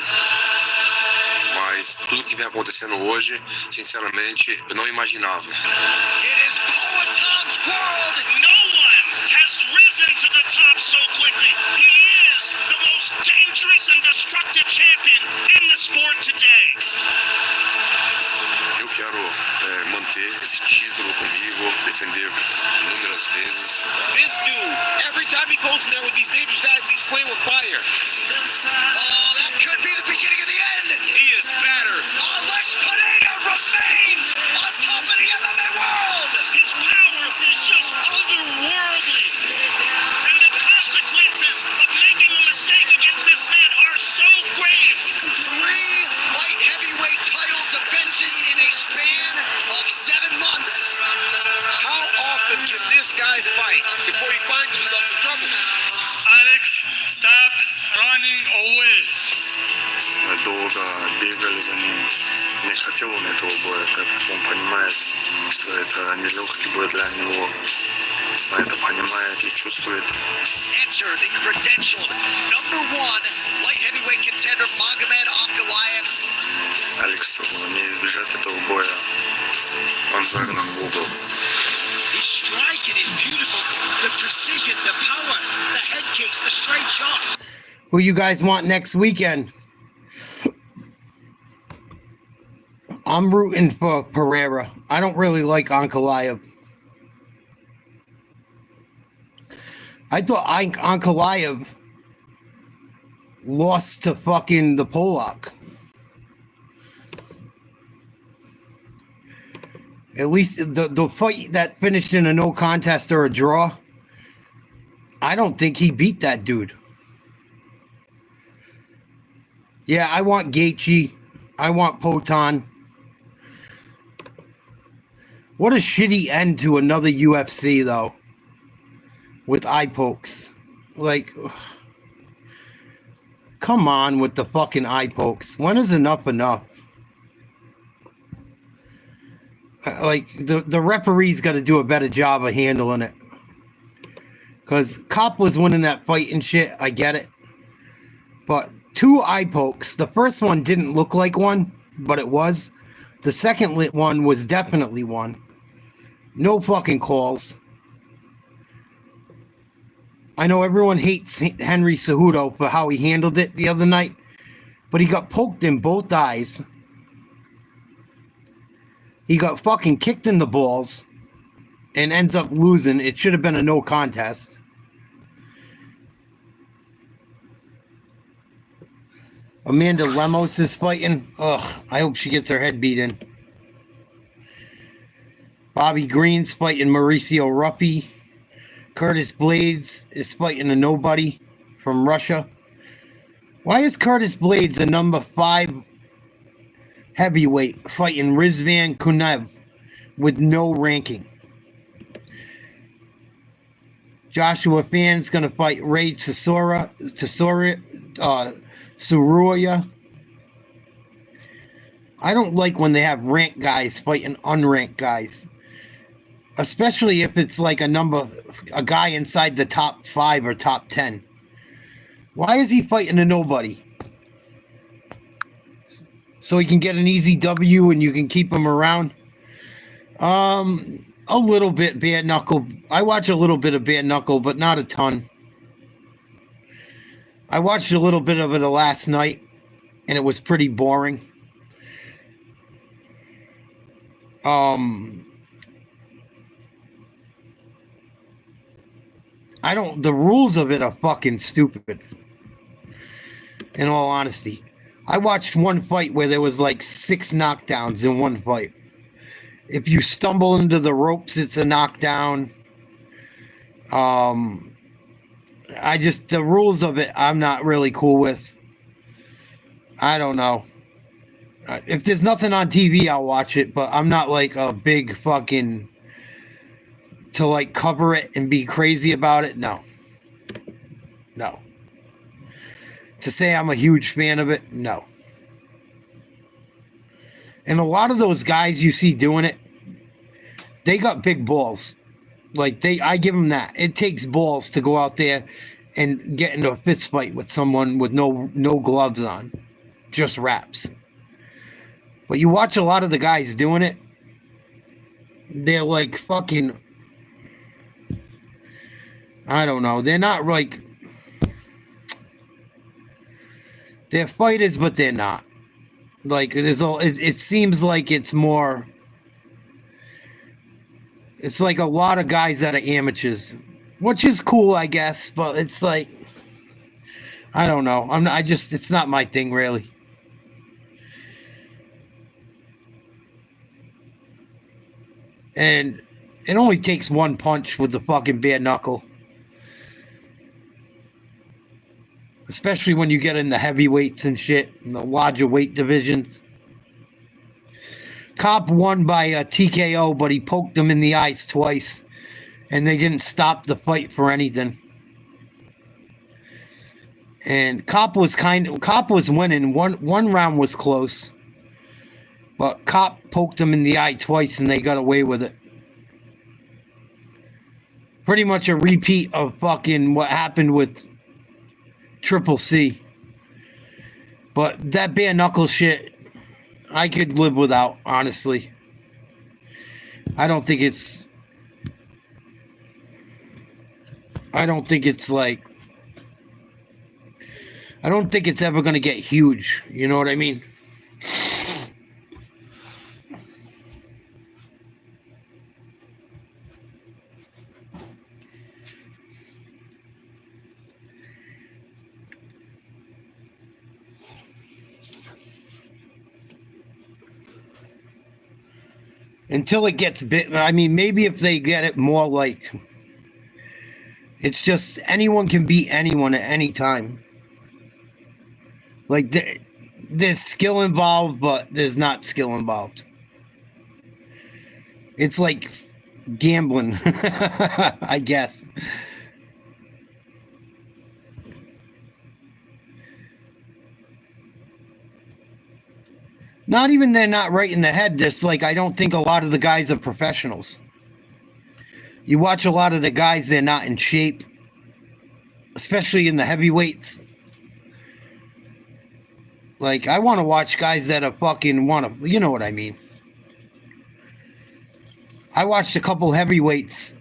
Mas tudo que vem acontecendo hoje, sinceramente, eu não imaginava. It is Poatan's world. No one has risen to the top so quickly. He is the most dangerous and destructive champion in the sport today. Eu quero manter esse título comigo, defender inúmeras vezes. This dude, every time he goes in there with these dangerous guys, he's playing with fire. Oh, that could be the beginning of the end. He is better. Alex Pineda remains on top of the MMA world. His power is just otherworldly. And the consequences of making a mistake against this man are so grave. 3 light heavyweight title defenses in a span of 7 months. How often can this guy fight before he finds himself in trouble? Alex, stop running away. dolga devils आणि не хотел он этого боя, так как он понимает, что это нелегкий бой для него. Он это понимает и чувствует. Enter the credentialed #1 light heavyweight contender Magomed Ankalaev. Алексу не избежать этого боя. Он загнан в угол. His striking is beautiful. The precision, the power, the head kicks, the straight shots. Who you guys want next weekend? I'm rooting for Pereira. I don't really like Ankalaev. I thought Ankalaev lost to fucking the Polak. At least the fight that finished in a no contest or a draw, I don't think he beat that dude. Yeah, I want Gaethje. I want Poton. What a shitty end to another UFC, though. With eye pokes. Like, come on with the fucking eye pokes. When is enough enough? Like, the referee's got to do a better job of handling it. Because Cop was winning that fight and shit. I get it. But 2 eye pokes. The first one didn't look like one, but it was. The second one was definitely one. No fucking calls. I know everyone hates Henry Cejudo for how he handled it the other night, but he got poked in both eyes. He got fucking kicked in the balls and ends up losing. It should have been a no contest. Amanda Lemos is fighting. Ugh, I hope she gets her head beat in. Bobby Green's fighting Mauricio Ruffy. Curtis Blades is fighting a nobody from Russia. Why is Curtis Blades a number 5 heavyweight fighting Rizvan Kunev with no ranking? Joshua Fan's going to fight Ray Tsuruya. I don't like when they have ranked guys fighting unranked guys. Especially if it's like a guy inside the top 5 or top 10. Why is he fighting a nobody? So he can get an easy W and you can keep him around? A little bit bare knuckle. I watch a little bit of bare knuckle, but not a ton. I watched a little bit of it last night, and it was pretty boring. The rules of it are fucking stupid. In all honesty. I watched one fight where there was like 6 knockdowns in one fight. If you stumble into the ropes, it's a knockdown. The rules of it, I'm not really cool with. I don't know. If there's nothing on TV, I'll watch it, but I'm not like a big fucking to like cover it and be crazy about it. No. To say I'm a huge fan of it, no. And a lot of those guys you see doing it, they got big balls. Like I give them that. It takes balls to go out there and get into a fist fight with someone with no gloves on, just wraps. But you watch a lot of the guys doing it, they're like fucking, I don't know. They're not like, they're fighters, but they're not. Like it seems like it's more. It's like a lot of guys that are amateurs, which is cool, I guess. But it's like, I don't know. It's not my thing, really. And it only takes one punch with the fucking bare knuckle. Especially when you get in the heavyweights and shit, in the larger weight divisions. Cop won by a TKO, but he poked him in the eyes twice. And they didn't stop the fight for anything. And Cop was winning. One round was close. But cop poked him in the eye twice and they got away with it. Pretty much a repeat of fucking what happened with Triple C. But that bare knuckle shit, I could live without, honestly. I don't think it's like, I don't think it's ever going to get huge. You know what I mean? Until it gets bit. I mean, maybe if they get it more like, it's just anyone can beat anyone at any time. Like, there's skill involved, but there's not skill involved. It's like gambling, I guess. Not even they're not right in the head. There's like, I don't think a lot of the guys are professionals. You watch a lot of the guys, they're not in shape, especially in the heavyweights. Like, I want to watch guys that are fucking want to, you know what I mean? I watched a couple heavyweights.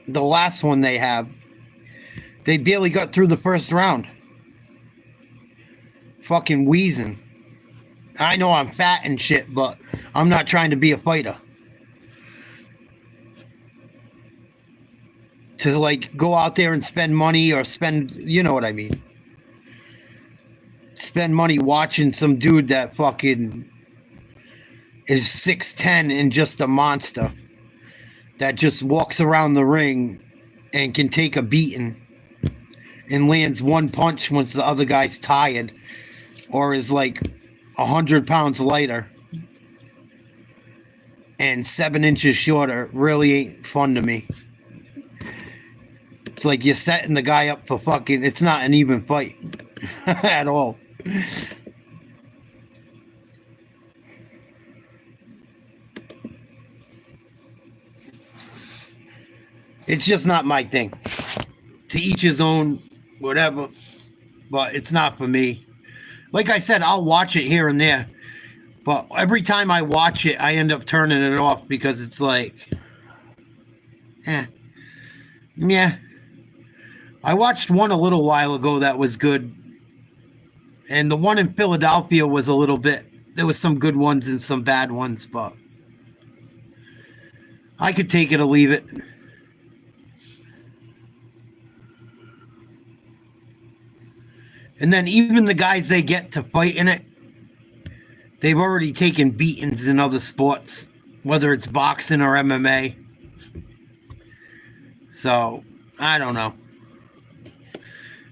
The last one they have, they barely got through the first round. Fucking wheezing. I know I'm fat and shit, but I'm not trying to be a fighter. To like go out there and spend money or spend, you know what I mean? Spend money watching some dude that fucking is 6'10" and just a monster that just walks around the ring and can take a beating and lands one punch once the other guy's tired or is like 100 pounds lighter and 7 inches shorter. Really ain't fun to me. It's like you're setting the guy up for fucking, it's not an even fight at all. It's just not my thing. To each his own, whatever. But it's not for me. Like I said, I'll watch it here and there. But every time I watch it, I end up turning it off because it's like, yeah. I watched one a little while ago that was good. And the one in Philadelphia was a little bit, there was some good ones and some bad ones, but I could take it or leave it. And then even the guys they get to fight in it, they've already taken beatings in other sports, whether it's boxing or MMA. So, I don't know.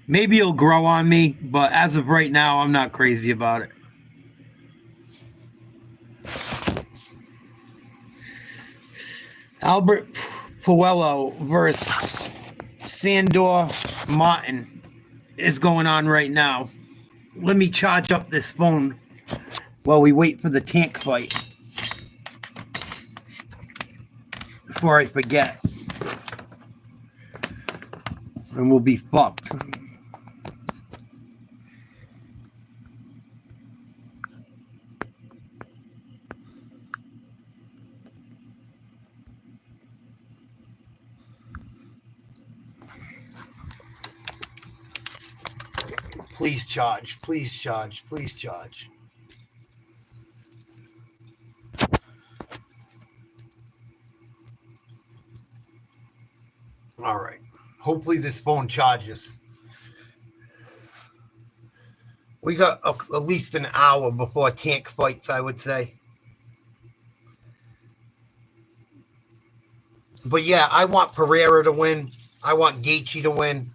Maybe it'll grow on me, but as of right now, I'm not crazy about it. Albert Puello versus Sandor Martin is going on right now. Let me charge up this phone while we wait for the tank fight before I forget. And we'll be fucked. Please charge, please charge, please charge. All right. Hopefully this phone charges. We got at least an hour before tank fights, I would say. But yeah, I want Pereira to win. I want Gaethje to win.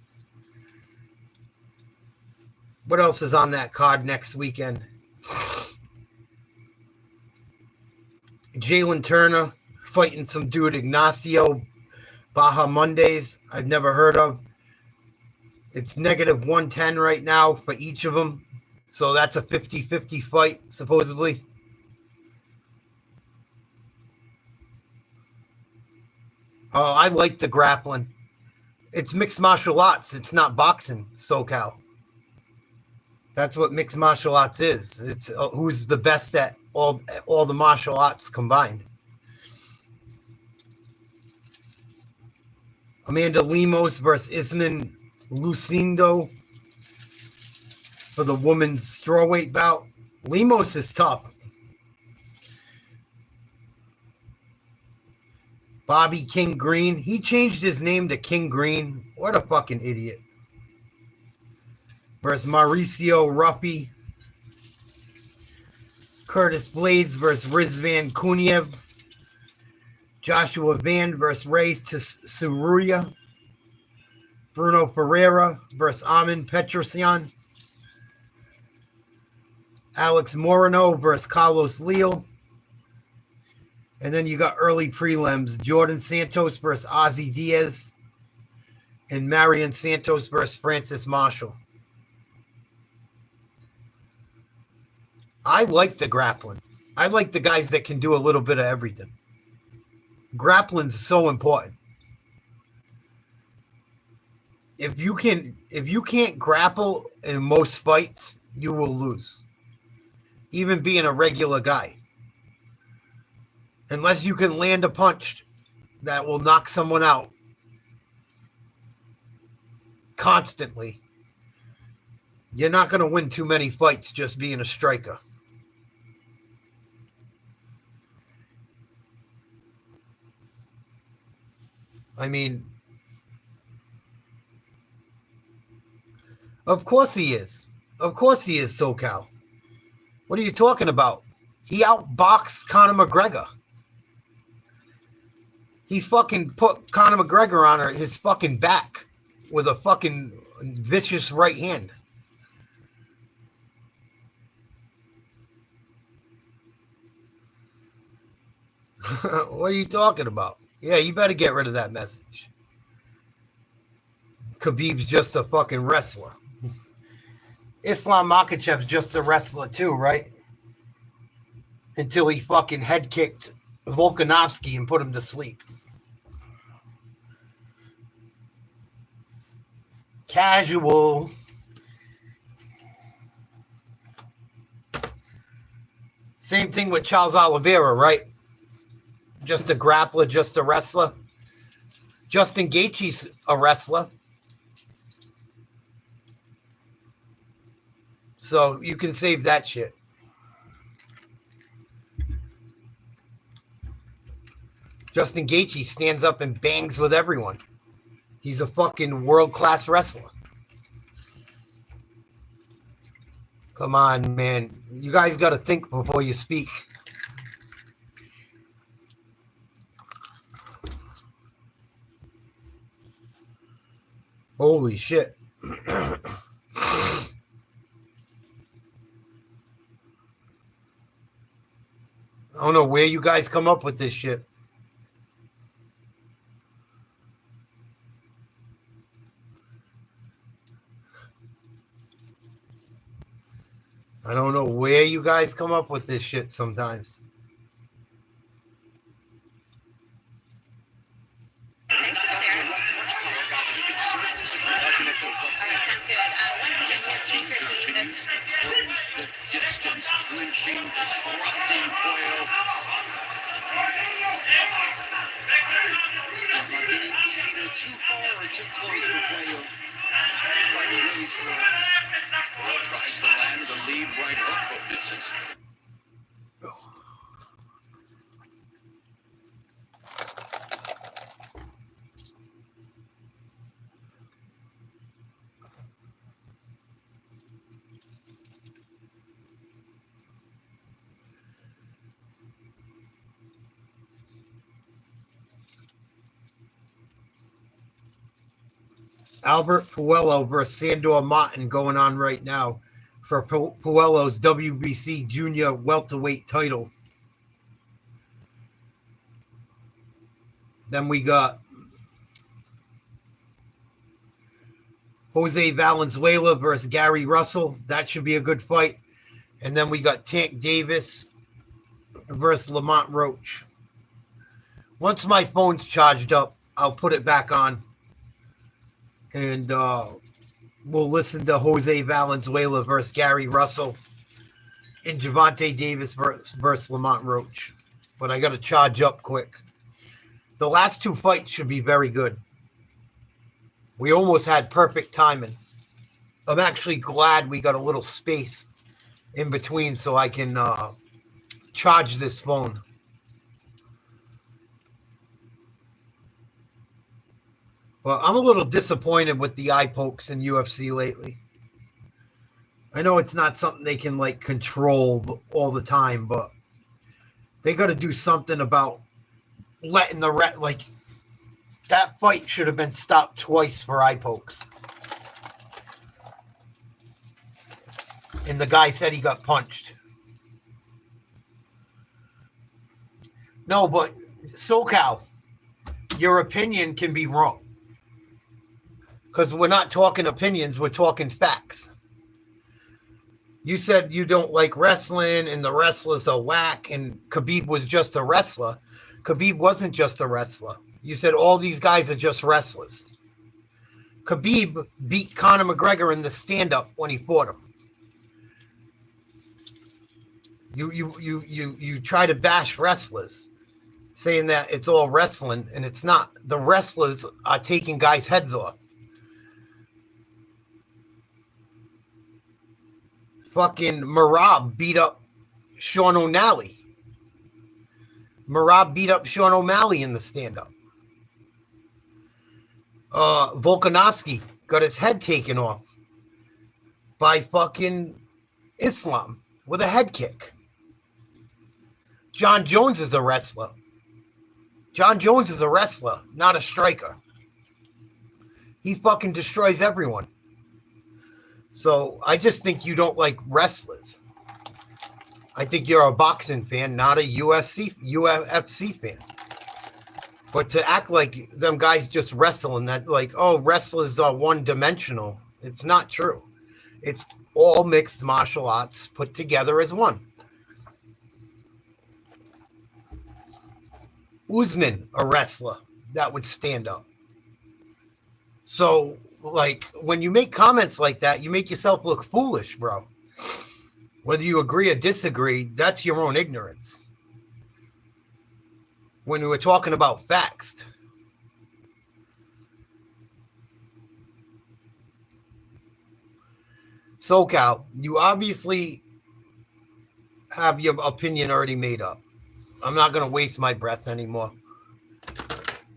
What else is on that card next weekend? Jalen Turner fighting some dude, Ignacio Bahamondes, I've never heard of. It's negative 110 right now for each of them. So that's a 50-50 fight, supposedly. Oh, I like the grappling. It's mixed martial arts. It's not boxing, SoCal. That's what mixed martial arts is. It's who's the best at all the martial arts combined. Amanda Lemos versus Isman Lucindo for the women's strawweight bout. Lemos is tough. Bobby King Green. He changed his name to King Green. What a fucking idiot. Versus Mauricio Ruffy. Curtis Blades versus Rizvan Kuniev. Joshua Van versus Ray Tsuruya. Bruno Ferreira versus Amin Petrosyan. Alex Moreno versus Carlos Leal. And then you got early prelims. Jordan Santos versus Ozzy Diaz. And Marion Santos versus Francis Marshall. I like the grappling. I like the guys that can do a little bit of everything. Grappling's so important. If you can't grapple in most fights, you will lose. Even being a regular guy. Unless you can land a punch that will knock someone out constantly, you're not going to win too many fights just being a striker. I mean, of course he is. Of course he is, SoCal. What are you talking about? He outboxed Conor McGregor. He fucking put Conor McGregor on his fucking back with a fucking vicious right hand. What are you talking about? Yeah, you better get rid of that message. Khabib's just a fucking wrestler. Islam Makhachev's just a wrestler too, right? Until he fucking head kicked Volkanovski and put him to sleep. Casual. Same thing with Charles Oliveira, right? Just a grappler, just a wrestler. Justin Gaethje's a wrestler. So you can save that shit. Justin Gaethje stands up and bangs with everyone. He's a fucking world-class wrestler. Come on, man. You guys got to think before you speak. Holy shit. I don't know where you guys come up with this shit. I don't know where you guys come up with this shit sometimes. Thanks for the share. All right, sounds good. Once again, UFC 15. The distance, clinching, disrupting Boyle. He's either too far or too close for Boyle. Fighter really slow. Boyle tries to land the lead right hook, but misses. Albert Puello versus Sandor Martin going on right now for Puello's WBC junior welterweight title. Then we got Jose Valenzuela versus Gary Russell. That should be a good fight. And then we got Tank Davis versus Lamont Roach. Once my phone's charged up, I'll put it back on, and we'll listen to Jose Valenzuela versus Gary Russell and Gervonta Davis versus Lamont Roach. But I got to charge up quick. The last two fights should be very good. We almost had perfect timing. I'm actually glad we got a little space in between so I can charge this phone. Well, I'm a little disappointed with the eye pokes in UFC lately. I know it's not something they can like control all the time, but they got to do something about letting the like that fight should have been stopped twice for eye pokes. And the guy said he got punched. No, but SoCal, your opinion can be wrong. Because we're not talking opinions, we're talking facts. You said you don't like wrestling and the wrestlers are whack and Khabib was just a wrestler. Khabib wasn't just a wrestler. You said all these guys are just wrestlers. Khabib beat Conor McGregor in the stand-up when he fought him. You try to bash wrestlers, saying that it's all wrestling, and it's not. The wrestlers are taking guys' heads off. Fucking Marab beat up Sean O'Malley. Marab beat up Sean O'Malley in the stand-up. Volkanovski got his head taken off by fucking Islam with a head kick. John Jones is a wrestler. John Jones is a wrestler, not a striker. He fucking destroys everyone. So I just think you don't like wrestlers. I think you're a boxing fan, not a UFC fan. But to act like them guys just wrestle and that like, oh, wrestlers are one-dimensional. It's not true. It's all mixed martial arts put together as one. Usman, a wrestler that would stand up. So, like, when you make comments like that, you make yourself look foolish, bro. Whether you agree or disagree, that's your own ignorance. When we were talking about facts. SoCal, you obviously have your opinion already made up. I'm not going to waste my breath anymore.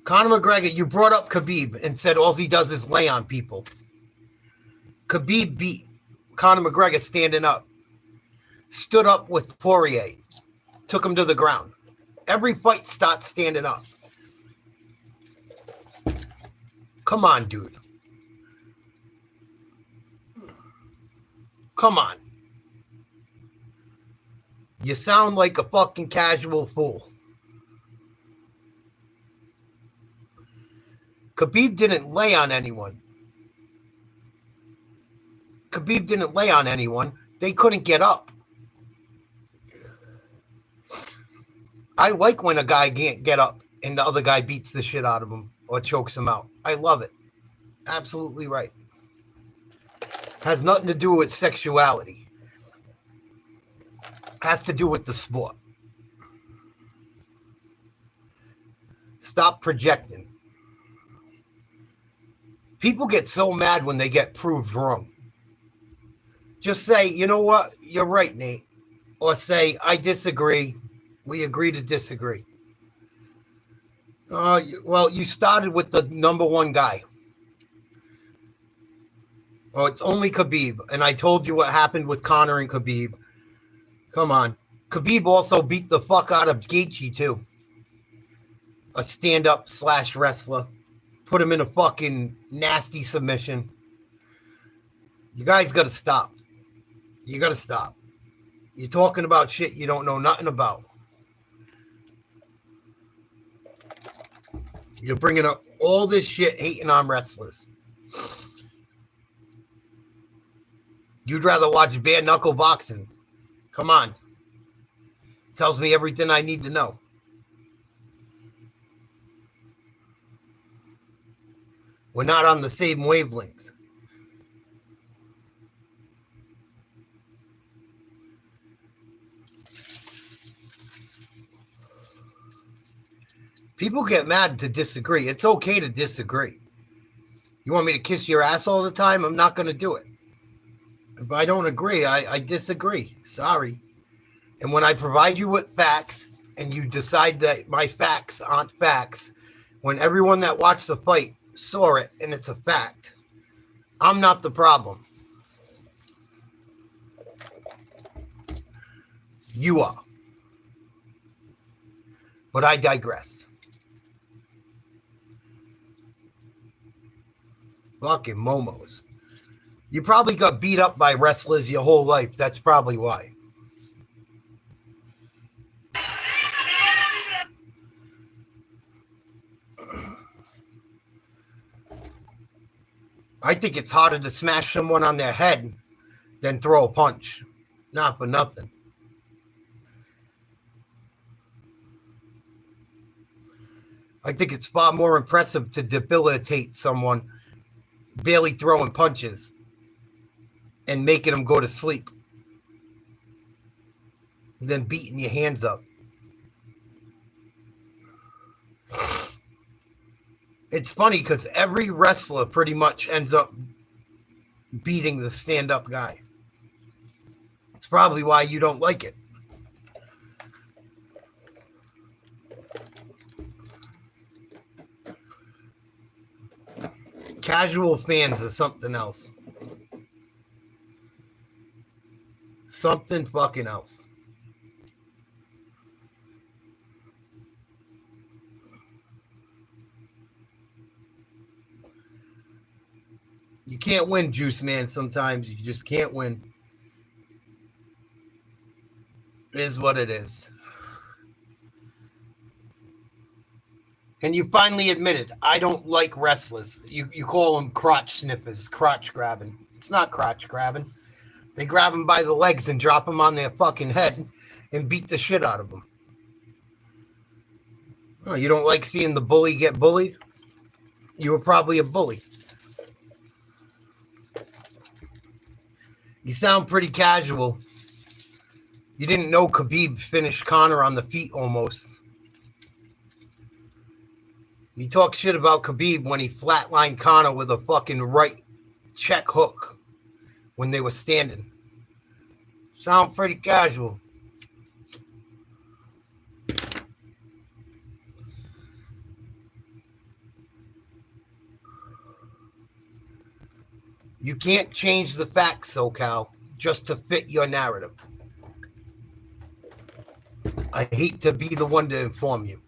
Conor McGregor, you brought up Khabib and said all he does is lay on people. Khabib beat Conor McGregor standing up. Stood up with Poirier. Took him to the ground. Every fight starts standing up. Come on, dude. Come on. You sound like a fucking casual fool. Khabib didn't lay on anyone. Khabib didn't lay on anyone. They couldn't get up. I like when a guy can't get up and the other guy beats the shit out of him or chokes him out. I love it. Absolutely right. Has nothing to do with sexuality. Has to do with the sport. Stop projecting. People get so mad when they get proved wrong. Just say, you know what? You're right, Nate. Or say, I disagree. We agree to disagree. Well, you started with the number one guy. Oh, it's only Khabib. And I told you what happened with Conor and Khabib. Come on. Khabib also beat the fuck out of Gaethje, too. A stand-up / wrestler. Put him in a fucking nasty submission. You guys got to stop. You got to stop. You're talking about shit you don't know nothing about. You're bringing up all this shit hating on wrestlers. You'd rather watch bare knuckle boxing. Come on. Tells me everything I need to know. We're not on the same wavelengths. People get mad to disagree. It's okay to disagree. You want me to kiss your ass all the time? I'm not going to do it. If I don't agree, I disagree. Sorry. And when I provide you with facts and you decide that my facts aren't facts, when everyone that watched the fight saw it and it's a fact, I'm not the problem. You are. But I digress. Fucking momos. You probably got beat up by wrestlers your whole life. That's probably why. I think it's harder to smash someone on their head than throw a punch. Not for nothing. I think it's far more impressive to debilitate someone barely throwing punches and making them go to sleep than beating your hands up. It's funny because every wrestler pretty much ends up beating the stand-up guy. It's probably why you don't like it. Casual fans are something else. Something fucking else. You can't win, Juice Man. Sometimes you just can't win. It is what it is. And you finally admitted, I don't like wrestlers. You call them crotch sniffers, crotch grabbing. It's not crotch grabbing. They grab them by the legs and drop them on their fucking head and beat the shit out of them. Oh, you don't like seeing the bully get bullied? You were probably a bully. You sound pretty casual. You didn't know Khabib finished Conor on the feet almost. You talk shit about Khabib when he flatlined Conor with a fucking right check hook when they were standing. Sound pretty casual. You can't change the facts, SoCal, just to fit your narrative. I hate to be the one to inform you.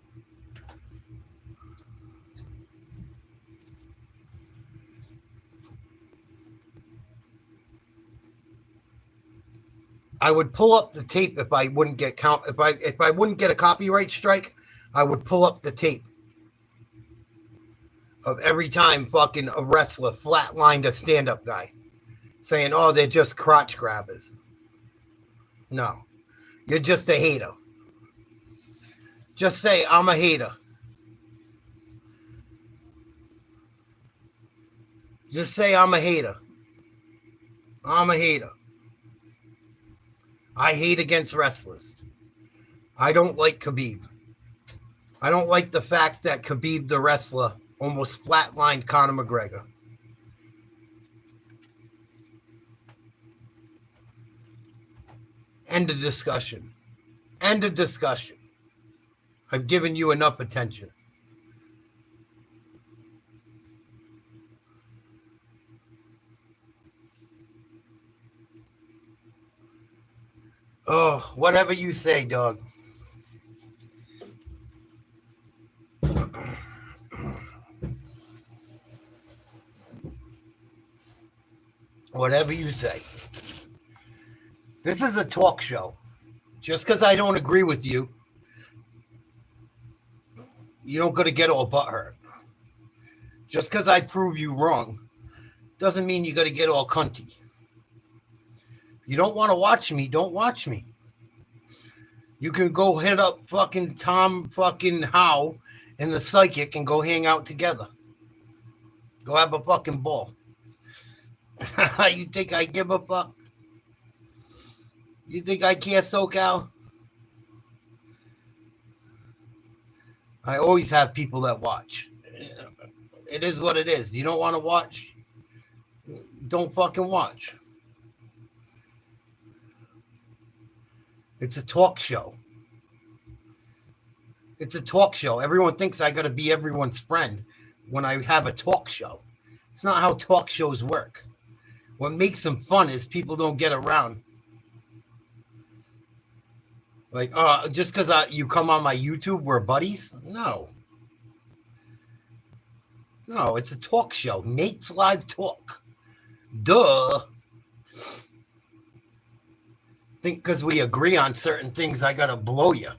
I would pull up the tape if I wouldn't get if I wouldn't get a copyright strike, I would pull up the tape of every time fucking a wrestler flatlined a stand-up guy saying, oh, they're just crotch grabbers. No, you're just a hater. Just say, I'm a hater. Just say, I'm a hater. I'm a hater. I hate against wrestlers. I don't like Khabib. I don't like the fact that Khabib, the wrestler, almost flatlined Conor McGregor. End of discussion. End of discussion. I've given you enough attention. Oh, whatever you say, dog. Whatever you say. This is a talk show. Just because I don't agree with you, you don't got to get all butthurt. Just because I prove you wrong doesn't mean you got to get all cunty. You don't want to watch me, don't watch me. You can go hit up fucking Tom fucking Howe and the Psychic and go hang out together. Go have a fucking ball. You think I give a fuck? You think I care, SoCal? I always have people that watch. It is what it is. You don't want to watch? Don't fucking watch. It's a talk show. It's a talk show. Everyone thinks I got to be everyone's friend when I have a talk show. It's not how talk shows work. What makes them fun is people don't get around. Like, just because you come on my YouTube, we're buddies? No. No, it's a talk show. Nate's Live Talk. Duh. Think because we agree on certain things, I got to blow you.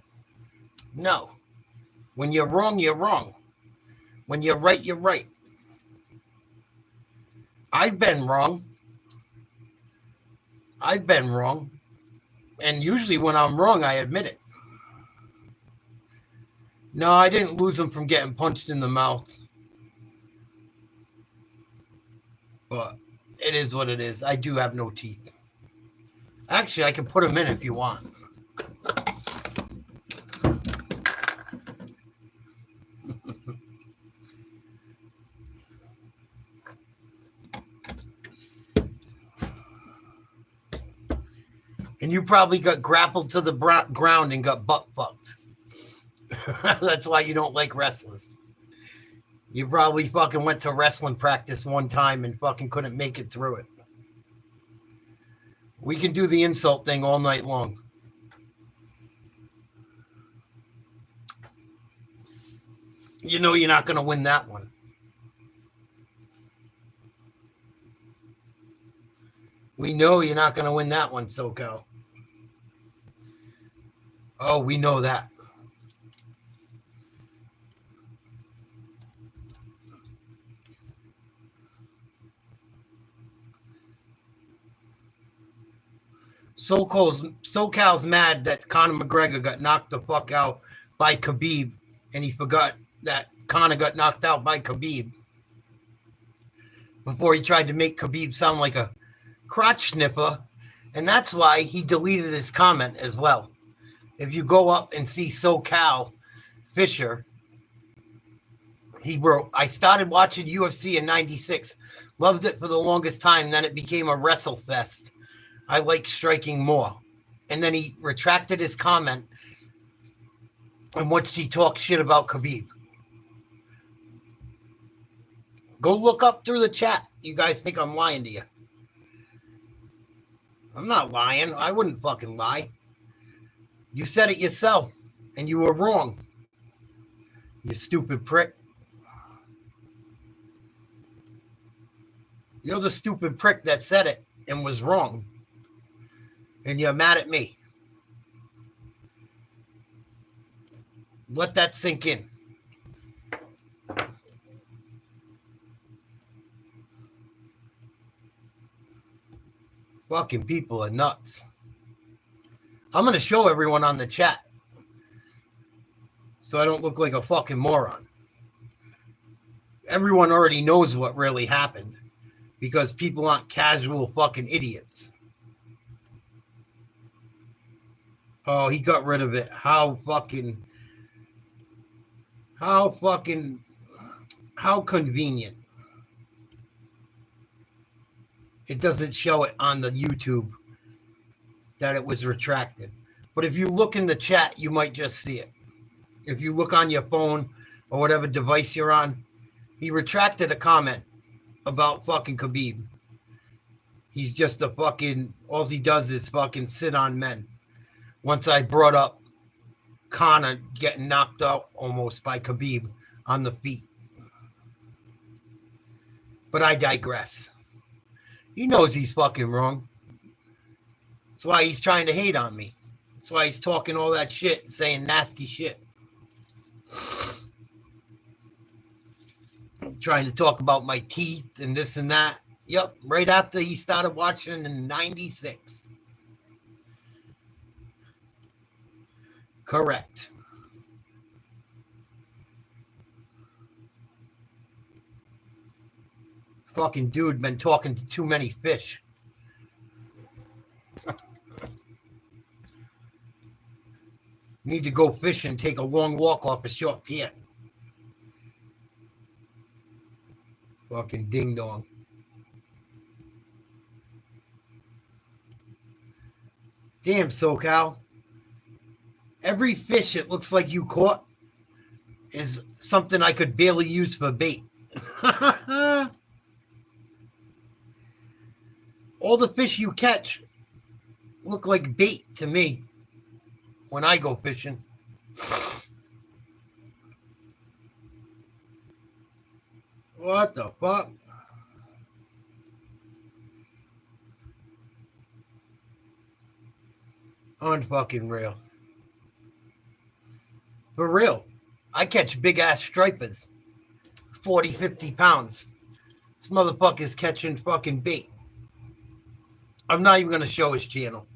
No. When you're wrong, you're wrong. When you're right, you're right. I've been wrong. I've been wrong. And usually when I'm wrong, I admit it. No, I didn't lose him from getting punched in the mouth. But it is what it is. I do have no teeth. Actually, I can put them in if you want. And you probably got grappled to the ground and got butt fucked. That's why you don't like wrestlers. You probably fucking went to wrestling practice one time and fucking couldn't make it through it. We can do the insult thing all night long. You know you're not going to win that one. We know you're not going to win that one, SoCal. Oh, we know that. SoCal's mad that Conor McGregor got knocked the fuck out by Khabib, and he forgot that Conor got knocked out by Khabib before he tried to make Khabib sound like a crotch sniffer, and that's why he deleted his comment as well. If you go up and see SoCal Fisher, he wrote, I started watching UFC in 96. Loved it for the longest time. Then it became a wrestle fest. I like striking more. And then he retracted his comment in which he talked shit about Khabib. Go look up through the chat. You guys think I'm lying to you. I'm not lying. I wouldn't fucking lie. You said it yourself, and you were wrong. You stupid prick. You're the stupid prick that said it and was wrong. And you're mad at me. Let that sink in. Fucking people are nuts. I'm going to show everyone on the chat so I don't look like a fucking moron. Everyone already knows what really happened because people aren't casual fucking idiots. Oh, he got rid of it. How convenient. It doesn't show it on the YouTube that it was retracted. But if you look in the chat, you might just see it. If you look on your phone or whatever device you're on, he retracted a comment about fucking Khabib. He's just a fucking, all he does is fucking sit on men. Once I brought up Conor getting knocked out almost by Khabib on the feet. But I digress. He knows he's fucking wrong. That's why he's trying to hate on me. That's why he's talking all that shit, saying nasty shit. Trying to talk about my teeth and this and that. Yep, right after he started watching in 96. Correct. Fucking dude been talking to too many fish. Need to go fishing, take a long walk off a short pier. Fucking ding dong. Damn, SoCal. Every fish it looks like you caught is something I could barely use for bait. All the fish you catch look like bait to me when I go fishing. What the fuck? Unfucking real. For real. I catch big ass stripers. 40, 50 pounds. This motherfucker's catching fucking bait. I'm not even going to show his channel.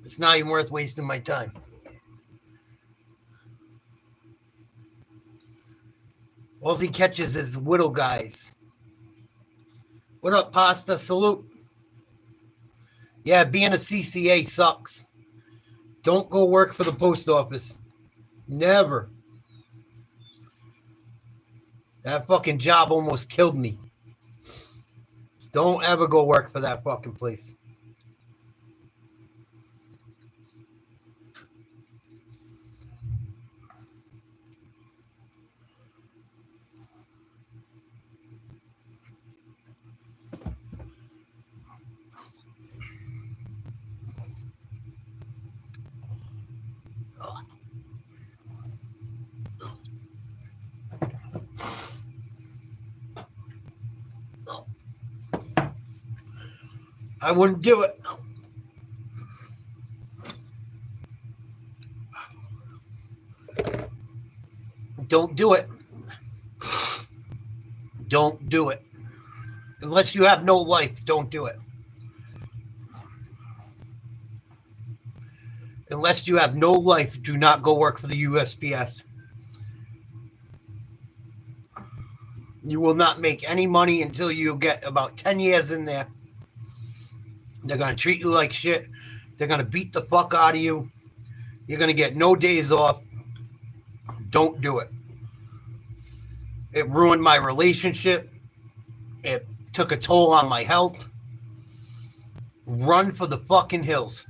It's not even worth wasting my time. All he catches is widow guys. What up, Pasta? Salute. Yeah, being a CCA sucks. Don't go work for the post office. Never. That fucking job almost killed me. Don't ever go work for that fucking place. I wouldn't do it. Don't do it. Don't do it. Unless you have no life, don't do it. Unless you have no life, do not go work for the USPS. You will not make any money until you get about 10 years in there. They're going to treat you like shit. They're going to beat the fuck out of you. You're going to get no days off. Don't do it. It ruined my relationship. It took a toll on my health. Run for the fucking hills.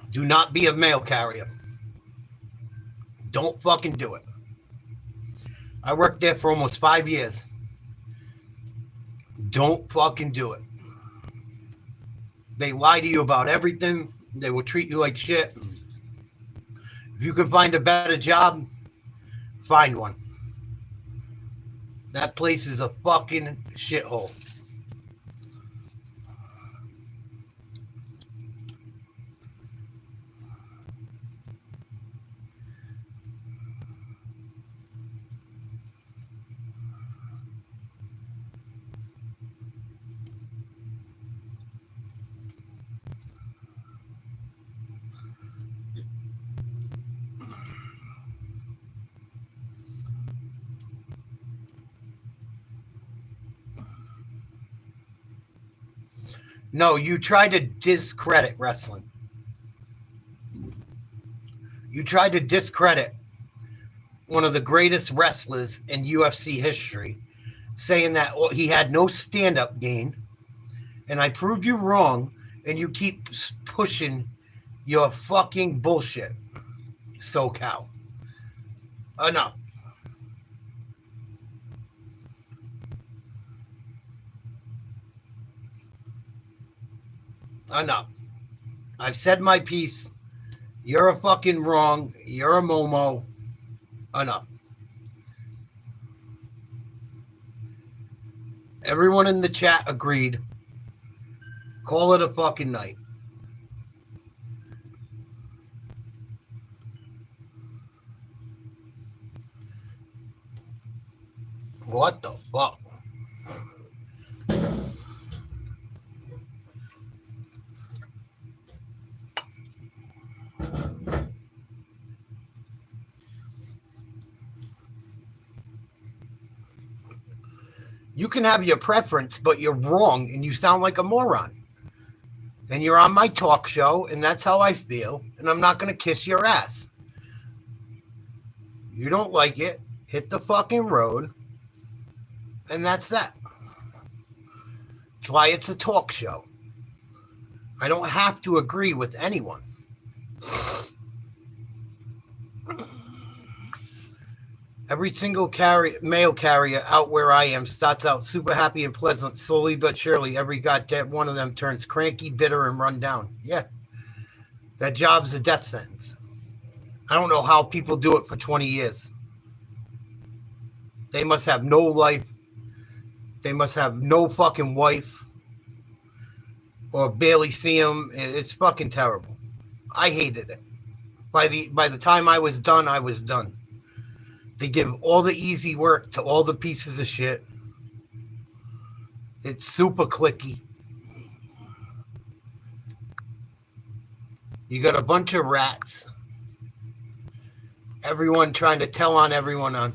Do not be a mail carrier. Don't fucking do it. I worked there for almost 5 years. Don't fucking do it. They lie to you about everything. They will treat you like shit. If you can find a better job, find one. That place is a fucking shithole. No, you try to discredit wrestling. You tried to discredit one of the greatest wrestlers in UFC history, saying that he had no stand-up game, and I proved you wrong, and you keep pushing your fucking bullshit. SoCal. Enough. Enough. I've said my piece. You're a fucking wrong. You're a Momo. Enough. Everyone in the chat agreed. Call it a fucking night. What the fuck? You can have your preference, but you're wrong and you sound like a moron. And you're on my talk show, and that's how I feel, and I'm not going to kiss your ass. You don't like it, hit the fucking road, and that's that. That's why it's a talk show. I don't have to agree with anyone. Every single male carrier out where I am starts out super happy and pleasant. Slowly but surely, every goddamn one of them turns cranky, bitter, and run down. Yeah. That job's a death sentence. I don't know how people do it for 20 years. They must have no life. They must have no fucking wife. Or barely see them. It's fucking terrible. I hated it. By the time I was done, I was done. They give all the easy work to all the pieces of shit. It's super clicky. You got a bunch of rats. Everyone trying to tell on everyone on.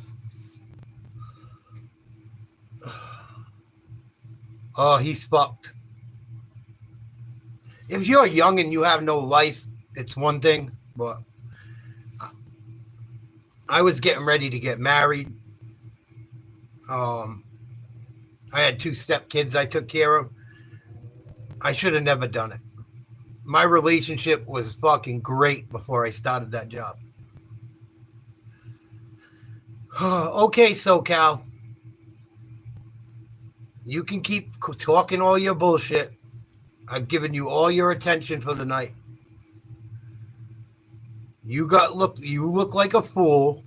Oh, he's fucked. If you're young and you have no life, it's one thing, but I was getting ready to get married. I had 2 stepkids I took care of. I should have never done it. My relationship was fucking great before I started that job. Okay, SoCal. You can keep talking all your bullshit. I've given you all your attention for the night. You look like a fool.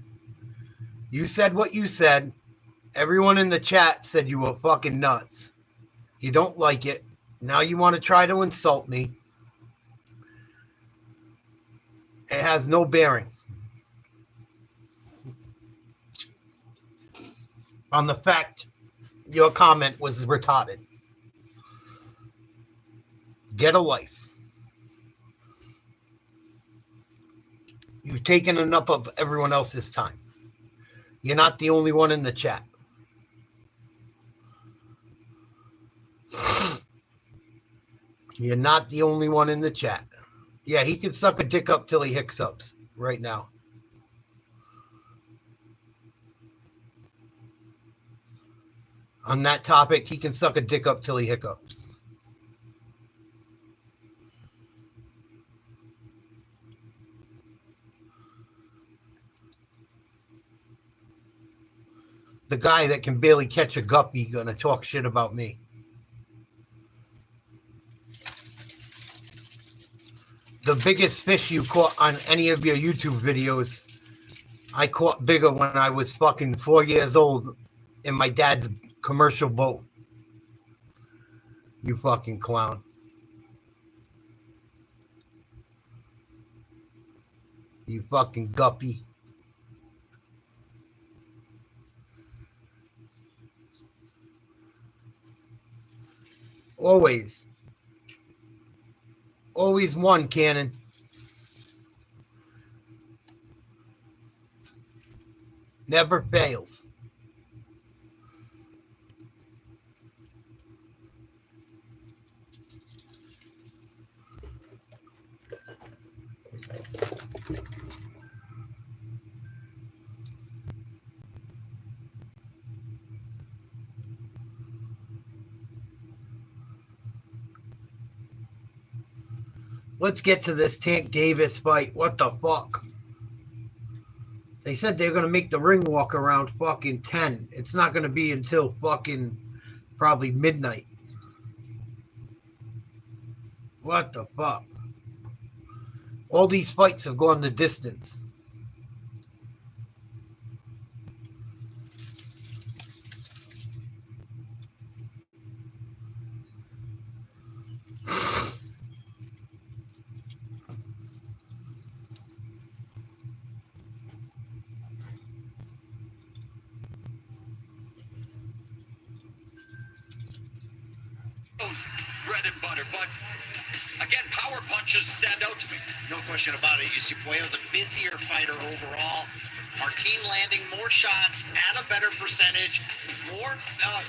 You said what you said. Everyone in the chat said you were fucking nuts. You don't like it. Now you want to try to insult me. It has no bearing on the fact your comment was retarded. Get a life. You've taken enough of everyone else's time. You're not the only one in the chat. You're not the only one in the chat. Yeah, he can suck a dick up till he hiccups right now. On that topic, he can suck a dick up till he hiccups. The guy that can barely catch a guppy gonna talk shit about me. The biggest fish you caught on any of your YouTube videos, I caught bigger when I was fucking 4 years old in my dad's commercial boat. You fucking clown. You fucking guppy. Always. Always one, Cannon. Never fails. Let's get to this Tank Davis fight. What the fuck? They said they're going to make the ring walk around fucking 10. It's not going to be until fucking probably midnight. What the fuck? All these fights have gone the distance. Bread and butter, but again, power punches stand out to me. No question about it. You see Puello, the busier fighter overall. Martin landing more shots at a better percentage,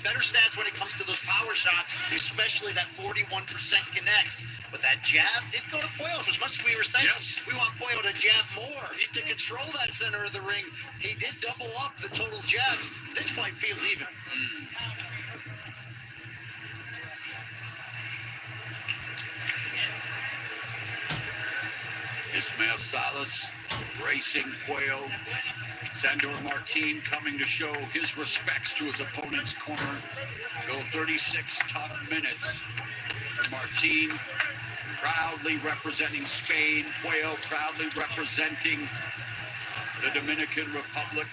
better stats when it comes to those power shots, especially that 41% connects. But that jab did go to Puello. As much as we were saying, we want Puello to jab more. He to control that center of the ring. He did double up the total jabs. This fight feels even. Ismael Salas racing Puello. Sandor Martin coming to show his respects to his opponent's corner. Go 36 tough minutes. Martin proudly representing Spain. Puello proudly representing the Dominican Republic.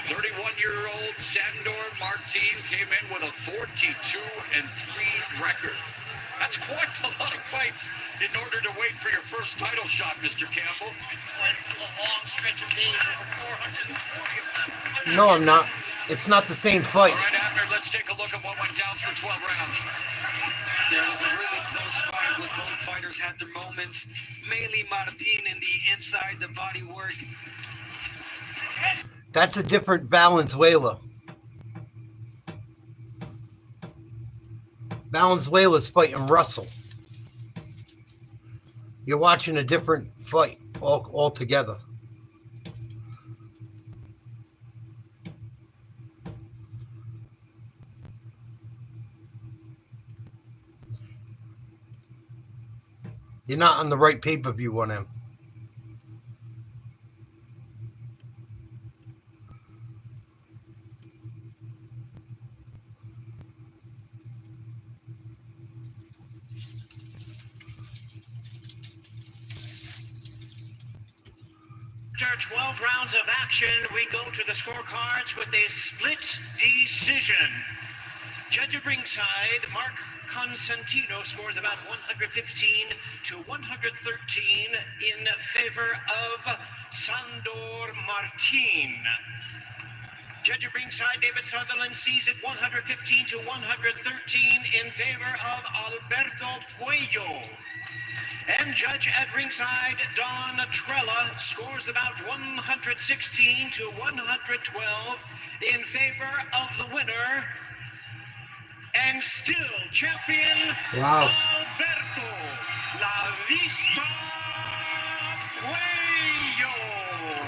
31-year-old Sandor Martin came in with a 42-3 record. That's quite a lot of fights in order to wait for your first title shot, Mr. Campbell. A long stretch of days, over 440 of them. No, I'm not. It's not the same fight. All right, Abner, let's take a look at what went down through 12 rounds. There was a really close fight where both fighters had their moments. Mainly Martin in the inside, the body work. That's a different Valenzuela. Valenzuela's fighting Russell. You're watching a different fight altogether. You're not on the right pay-per-view on him. After 12 rounds of action, we go to the scorecards with a split decision. Judge at ringside, Mark Constantino scores about 115 to 113 in favor of Sandor Martin. Judge at ringside, David Sutherland sees it 115 to 113 in favor of Alberto Puello. And judge at ringside, Don Trella, scores about 116 to 112 in favor of the winner. And still champion, Alberto La Vista Puello.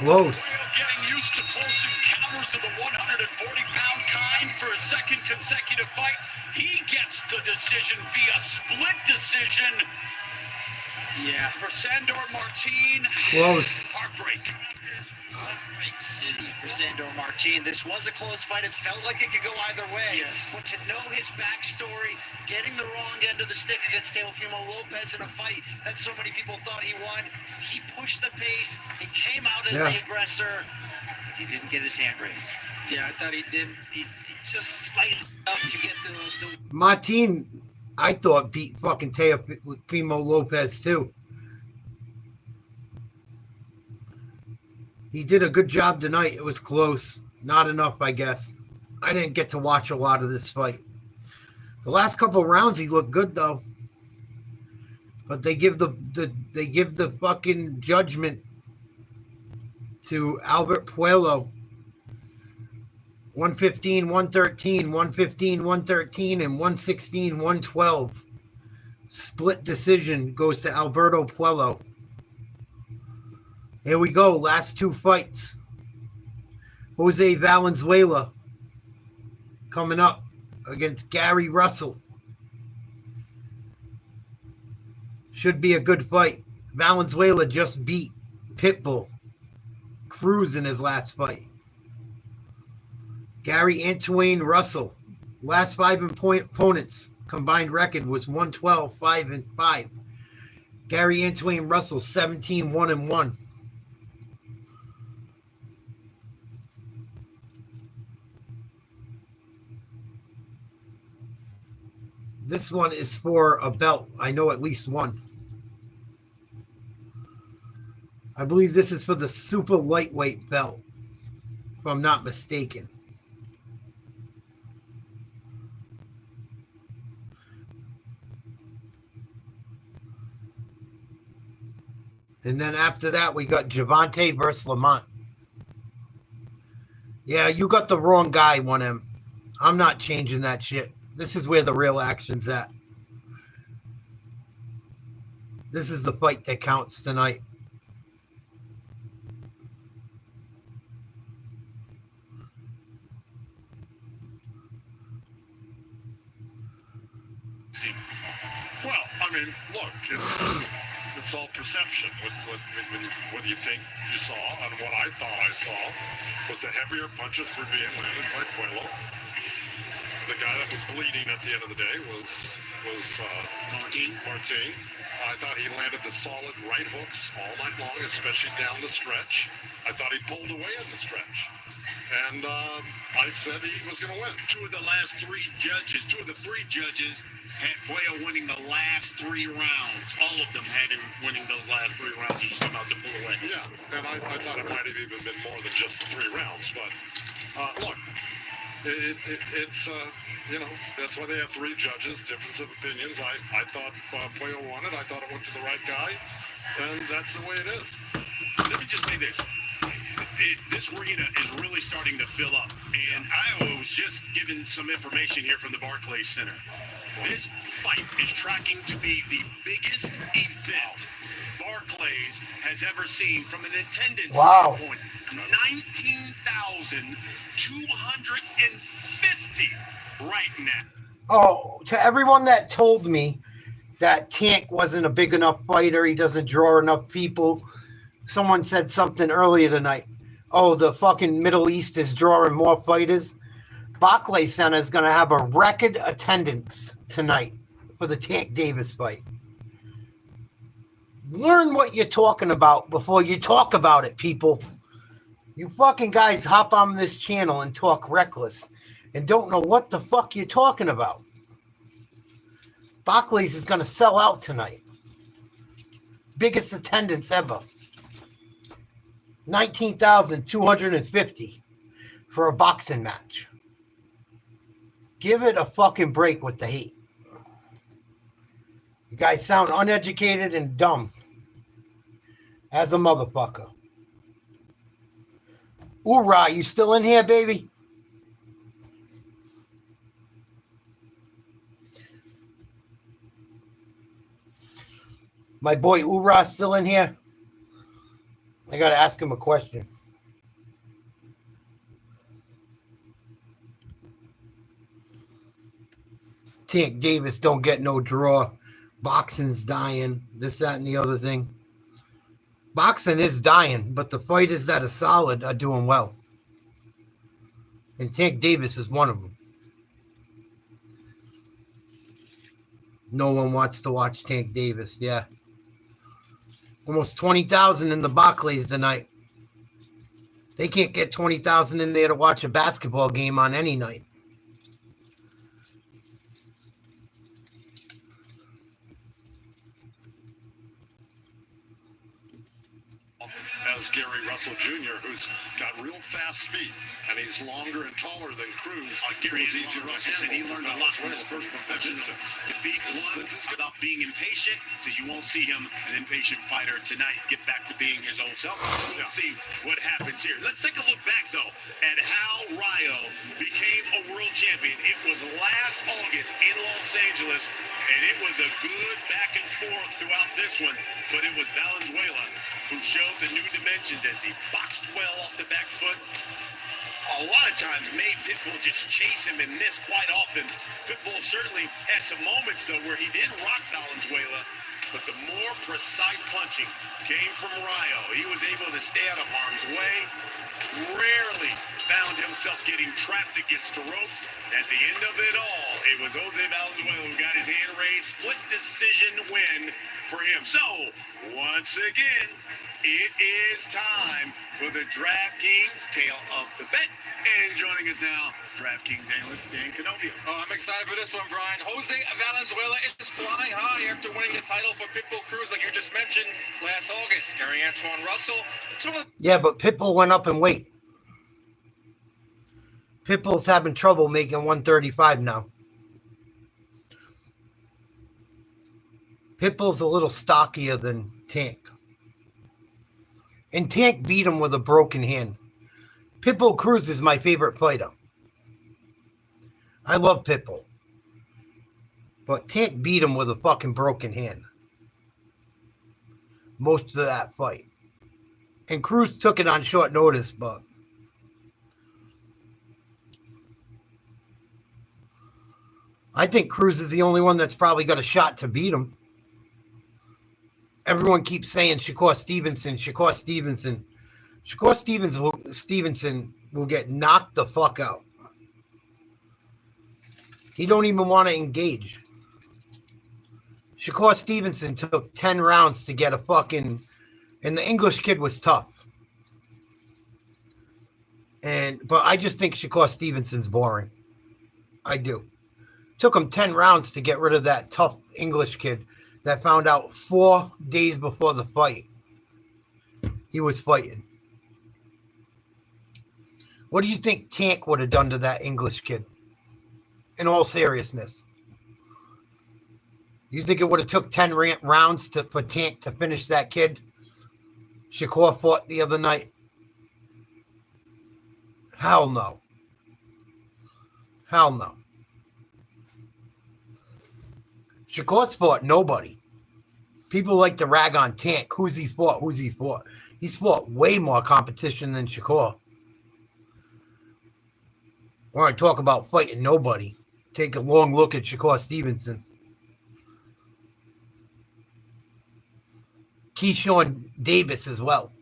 Close. Getting used to close encounters of the 140-pound kind for a second consecutive fight. He gets the decision via split decision. Yeah, for Sandor Martin. Close. Heartbreak. Heartbreak City for Sandor Martin. This was a close fight. It felt like it could go either way. Yes. But to know his backstory, getting the wrong end of the stick against Teofimo Lopez in a fight that so many people thought he won, he pushed the pace. He came out as the aggressor. But he didn't get his hand raised. Yeah, I thought he did. He just slightly enough to get the Martin, I thought, beat fucking Teofimo Lopez too. He did a good job tonight. It was close. Not enough, I guess. I didn't get to watch a lot of this fight. The last couple of rounds, he looked good though. But they give the fucking judgment to Albert Puello. 115, 113, 115, 113, and 116, 112. Split decision goes to Alberto Puello. Here we go. Last two fights. Jose Valenzuela coming up against Gary Russell. Should be a good fight. Valenzuela just beat Pitbull Cruz in his last fight. Gary Antoine Russell. Last five opponents. Combined record was 112, 5-5. Gary Antoine Russell, 17, 1-1. This one is for a belt. I know at least one. I believe this is for the super lightweight belt, if I'm not mistaken. And then after that, we got Gervonta versus Lamon. Yeah, you got the wrong guy, 1M. I'm not changing that shit. This is where the real action's at. This is the fight that counts tonight. Well, I mean, look, it's all perception. What do you think you saw? And what I thought I saw was the heavier punches were being landed by Puello. The guy that was bleeding at the end of the day was Martin. I thought he landed the solid right hooks all night long, especially down the stretch. I thought he pulled away in the stretch. And I said he was going to win. Two of the three judges had Puello winning the last 3 rounds. All of them had him winning those last 3 rounds. He just about to pull away. Yeah, and I thought it might have even been more than just 3 rounds. But look, it's that's why they have 3 judges, difference of opinions. I thought Puello won it. I thought it went to the right guy, and that's the way it is. Let me just say this. This arena is really starting to fill up. And I was just given some information here from the Barclays Center. This fight is tracking to be the biggest event Barclays has ever seen from an attendance standpoint. 19,250 right now. Oh, to everyone that told me that Tank wasn't a big enough fighter, he doesn't draw enough people. Someone said something earlier tonight. Oh, the fucking Middle East is drawing more fighters. Barclays Center is going to have a record attendance tonight for the Tank Davis fight. Learn what you're talking about before you talk about it, people. You fucking guys hop on this channel and talk reckless and don't know what the fuck you're talking about. Barclays is going to sell out tonight. Biggest attendance ever. 19,250 for a boxing match. Give it a fucking break with the hate. You guys sound uneducated and dumb as a motherfucker. Oorah, you still in here, baby? My boy Oorah still in here? I got to ask him a question. Tank Davis don't get no draw. Boxing's dying. This, that, and the other thing. Boxing is dying, but the fighters that are solid are doing well. And Tank Davis is one of them. No one wants to watch Tank Davis. Yeah. Almost 20,000 in the Barclays tonight. They can't get 20,000 in there to watch a basketball game on any night. As Gary Russell Jr., who's got real fast feet, and he's longer and taller than Cruz. Gary Russell said he learned a lot from his first professional defeat. One without being impatient, so you won't see him, an impatient fighter tonight, get back to being his old self. We'll see what happens here. Let's take a look back, though, at how Rayo became a world champion. It was last August in Los Angeles, and it was a good back and forth throughout this one, but it was Valenzuela who showed the new dimensions as he boxed well off the back foot. A lot of times made Pitbull just chase him in this quite often. Pitbull certainly had some moments, though, where he did rock Valenzuela, but the more precise punching came from Rayo. He was able to stay out of harm's way, rarely found himself getting trapped against the ropes. At the end of it all, it was Jose Valenzuela who got his hand raised, split decision win for him. So, once again, it is time for the DraftKings Tale of the Bet. And joining us now, DraftKings analyst Dan Canobio. Oh, I'm excited for this one, Brian. Jose Valenzuela is flying high after winning the title for Pitbull Cruz, like you just mentioned, last August. Gary Antoine Russell. Yeah, but Pitbull went up in weight. Pitbull's having trouble making 135 now. Pitbull's a little stockier than Tank. And Tank beat him with a broken hand. Pitbull Cruz is my favorite fighter. I love Pitbull. But Tank beat him with a fucking broken hand. Most of that fight. And Cruz took it on short notice, but I think Cruz is the only one that's probably got a shot to beat him. Everyone keeps saying Shakur Stevenson. Shakur Stevenson will get knocked the fuck out. He don't even want to engage. Shakur Stevenson took 10 rounds to get a fucking... And the English kid was tough. But I just think Shakur Stevenson's boring. I do. Took him 10 rounds to get rid of that tough English kid that found out 4 days before the fight he was fighting. What do you think Tank would have done to that English kid? In all seriousness. You think it would have took 10 rounds for Tank to finish that kid Shakur fought the other night? Hell no. Hell no. Shakur's fought nobody. People like to rag on Tank. Who's he fought? He's fought way more competition than Shakur. We're going to talk about fighting nobody. Take a long look at Shakur Stevenson. Keyshawn Davis as well.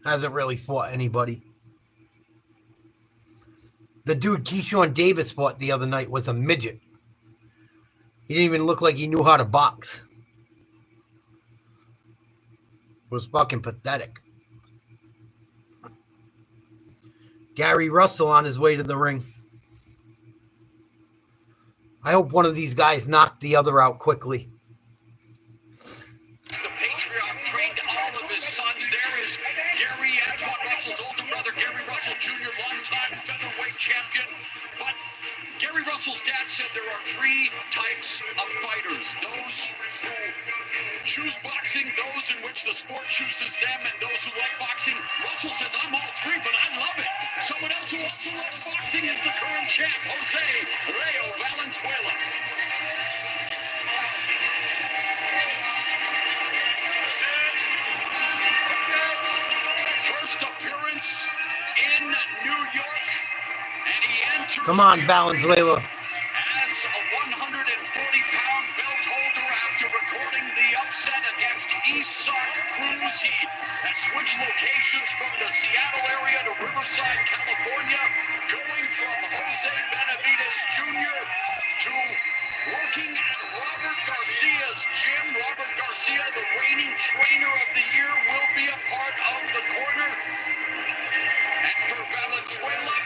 Hasn't really fought anybody. The dude Keyshawn Davis fought the other night was a midget. He didn't even look like he knew how to box. It was fucking pathetic. Gary Russell on his way to the ring. I hope one of these guys knocked the other out quickly. The patriarch trained all of his sons. There is Gary Antoine Russell's older brother, Gary Russell Jr., longtime featherweight champion. But Gary Russell's dad said there are 3 types of fighters. Those who choose boxing, those in which the sport chooses them, and those who like boxing. Russell says, I'm all 3, but I love it. Someone else who also loves boxing is the current champ, Jose Leo Valenzuela. First appearance in New York, and he enters. Come on, Valenzuela. As a 140-pound belt holder after recording the upset against Isak Cruz. He has switched locations from the Seattle area to Riverside, California, going from Jose Benavidez Jr. to working at Robert Garcia's gym. Robert Garcia, the reigning trainer of the year, will be a part of the corner. And for Valenzuela,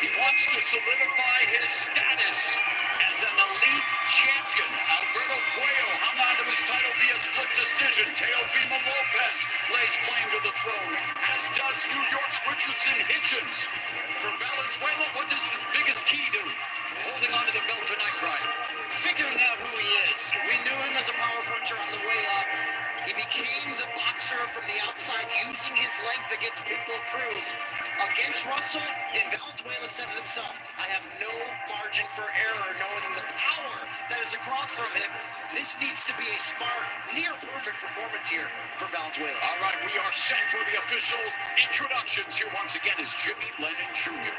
he wants to solidify his status as an elite champion. Alberto Puello hung on to his title via split decision. Teofimo Lopez lays claim to the throne, as does New York's Richardson Hitchens. For Valenzuela, what is the biggest key to holding on to the belt tonight, Brian? Figuring out who he is. We knew him as a power puncher on the way up. He became the boxer from the outside, using his length against Pitbull Cruz. Against Russell, and Valenzuela said it himself, I have no margin for error, knowing the power that is across from him. This needs to be a smart, near-perfect performance here for Valenzuela. All right, we are set for the official introductions. Here once again is Jimmy Lennon Jr.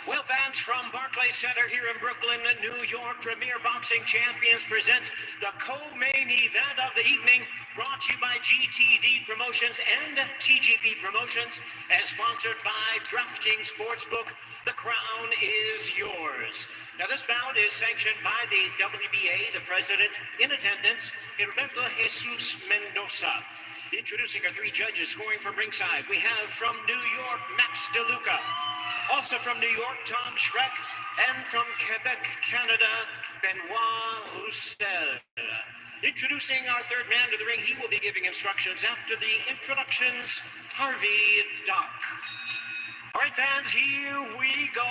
Well, fans, from Barclays Center here in Brooklyn, New York, Premier Boxing Champions presents the co-main event of the evening, brought to you by GTD Promotions and TGP Promotions, and sponsored by DraftKings Sportsbook. The crown is yours. Now, this bout is sanctioned by the WBA, the president in attendance, Gilberto Jesus Mendoza. Introducing our 3 judges scoring from ringside, we have from New York, Max DeLuca. Also from New York, Tom Schreck. And from Quebec, Canada, Benoit Roussel. Introducing our 3rd man to the ring, he will be giving instructions after the introductions, Harvey Dock. All right, fans, here we go.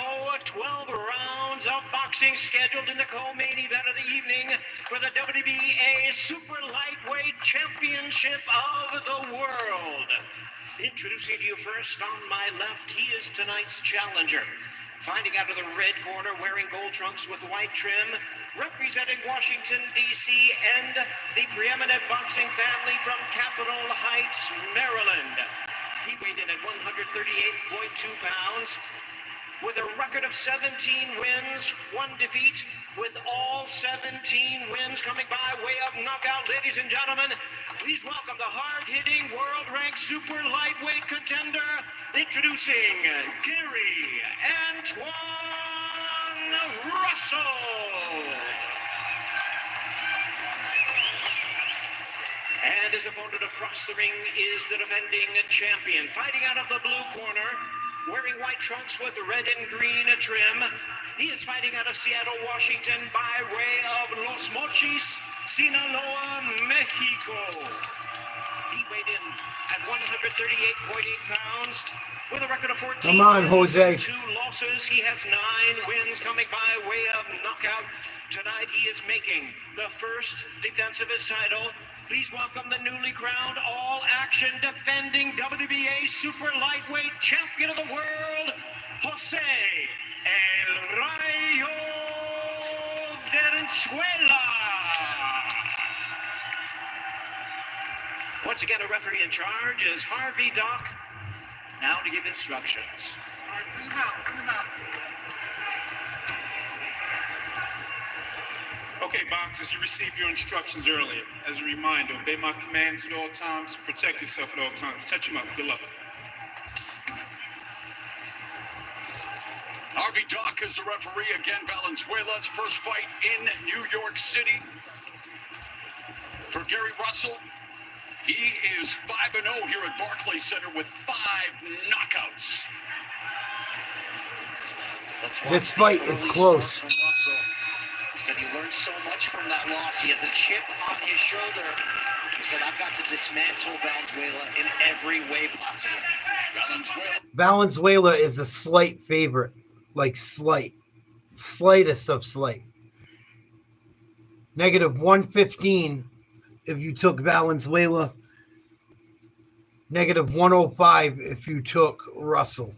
12 rounds of boxing scheduled in the co-main event of the evening for the WBA Super Lightweight Championship of the World. Introducing to you first on my left, he is tonight's challenger. Fighting out of the red corner, wearing gold trunks with white trim, representing Washington, D.C. and the preeminent boxing family from Capitol Heights, Maryland. He weighed in at 138.2 pounds. With a record of 17 wins, 1 defeat, with all 17 wins coming by way of knockout. Ladies and gentlemen, please welcome the hard-hitting, world-ranked super lightweight contender, introducing Gary Antoine Russell. And his opponent across the ring is the defending champion. Fighting out of the blue corner, wearing white trunks with red and green trim. He is fighting out of Seattle, Washington, by way of Los Mochis, Sinaloa, Mexico. He weighed in at 138.8 pounds with a record of 14 Come on, Jose. 2 losses. He has 9 wins coming by way of knockout. Tonight he is making the first defense of his title. Please welcome the newly crowned all-action defending WBA super lightweight champion of the world, Jose El Rayo Venezuela. Once again, a referee in charge is Harvey Dock. Now to give instructions. Okay, boxers, you received your instructions earlier. As a reminder, obey my commands at all times, protect yourself at all times. Touch him up. Good luck. Harvey Dock is the referee again. Valenzuela's first fight in New York City. For Gary Russell, he is 5-0 here at Barclays Center with 5 knockouts. This fight is close. He said he learned so much from that loss. He has a chip on his shoulder. He said, I've got to dismantle Valenzuela in every way possible. Valenzuela is a slight favorite. Like slightest of slight. -115 if you took Valenzuela. -105 if you took Russell.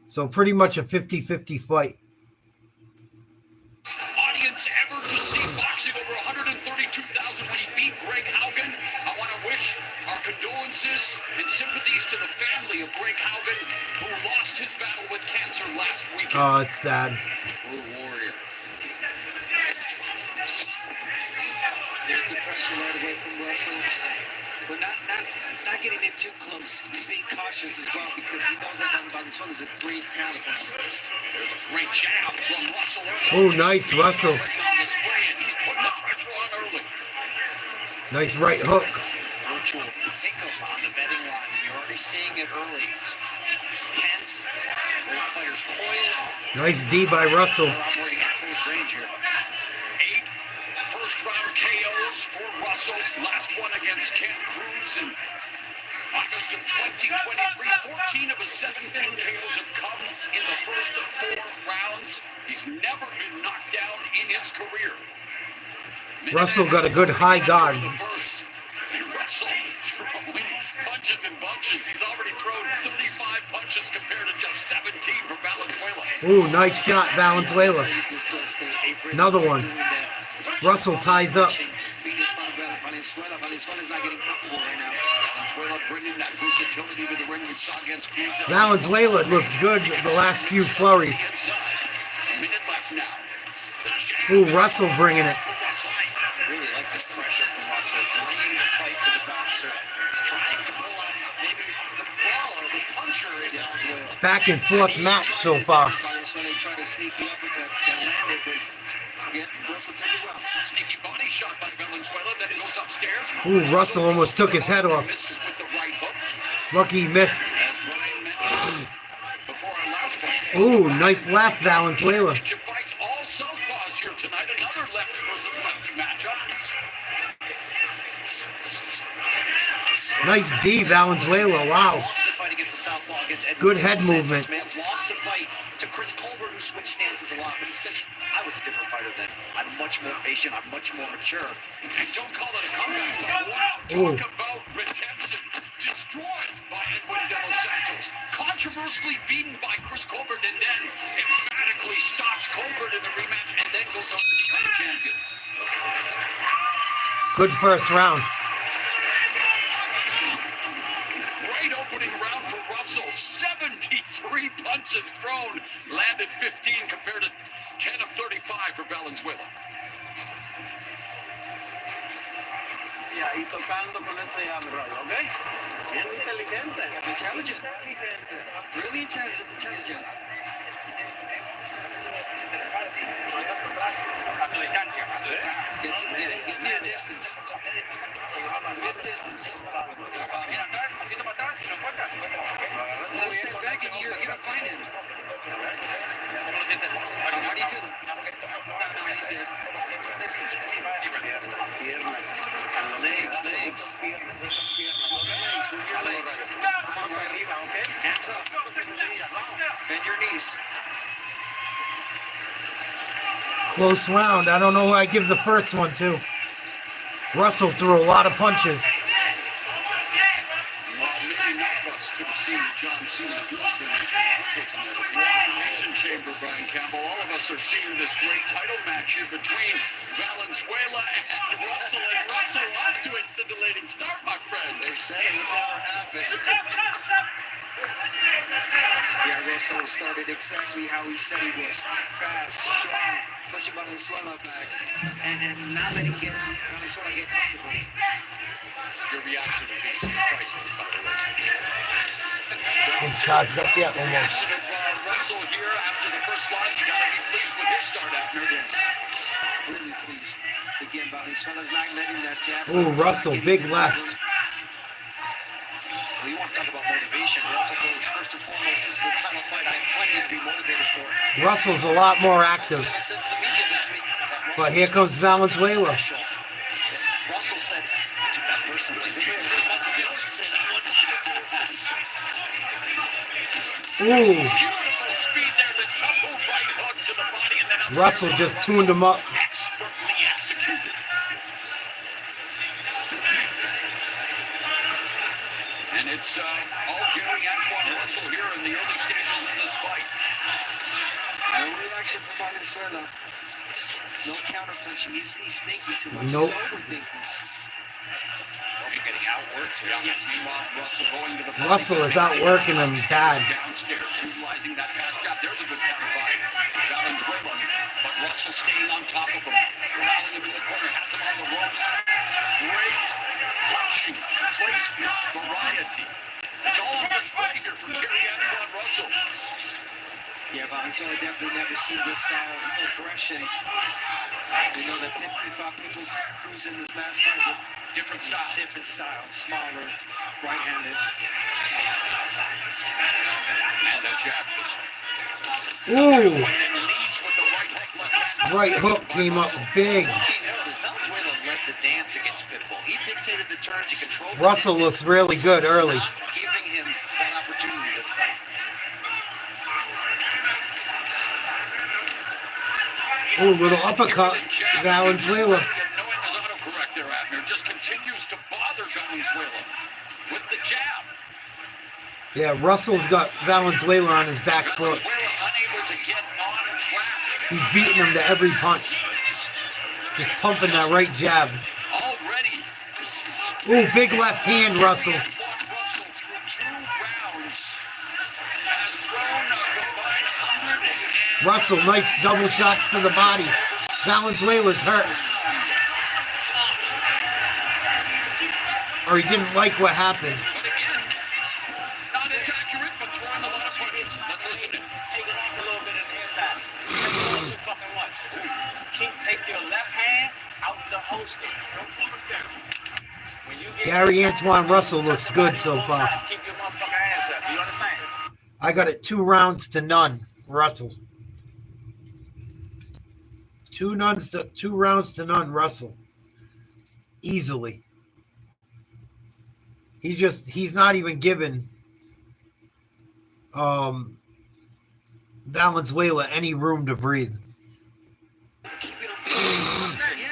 So pretty much a 50-50 fight. Audience ever to see boxing over 132,000 when he beat Greg Haugen. I want to wish our condolences and sympathies to the family of Greg Haugen, who lost his battle with cancer last weekend. Oh, it's sad. True warrior. There's the pressure right away from Russell. But not getting in too close. He's being cautious as well because he knows that Valenzuela is a great counter. There's a great jab from Russell. Oh, nice, Russell. He's putting the pressure on early. Nice right hook. Virtual hiccup on the betting line. You're already seeing it early. It's tense. Both players coil. Nice D by Russell. They're operating at close range here. 8 first-round KOs for Russell. Last one against Ken Cruz in August of 2023. 14 of his 17 KOs have come in the first 4 rounds. He's never been knocked down in his career. Russell got a good high guard. And Russell throwing punches and bunches. He's already thrown 35 punches compared to just 17 for Valenzuela. Ooh, nice shot, Valenzuela. Another one. Russell ties up. Valenzuela's not getting comfortable right now. Valenzuela bringing that versatility to the ring we saw against Cruz. Valenzuela looks good the last few flurries. Minute left now. Ooh, Russell bringing it. I really like the pressure from Russell. Bringing the fight to the boxer. Trying to pull off maybe the brawler, the puncher in Valenzuela. Back and forth match so far. Valenzuela tried to sneak me up with that landed, but again, Russell took it well. Sneaky body shot by Valenzuela that goes upstairs. Ooh, Russell almost took his head off. Misses with the right hook. Lucky he missed. As Brian mentioned before our last fight. Ooh, nice left, Valenzuela. Fights all southpaws here tonight. Another lefty versus lefty matchup. Nice D, Valenzuela. Wow. Lost the fight against the southpaw against Edwin Good head Santos, movement. Man, lost the fight to Chris Colbert, who switched stances a lot, but he said, I was a different fighter then. I'm much more patient. I'm much more mature. And don't call it a comeback. Ooh. Talk about redemption destroyed by universally beaten by Chris Colbert and then emphatically stops Colbert in the rematch and then goes on to become champion. Good first round. Great opening round for Russell. 73 punches thrown. Landed 15 compared to 10 of 35 for Valenzuela. Y tocando con ese jab, ¿ok? Bien inteligente. Intelligent. Really intelligent. Get to your distance. Good distance. Little step back and you're gonna find him. How do you feel? No, he's good. Legs. Move your legs. Come on, hands up. Bend your knees. Close round. I don't know who I give the first one to. Russell threw a lot of punches. John Cena Elimination Chamber, Brian Campbell. All of us are seeing this great title match here between Valenzuela and Russell. And Russell off to a scintillating start, my friend. They say it never happened. Yeah, Russell started exactly how he said he was. Fast, strong, pushing Valenzuela back, and not letting Valenzuela get comfortable. Your reaction to these prices, by the way. Some charged up yet, almost. Reaction of Russell here after the first loss. You got to be pleased with his start out here. Yes, really pleased. Again, Valenzuela's not letting that jab. Ooh, Russell, big left. Well, you want to talk about motivation. Russell told us first and foremost, this is a title fight I have plenty to be motivated for. Russell's a lot more active. I said to the media this week that But here comes Valenzuela. Russell said, I took that personally. Ooh. Beautiful speed there. The double right hooks to the body and then Russell just tuned him up. expertly executed. And it's all Gary Antoine Russell here in the early stages of this fight. No reaction from Valenzuela. No counter punching. He's thinking too much. Nope. He's overthinking. Russell getting outworked. Yes. Meanwhile, Russell going to the body. Russell is outworking him bad. Downstairs, utilizing that fast jab. There's a good counter by Valenzuela. But Russell staying on top of him. Corralling him in the corner. Has him on the ropes. Great punching. Placement. Variety. It's all on display here from Gary Antoine Russell. Yeah, Valenzuela definitely never seen this style of aggression. We know that he fought People's Cruz in his last fight, but different style, smaller, right-handed. And the jab just Ooh. leads with the right hook, left hand. Right hook came up big. Valenzuela led the dance against Pitbull. He dictated the turns. He controlled the Russell distance. looks really good early. Not giving him that opportunity this fight. Ooh, little uppercut. Valenzuela. Knowing his autocorrect there, Abner, just continues to bother Valenzuela with the jab. Yeah, Russell's got Valenzuela on his back foot. Valenzuela unable to get on track. He's beating him to every punch. Just pumping that right jab. Already. Ooh, big left hand, Russell. Russell through 2 rounds has thrown a combined 100. Russell, nice double shots to the body. Valenzuela's hurt. Or he didn't like what happened. But again, not as accurate, but throwing a lot of punches. Let's listen to it. Take it off a little bit in the inside. Too fucking much. Take your left hand out the holster. Don't keep it down. When you get Gary Antoine Russell looks good so far. keep your motherfucking hands up. You understand? I got it 2 rounds to none, Russell. 2 rounds to none, Russell. Easily. He's not even giving Valenzuela any room to breathe. Yeah,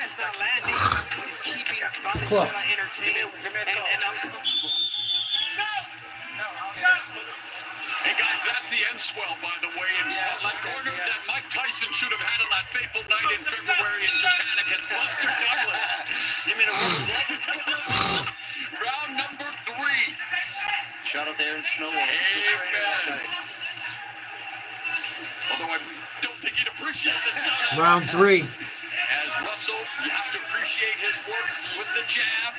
it's not landing, but he's keeping Valenzuela entertained and uncomfortable. Hey guys, groundswell, by the way, in Russell's corner that Mike Tyson should have had on that fateful night in February in Japan against Buster Douglas. You mean a World Legends? Round number 3. Shout out to Aaron Snow. Amen. Although I don't think he'd appreciate the sound. Round 3. As Russell, you have to appreciate his work with the jab.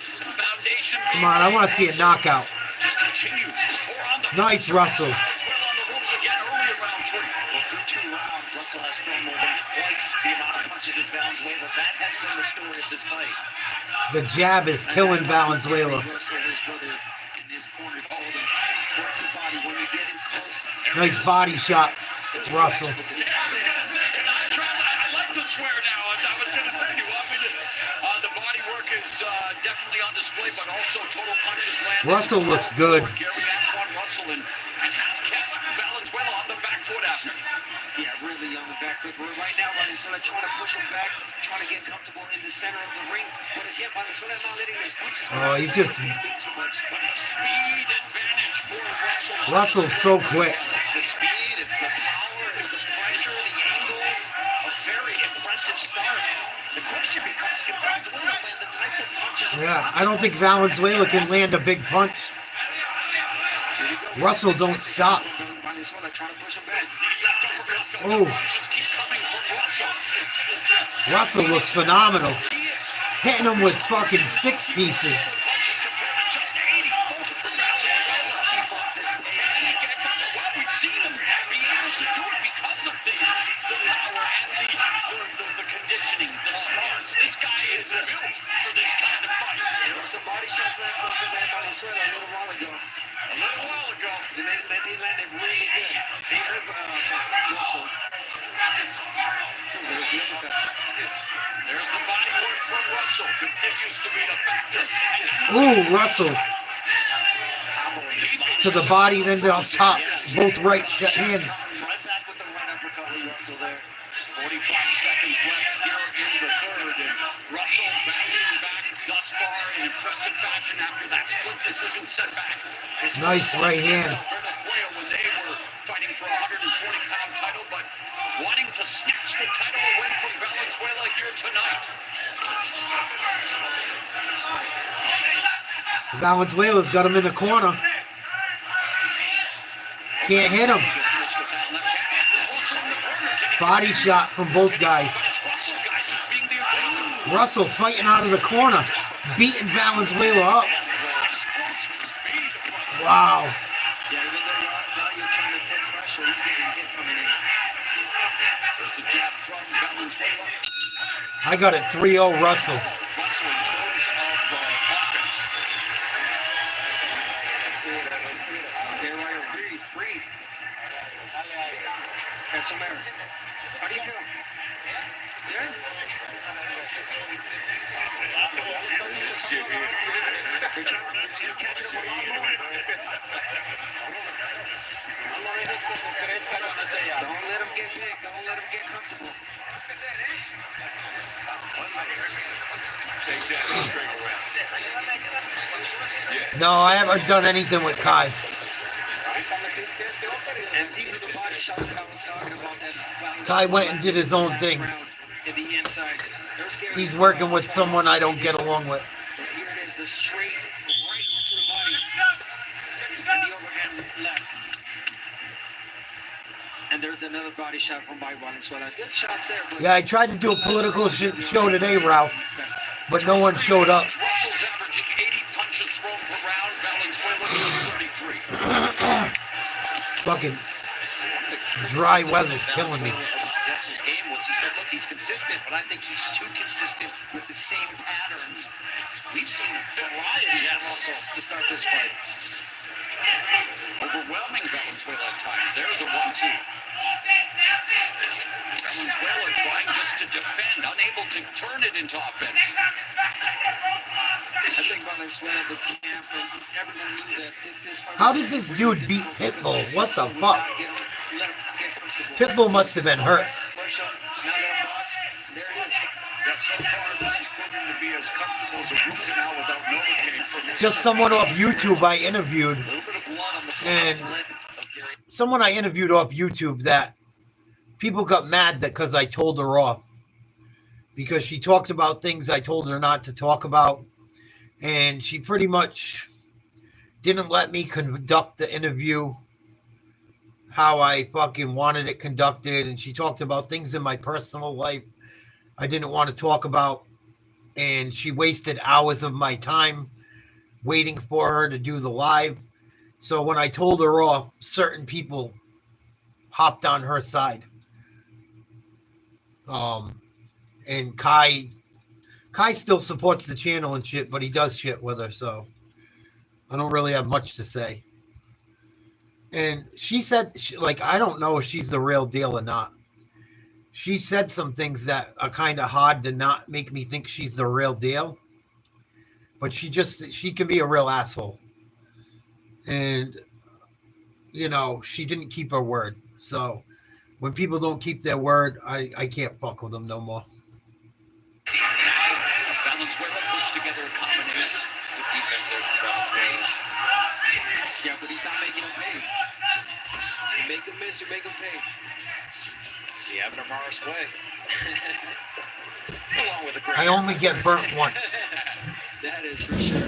Foundation. Come on, I want to see a knockout. Just continues to pour on the Nice, Russell. on the ropes again early in round 3. Well, through 2 rounds, Russell has thrown more than twice the amount of punches as Valenzuela. That has been the story of this fight. The jab is killing Valenzuela. Russell, his brother, in his corner, told him, work the body when you get in close. Nice body shot, Russell. I like to swear now. I was going to say, do you want me to? The body work is definitely on display, but also total punches landed. Russell looks good. Gary Antoine Russell and has kept Valenzuela on the back foot after. Yeah, really on the back foot. Right now, Valenzuela trying to push him back, trying to get comfortable in the center of the ring. But again, Valenzuela not letting his punches go. Oh, he's just... too much. But the speed advantage for Russell. Russell's so quick. It's the speed, it's the power, it's the pressure, the angles. A very impressive start. The question becomes, can Valenzuela land the type of punches? Yeah, I don't think Valenzuela can land a big punch. Russell don't stop. Valenzuela trying to push him back. Oh. Russell looks phenomenal. Hitting him with fucking 6 pieces. We've seen him be able to do it because of the power and the conditioning, the smarts. This guy is built for this kind of fight. There were some body shots that come from Valenzuela a little while ago. A little while ago. And they landed really good. They hurt Russell. There's the uppercut. There's the body work from Russell. Continues to be the factor. Ooh, Russell. To the body, then to up top. Both right hands. Right back with the right uppercut with Russell there. 45 seconds left here in the third. And Russell bouncing back thus far in impressive fashion after that split decision setback. Nice right hand. When they were fighting for a 140-pound title, but wanting to snatch the title away from Valenzuela here tonight. Valenzuela's got him in the corner. Can't hit him. Body shot from both guys. Russell fighting out of the corner, beating Valenzuela up. Wow. Yeah, even though you're trying to take pressure, he's getting hit coming in. There's a jab from Valenzuela. I got it 3-0 Russell. Russell in terms of offense. Okay, right, breathe. Catch some air. How do you feel? Good? They're trying to catch it up a lot more. Don't let him get big. Don't let him get comfortable. Take that straight around. No, I haven't done anything with Kai. And these are the body shots that I was talking about. That Kai went and did his own thing. In the inside. He's working with someone I don't get along with. But here it is, the straight right to the body. And the overhand left. And there's another body shot from Valenzuela. Good shots there. But Yeah, I tried to do a political show today, Ralph, but no one showed up. Russell's averaging 80 punches thrown per round. Valenzuela just 33. Fucking dry weather's killing me. Russell's game was, he said, look, he's consistent, but I think he's too consistent with the same patterns. We've seen variety at Russell to start this fight. Overwhelming Valenzuela at times. There's a 1-2. Valenzuela trying just to defend, unable to turn it into offense. I think Valenzuela, the camp, and everyone knew that this fight. How did this dude beat Pitbull? What the fuck? Pitbull must have been hurt. Push up, now let him box. There it is. Yeah, so far this is proving to be as comfortable as a rookie now without Novocaine from Just someone off YouTube I interviewed, and someone I interviewed off YouTube that people got mad that because I told her off because she talked about things I told her not to talk about, and she pretty much didn't let me conduct the interview how I fucking wanted it conducted, and she talked about things in my personal life I didn't want to talk about, and she wasted hours of my time waiting for her to do the live. So when I told her off, certain people hopped on her side. And Kai still supports the channel and shit, but he does shit with her, so I don't really have much to say. And she said, like, I don't know if she's the real deal or not. She said some things that are kind of hard to not make me think she's the real deal. But she can be a real asshole. And, you know, she didn't keep her word. So when people don't keep their word, I can't fuck with them no more. Valenzuela puts together a combination. Good defense there from Valenzuela. Yeah, but he's not making him pay. You make him miss, you make him pay. See, having a Morris way. Along with a great I only get burnt once. That is for sure.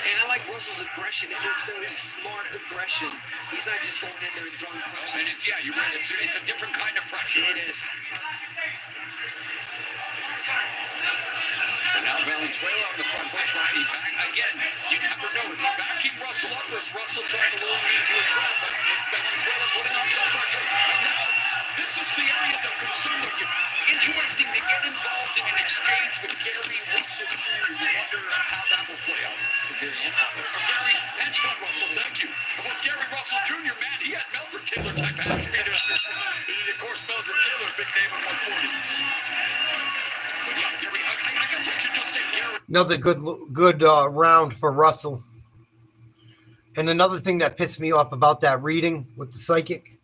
And I like Russell's aggression, and it's a smart aggression. He's not just going in there and throwing punches. And it's, yeah, you're right. It's a different kind of pressure. It is. And now Valenzuela on the front foot trying back again. You never know. Is he backing Russell up, or is Russell trying to lure him into a trap? But Valenzuela putting on some pressure. And now this is the area that concerned you. Interesting to get involved in an exchange with Gary Russell Jr. You wonder how that will play out. Gary Henchman Russell, thank you. With Gary Russell Jr., man, he had Meldrick Taylor type hand speed. Of course, Meldrick Taylor, big name at 140. But yeah, Gary, I guess I should just say Gary. Another good round for Russell. And another thing that pissed me off about that reading with the psychic,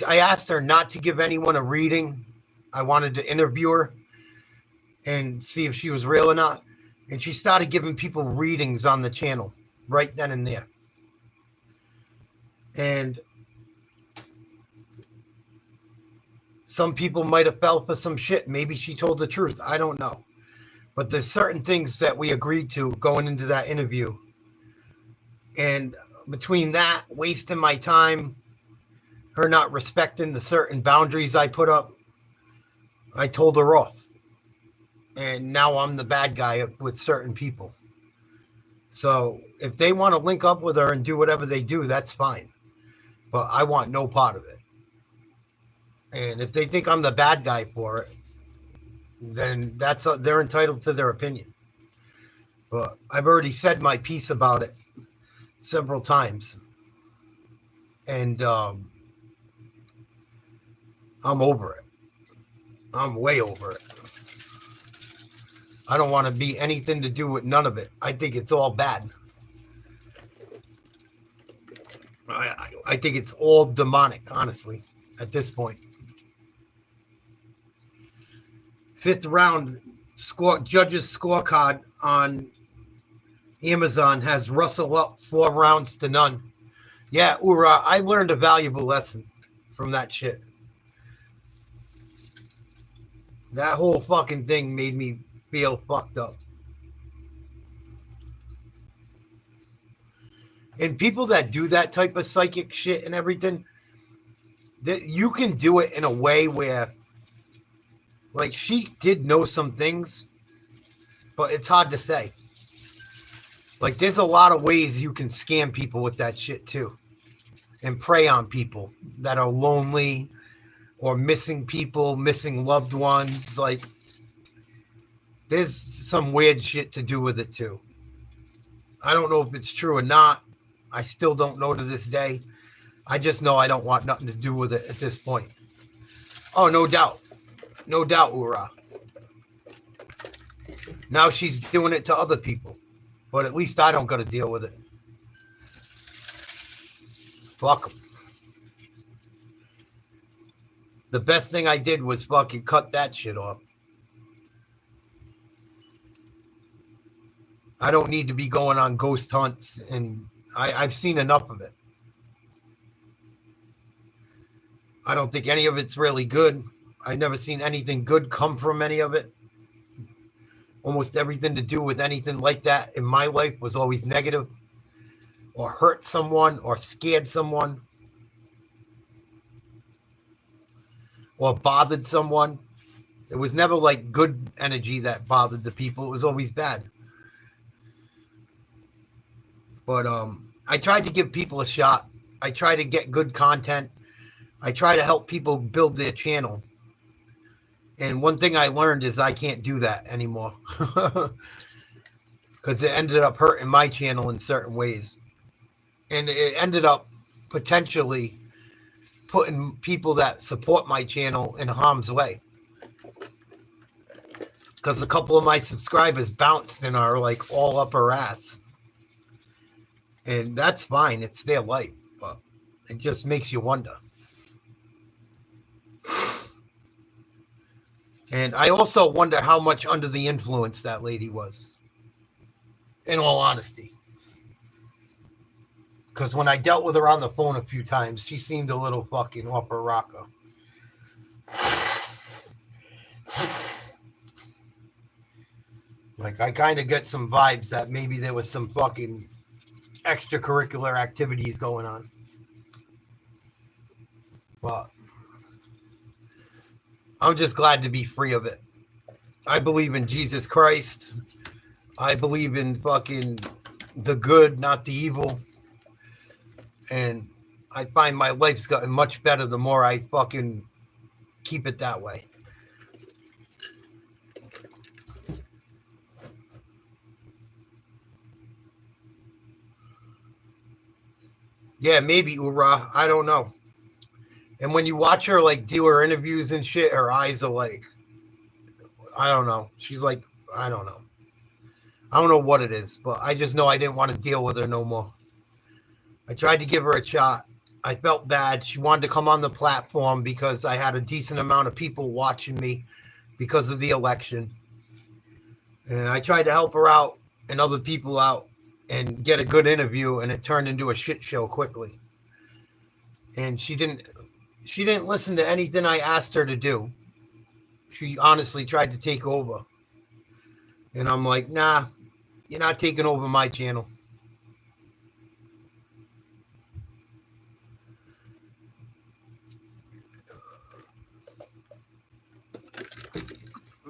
I asked her not to give anyone a reading. I wanted to interview her and see if she was real or not. And she started giving people readings on the channel right then and there. And some people might have fell for some shit. Maybe she told the truth. I don't know. But there's certain things that we agreed to going into that interview. And between that, wasting my time, her not respecting the certain boundaries I put up, I told her off. And now I'm the bad guy with certain people. So if they want to link up with her and do whatever they do, that's fine. But I want no part of it. And if they think I'm the bad guy for it, then they're entitled to their opinion. But I've already said my piece about it several times. And I'm over it. I'm way over it. I don't want to be anything to do with none of it. I think it's all bad. I think it's all demonic, honestly, at this point. 5th round judges scorecard on Amazon has Russell up 4 rounds to none. Yeah, Ura, I learned a valuable lesson from that shit. That whole fucking thing made me feel fucked up. And people that do that type of psychic shit and everything, that you can do it in a way where, like, she did know some things, but it's hard to say. Like, there's a lot of ways you can scam people with that shit too, and prey on people that are lonely or missing people, missing loved ones. Like, there's some weird shit to do with it too. I don't know if it's true or not. I still don't know to this day. I just know I don't want nothing to do with it at this point. Oh, no doubt. No doubt, Ura. Now she's doing it to other people. But at least I don't got to deal with it. Fuck them. The best thing I did was fucking cut that shit off. I don't need to be going on ghost hunts, and I've seen enough of it. I don't think any of it's really good. I've never seen anything good come from any of it. Almost everything to do with anything like that in my life was always negative, or hurt someone, or scared someone, or bothered someone. It was never like good energy that bothered the people. It was always bad. But I tried to give people a shot. I try to get good content. I try to help people build their channel. And one thing I learned is I can't do that anymore. Because it ended up hurting my channel in certain ways. And it ended up potentially putting people that support my channel in harm's way. Because a couple of my subscribers bounced and are like all up her ass. And that's fine. It's their life. But it just makes you wonder. And I also wonder how much under the influence that lady was. In all honesty. Because when I dealt with her on the phone a few times, she seemed a little fucking off her rocker. Like, I kind of get some vibes that maybe there was some fucking extracurricular activities going on. But I'm just glad to be free of it. I believe in Jesus Christ. I believe in fucking the good, not the evil. And I find my life's gotten much better the more I fucking keep it that way. Yeah, maybe Ura. I don't know. And when you watch her like do her interviews and shit, her eyes are like, I don't know. She's like, I don't know. I don't know what it is, but I just know I didn't want to deal with her no more. I tried to give her a shot. I felt bad. She wanted to come on the platform because I had a decent amount of people watching me because of the election. And I tried to help her out and other people out and get a good interview, and it turned into a shit show quickly. And she didn't listen to anything I asked her to do. She honestly tried to take over. And I'm like, nah, you're not taking over my channel.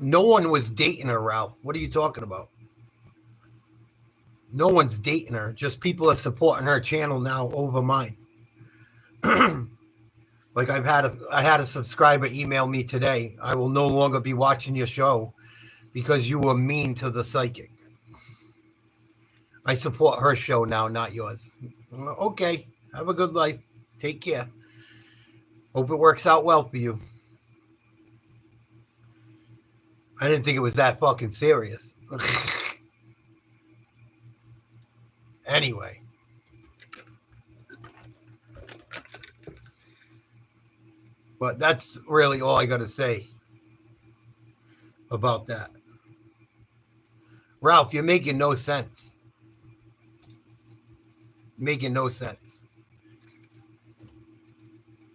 No one was dating her, Ralph. What are you talking about? No one's dating her. Just people are supporting her channel now over mine. Like I had a subscriber email me today. I will no longer be watching your show because you were mean to the psychic. I support her show now, not yours. Okay. Have a good life. Take care. Hope it works out well for you. I didn't think it was that fucking serious. Anyway. But that's really all I got to say about that. Ralph, you're making no sense. Making no sense.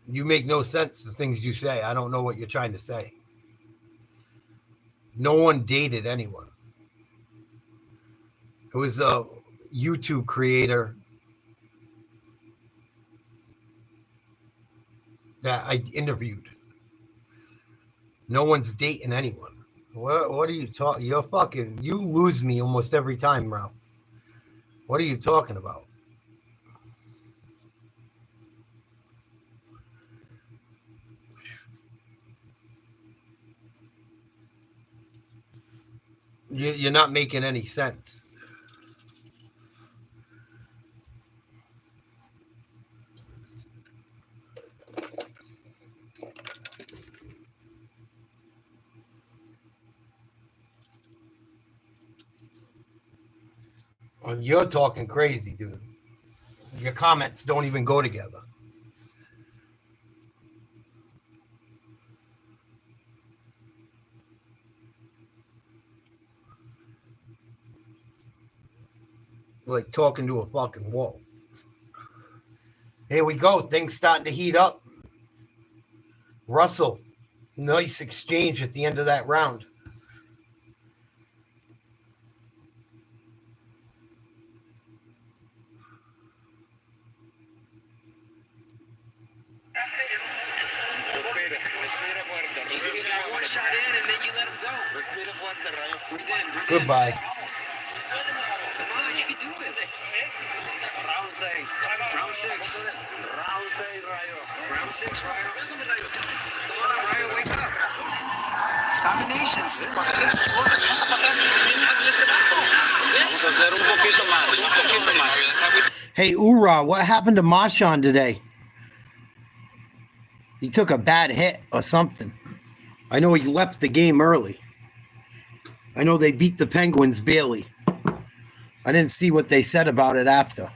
You make no sense, the things you say. I don't know what you're trying to say. No one dated anyone. It was a YouTube creator that I interviewed. No one's dating anyone. What are you talking? You lose me almost every time, Ralph. What are you talking about? You're not making any sense. Well, you're talking crazy, dude. Your comments don't even go together. Like talking to a fucking wall. Here we go. Things starting to heat up. Russell, nice exchange at the end of that round. One shot in and then you let him go. Goodbye. Come on, you can do it. Round 6. Round 6. Round 6, Rayo. Come on, Rayo, wake up. Combinations. Hey, Ura, what happened to Marshawn today? He took a bad hit or something. I know he left the game early. I know they beat the Penguins barely. I didn't see what they said about it after.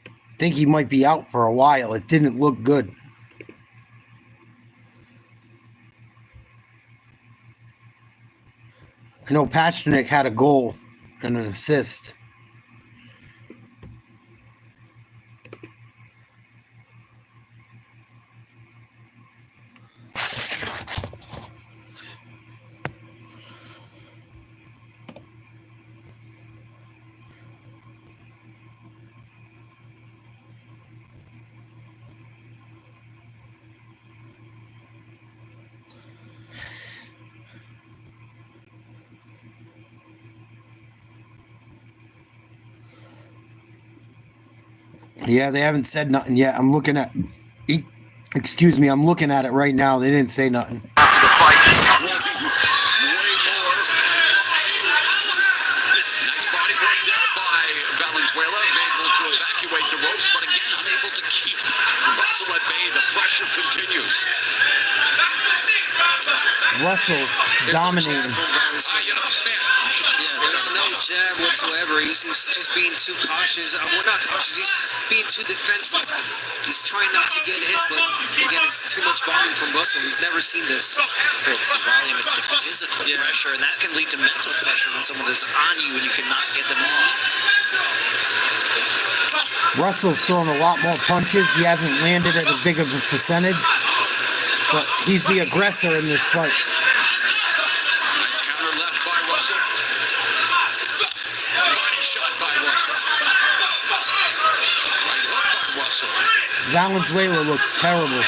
I think he might be out for a while. It didn't look good. I know Pasternak had a goal and an assist. Yeah, they haven't said nothing yet. I'm looking at... Excuse me, I'm looking at it right now. They didn't say nothing. Way more. Nice body work there by Valenzuela, able to evacuate the ropes, but again unable to keep Russell at bay. The pressure continues. Russell dominating. There's no jab whatsoever. He's just being too cautious. Well, not cautious. He's being too defensive. He's trying not to get hit, but again, it's too much volume from Russell. He's never seen this. Well, it's the volume, it's the physical pressure, and that can lead to mental pressure when someone is on you and you cannot get them off. Russell's thrown a lot more punches. He hasn't landed at as big of a percentage, but he's the aggressor in this fight. Nice counter left by Russell. Body shot by Russell. Right hook by Russell. Valenzuela looks terrible.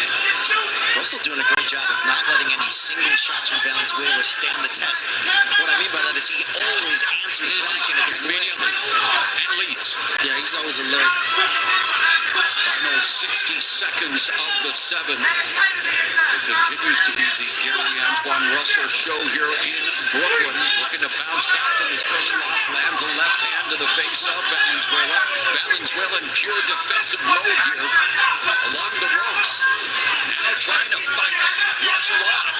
Russell doing a great job of not letting any single shots from Valenzuela stand the test. What I mean by that is he always answers back in a big way. Immediately. And leads. Yeah, he's always alert. Final 60 seconds of the 7th. It continues to be the Gary Antoine Russell show here in Brooklyn. Looking to bounce back from his first loss. Lands a left hand to the face of Valenzuela. Valenzuela in pure defensive mode here along the ropes. Now trying to fight Russell off.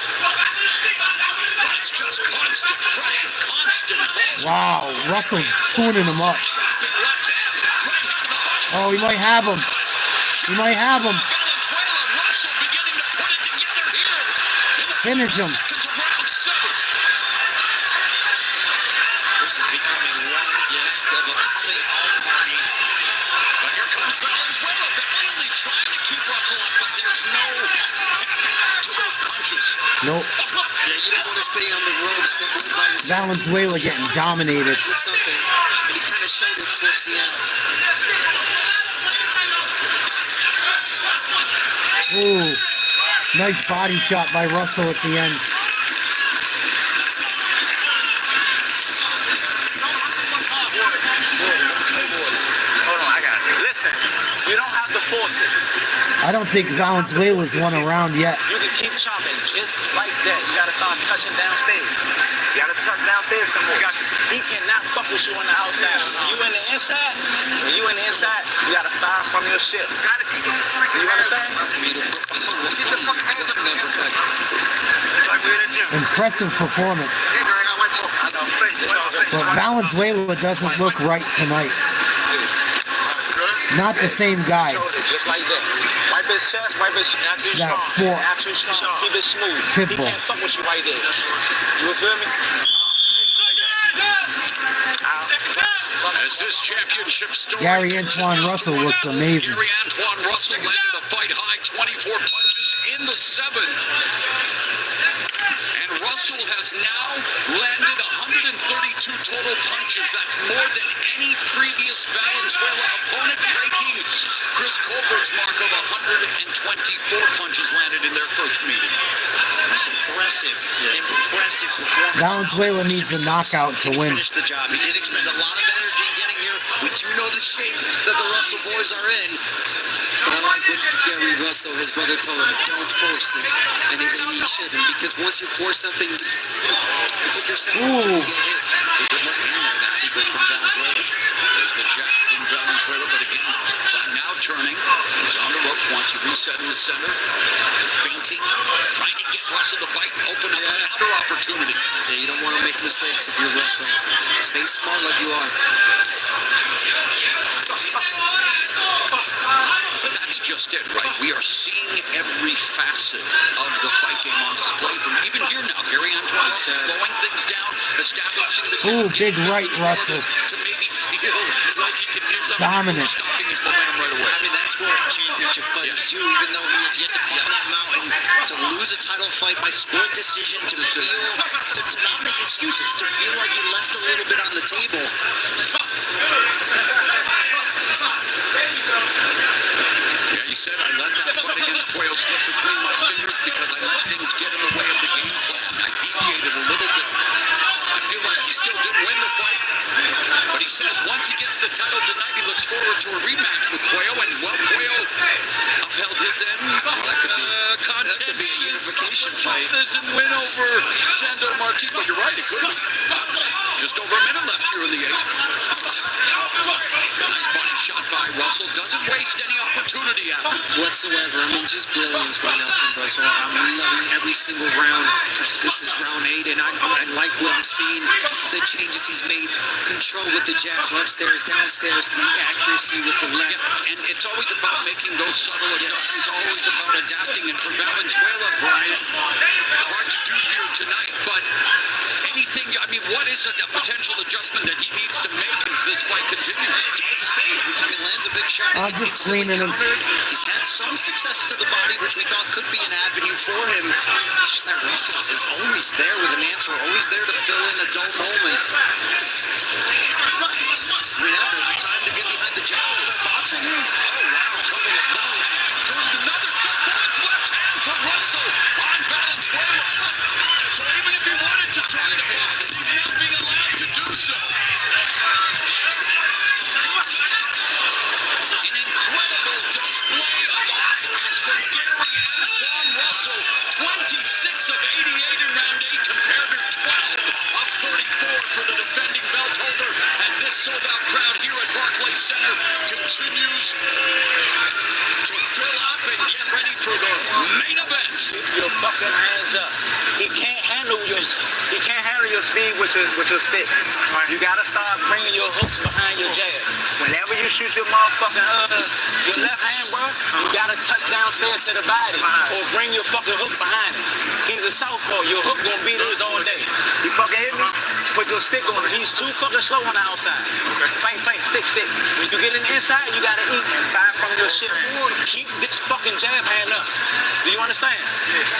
But it's just constant pressure, constant hold. Wow, Russell's tuning him up. Oh, he might have him. He might have him. Finish him. This is becoming one of a coming out party. But here comes Valenzuela, valiantly trying to keep Russell up, but there's no pep to those punches. Nope. Yeah, you don't want to stay on the ropes. Valenzuela getting dominated. Did something, but he kind of showed it towards the end. Ooh, nice body shot by Russell at the end. Hold on, I got it. Listen, you don't have to force it. I don't think Valenzuela's won a round yet. You can keep chopping just like that. You gotta start touching downstairs. You gotta touch downstairs some more. He cannot fuck with you on the outside. You in the inside, when you in the inside, you gotta fire from your ship. You understand? Beautiful. Get the fucking hands up in there for a second. Like we're in the gym. Impressive performance. But Valenzuela doesn't look right tonight. Not the same guy. Just like that. Wipe his chest, wipe his not too That strong. fork. Not too strong. Keep it smooth. Pitbull. He can't fuck with you right there. You feel me? is this championship story? Gary Antoine Russell looks amazing. Gary Antoine Russell landed a fight high 24 punches in the 7th. And Russell has now landed 132 total punches. That's more than any previous Valenzuela opponent, breaking Chris Colbert's mark of 124 punches landed in their first meeting. That's impressive. Impressive performance. Valenzuela needs a knockout to win. Finish the job. He did expend a lot of energy in getting here. We do know the shape that the Russell boys are in. But I like what Gary Russell, his brother, told him, don't force it. And he shouldn't, because once you force something, you put yourself into it. Good look in there, that secret from Valenzuela. There's the jab from Valenzuela, but again, now turning. He's on the ropes, wants to reset in the center. Feinting, trying to get Russell to bite and open up a counter opportunity. Yeah, you don't want to make mistakes if you're wrestling. Stay smart like you are. But that's just it, right? We are seeing every facet of the fight game on display from even here now. Gary Antoine Russell slowing things down, establishing the Ooh, big right, Russell. to maybe feel like he can do something. Dominant. Stopping his momentum right away. I mean, that's what championship fighters do, even though he has yet to climb that mountain, to lose a title fight by split decision, to not make excuses, to feel like he left a little bit on the table. Yeah, he said, I let that fight against Puello slip between my fingers because I let things get in the way of the game plan. I deviated a little bit. I feel like he still didn't win the fight. But he says once he gets the title tonight, he looks forward to a rematch with Puello. And, well, Puello upheld his end. That could be a unification fight. And win over Sandor Martin. But you're right, it could be. Just over a minute left here in the 8th. Nice body shot by Russell. Doesn't waste any opportunity at it. Whatsoever. I mean, just brilliance right now from Russell. I'm loving every single round. This is round 8, and I like what I'm seeing. The changes he's made. Control with the jab, upstairs, downstairs, the accuracy with the left. And it's always about making those subtle adjustments. Always about adapting. And for Valenzuela, Brian, hard to do here tonight, but anything, I mean, what is a potential adjustment that he needs to make as this fight continues? It's hard to say. Every time he lands a big shot, I'm just cleaning him. He's had some success to the body, which we thought could be an avenue for him. It's just that Russell is always there with an answer, always there to fill in a dull moment. Remember, time to get behind the jab. Start boxing him. Another defense left hand from Russell on Valenzuela. So even if he wanted to try to box, he's not being allowed to do so. An incredible display of offense from Gary Antoine Russell. 26 of 88 in round 8 compared to 12 of 34 for the defending belt holder as this sold-out crowd here at Barclays Center continues to fill up and get ready for the main event. Keep your fucking hands up. He can't handle your speed with your stick. You gotta start bringing your hooks behind your jab. Whenever you shoot your motherfucking your left hand, bro, you gotta touch downstairs to the body or bring your fucking hook behind it. He's a southpaw. Your hook gonna beat his all day. You fucking hit me? Put your stick on him. He's too fucking slow on the outside. Feint, stick. When you get in the inside, you gotta eat and fire from your shit. Keep this fucking jab hand up. Do you understand?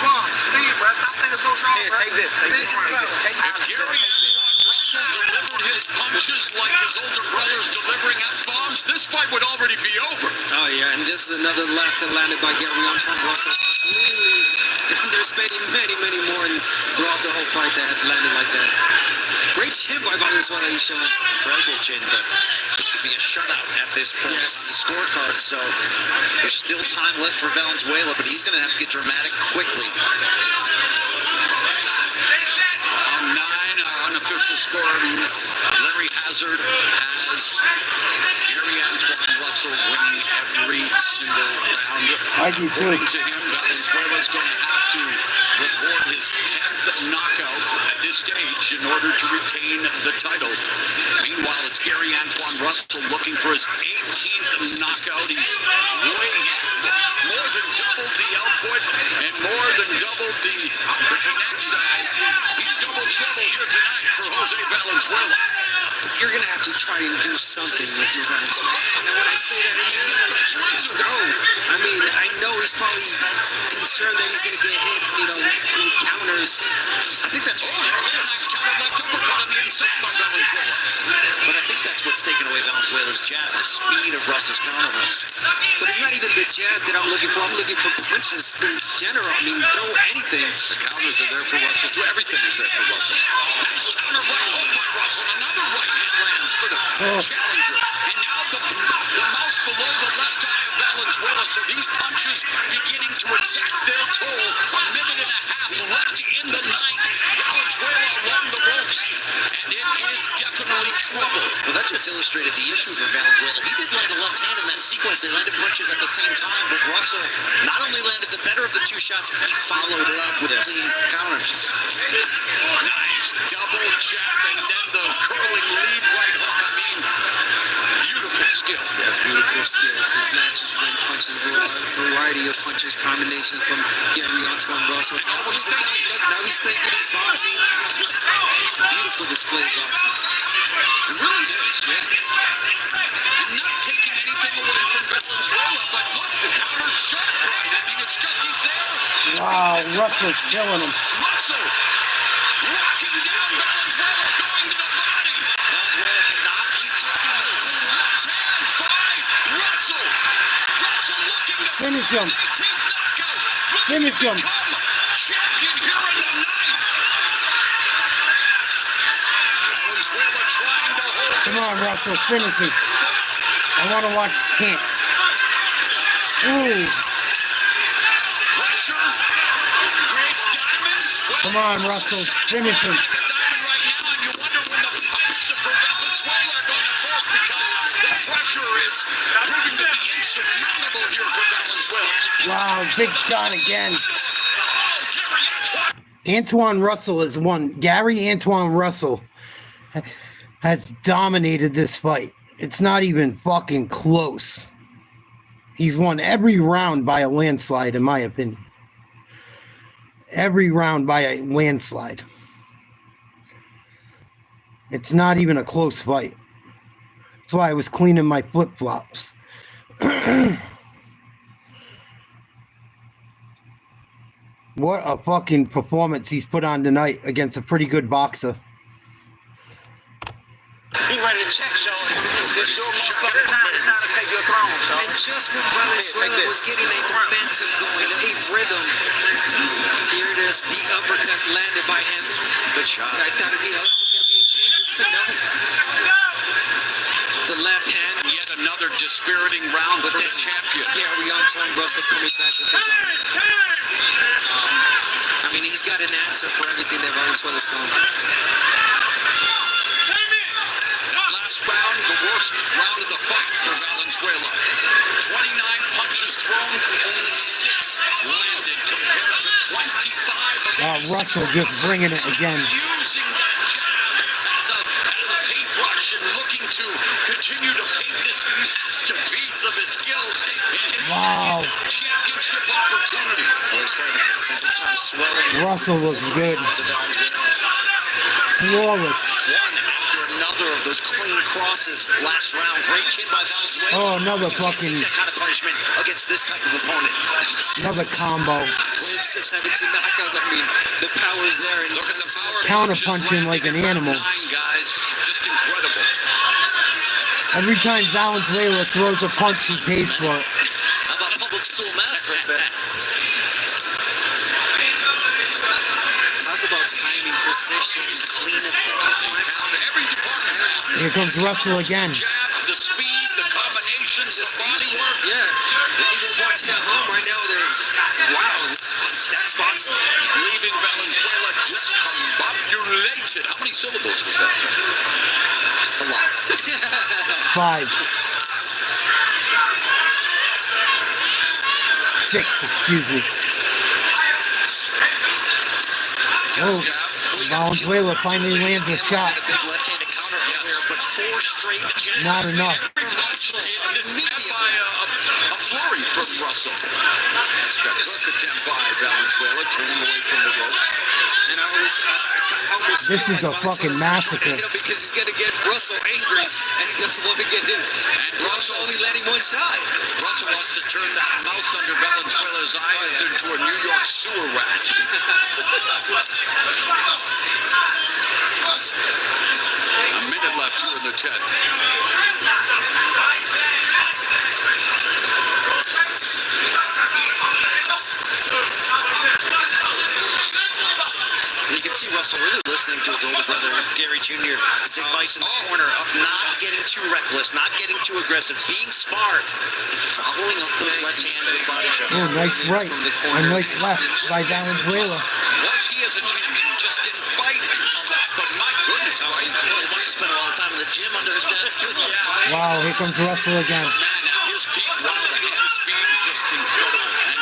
Come on, speed, bro. Stop thinking so strong, Here, take this. Take this. If Gary Antoine Russell delivered his punches like his older brothers delivering F-bombs, this fight would already be over. Oh, yeah, and this is another left that landed by Gary Antoine Russell. Cleanly, there's many more throughout the whole fight that have landed like that. Great chin by Valenzuela, he's showing. Incredible chin, but this could be a shutout at this point on the scorecard, so there's still time left for Valenzuela, but he's going to have to get dramatic quickly. On 9, our unofficial score, Larry Hazard has Gary Antoine Russell winning every single round. I do too. According to him, Valenzuela's going to have to record his 10th knockout at this stage in order to retain the title. Meanwhile, it's Gary Antoine Russell looking for his 18th knockout. He's more than doubled the output and more than doubled the connect side. He's double trouble here tonight for Jose Valenzuela. you're going to have to try and do something with your guys. And when I say that, no. I mean, I know he's probably concerned that he's going to get hit, you know, in counters. I think that's what's Nice counter left uppercut on the inside by Valenzuela. but I think that's what's taken away Valenzuela's jab, the speed of Russell's counter hooks. But it's not even the jab that I'm looking for. I'm looking for punches in general. I mean, throw anything. The counters are there for Russell, too. Everything is there for Russell. Nice counter right hook by Russell. Another right hand lands for the challenger. And now the mouse below the left eye of Valenzuela. So these punches beginning to exact their toll. A minute and a half left in the ninth. Valenzuela along the ropes. And it is definitely trouble. Well, that just illustrated the issue for Valenzuela. He did land a left hand in that sequence. They landed punches at the same time, but Russell not only landed the better of the two shots, he followed it up with clean counters. Nice double jab and then the curling lead right hook. I mean, beautiful skill. Yeah, beautiful skills. His matches from punches, a variety of punches, combinations from Gervonta Russell. Now he's thinking he's boxing. Beautiful display of boxing. It really is, yeah. And not taking anything away from Valenzuela, but look, the counter shot, right? I mean, it's just he's there. Wow, Russell's killing him. Russell walking down Valenzuela, going to the body. Valenzuela cannot keep taking this clean Left hand by Russell. Russell looking to Finish him. 18th knockout. Finish him. Champion here in the ninth. Valenzuela trying to hold Come on, Russell, finish him. I want to watch Tank. Ooh. pressure. Creates diamonds. Well, Come on, Russell, finish him. like a diamond right now, and you wonder when the pipes for Valenzuela are going to burst because the pressure is proving to be insurmountable here for Valenzuela. Wow, big shot again. Antoine Russell is one. Gary Antoine Russell has dominated this fight. It's not even fucking close. He's won every round by a landslide, in my opinion. Every round by a landslide. It's not even a close fight. That's why I was cleaning my flip-flops. What a fucking performance he's put on tonight against a pretty good boxer. He ready to check, Sean. It's your motherfucking time. It's time to take your throne, Sean. And just when Valenzuela was getting a momentum going, a rhythm, here it is, the uppercut landed by him. Good shot. I thought that was going to be a change, but no. The left hand. Yet another dispiriting round for the champion. Gary Antoine Russell coming back with his own. I mean, he's got an answer for everything that Valenzuela's thrown. Round, the worst round of the fight for Valenzuela. 29 punches thrown, only 6 landed compared to 25. Russell just bringing it again. Using that jab as a paintbrush and looking to continue to paint this masterpiece of his skills in his second championship opportunity. Russell looks good. Flawless. Another of those clean crosses last round. Great chin by Valenzuela. Oh, another fucking... that kind of punishment against this type of opponent. Another combo. It's 17 knockouts. I mean, the power's there. And look at the power. Counter punching like an animal. Guys, just incredible. Every time Valenzuela throws a punch, he pays for it. How about public school math right there? Talk about timing, precision, clean every department. Here comes Russell again. Jabs, the speed, the combinations, his body work. Yeah. Anyone watching at home right now, they're, wow, that's boxing. He's leaving Valenzuela discombobulated. How many syllables was that? A lot. 5. 6, excuse me. Oh, Valenzuela finally lands a shot. Not enough. It's met by a flurry from Russell. Hook attempt by Valenzuela, turning away from the ropes. And I almost This feel is a like fucking Valenzuela's trying to massacre. hit him because he's going to get Russell angry, and he doesn't want to get hit. And Russell only letting one shot. Russell wants to turn that mouse under Valenzuela's eyes into a New York sewer rat. A minute left here in the 10th. You can see Russell really listening to his older brother, Gary Jr. His advice in the corner of not getting too reckless, not getting too aggressive, being smart, and following up those left hands with body shots. Oh, nice right. A nice left by Valenzuela. Was he as a champion just didn't fight on that, but my goodness, right? Well, he wants to spend a lot of time in the gym under his desk, too. Wow, here comes Russell again. Man, his peak, wow, the hand speed is just incredible. And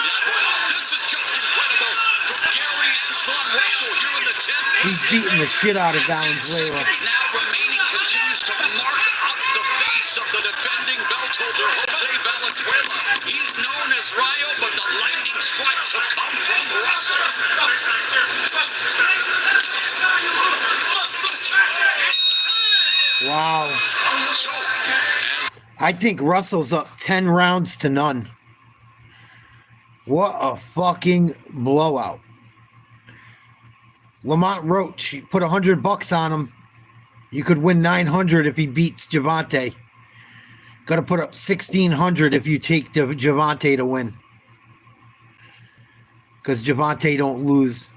this is just incredible from Gary Antoine Russell here in the 10th. He's beating the shit out of Valenzuela. Now remaining continues to mark up the face of the defending belt holder, Jose Valenzuela. He's known as Rayo, but the lightning strikes have come from Russell. Wow. I think Russell's up 10 rounds to none. What a fucking blowout. Lamont Roach, you put $100 on him. You could win 900 if he beats Gervonta. Got to put up 1,600 if you take Gervonta to win. Because Gervonta don't lose.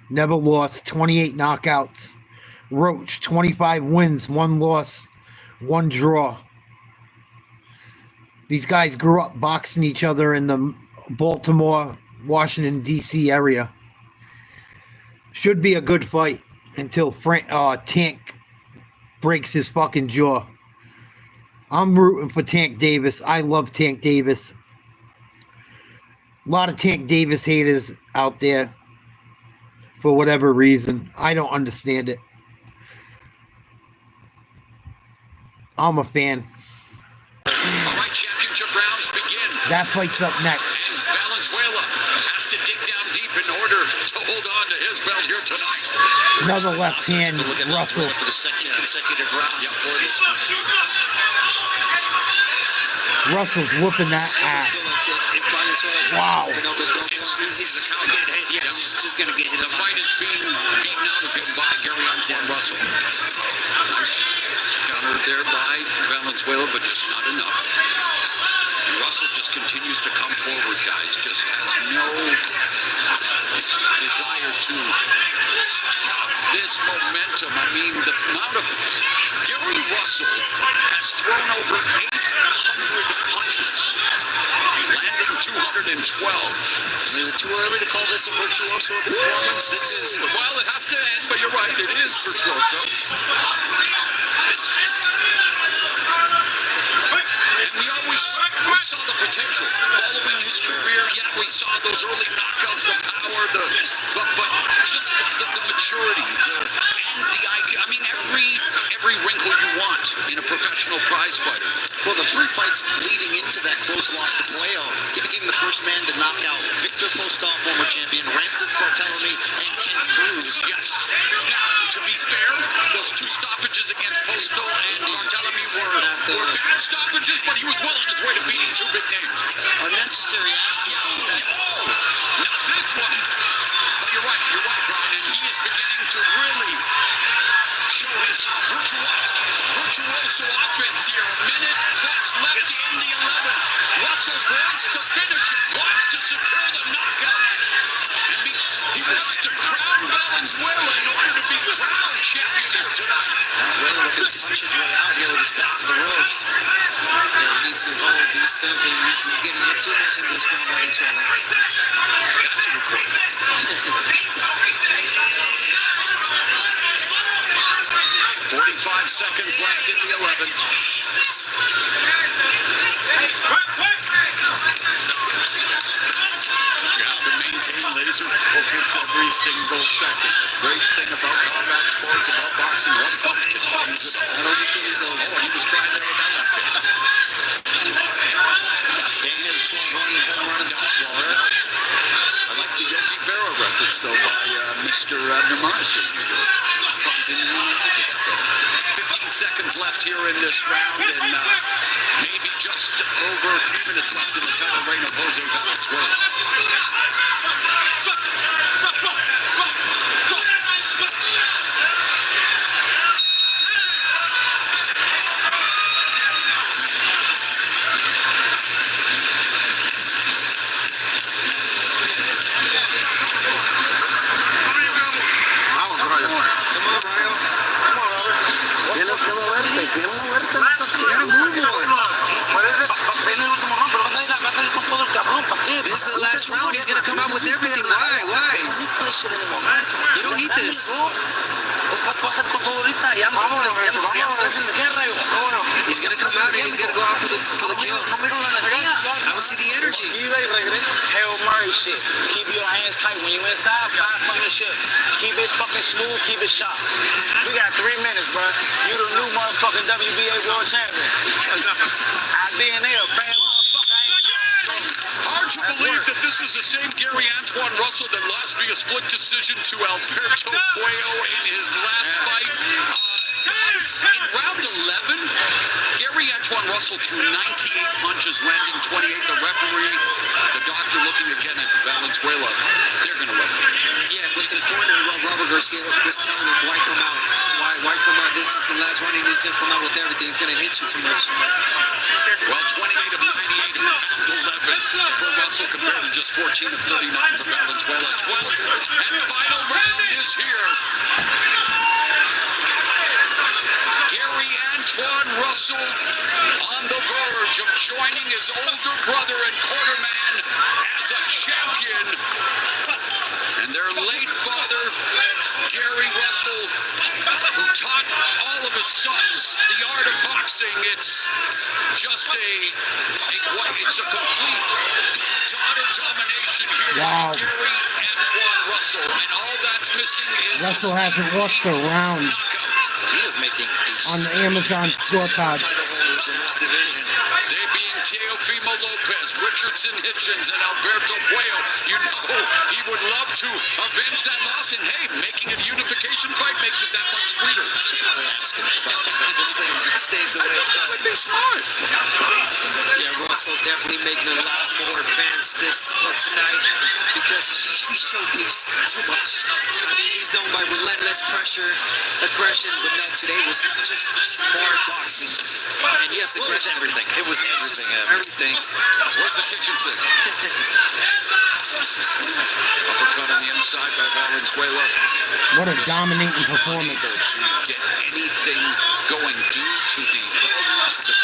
Never lost, 28 knockouts. Roach, 25 wins, 1 loss, 1 draw. These guys grew up boxing each other in the Baltimore, Washington, D.C. area. Should be a good fight until Tank breaks his fucking jaw. I'm rooting for Tank Davis. I love Tank Davis. A lot of Tank Davis haters out there for whatever reason. I don't understand it. I'm a fan. All right, championship rounds begin. That fight's up next. And Valenzuela has to dig down deep in order to hold on to his belt here tonight. Another left hand, Russell. For the second consecutive round. Russell's whooping that ass. Wow. He's just going to get hit. The fight is being beaten out of him by Gary Antoine Russell. Countered there by Valenzuela, but just not enough. Russell just continues to come forward, guys. Just has no desire to stop this momentum. I mean, the amount of Gary Russell has thrown over 800 punches, landing 212. Is it too early to call this a virtuoso performance? This is, well, it has to end, but you're right, it is virtuoso. And we saw the potential following his career. Yeah, we saw those early knockouts, the power, but just the maturity, and the IQ. I mean, every wrinkle you want in a professional prize fighter. Well, the 3 fights leading into that close loss to Puello, he became the first man to knock out Victor Postol, former champion, Rancis Barthelemy, and Ken Cruz. Yes. Now, to be fair, those 2 stoppages against Postol and Barthelemy were bad stoppages, but he was well on his way to beating 2 big names. Unnecessary action. Oh, not this one. But you're right, Brian, and he is beginning to really show his virtuoso offense here. A minute plus left in the 11th. Russell wants to finish it, wants to secure the knockout. And he wants to crown Valenzuela in order to be crowned champion here tonight. Valenzuela looking to punch his way out here with his back to the ropes. Yeah, he needs to do something. He's getting in too much in this round, Valenzuela. That's a good point. 45 seconds left in the 11th. You have to maintain laser focus every single second. Great thing about combat sports, about boxing, one punch can change it all. Oh, he was trying to hit that. I like the Yogi Berra reference, though, by Mr. Mr. Namazi. 15 seconds left here in this round, and maybe just over 3 minutes left in the title reign of Jose Valenzuela. This is the last round. He's gonna come out with everything. Why? You don't need this. He's gonna come out and he's gonna go out for the kill. I don't see the energy. Hail Murray shit. Keep your hands tight when you inside. Fire from the shit. Keep it fucking smooth. Keep it sharp. We got 3 minutes, bro. You the new motherfucking WBA world champion. DNA, bam. Hard to believe that this is the same Gary Antoine Russell that lost via split decision to Alberto Puello in his last fight. In round 11, Gary Antoine Russell threw 98 punches, landing 28. The referee, the doctor looking again at Valenzuela. They're going to run. Yeah, but the corner, Robert Garcia was telling him, why come out? Why come out? This is the last one, and he's going to come out with everything. He's going to hit you too much. Well, 28 of 98 in round 11 for Russell compared to just 14 of 39 for Valenzuela. 12th and final round is here. Gary Antoine Russell on the verge of joining his older brother and quarterman as a champion. And their late father, Gary Russell, who taught all of his sons the art of boxing. It's just it's a complete daughter domination here Wow. by Gary Antoine Russell. And all that's missing is Russell hasn't lost a round He is making on the Amazon scorecard. They being Teofimo Lopez, Richardson Hitchens, and Alberto Puello. You know he would love to avenge that loss, and hey, making it a unification fight makes it that much sweeter. This thing stays the way it's going. Be smart. Yeah, Russell definitely making a lot more advance tonight because he showcased too much. I mean, he's known by relentless pressure, aggression, but not today was just smart boxing. And yes, aggression. everything. It was everything. Everything. Where's the kitchen sink? Uppercut on the inside by Valenzuela. What a dominating performance. To get anything going due to the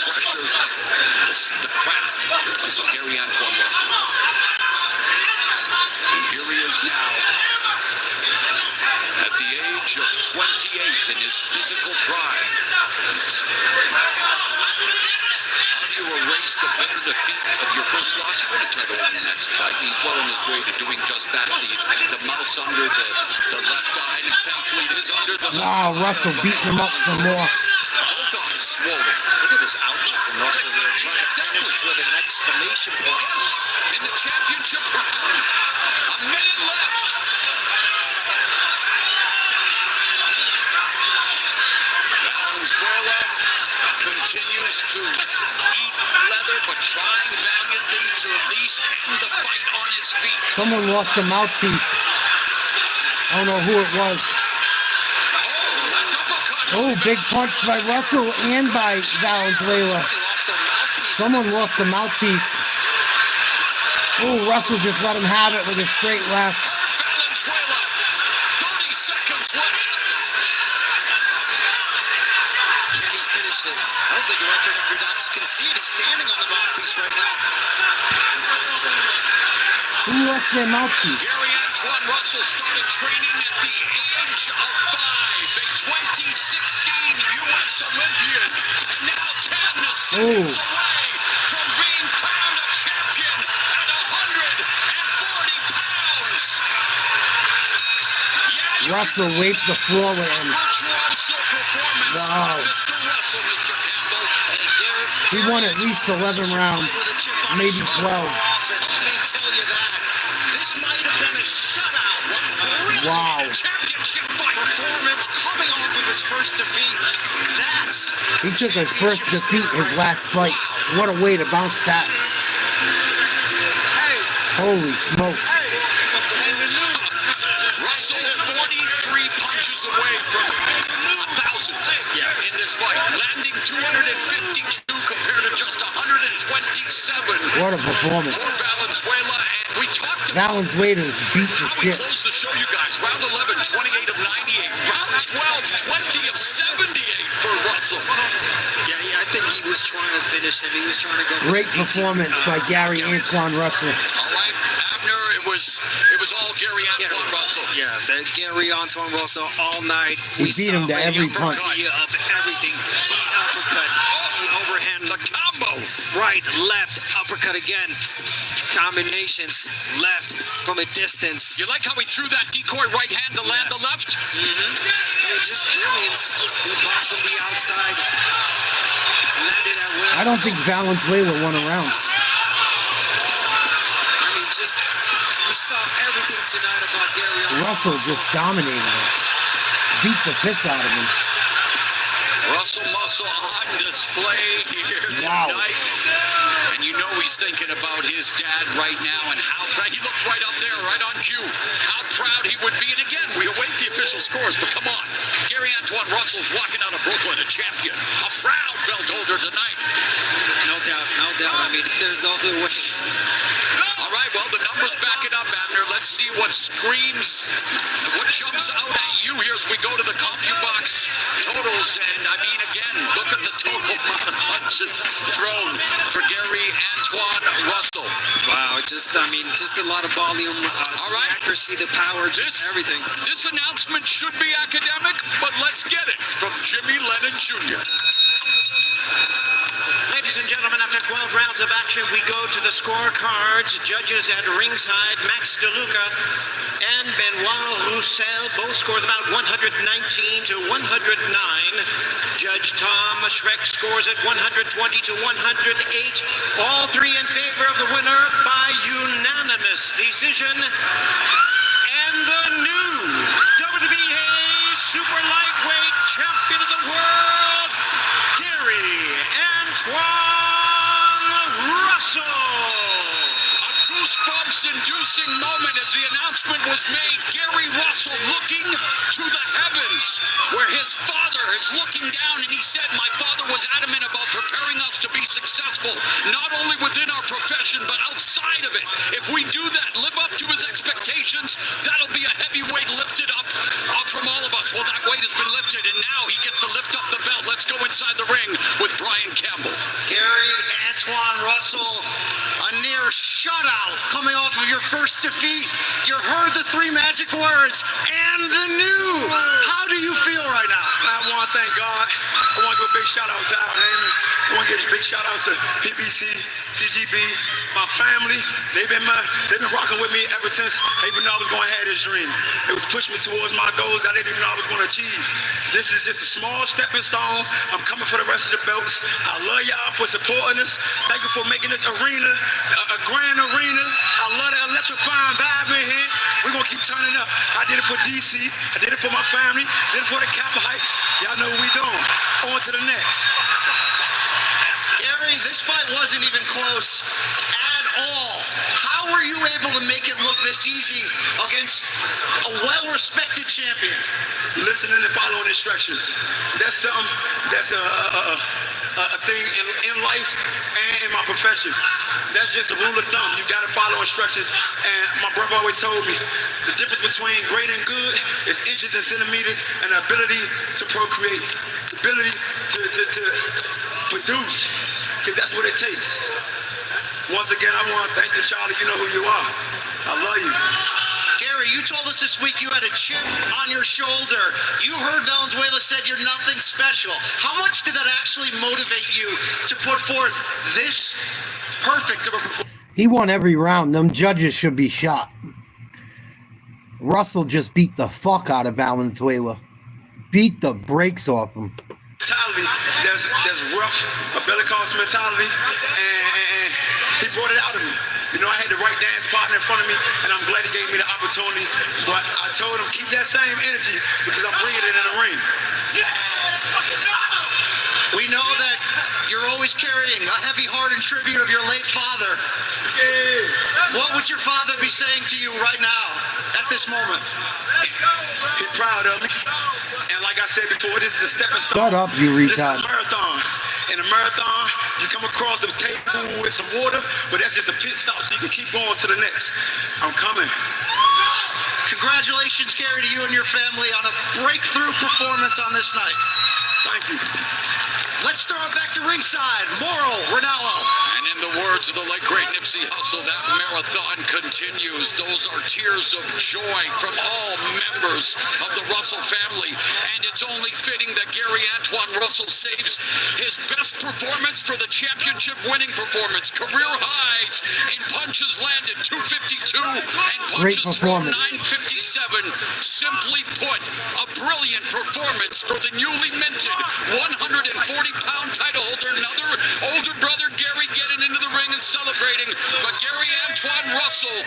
pressure, the craft of Gary Antoine Russell. And here he is now at the age of 28 in his physical prime. How do you erase the bitter defeat of your first loss? You want a title in the next fight. He's well on his way to doing just that. The mouse under the left eye, and thankfully it is under the left. Wow, Russell beating him up some more. Both eyes swollen. Look at this outlook from Russell there, trying to finish with an exclamation point. Yes, in the championship round. A minute left. Valenzuela continues to eat leather, but trying valiantly to at least end the fight on his feet. Someone lost a mouthpiece. I don't know who it was. Oh, big punch by Russell and by Valenzuela. Someone lost a mouthpiece. Oh, Russell just let him have it with a straight left. Valenzuela, 30 seconds left. Can he finish it? I don't think the referee underdogs can see it. He's standing on the mouthpiece right now. Who lost their mouthpiece? Gary Antoine Russell started training at the age of 5, a 2016 U.S. Olympian, and now 10 seconds away from being crowned a champion at 140 pounds. Russell wiped the floor with him. Virtuoso performance Wow. by Mr. Russell, Mr. Campbell. He won at least 11 rounds, maybe 12. Let me tell you that. This might have been a shutout. Wow. Champion his first defeat. That's He took his first defeat his last fight. What a way to bounce back. Holy smokes. Russell 43 punches away from 1,000 in this fight, landing 252 compared to just 127 What a performance. for Valenzuela. And we talked about Valenzuela's beat the how we shit. closed the show, you guys. Round 11, 28 of 98. Round 12, 20 of 78 for Russell. Yeah, I think he was trying to finish him. He was trying to go. Great performance by Gary Antoine Russell. All right, Abner, it was all Gary Antoine Russell. Yeah, that Gary Antoine Russell all night. He beat him to every punch. Of everything. He uppercut, he overhand, the combo. Right, left, uppercut again. Combinations, left from a distance. You like how he threw that decoy right hand to land the left? Just brilliance. Good box from the outside. Landed at will. I don't think Valenzuela won a round. I mean, just we saw everything tonight about Gary Antoine Russell just dominated him. Beat the piss out of him. Russell Muscle on display here Wow. tonight. And you know he's thinking about his dad right now and how proud. He looked right up there, right on cue. How proud he would be. And again, we await the official scores, but come on. Gary Antoine Russell's walking out of Brooklyn a champion. A proud belt holder tonight. No doubt, no doubt. I mean, there's no other way. All right, well, the numbers back it up, Abner. Let's see what screams, what jumps out at you here as we go to the CompuBox totals. And, I mean, again, look at the total amount of punches thrown for Gary Antoine Russell. Wow, just a lot of volume, all right, accuracy, the power, just everything. This announcement should be academic, but let's get it from Jimmy Lennon Jr. Ladies and gentlemen, after 12 rounds of action, we go to the scorecards. Judges at ringside, Max DeLuca and Benoit Roussel both scored about 119 to 109. Judge Tom Schreck scores at 120 to 108. All three in favor of the winner by unanimous decision. And the new WBA Super Lightweight Champion of the World, Gary Antoine Russell. A goosebumps-inducing moment as the announcement was made. Gary Russell looking to the heavens, where his father is looking down, and he said, "My father was adamant about preparing us to be successful, not only within our profession, but outside of it. If we do that, live up to his expectations, that'll be a heavy weight lifted up from all of us." Well, that weight has been lifted, and now he gets to lift up the belt. Let's go inside the ring with Brian Campbell. Gary Antoine Russell, a near shutout coming off of your first defeat. You heard the three magic words, and the new. How do you feel right now? I want to thank God. I want to give a big shout out to Al Heyman. I want to give a big shout out to PBC, TGB, my family. They've been rocking with me ever since they even know I was going to have this dream. It was pushing me towards my goals that I didn't even know I was going to achieve. This is just a small stepping stone. I'm coming for the rest of the belts. I love y'all for supporting us. Thank you for making this arena a grand arena. I love the electrifying vibe in here. We're going to keep turning up. I did it for DC. I did it for my family. I did it for the Capitol Heights. Y'all know what we doing. On to the next. Gary, this fight wasn't even close at all. How were you able to make it look this easy against a well-respected champion? Listening and following instructions. That's something that's a thing in life and in my profession. That's just a rule of thumb. You got to follow instructions. And my brother always told me the difference between great and good is inches and centimeters and the ability to procreate, the ability to produce, because that's what it takes. Once again, I want to thank you, Charlie. You know who you are. I love you. Gary, you told us this week you had a chip on your shoulder. You heard Valenzuela said you're nothing special. How much did that actually motivate you to put forth this perfect of a performance? He won every round. Them judges should be shot. Russell just beat the fuck out of Valenzuela. Beat the brakes off him. Mentality that's rough, a belly cost mentality, and he brought it out of me. You know, I had the right dance partner in front of me, and I'm glad he gave me the opportunity. But I told him, keep that same energy because I'm bringing it in the ring. a heavy-hearted tribute of your late father. What would your father be saying to you right now, at this moment? He's proud of me. And like I said before, this is a stepping stone. Shut up, you This is a retard. marathon. In a marathon, you come across a table with some water, but that's just a pit stop so you can keep going to the next. I'm coming. Congratulations, Gary, to you and your family on a breakthrough performance on this night. Thank you. Let's throw it back to ringside. Moro Ranallo. And in the words of the late great Nipsey Hussle, that marathon continues. Those are tears of joy from all members of the Russell family. And it's only fitting that Gary Antoine Russell saves his best performance for the championship winning performance. Career highs in punches landed 252 and Great punches thrown performance. 957. Simply put, a brilliant performance for the newly minted 140-pound title holder. Another older brother, Gary, getting into the ring and celebrating. But Gary Antoine Russell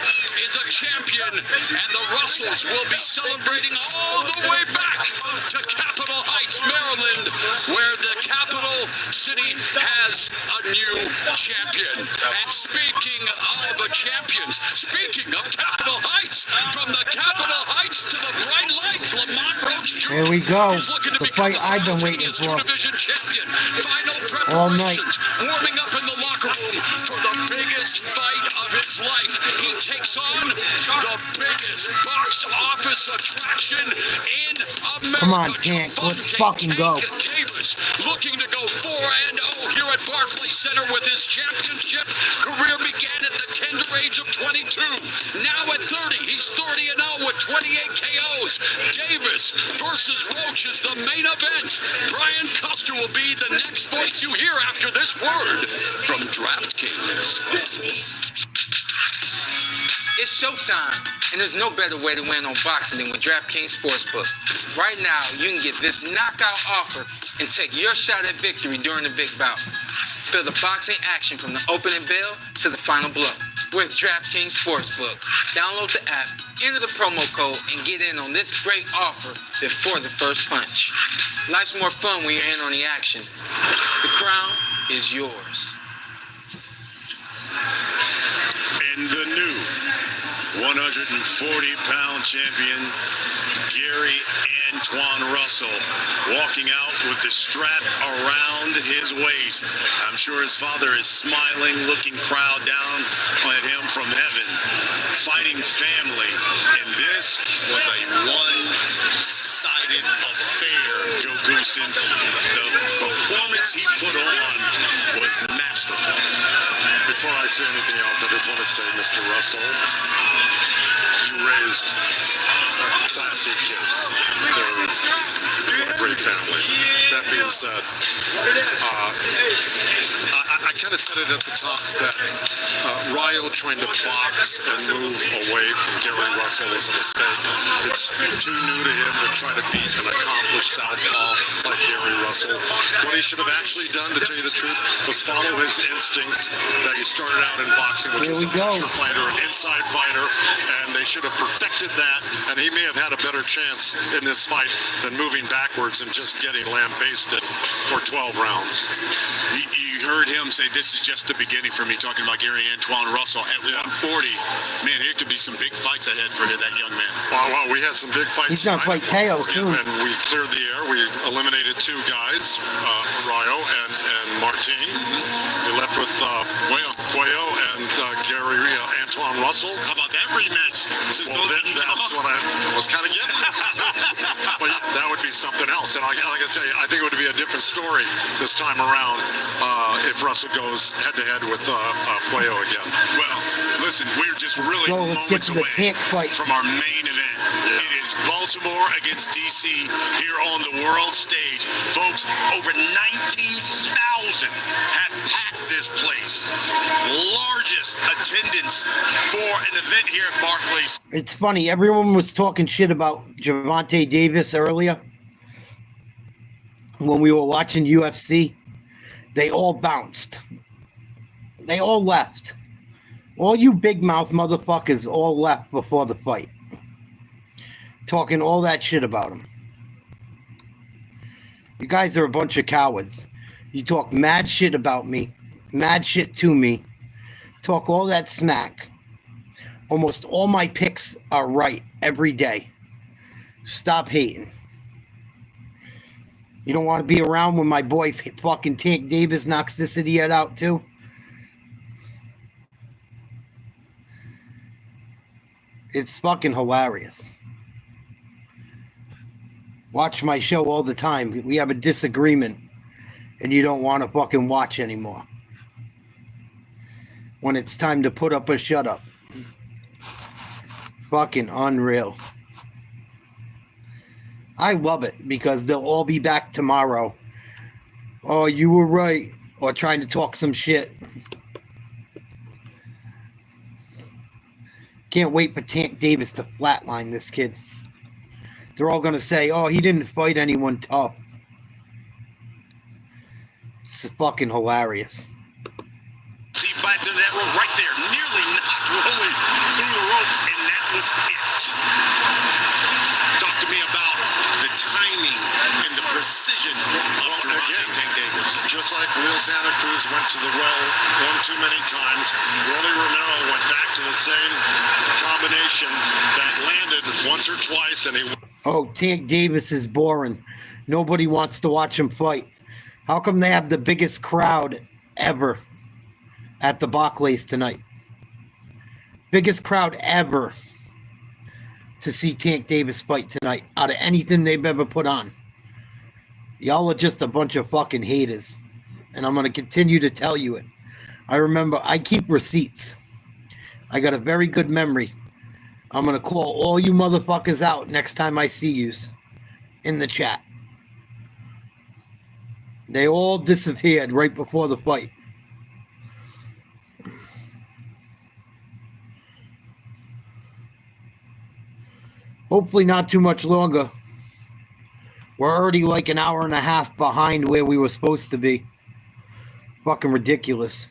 is a champion, and the Russells will be celebrating all the way back to Capitol Heights, Maryland, where the capital city has a new champion. And speaking of champions, speaking of Capitol Heights, from the Capitol Heights to the bright lights, Lamon Roach Jr. Here we go. is looking to The become fight I've been waiting for. Division champion. Final All night. preparations, warming up in the locker room for the biggest fight of his life. He takes on the biggest box office attraction in America. Come on, Tank. Let's fucking go. Davis looking to go 4-0 here at Barclays Center with his championship career began at the tender age of 22. Now at 30, he's 30-0 with 28 KOs. Davis versus Roach is the main event. Brian Custer will be the next voice you hear after this word from DraftKings. It's showtime, and there's no better way to win on boxing than with DraftKings Sportsbook. Right now, you can get this knockout offer and take your shot at victory during the big bout. Feel the boxing action from the opening bell to the final blow with DraftKings Sportsbook. Download the app, enter the promo code, and get in on this great offer before the first punch. Life's more fun when you're in on the action. The crown is yours. And the new 140-pound champion, Gary Antoine Russell, walking out with the strap around his waist. I'm sure his father is smiling, looking proud down at him from heaven. Fighting family. And this was a one-sided affair, Joe Goosen. The performance he put on was masterful. Before I say anything else, I just want to say, Mr. Russell, you raised classy kids. They're a great family. That being said, I kind of said it at the top that Ryo trying to box and move away from Gary Russell was a mistake. It's too new to him to try to beat an accomplished southpaw like Gary Russell. What he should have actually done, to tell you the truth, was follow his instincts that he started out in boxing, which was a pressure fighter, an inside fighter, and they should have perfected that, and he may have had a better chance in this fight than moving backwards and just getting lambasted for 12 rounds. You heard him say this is just the beginning for me, talking about Gary Antoine Russell at 140. Man, here could be some big fights ahead for that young man. Well, we had some big fights. He's gonna fight Teo soon. And we cleared the air. We eliminated two guys, Ryo and Martin. We left with Cuello and Gary Antoine Russell. How about that rematch? That's what I was kind of getting. But that would be something else. And I gotta tell you, I think it would be a different story this time around if Russell goes head-to-head with Cuello again. Well, listen, we're just really Let's get to the Tank fight. from our main event. It is Baltimore against DC here on the world stage. Folks, over 19,000 have packed this place. Largest attendance for an event here at Barclays. It's funny. Everyone was talking shit about Gervonta Davis earlier when we were watching UFC. They all bounced. They all left. All you big mouth motherfuckers all left before the fight. Talking all that shit about him. You guys are a bunch of cowards. You talk mad shit about me mad shit to me, talk all that smack. Almost all my picks are right every day. Stop hating. You don't want to be around when my boy fucking Tank Davis knocks this idiot out too? It's fucking hilarious. Watch my show all the time. We have a disagreement and you don't want to fucking watch anymore. When it's time to put up or shut up. Fucking unreal. I love it because they'll all be back tomorrow. Oh, you were right. Or trying to talk some shit. Can't wait for Tank Davis to flatline this kid. They're all going to say, oh, he didn't fight anyone tough. It's fucking hilarious. See, back to that rope right there. Nearly knocked Rolly through the ropes, and that was it. Talk to me about the timing and the precision of Gervonta Tank Davis. Just like Lil Santa Cruz went to the well one too many times, Rolly Romero went back to the same combination that landed once or twice, and he... Oh, Tank Davis is boring. Nobody wants to watch him fight. How come they have the biggest crowd ever at the Barclays tonight? Biggest crowd ever to see Tank Davis fight tonight out of anything they've ever put on. Y'all are just a bunch of fucking haters. And I'm going to continue to tell you it. I keep receipts. I got a very good memory. I'm going to call all you motherfuckers out next time I see you in the chat. They all disappeared right before the fight. Hopefully not too much longer. We're already like an hour and a half behind where we were supposed to be. Fucking ridiculous.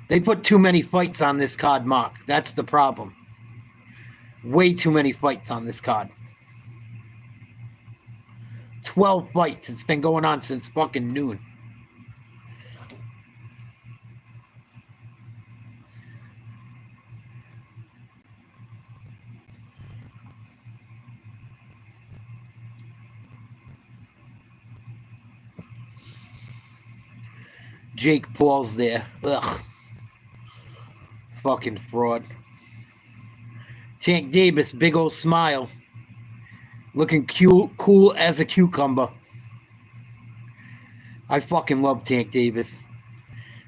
They put too many fights on this card, Mark. That's the problem. Way too many fights on this card. 12 fights. It's been going on since fucking noon. Jake Paul's there. Ugh. Fucking fraud. Tank Davis, big old smile. Looking cool as a cucumber. I fucking love Tank Davis.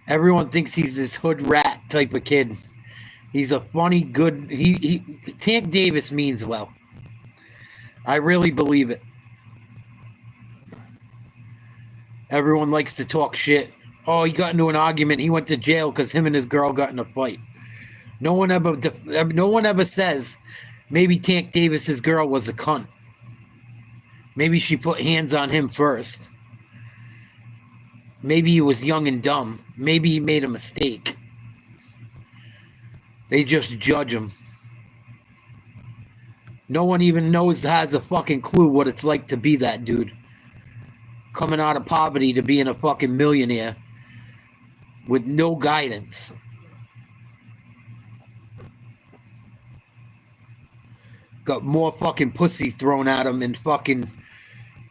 Everyone thinks he's this hood rat type of kid. He's a funny, good... Tank Davis means well. I really believe it. Everyone likes to talk shit. Oh, he got into an argument. He went to jail because him and his girl got in a fight. No one ever says maybe Tank Davis's girl was a cunt. Maybe she put hands on him first. Maybe he was young and dumb. Maybe he made a mistake. They just judge him. No one even has a fucking clue what it's like to be that dude. Coming out of poverty to being a fucking millionaire with no guidance. Got more fucking pussy thrown at him in fucking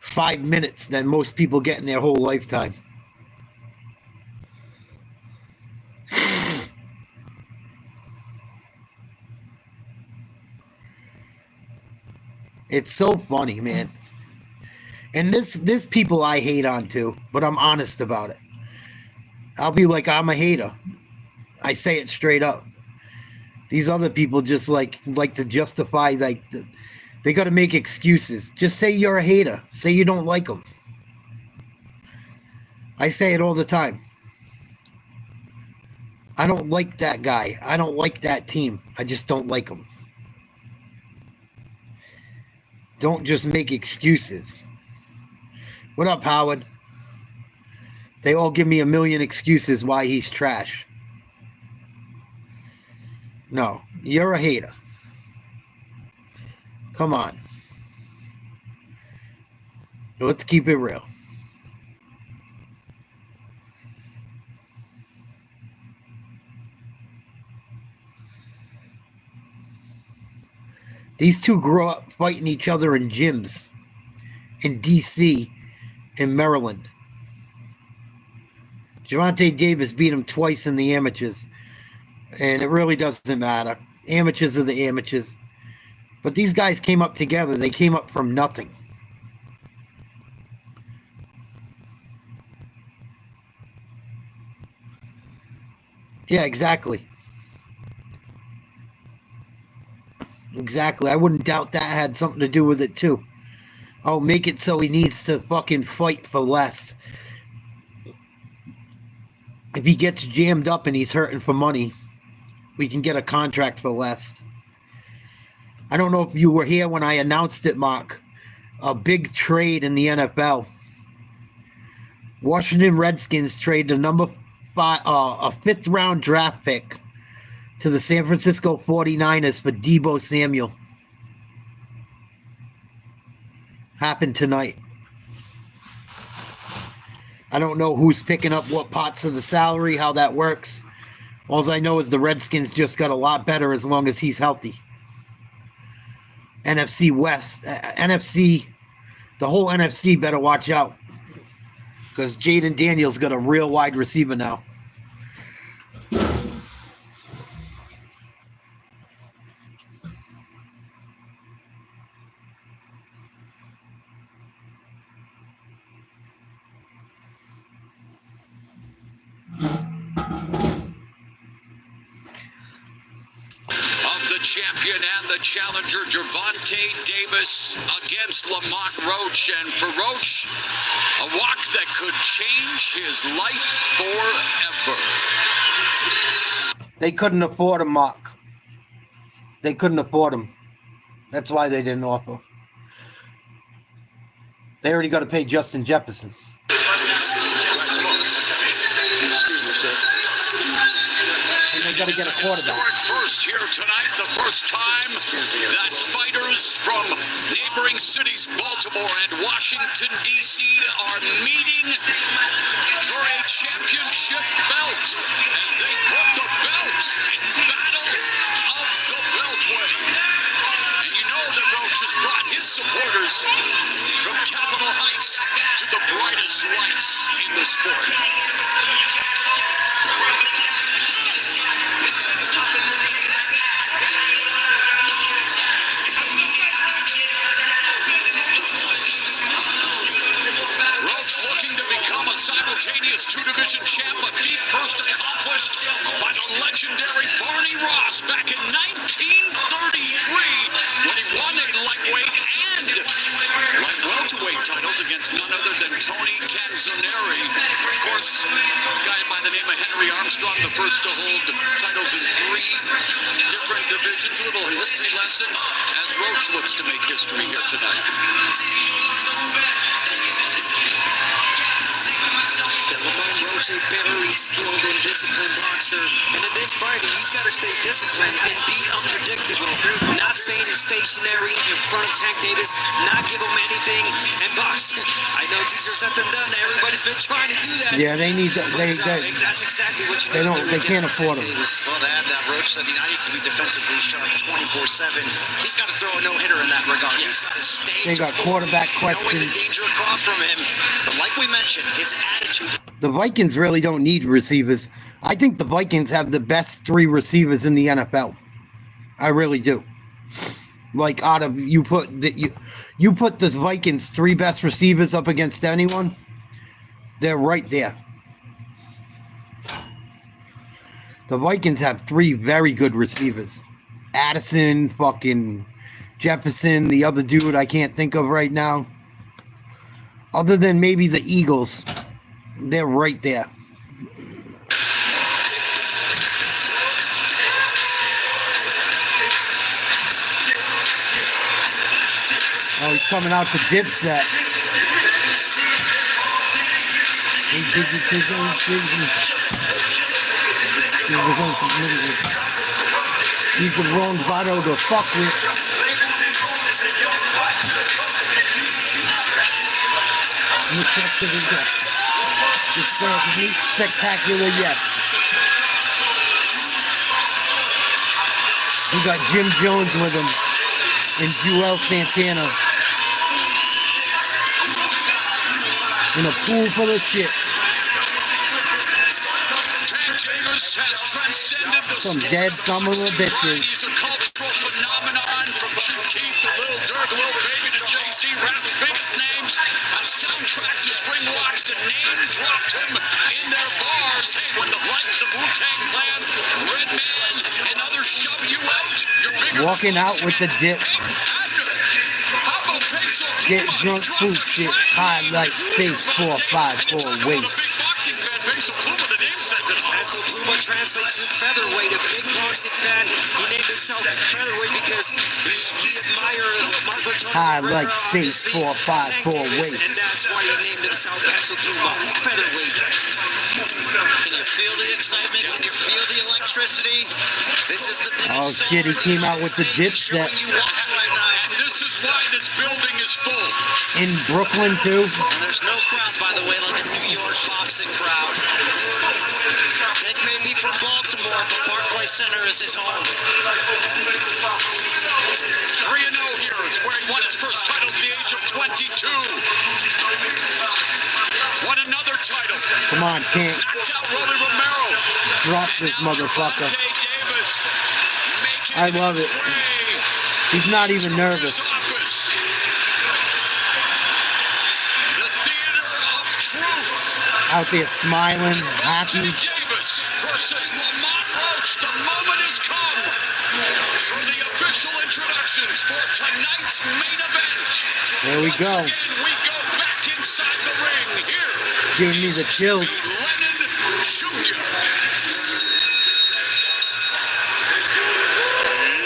5 minutes than most people get in their whole lifetime. It's so funny, man. And this people I hate on too, but I'm honest about it. I'll be like, I'm a hater. I say it straight up. These other people just like to justify, they got to make excuses. Just say you're a hater. Say you don't like them. I say it all the time. I don't like that guy. I don't like that team. I just don't like them. Don't just make excuses. What up, Howard? They all give me a million excuses why he's trash. No, you're a hater. Come on. Let's keep it real. These two grew up fighting each other in gyms in D.C. and Maryland. Gervonta Davis beat him twice in the amateurs, and it really doesn't matter. Amateurs are the amateurs. But these guys came up together. They came up from nothing. Yeah, exactly. Exactly. I wouldn't doubt that had something to do with it, too. Oh, make it so he needs to fucking fight for less. If he gets jammed up and he's hurting for money, we can get a contract for less. I don't know if you were here when I announced it, Mark. A big trade in the NFL. Washington Redskins trade a a fifth-round draft pick to the San Francisco 49ers for Deebo Samuel. Happened tonight. I don't know who's picking up what parts of the salary, how that works. All I know is the Redskins just got a lot better as long as he's healthy. NFC West, NFC, the whole NFC better watch out. Because Jaden Daniels got a real wide receiver now. Of the champion and the challenger, Gervonta Davis against Lamont Roach. And for Roach, a walk that could change his life forever. They couldn't afford him, Mark. They couldn't afford him. That's why they didn't offer. They already got to pay Justin Jefferson. And they got to get a quarterback. First here tonight, the first time that fighters from neighboring cities, Baltimore and Washington, D.C. are meeting for a championship belt as they put the belt in battle of the Beltway. And you know that Roach has brought his supporters from Capitol Heights to the brightest lights in the sport. Roach looking to become a simultaneous two-division champ, a feat first accomplished by the legendary Barney Ross back in 1933 when he won a lightweight and light welterweight titles against none other than Tony Canzoneri. Of course, a guy by the name of Henry Armstrong, the first to hold titles in 3 different divisions. A little history lesson as Roach looks to make history here tonight. Lamon Roach, a very skilled and disciplined boxer. And in this fight, he's got to stay disciplined and be unpredictable. Not staying stationary in front of Tank Davis, not give him anything, and box. I know it's easier said than done. Everybody's been trying to do that. Yeah, they need that. That's exactly what you need to do. They can't afford him. Well, to add that, Roach said, I need to be defensively sharp 24/7. He's got to throw a no-hitter in that regard. He's got to stay. They got quarterback knowing questions. the danger across from him. But like we mentioned, his attitude. The Vikings really don't need receivers. I think the Vikings have the best 3 receivers in the NFL. I really do. Like out of you put the Vikings 3 best receivers up against anyone, they're right there. The Vikings have 3 very good receivers. Addison, fucking Jefferson, the other dude I can't think of right now. Other than maybe the Eagles, they're right there. Oh, he's coming out to Dipset. He's the wrong Votto to fuck with. Spectacular, yes. We got Jim Jones with him. and Joel Santana in a pool full of shit. Davis has transcended the Some dead son of a bitches. He's a cultural phenomenon from Chief Keef to Lil Durk, Lil Baby to Jay-Z, rap's biggest names have soundtracked his ring rocks and name-dropped him in their bars. Hey, when the likes of Wu-Tang Clan, Redman, and others shove you out, you're bigger. Walking out with the dip. How about Peso Get drunk food shit. High like space 454 waist. boxing fan, Peso Pluma, the name says it all. Peso Pluma translates to featherweight. A big boxing fan. He named himself featherweight because he admired Marco Antonio High Rivera, like space obviously, 454 Tank Davis, waist. and that's why he named himself Peso Pluma, featherweight. Can you feel the excitement? Can you feel the electricity? This is the biggest Oh shit, he came out with the dip set. And this is why this building is full. In Brooklyn too. And there's no crowd, by the way, like a New York boxing crowd. Tank may be from Baltimore, but Barclays Center is his home. 3-0 here. It's where he won his first title at the age of 22. Won another title. Come on, Tank. Knocked out Rolly Romero. Drop this motherfucker. Davis I love it. He's not even nervous. The theater of truth. Out there smiling, happy. Davis versus Lamon Roach. The moment has come for the official introductions for tonight's main event. There we go. Once again, we go back inside the ring here. Giving me the chills. Lennon Jr.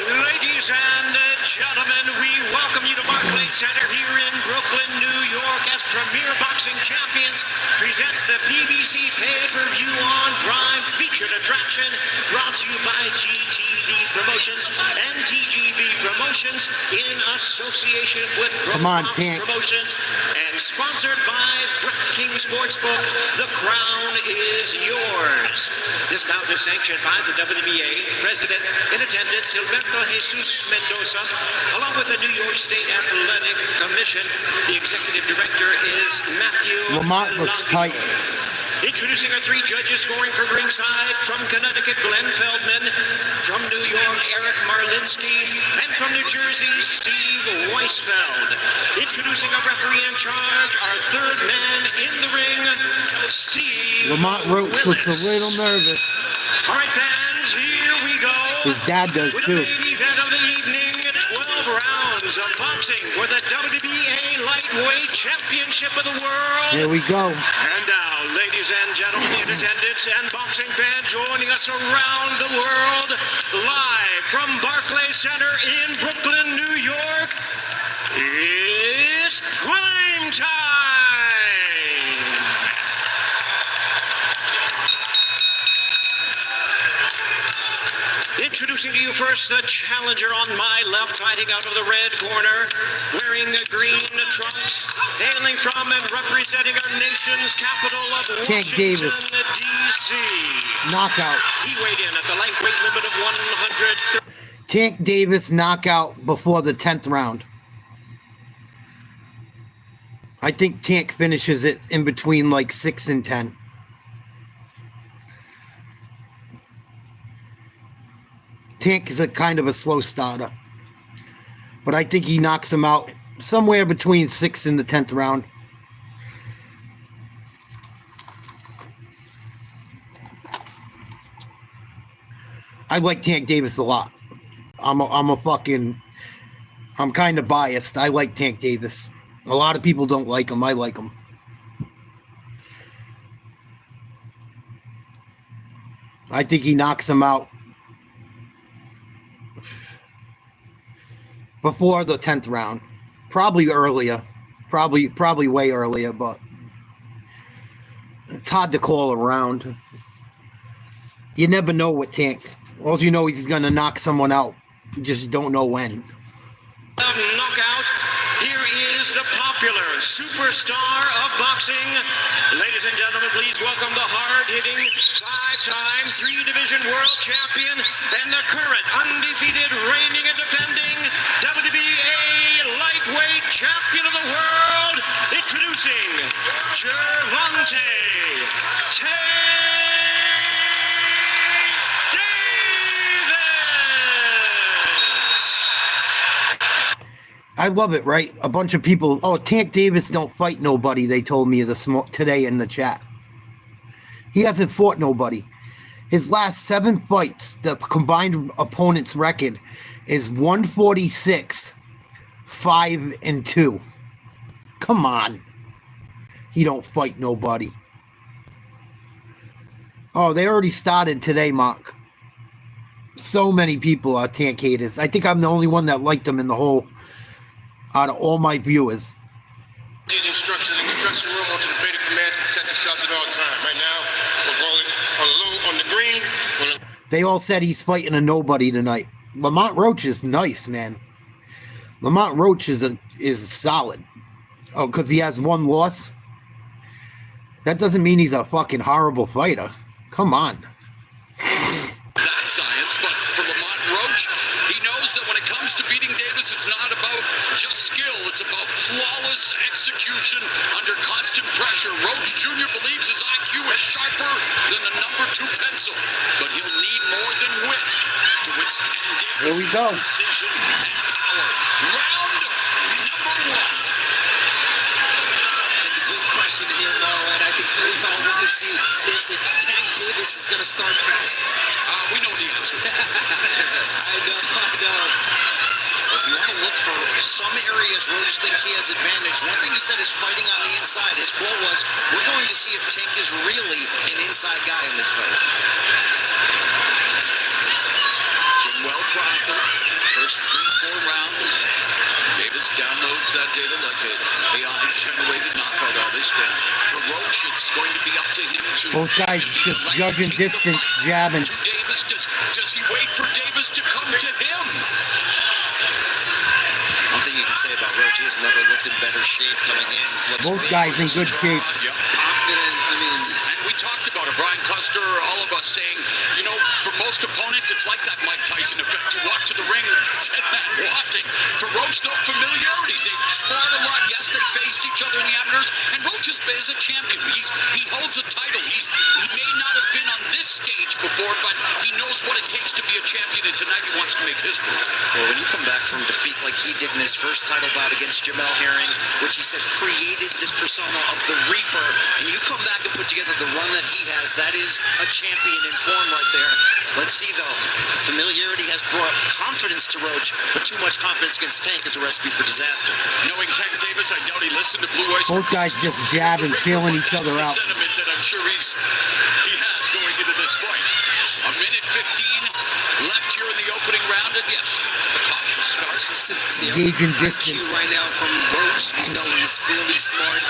Ladies and gentlemen, we welcome you to Barclays Center here in Brooklyn, New York, as Premier Boxing Champions presents the BBC pay-per-view on Prime featured attraction brought to you by GTD Promotions and TGB Promotions in association with Come on, Promox Tank. Promotions and sponsored by DraftKings Sportsbook. The crown is yours. This bout is sanctioned by the WBA. President in attendance, Gilberto Jesus Mendoza, along with the New York State Athletic Commission. The executive director is Matthew Lamont looks tight. Introducing our three judges scoring from ringside, from Connecticut, Glenn Feldman, from New York, Eric Marlinsky, and from New Jersey, Steve Weisfeld. Introducing our referee in charge, our third man in the ring, Steve Lamont Roach looks a little nervous. All right, fans, here we go. His dad does With too. the main event of the evening, 12 rounds of boxing for the WBA Lightweight Championship of the World. Here we go. And now, ladies and gentlemen in attendance and boxing fans joining us around the world, live from Barclays Center in Brooklyn, New York, it's prime time! Introducing to you first the challenger on my left, hiding out of the red corner, wearing green trunks, hailing from and representing our nation's capital of Tank Washington, Davis. D.C. Knockout. He weighed in at the lightweight limit of 130. Tank Davis knockout before the 10th round. I think Tank finishes it in between like 6 and 10. Tank is a kind of a slow starter. But I think he knocks him out somewhere between 6 and the 10th round. I like Tank Davis a lot. I'm kind of biased. I like Tank Davis. A lot of people don't like him. I like him. I think he knocks him out before the 10th round. Probably earlier. Probably way earlier, but it's hard to call around. You never know with Tank. All you know, he's going to knock someone out. You just don't know when. Knockout. Here is the popular superstar of boxing. Ladies and gentlemen, please welcome the hard-hitting, 5-time, 3-division world champion and the current undefeated, reigning and defending WBA lightweight champion of the world, introducing Gervonta I love it, right? A bunch of people, oh, Tank Davis don't fight nobody, they told me today in the chat. He hasn't fought nobody. His last 7 fights, the combined opponent's record is 146, 5-2. Come on. He don't fight nobody. Oh, they already started today, Mark. So many people are Tank haters. I think I'm the only one that liked him in the whole, out of all my viewers. These instructions in the dressing room. I want you to obey the commands, protect yourselves at all times. Right now, we're going on the low, on the green. They all said he's fighting a nobody tonight. Lamont Roach is nice, man. Lamont Roach is solid. Oh, because he has 1 loss? That doesn't mean he's a fucking horrible fighter. Come on. That science, but for Lamont Roach, he knows that when it comes to beating Davis, it's not about just skill. It's about flawless execution under constant pressure. Roach Jr. believes his IQ is sharper than the number 2 pencil, but he'll need more than wit to withstand Here we go. precision and power. Round number 1. Question here, Mo, and I think we all want to see is if Tank Davis is going to start fast. We know the answer. I know. If you want to look for some areas Roach thinks he has advantage, one thing he said is fighting on the inside. His quote was, we're going to see if Tank is really an inside guy in this fight. Been well chronicled. First 3-4 rounds. Davis downloads that data like an AI-generated knockout artist, and for Roach, it's going to be up to him to... Both guys just judging distance, jabbing. Davis, does he wait for Davis to come to him? One thing you can say about Roach, he has never looked in better shape coming in. Both guys in good shape. Confident, and we talked about it, Brian Custer, all of us saying, you know, for most opponents, it's like that Mike Tyson effect. You walk to the ring, dead man walking. For Roach, though, familiarity. They've sparred a lot. Yes, they faced each other in the amateurs, and Roach is a champion. He holds a title. He may not have been on this stage before, but he knows what it takes to be a champion, and tonight he wants to make history. Well, when you come back from defeat like he did in his first title bout against Jamel Herring, which he said created this persona of the Reaper, and you come back and put together the run that he has, that is a champion in form right there. Let's see, though. Familiarity has brought confidence to Roach, but too much confidence against Tank is a recipe for disaster. Knowing Tank Davis, I doubt he listened to Blue Oyster. Both guys just jabbing, feeling each other out. Sentiment that I'm sure he has going into this fight. A minute 15 left here in the opening round, and yes, a cautious start. Gauging distance. Right now from Roach, you know he's really smart,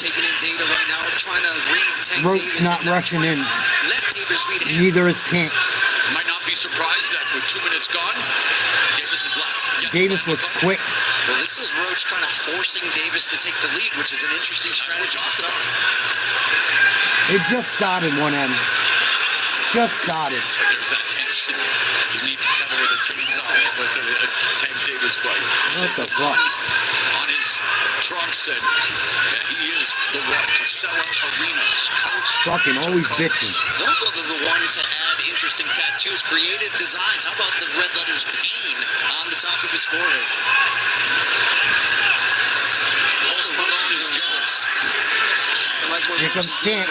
taking in data right now, trying to read Tank Roach Davis. not rushing in. Let Davis read him. Neither is Tank. Might not be surprised that with 2 minutes gone, Davis is left. Yes. Davis looks quick. Well, this is Roach kind of forcing Davis to take the lead, which is an interesting strategy. It just started one end. Just started. But there's that tension. You need to cover with a chainsaw with a Tank Davis fight. What the fuck? On his trunks, and he is the one to sell out arenas. Fucking always bitching. He's also the one to add interesting tattoos, creative designs. How about the red letters pain on the top of his forehead? Post Malone is jealous. Here comes Tank.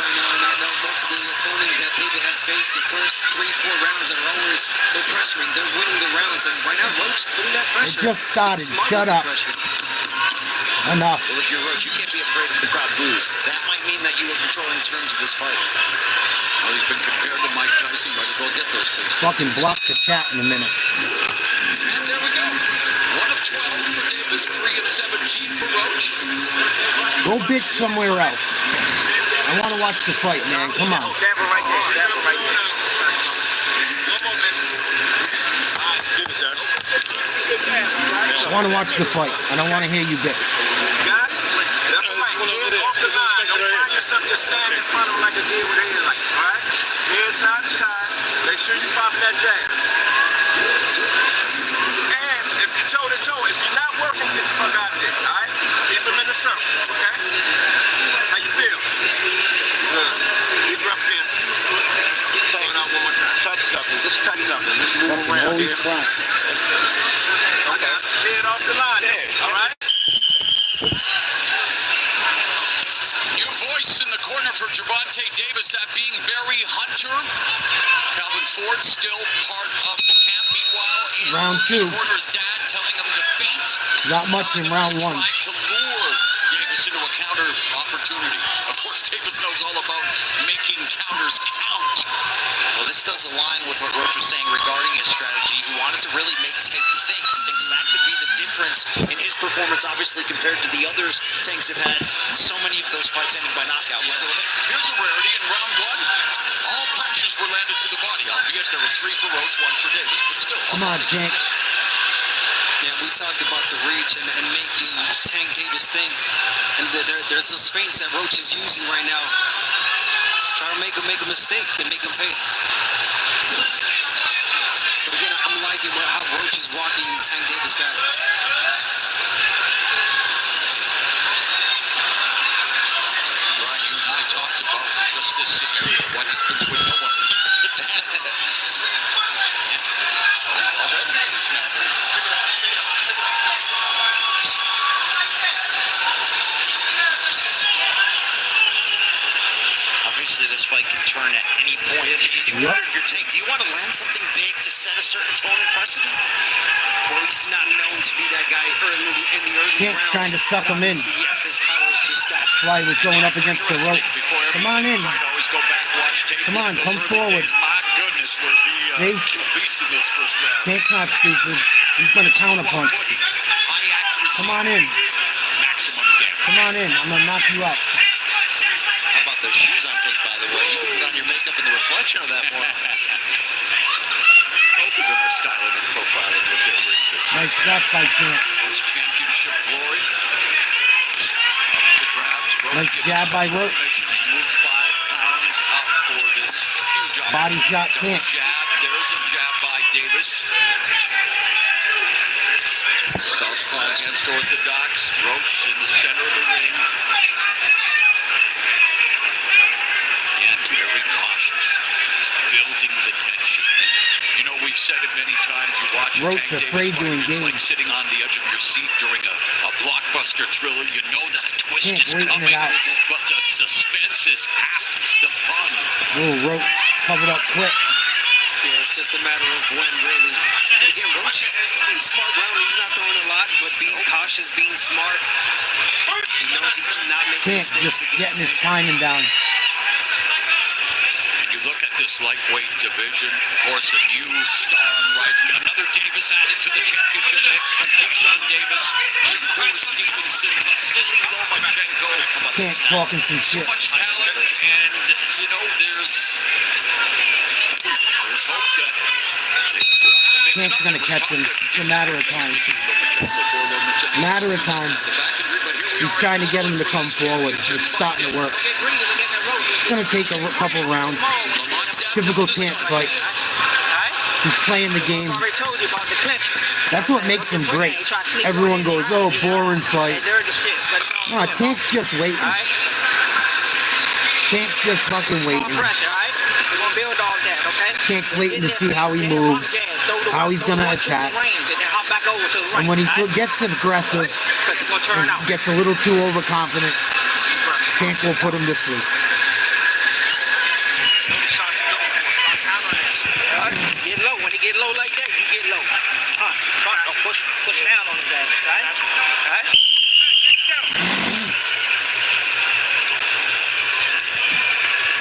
Most of the opponents that David has faced the first 3-4 rounds are always, they're pressuring, they're winning the rounds, and right now Roach putting that It pressure. just started. Shut up. Enough. Well, if you're Roach, you can't be afraid if the crowd boos. That might mean that you were controlling the terms of this fight. Well, he's been compared to Mike Tyson. Might as well get those things. Fucking block the chat in a minute. And there we go. 1 of 12 for Davis, 3 of 17 for Roach. Go bitch somewhere else. I want to watch the fight, man. Come on. I want to watch the fight. I don't want to hear you bitch. Just stand in front of him like a deer with a headlight, all right? Head side to side. Make sure you pop that jab. And if you're toe to toe, if you're not Stop working, get the fuck out of there, all right? Keep him in the circle, okay? How you feel? Good. Deep breath in. Coming out one more time. Touch something. Just touch something. Just move around. Always cry. Okay. Head off the line there, all right? New voice in the corner for Gervonta Davis, that being Barry Hunter. Calvin Ford still part of the camp. Meanwhile, in Round Roach's 2. corner is Dad telling him to feint. Not much in round 1. Trying to lure Davis into a counter opportunity. Of course, Davis knows all about making counters count. Well, this does align with what Roach was saying regarding his strategy. He wanted to really make Tank think. He thinks that could be the difference in his performance, obviously, compared to the others Tanks have had. So many of those fights ending by knockout, by the way. Here's a rarity in round 1. All punches were landed to the body, albeit there were 3 for Roach, 1 for Davis, but still. Come on, Tank. Yeah, we talked about the reach and making Tank Davis think. And there's those feints that Roach is using right now. Trying to make a mistake and make him pay. But again, I'm liking how Roach is walking Tank Davis back. Brian, you and I talked about just this scenario. What happens when no one reaches the desk? Obviously, this fight can turn at any point. Do you want to land something big to set a certain tone and precedent? Well, he's not known to be that guy early in the early Tank's rounds. trying to suck him in. Yes, his power is just that. Fly was going up against the rope. Come on in. Always go back, watch tape. Come on, Those come early forward. days, my goodness, was he See? a beast in those first rounds. Tank's not stupid. He's going to counterpunch. Come on in. Maximum damage. Come on in. I'm going to knock you out. How about those shoes on tape, by the way? You can put on your makeup in the reflection of that more. Both of them are styling and profiling with their ring fits. Nice left by Tank. His championship glory. Up the grabs. Roach Nice gives jab by special Roach. permission to move 5 pounds up for this huge Body shot opportunity. Tank. Jab. There's a jab by Davis. Southpaw against orthodox. Roach in the center of the ring. Again, very cautious. He's building the tension. You know, we've said it many times. You watch Roach Tank afraid Davis to fight, it's engage. like sitting on the edge of your seat during a blockbuster thriller. You know that a twist Tank is waiting coming, it out. but the suspense is half the fun. Oh, Roach covered up quick. Yeah, it's just a matter of when, really. And again, Roach in smart round, he's not throwing a lot, but being cautious, being smart. He knows he cannot make Tank mistakes just against getting his Tank. timing down. And you look at this lightweight division, of course, a new star on the rise. Another Davis added to the championship mix. Keyshawn Davis, Shakur Stevenson, Vasily Lomachenko. Tank talking some So shit. much talent, and, you know, there's hope that they can start to mix it Tank's up. going to catch him. It's a matter of time. Matter of time. He's trying to get him to come forward. It's starting to work. It's going to take a couple rounds. Typical Tank fight. He's playing the game. That's what makes him great. Everyone goes, oh, boring fight. No, Tank's just waiting. Tank's just fucking waiting. Tank's waiting to see how he moves, how he's going to attack. And when he gets aggressive and gets a little too overconfident, Tank will put him to sleep. Get low. When he get low like that, you get low. Push down on his ass, right?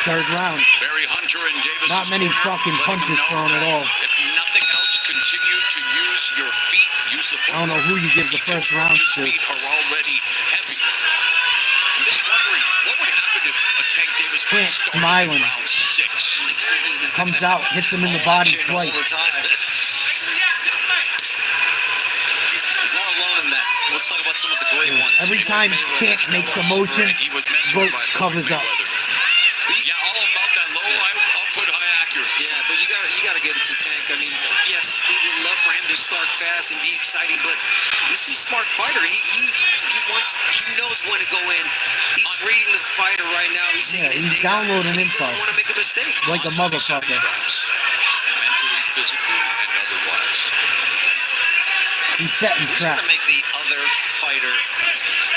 Third round. Barry Hunter and Davis. Not many fucking punches thrown at all. If nothing else, continue to use your feet. Use the footwork. I don't know who you give the first round Roach's to. feet are already heavy. I'm just wondering what would happen if a Tank Davis fight Tank started smiling. in round 6. Comes out, hits him in the body twice. He's not alone in that. Let's talk about some of the great ones. Every time Tank makes a motion, Roach covers up. Yeah, all about that low output, high accuracy. Yeah, but you gotta give it to Tank. I mean, yes, we would love for him to start fast and be exciting, but this is a smart fighter. He knows when to go in. He's reading the fighter right now. He's taking it. He's downloading He info doesn't want to make a mistake. like a motherfucker. Mentally, physically, and otherwise. He's setting He's traps. gonna make the other fighter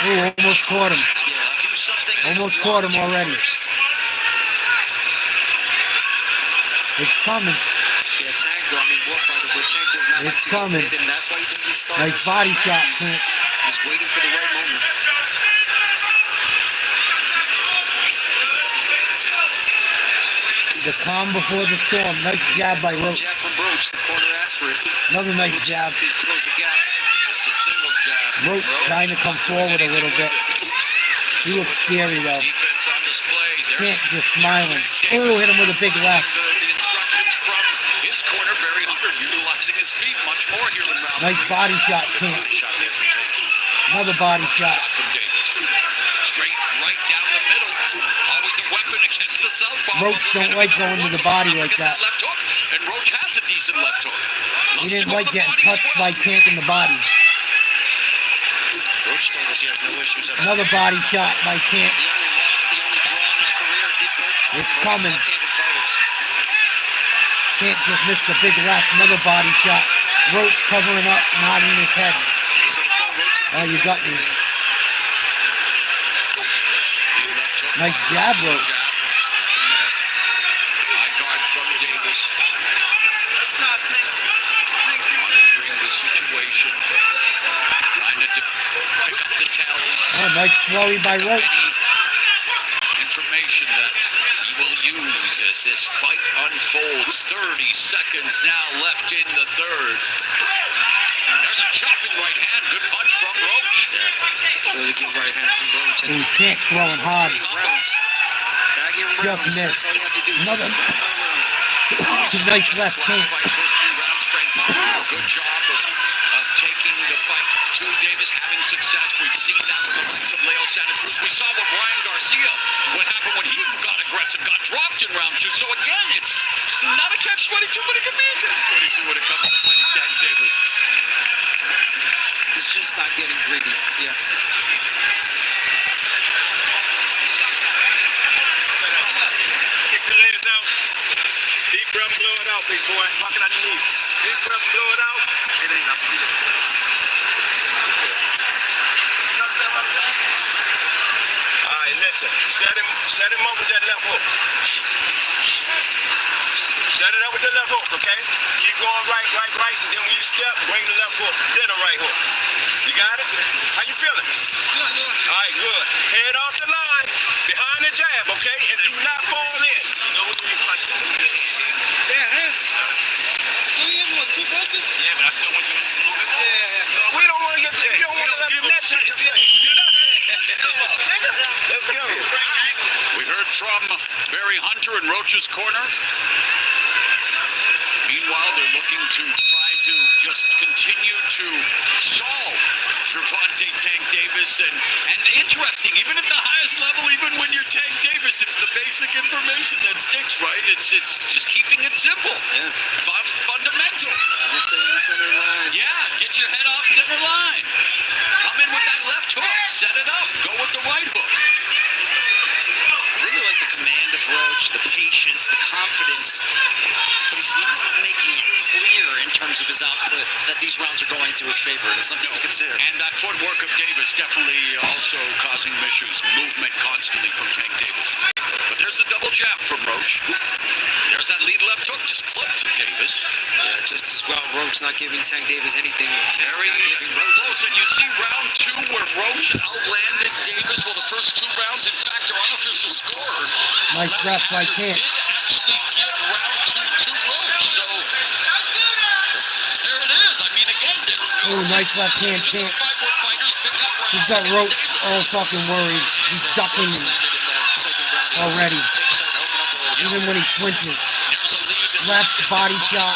Oh, almost caught him. do something. Almost caught him already. It's coming. Yeah, Tank, I mean, what fighter, but Tank does not like It's to coming. get hit, and that's why he doesn't start. Nice body shot, Tank. He's waiting for the right moment. The calm before the storm. Nice jab by Roach. Jab from Roach. The corner asked for it. Another nice jab. To close the gap. Just a single jab. Roach trying to come forward a little bit. He looks scary though. Defense on display. Can't just smiling. Oh, hit him with a big left. The instructions from his corner, Barry Hunter, utilizing his feet much more here in round Nice three. body shot, Tank. Another body shot. From Davis. Straight right down the middle. Always a weapon against the southpaw. Roach don't like going to the body like that. Left hook, and Roach has a decent left hook. He didn't like getting touched by Tank in the body. Roach told us he has no issues at all. Another body shot by Tank. The only loss, the only draw in his career did both It's against coming. left-handed fighters. Tank just missed a big left. Another body shot. Roach covering up, nodding his head. Oh, you got me. Nice jab, Roach. High guard from Davis. Monitoring the situation. Trying to pick up the tells. Oh, nice flurry by Roach. Information that he will use as this fight unfolds. 30 seconds now left in the third. There's a chopping right hand. Good punch from Roach. Really good right hand from Roach. And Tank throwing hard. Just That's missed. all you have to do. Another nice left Tank. Good job of taking the fight to Davis, having success. We've seen that with the likes of Leo Santa Cruz. We saw what Ryan Garcia, what happened when he got aggressive, got dropped in round two. So again, it's not a catch-22, but it can be a catch-22 when it comes to fighting Dan Davis. He's just not getting greedy. Yeah. Kick the ladies out. Deep breath, blow it out, big boy. Pocket on your knees. Deep breath, blow it out. It ain't up to you. All right, listen. Set him up with that left hook. Set it up with the left hook, okay? Keep going right, and then when you step, bring the left hook, then the right hook. You got it? How you feeling? All right, good. Head off the line, behind the jab, okay? And do not fall in. Two punches? Yeah, but I still want you to move it. Yeah. We don't want to get you don't want to let the net touch your face. Let's go. We heard from Barry Hunter in Roach's corner. Meanwhile, they're looking to try to just continue to solve Gervonta Tank Davis. And interesting, even at the highest level, even when you're Tank Davis, it's the basic information that sticks, right? It's just keeping it simple. Yeah. Fundamental. You stay in the center line. Yeah, get your head off center line. Come in with that left hook. Set it up. Go with the right hook. I really like the command of Roach, the patience, the confidence. But he's not making it clear in terms of his output that these rounds are going to his favor. And it's something to consider. And that footwork of Davis definitely also causing him issues. Movement constantly from Tank Davis. But there's the double jab from Roach. There's that lead left hook just clipped to Davis. Yeah, just as well, Roach not giving Tank Davis anything. Tank Very not giving Roach. close. And you see round two where Roach outlanded Davis. Well, the first two rounds, in fact, their unofficial score. Nice ref by Tank. Did actually give round two to Roach. So there it is. I mean, again, Oh, nice left hand Tank. He's got Roach all fucking worried. He's ducking already. Even when he flinches. Left body shot.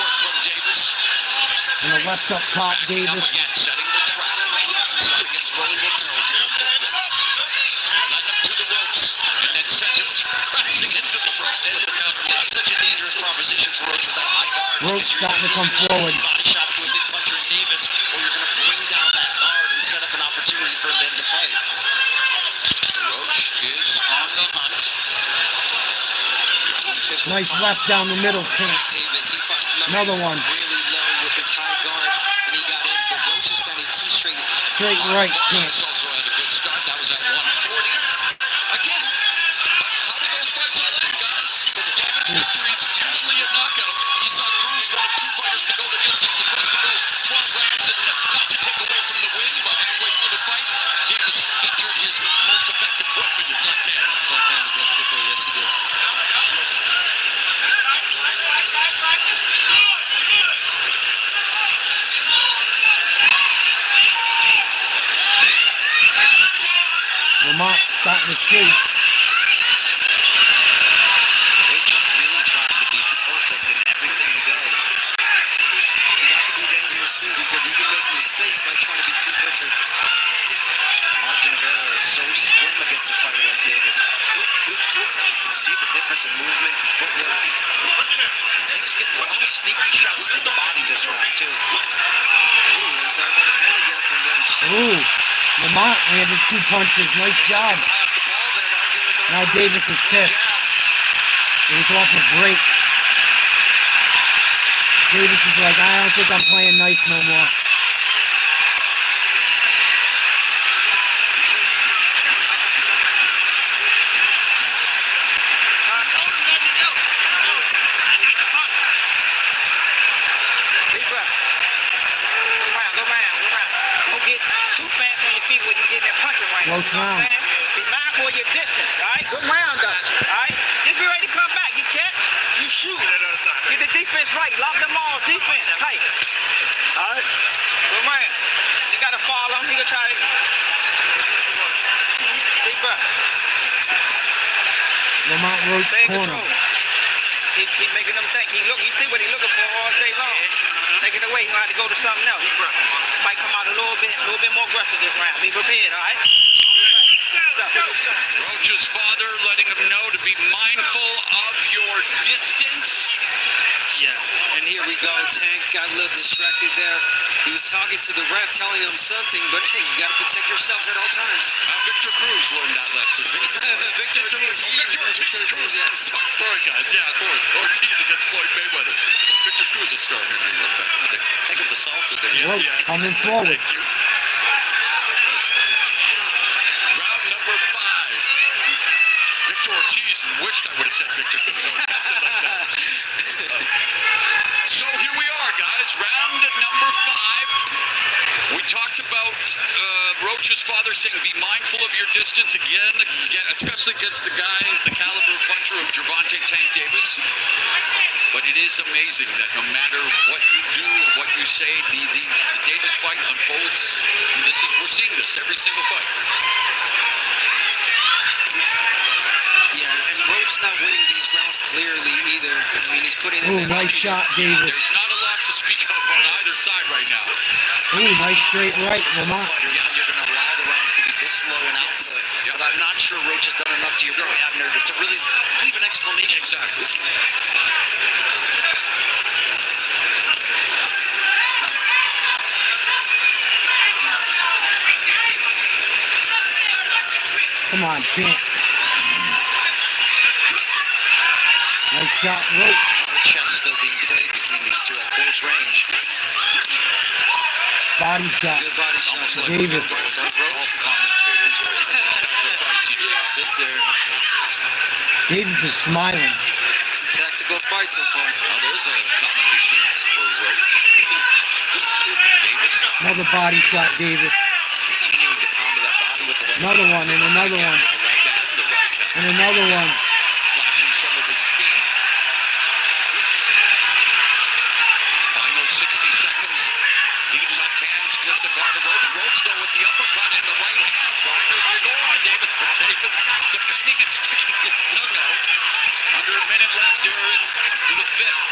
And a left up top, Davis. Setting the trap. Set against Rolling Romero here. Led him to the ropes and then sent him crashing into the ropes. It's such a dangerous proposition. position for Roach with that high guard. Roach starting to come forward. Body shots to a big puncher in Davis, or you're going to bring down that guard and set up an opportunity for him to end the fight. Roach is on the hunt. Nice left down the middle, Tank. Another one. Really low with his high guard, and he got in. But Roach is standing too straight. Straight right, Tank. This also had a good start. That was at 140. Again, but how do those fights all end, guys? Davis victories usually a knockout. You saw Cruz, one of two fighters to go the distance, the first to go 12 rounds, and not to take away from the win, but halfway through the fight, Davis injured his most effective weapon, his left hand. Left hand against Pico, yes he did. Lamont starting to chase. Roach is really trying to be perfect in everything he does. And that can be dangerous too, because you can make mistakes by trying to be too perfect. Margin of error is so slim against a fighter like Davis. You can see the difference in movement and footwork. Tank's getting a lot of sneaky shots to the body this round too. Ooh, there's that right hand again from Roach. Ooh, Lamont landed 2 punches. Nice job. Now Davis is pissed. It was off a break. Davis is like, I don't think I'm playing nice no more. Close round. Be mindful of your distance, all right? Good round, though, all right? Just be ready to come back. You catch, you shoot. Get the defense right. Lock them all. Defense tight. All right? Good round. You got to follow him. You going to try to... Big breath. Lamont Roach Stay in corner. control. Keep making them think. He see what he's looking for all day long. Take it away. He might have to go to something else. Might come out a little bit more aggressive this round. Be prepared, all right? Roach's father letting him know to be mindful of your distance. Yeah, and here we go. Tank got a little distracted there. He was talking to the ref, telling him something, but hey, you got to protect yourselves at all times. Victor Cruz learned that lesson. Victor Ortiz. Victor Ortiz, yes. Sorry, guys. Yeah, of course. Ortiz against Floyd Mayweather. Victor Cruz is starting in New York back in the day. Think of the salsa there. Roach coming forward. Thank you. Round number 5. Victor Ortiz wished I would have said Victor Cruz. So here we are, guys. Round number 5. We talked about Roach's father saying be mindful of your distance again, especially against the guy, the caliber puncher of Gervonta Tank Davis. But it is amazing that no matter what you do, what you say, the Davis fight unfolds. We're seeing this every single fight. Yeah, and Roach not winning these rounds clearly either. I mean, he's putting in that Nice shot, Davis. There's not a lot to speak of on either side right now. Ooh, nice straight right, Lamont. You're going to allow the rounds to be this slow and output. But I'm not sure Roach has done enough to your point, Abner, to really leave an exclamation. Exactly. Come on, Tank. Nice shot, Roach. Chess still being played between these two at close range. Body shot. Good body shot. Davis. Sit there. Davis is smiling. It's a tactical fight so far. Now there's a combination for Roach. Davis. Another body shot, Davis. Continuing to pound to that body with the left. Another one, and another one. And another one. Flashing some of his speed. Final 60 seconds. Lead left hand splits the guard of Roach. Roach, though, with the uppercut in the right hand, trying to score on Davis. But Davis defending and sticking his tongue out. Under a minute left here in the 5th.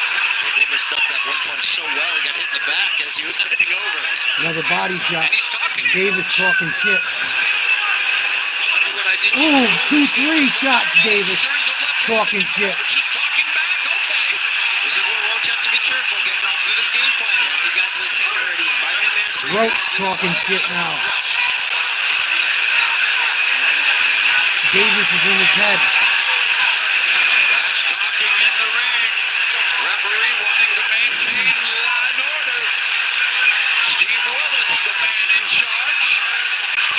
Davis ducked that one punch so well, he got hit in the back as he was bending over. Another body shot. And he's talking. Davis talking shit. Ooh, 2-3 shots, Davis. Talking shit. Just talking back, okay. to his head already. By him answering. Roach talking shit now. Davis is in his head. Trash talking in the ring. Referee wanting to maintain law and order. Steve Willis, the man in charge.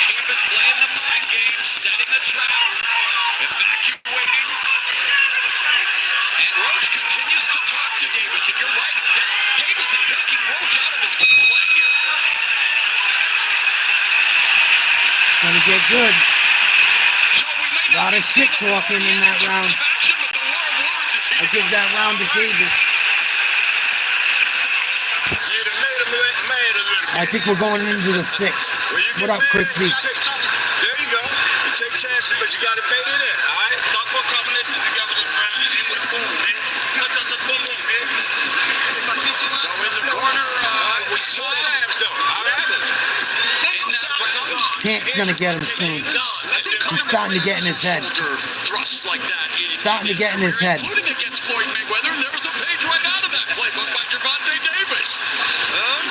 Davis playing the mind game, setting a trap, evacuating. And Roach continues to talk to Davis, and you're right. Davis is taking Roach out of his game plan here. It's gonna get good. A lot of shit talking in that round. I give that round to Davis. I think we're going into the 6th. What up, Crispy? There you go. You take chances, but you got to bait it in, all right? Talk about combinations together this round and then with a boom, man. Touch, boom, boom, man. So in the corner, we saw times, though, all right? in that round. Tank's gonna get him soon. He's starting to get in his head. Thrusts like that. Starting to get in his head. Including against Floyd Mayweather, and there was a page right out of that playbook by Gervonta Davis.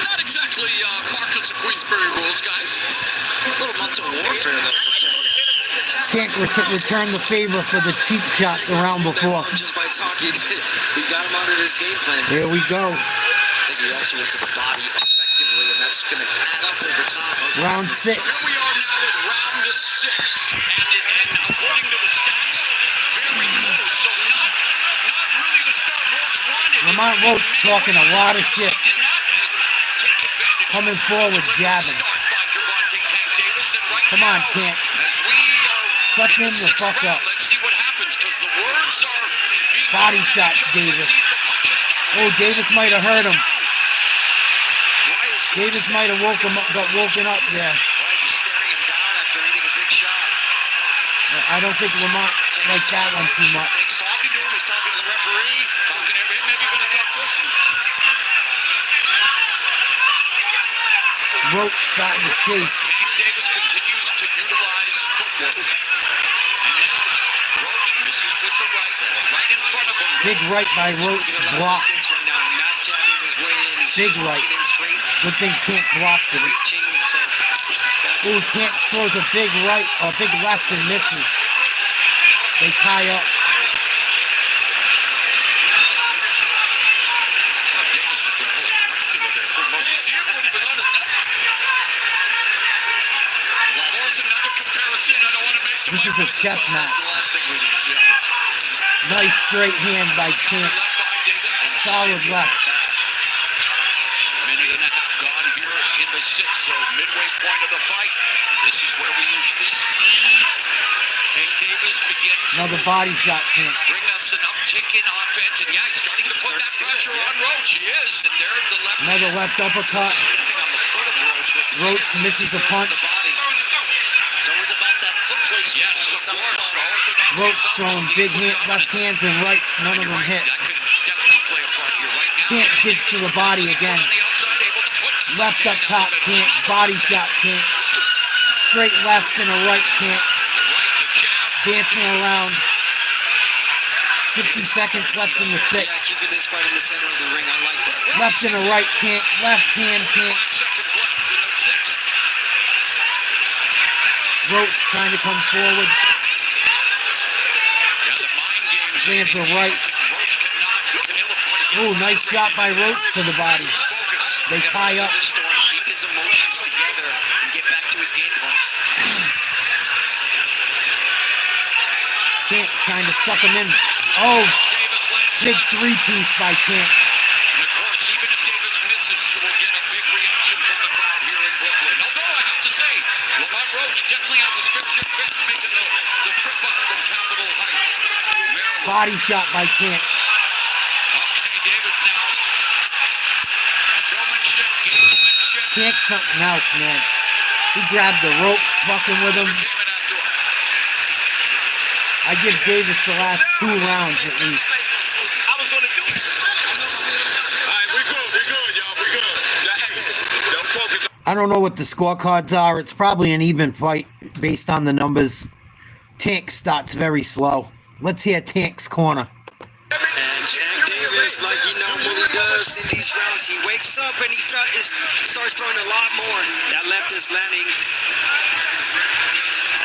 Not exactly Marcus of Queensberry rules, guys. A little mental warfare though. Tank returned the favor for the cheap shot the round before. Just by talking, we got him out of his game plan. Here we go. I think he also went to the body effectively, and that's going to add up over time. Round 6. We are now in round 6, and according to the stats, very close. So not really the start Roach wanted. Lamont Roach talking a lot of shit. Coming forward, jabbing. Come on, Tank. Shut him the fuck up. Let's see what happens, because the words are being Body shots, Davis. Oh, Davis might have hurt him. Davis might have got woken up there. Why is he staring him down after eating a big shot? I don't think Lamont liked that one too much. Tank's talking to him. He's talking to the referee. Talking to him, maybe going to talk to us. Roach starting to chase. Tank Davis continues to utilize footwork. And now Roach misses with the right in front of him. Big right by Roach. Block. Right now, not jabbing his way in. He's Big just right. walking in straight, Good thing Tank blocked it. reaching. So Oh, Tank throws a big right, a big left and misses. They tie up. Davis was going to pull a Dracula there for a moment. You see him when he was on his neck? Well, it's another comparison I don't want to make to This is a chess match. That's the last thing we need to see. Nice straight hand by Tank. Solid left. Minute and a half gone here in the 6th, so midway point of the fight. This is where we usually see Tank Davis begin to Another body shot, Tank. bring us an uptick in offense, and yeah, he's starting to put that pressure on Roach. He is, and there's the left Another hand. left uppercut. Stepping on the foot of Roach. Roach misses the punch. It's always about that foot placement. Yes, of course. Orthodox Roach southpaw, throwing big left hands and rights. None of them hit. that could definitely play a part here right now. Tank gets to the body again. On the outside, able to put the Left up top, Tank. Body shot, Tank. Straight left and a right, Tank. Dancing around. 50 seconds left in the 6th. keeping this fight in the center of the ring. I like that. Left and a right, Tank. Left hand, Tank. 5 seconds left in the 6th. Roach trying to come forward. Yeah, the mind games. Lands a right. Roach cannot nail a point. Oh, nice shot by Roach to the body. They tie up. Keep his emotions together and get back to his game plan. Tank trying to suck him in. Oh, big 3-piece by Tank. And of course, even if Davis misses, you will get a big reaction from the crowd here in Brooklyn. Although I have to say, Lamont Roach definitely has his fair share of fans making the trip up from Capitol Heights. Maryland. Body shot by Tank. Okay, Davis now. Showmanship, gamesmanship. Tank something else, man. He grabbed the ropes, fucking with him. I give Davis the last 2 rounds at least. I was going to do it. All right, we're good, y'all. We're good. Hey, don't focus. I don't know what the scorecards are. It's probably an even fight based on the numbers. Tank starts very slow. Let's hear Tank's corner. And Tank Davis, like he normally does, does in these rounds, he wakes up and he starts throwing a lot more. That left is landing.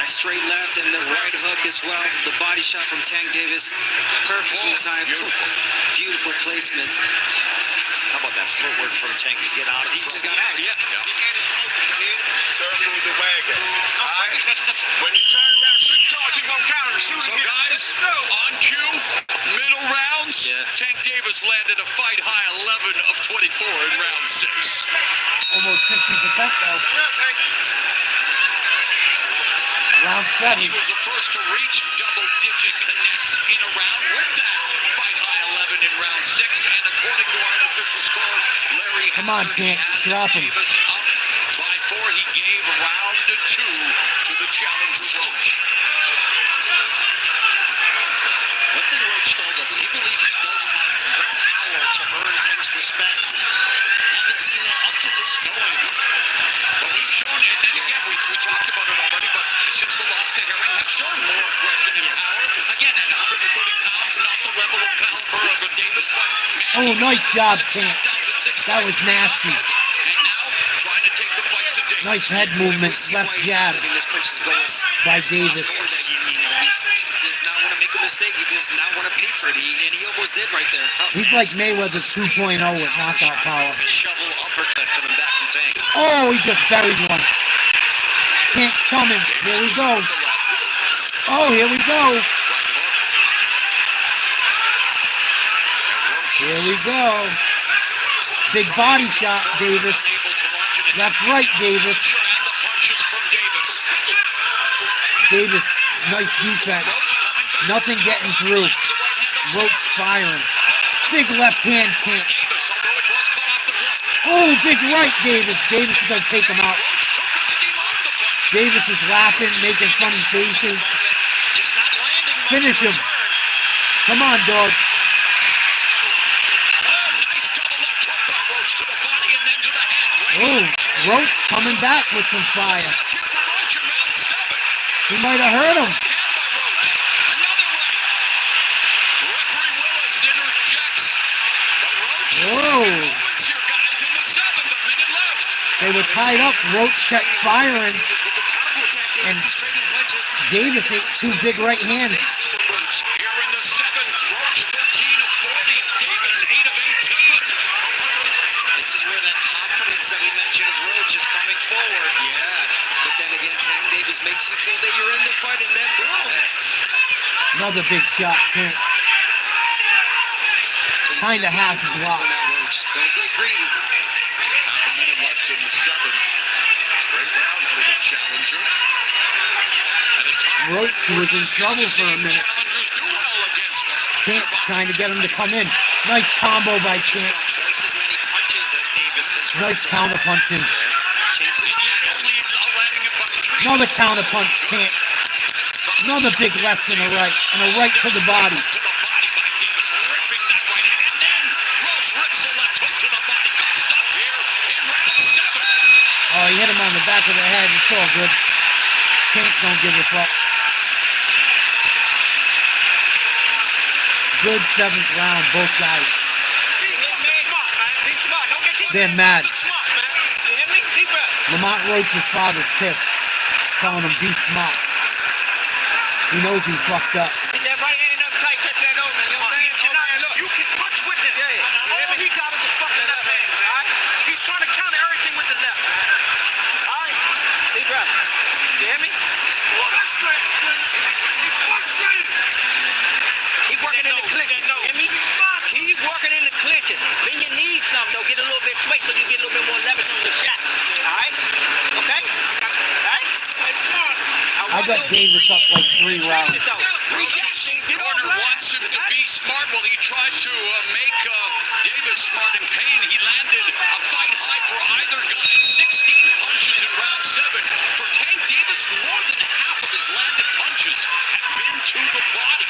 That straight left and the right hook as well. The body shot from Tank Davis. Perfectly timed. Beautiful placement. How about that footwork from Tank to get out of it? He just got out, yeah. Circle the wagon. All right? When you turn around, shoot charge, you're going to counter. Shoot So again. guys, on cue, middle rounds, Tank Davis landed a fight high 11 of 24 in round 6. Almost 50% though. Round 7. He was the first to reach double-digit connects in a round with that fight high 11 in round 6. And according to our official score, Larry Come on, Hazard Tank, has drop him. Davis up by 4. He gave round 2 to the challenger Roach. One thing Roach told us, he believes he does have the power to earn Tank's respect. Haven't seen that up to this point. But we've shown it, and again, we talked about it already, but since the loss to Herring has shown more aggression and power. Again, at 130 pounds, not the level of caliber of a Davis, but man, Oh, nice job, 6 Tank. knockdowns and 6 That was nasty. And now trying to take the fight to Davis. Nice head movement, left jab by Davis. He does not want to make a mistake. He does not want to pay for it. And he almost did right there. He's like Mayweather 2.0 with knockout power. A shovel uppercut coming back from Tank. Oh, he just buried one. Tank's coming. Here we go. Oh, here we go. Here we go. Big body shot, Davis. Left, right, Davis. Davis, nice defense. Nothing getting through. Roach firing. Big left hand, Tank. Oh, big right, Davis. Davis is going to take him out. Davis is laughing, making funny faces. Finish him. Come on, dog. Oh, Roach coming back with some fire. He might have hurt him. Whoa. They were tied up. Roach kept firing. And Davis hit 2 big right hands. Here in the 7th, Roach 13 of 40, Davis 8 of 18. This is where that confidence that we mentioned of Roach is coming forward. Yeah, but then again, Tank Davis makes you feel that you're in the fight and then boom. Another big shot, Tank. Kind of half block. Don't get greedy. Half a minute left in the 7th. Great round for the challenger. Roach was in trouble for a minute. Tank trying to get him to come in. Nice combo by Tank. Nice counter punching. Another counter punch, Tank. Another big left and a right. And a right to the body. Oh, he hit him on the back of the head. It's all good. Tank don't give a fuck. Good 7th round, both guys. They're mad. Lamont Roach's father's pissed, telling him be smart. He knows he fucked up. You can punch with him. All he got is a fucking left hand. All right? He's trying to counter everything with the left. All right? Deep breath. You hear me? Keep working in the clinch. You hear me? Keep working in the clinches. Bend your knees some, though. Get a little bit sway so you get a little bit more leverage on the shot. All right? Okay? All right? I got Davis up like 3 rounds. Roach's corner wants him to be smart. Well, he tried to make Davis smart in pain. He landed a fight high for either guy. 16 punches in round 7. For Tank Davis, more than half of his landed punches have been to the body.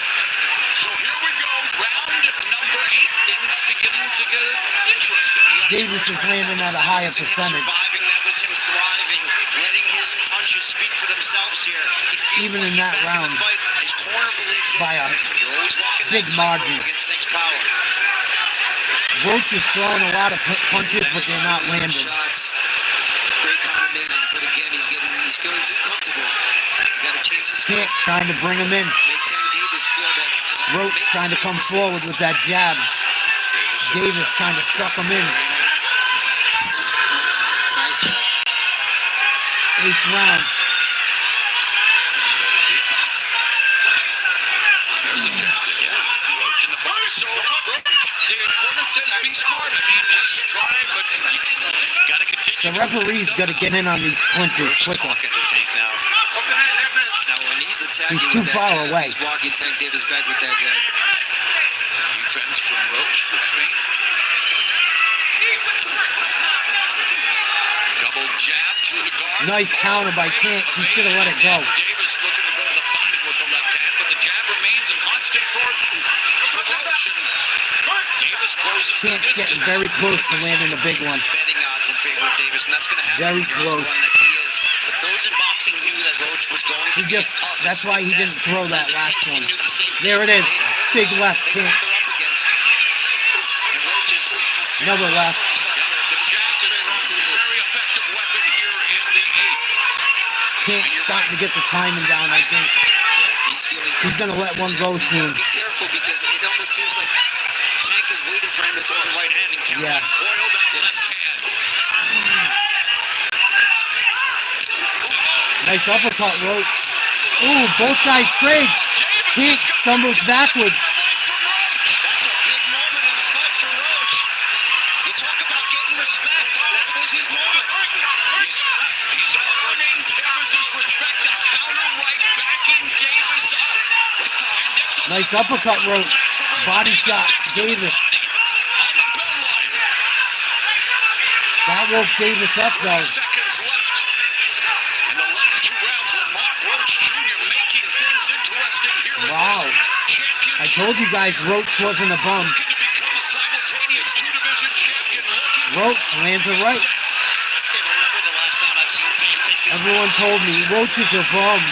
So here we go, round number 8. Things beginning to get interesting. Davis is landing at a higher percentage. That was him thriving, letting his punches speak for themselves here. He feels Even like in he's that back round, in the fight. His corner believes it. by a You're always walking big that tightrope margin. against Tank's power. Roach is throwing a lot of punches, but they're not landing. Shots, great combinations, but again, he's feeling too comfortable. He's got to change his scope. Trying to bring him in. Make Tank Davis feel that. Roach trying to come forward with that jab. Davis trying to suck him in. Nice job. 8th round. Roach in the body, so Roach, the corner says be smart. I mean, he's trying, but you got to continue. The referee's got to get in on these clinches quicker. Now, when he's attacking He's too with that far jab, away. he's walking Tank Davis back with that jab. Defense from Roach with feint. Double jab through the guard. Nice counter by Tank. He should have let it go. Davis looking to go to the body with the left hand, but the jab remains a constant for Roach. And Davis closes the Tank's distance. getting very close to landing the big one. Betting odds in favor of Davis, and that's going to happen. Very close. One that he is. But those in boxing knew that Roach was going to be Just, tough. that's why he didn't throw that last one. Knew the same thing. There it is. Big left, They know Tank. what they're up against. And Roach is Another left. The jab is a very effective weapon here in the 8th. Tank's starting to get the timing down, I think. He's going to let one go soon. Be careful because it almost seems like Tank is waiting for him to throw the right hand and counter. Yeah. Coil that left hand. Nice uppercut, Roach. Ooh, both guys trade. Tank stumbles backwards. That's a big moment in the fight for Roach. You talk about getting respect. That was his moment. He's earning Davis's respect. The counter right, backing Davis up. Nice uppercut, Roach. Body shot, Davis. That woke Davis up, though. Seconds left in the last 2 rounds. Lamont Roach Jr. making things interesting here. Wow. I told you guys Roach wasn't a bum. Simultaneous 2-division champion looking. Roach lands a right. Remember the last time I've seen Tank take this. Everyone told me Roach is a bum.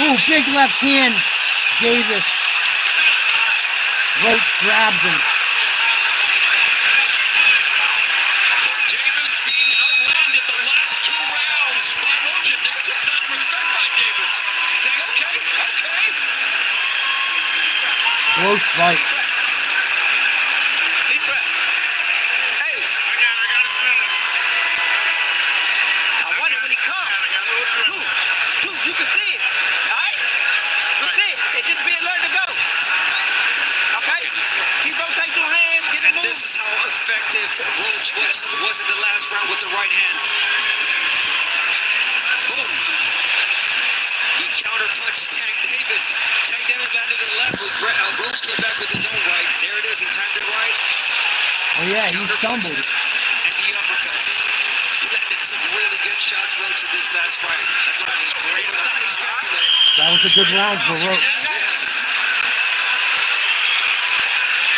Ooh, big left hand. Davis. Roach grabs him. So Davis being outlanded the last 2 rounds by Roach. And there's a sign of respect by Davis. Saying, okay. Close fight. Deep breath. Hey. I wonder when he comes. Dude, you can see it. All right? You see it. It just be alert to go. Okay? Keep rotating your hands. Get the And move. this is how effective Roach was in the last round with the right hand. Boom. He counterpunched Tank Davis. Tank Davis landed in left. Roach came back with his own right. There it is. He timed it right. Oh yeah, he stumbled. And the uppercut. He landed some really good shots, Roach, in this last fight. That's why it was great. I was not expecting that. That was a good round for Roach. Yes.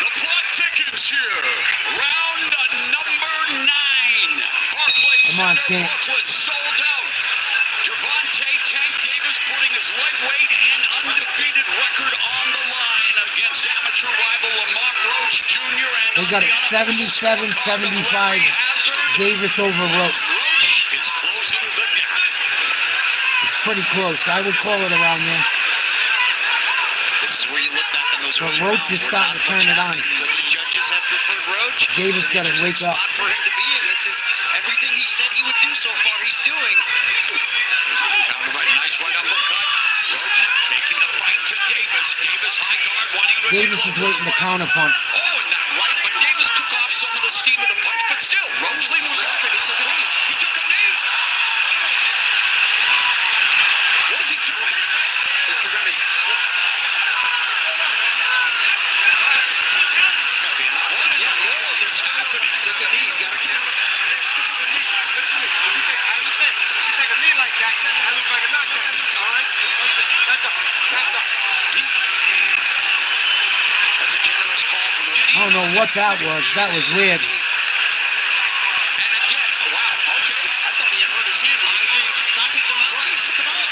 The plot thickens here. Round number 9. Barclays Come on, Center, Tank. Brooklyn sold out. Gervonta Tank Davis putting his lightweight and undefeated record on the line against amateur rival Lamont Roach Jr. And They got it 77-75. Davis over Roach. Roach is closing the gap. It's pretty close. I would call it around there. This is where you look back on those But early Roach rounds is where starting to not turn it much on. happened, but the judges have preferred Roach. Davis It's an got to interesting wake up. spot for him to be in. This is everything he said he would do so far. He's doing. Counter right, nice right uppercut. Roach taking the fight to Davis. Davis high guard, wanting to Davis explode. is waiting to counter punch. Oh, and that right, but Davis took off some of the steam of the punch, but still, Roach leaned with it. He took a knee. He took a knee. What is he doing? He forgot his... It's got to be enough. What in the world is happening? Took a knee. He's got to count. I understand. You take a knee like that, that looks like a knockout. All right? That's up. That's a generous call from the I don't know what that was. That was weird. And again, wow, okay. I thought he had hurt his hand. Why did you not take the mouthpiece? Come on.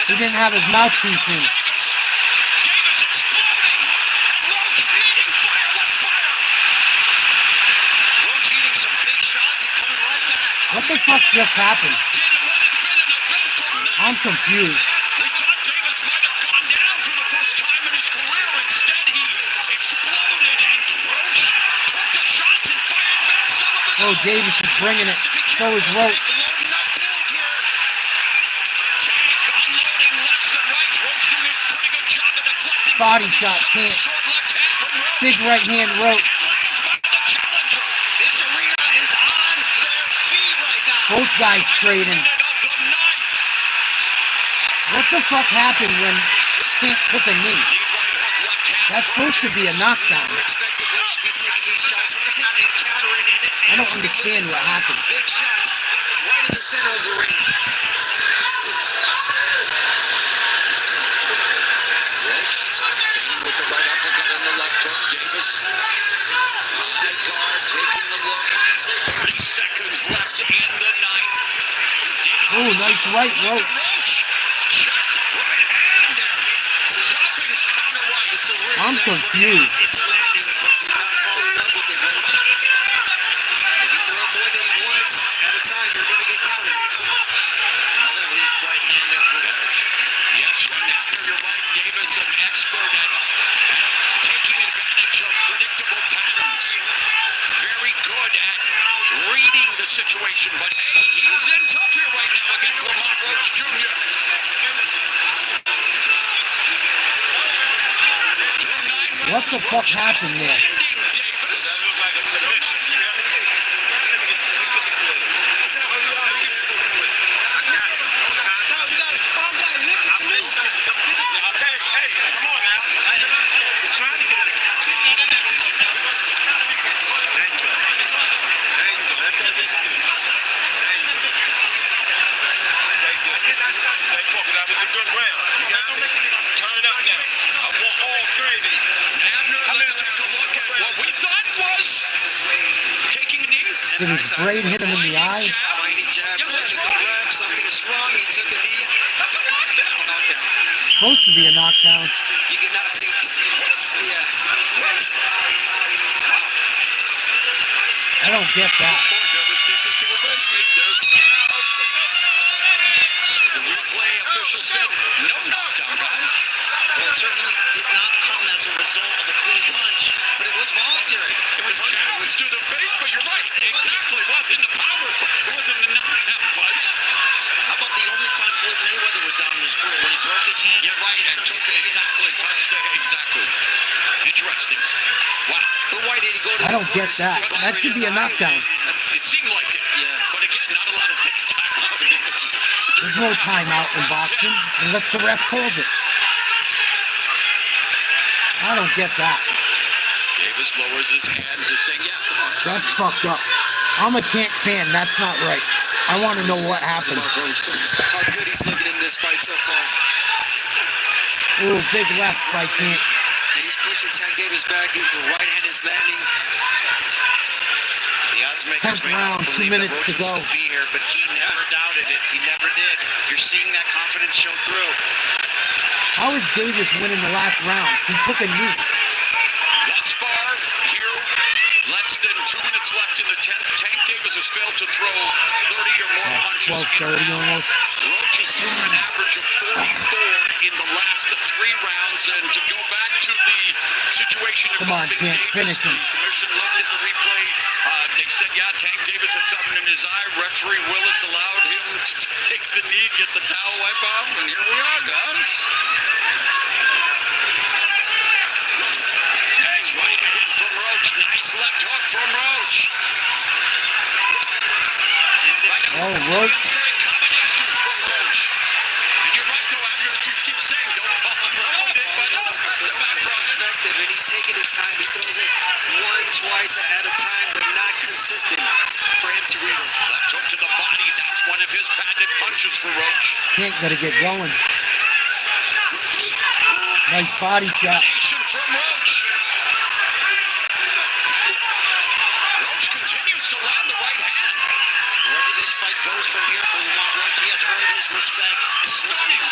He didn't have his mouthpiece in. Davis exploding. And Roach bleeding. Fire, let's fire. What the fuck just happened? I'm confused. We thought Davis might have gone down for the first time in his career. Instead, he exploded, and Roach took the shots and fired back some of his own. Davis is bringing it. So is Roach. Tank unloading lefts and rights. Roach doing a pretty good job of deflecting Body shot, Tank. short left hand from Roach. Big right hand, Roach. This arena is on their feet right now. Both guys trading. What the fuck happened when Tank took a knee? That's supposed to be a knockdown. I don't understand what happened. Big shots right in the center of the ring. Roach with the right uppercut on the left hook. Davis high guard taking the look. 30 seconds left in the ninth. Oh, nice right, Roach. Check right hand. Dropping counter right. It's a real I'm confused. It's landing, but do not fall in love with it, Roach. If you throw more than once at a time, you're going to get countered. Another weak right hand there for Roach. Yes, after you're right, Davis, an expert at taking advantage of predictable patterns. Very good at reading the situation, but hey, he's in tough here right now against Lamon Roach Jr. What the fuck happened there? That was a good round. You got me? Turn it up now. I want all three of these. Abner, let's take a look at what we thought was taking a knee. Did his brain hit him in the eye? Mighty jab. Yeah, what's Took a wrong? breath. Something is wrong. He took a knee. That's a knockdown. Knockdown. Supposed to be a knockdown. You cannot take. Yeah. What? I don't get that. Never ceases to amaze me. There's the replay official said no knockdown, guys. Well, it certainly did not come as a result of a clean punch, but it was voluntary. It was challenged to the face, but you're right. Exactly. It wasn't the power. It wasn't the knockdown punch. How about the only time Floyd Mayweather was down in his career when he broke his hand? Yeah, right. And took it exactly. Touched it. Exactly. Interesting. Wow. But why did he go to I don't get that. That should be a knockdown. It seemed like it. Yeah. But again, not allowed to take a timeout. There's no timeout in boxing unless the ref calls it. I don't get that. Davis lowers his hands and saying, yeah, come on. That's fucked up. I'm a Tank fan. That's not right. I want to know what happened. How good he's looking in this fight so far. Ooh, big left by Tank. And he's pushing Tank Davis back. The right hand is landing. The odds makers 10th may not round, 2 believe that minutes Roach to would go. still be here, but he never doubted it. He never did. You're seeing that confidence show through. How is Davis winning the last round? He took a knee. Thus far, here, less than 2 minutes left in the 10th. Tank Davis has failed to throw 30 or more punches. 12:30 almost. Roach has thrown an average of 44 in the last 3 rounds. And to go back to the situation Come on, involving Tank, Davis, finish him. the commission looked at the replay. They said, yeah, Tank Davis had something in his eye. Referee Willis allowed him to take the knee, get the towel wipe off, and here we are, guys. Nice right hand from Roach. Nice left hook from Roach. Oh, Roach. Inside combinations from Roach. And you're right, though, Abner, as you keep saying, don't fall in love with it, but it's back-to-back, Brian. Effective, and he's taking his time. He throws it one, twice at a time, but not consistent for him to read it. Left hook to the body. That's one of his patented punches for Roach. Tank gotta get going. Nice body shot. Combination from Roach. Roach continues to land the right hand. Wherever this fight goes from here for Lamon Roach, he has earned his respect. Stunning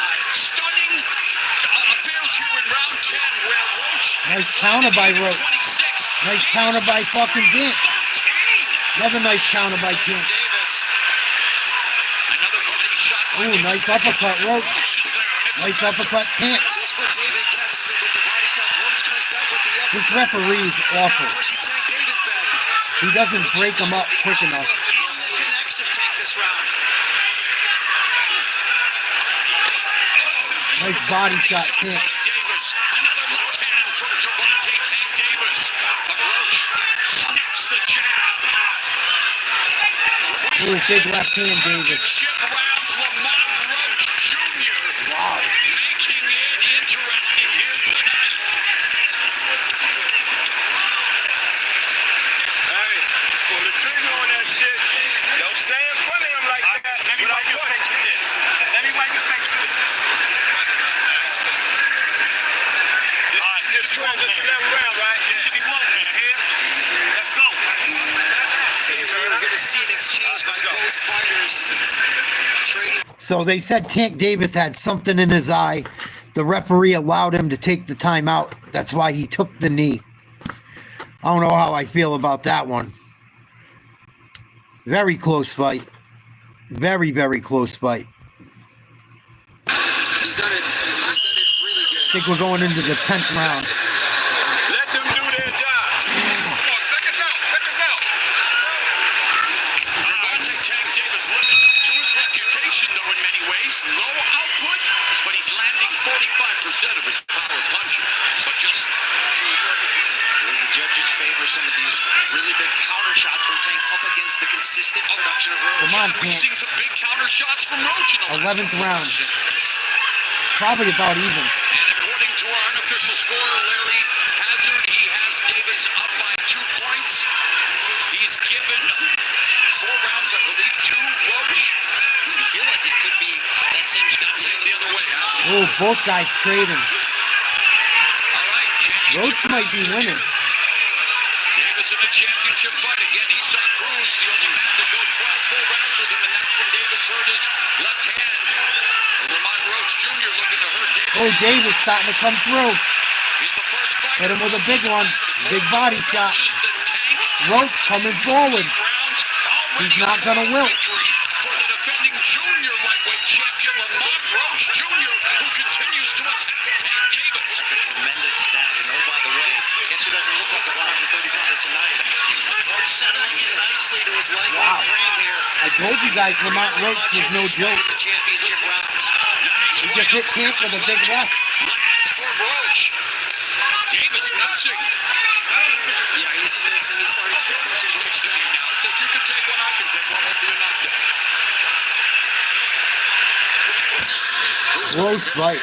affairs here in round 10 where Roach. Nice counter by Roach. 26. Nice counter by fucking Tank. Another nice counter by Tank. Davis. Ooh, nice uppercut, Roach. Nice uppercut, can't. Just for David catches it with the body shot. Roach comes back with the uppercut. This referee is awful. Pushing Tank Davis back. He doesn't break him up quick enough. Yes, it connects of Tank this round. Nice body shot, can't. Davis, another left hand from Gervonta Tank Davis. But Roach snaps the jab. Ooh, big left hand, Davis. Championship rounds, Lamon Roach Jr. Wow. Making it interesting here tonight. Hey, pull the trigger on that shit. Don't stay in front of him like that. Let me wipe your face with this. Let me wipe your face with this. This transition that round, right? It should be one in here. Let's go. We're going to see an exchange by both fighters. Trading. So they said Tank Davis had something in his eye. The referee allowed him to take the timeout. That's why he took the knee. I don't know how I feel about that one. Very close fight. Very, very close fight. He's done it really good. I think we're going into the 10th round. Let them do their job. Come on, seconds out. Gervonta Tank Davis living up to his reputation, though, in many ways. Low output, but he's landing 45% of his power punches. But just The judges favor some of these really big counter shots from Tank up against the consistent production of Roach. Come on, we've Tank. seen some big counter shots from Roach in the last 11th couple round. of Probably about even. And according to our unofficial scorer, Larry Hazard, he has Davis up by 2 points. He's given 4 rounds, I believe, to Roach. You feel like it could be that same shot The other way. Oh, both guys trading. All right, championship Roach might be winning. Davis in the championship fight again. He saw Cruz, the only man to go 12 full rounds with him, and that's when Davis hurt his left hand. Lamon Roach Jr. looking to hurt Davis. Oh, Davis starting to come through. He's the first fighter. Hit him with a big one. Big body shot. Roach coming forward. He's not going to wilt. For the defending junior lightweight champion, Lamon Roach Jr., who continues to attack Tank Davis. That's a tremendous stab. And oh, by the way, guess who doesn't look like a 130-pounder tonight? Roach settling in nicely to his lightweight frame here. I told you guys Lamont Roach was no joke. The championship rounds. He just hit Tank with a big left. Lands for Roach. Davis missing. Yeah, he's missing. He's starting to push his Mixing you now. Says you can take one, I can take one. Won't be a knockdown. Close fight.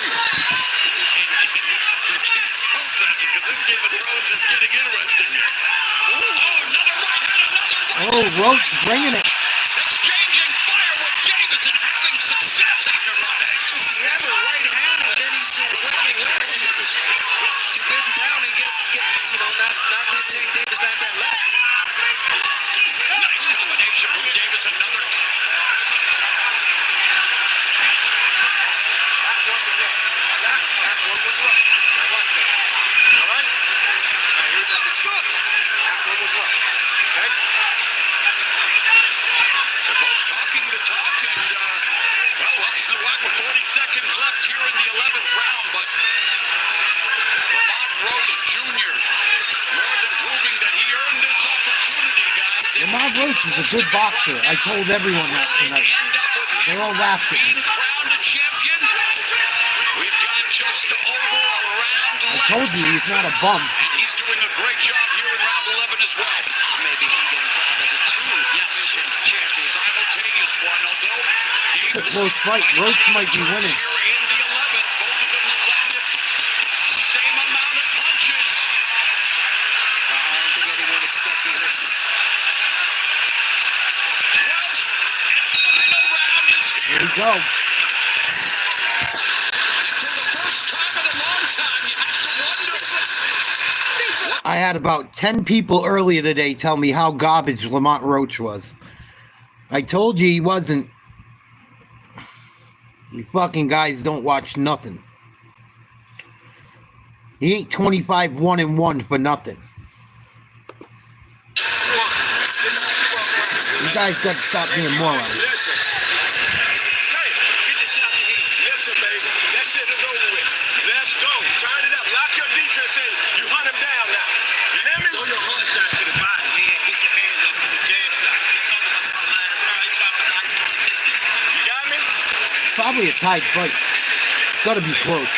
Because this game of Thrones is getting interesting here. Oh, another right hand, Oh, Roach bringing it. exchanging fire with Davis and having success after Mondays. He had a right hand, and then he's waiting to bid him down and get not let Tank Davis land that left. Nice combination from Davis. Another. They're both talking the talk, and welcome to the rock with 40 seconds left here in the 11th round, but Lamon Roach Jr. more than proving that he earned this opportunity, guys. Lamont Roach is a good boxer. I told everyone that tonight. They all laughed at me. Crowned a champion. We've got just over a round I left. told you he's not a bum. And he's doing a great job here in round 11 as well. Maybe he can crowned as a two-division champion. Simultaneous one, although It's a Davis close fight. Roach might be winning. here in the 11th. Both of them have landed same amount of punches. I don't think anyone expected this. 12th and final round is Here here. we go. And for the first time in a long time, you have to wonder. I had about 10 people earlier today tell me how garbage Lamont Roach was. I told you he wasn't. You fucking guys don't watch nothing. He ain't 25-1-1 for nothing. You guys got to stop being morons. Listen. probably a tied fight. It's got to be close.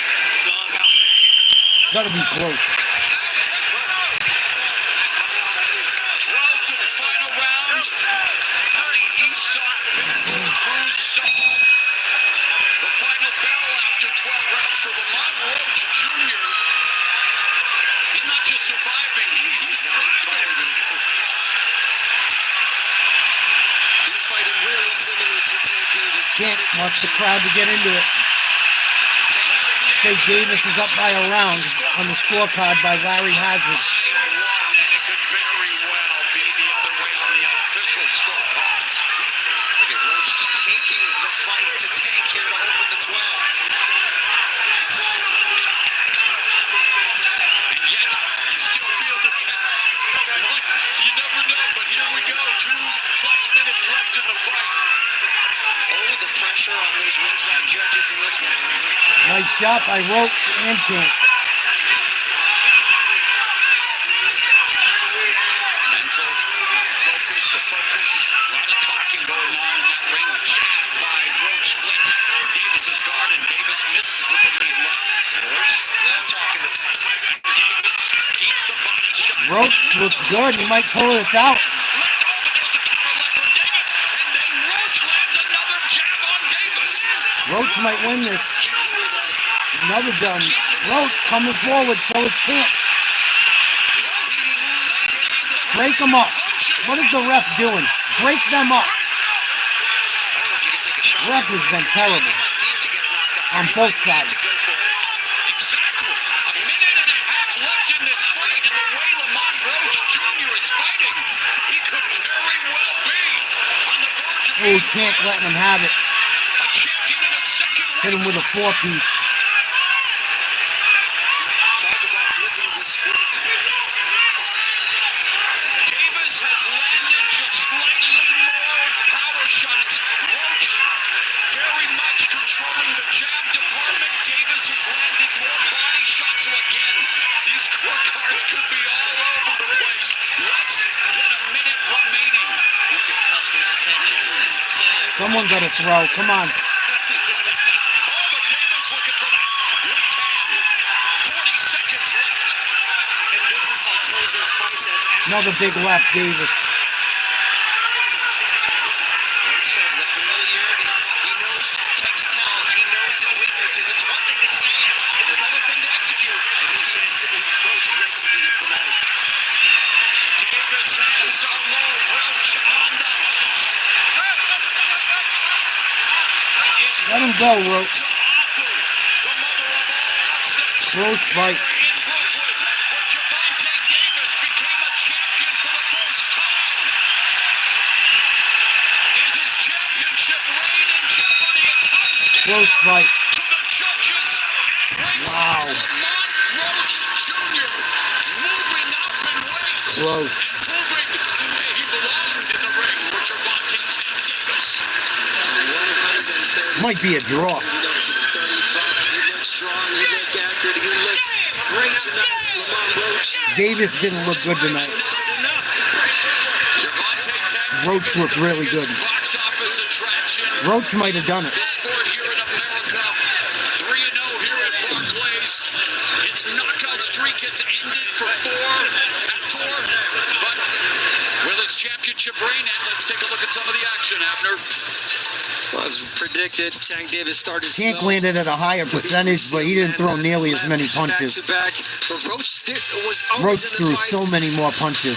Got to be close. 12th and final round. The Isak Cruz saw the final bell after 12 rounds for Lamon Roach Jr. He's not just surviving, he's thriving. He's fighting really similar to Tank Davis. Can't watch the crowd to get into it. Say Davis is up by a round on the scorecard by Larry Hazard. And it could very well be the other way on the official scorecards. Okay, Roach just taking the fight to Tank here to open the 12th. And yet, you still feel the you never know, but here we go. 2+ minutes left in the fight. Oh, the pressure on those ringside judges in this one. Nice shot by Roach and Tank. Mental focus, the focus. A lot of talking going on in that ring. Jab by Roach splits Davis's guard, and Davis misses with the lead left. Roach still talking to Tank. Davis keeps the body shot. Roach looks good. He might pull this out. Roach might win this. Another gun. Roach coming forward, so is Tank. Break them up. What is the ref doing? Break them up. Ref has been terrible on both sides. Exactly. A minute and a half left in this fight, and the way Lamon Roach Jr. is fighting, he could very well be on the verge of Oh, Tank letting him have it. a champion in a second Hit him with a 4-piece. Talk about flipping the script. Davis has landed just slightly more power shots. Roach very much controlling the jab department. Davis has landed more body shots. So again, these scorecards could be all over the place. Less than a minute remaining. You can cut this tension. Someone got to throw. Come on. Oh, but Davis looking for that left hand. 40 seconds left. And this is how closing fights as Another big left, Davis. Roach said the familiarity. He knows Tank's tells. He knows his weaknesses. It's one thing to stand. It's another thing to execute. Roach is executing tonight. Davis hands are low. Roach on the hunt. Let him go, Roach. Close fight. In Brooklyn, where Gervonta Davis became a champion for the first time. Is his championship reign in jeopardy? It comes down Close fight. to the judges at ringside. Wow. Lamon Roach Jr. moving up in weight. Close. Proving that he belonged in the ring with Gervonta Davis. Might be a draw. You look strong, you look accurate, you look great tonight, Lamon Roach. Davis didn't look good tonight. Roach looked really good. Box office attraction. Roach might have done it. This sport here in America, 3-0 here at Barclays. His knockout streak has ended for four. But will his championship reign end? Let's take a look at some of the action, Abner. Well, as predicted, Tank Davis started Tank slow. landed at a higher percentage, but he didn't throw nearly as many punches. Back to back, but Roach was always Roach in the threw fight. so many more punches.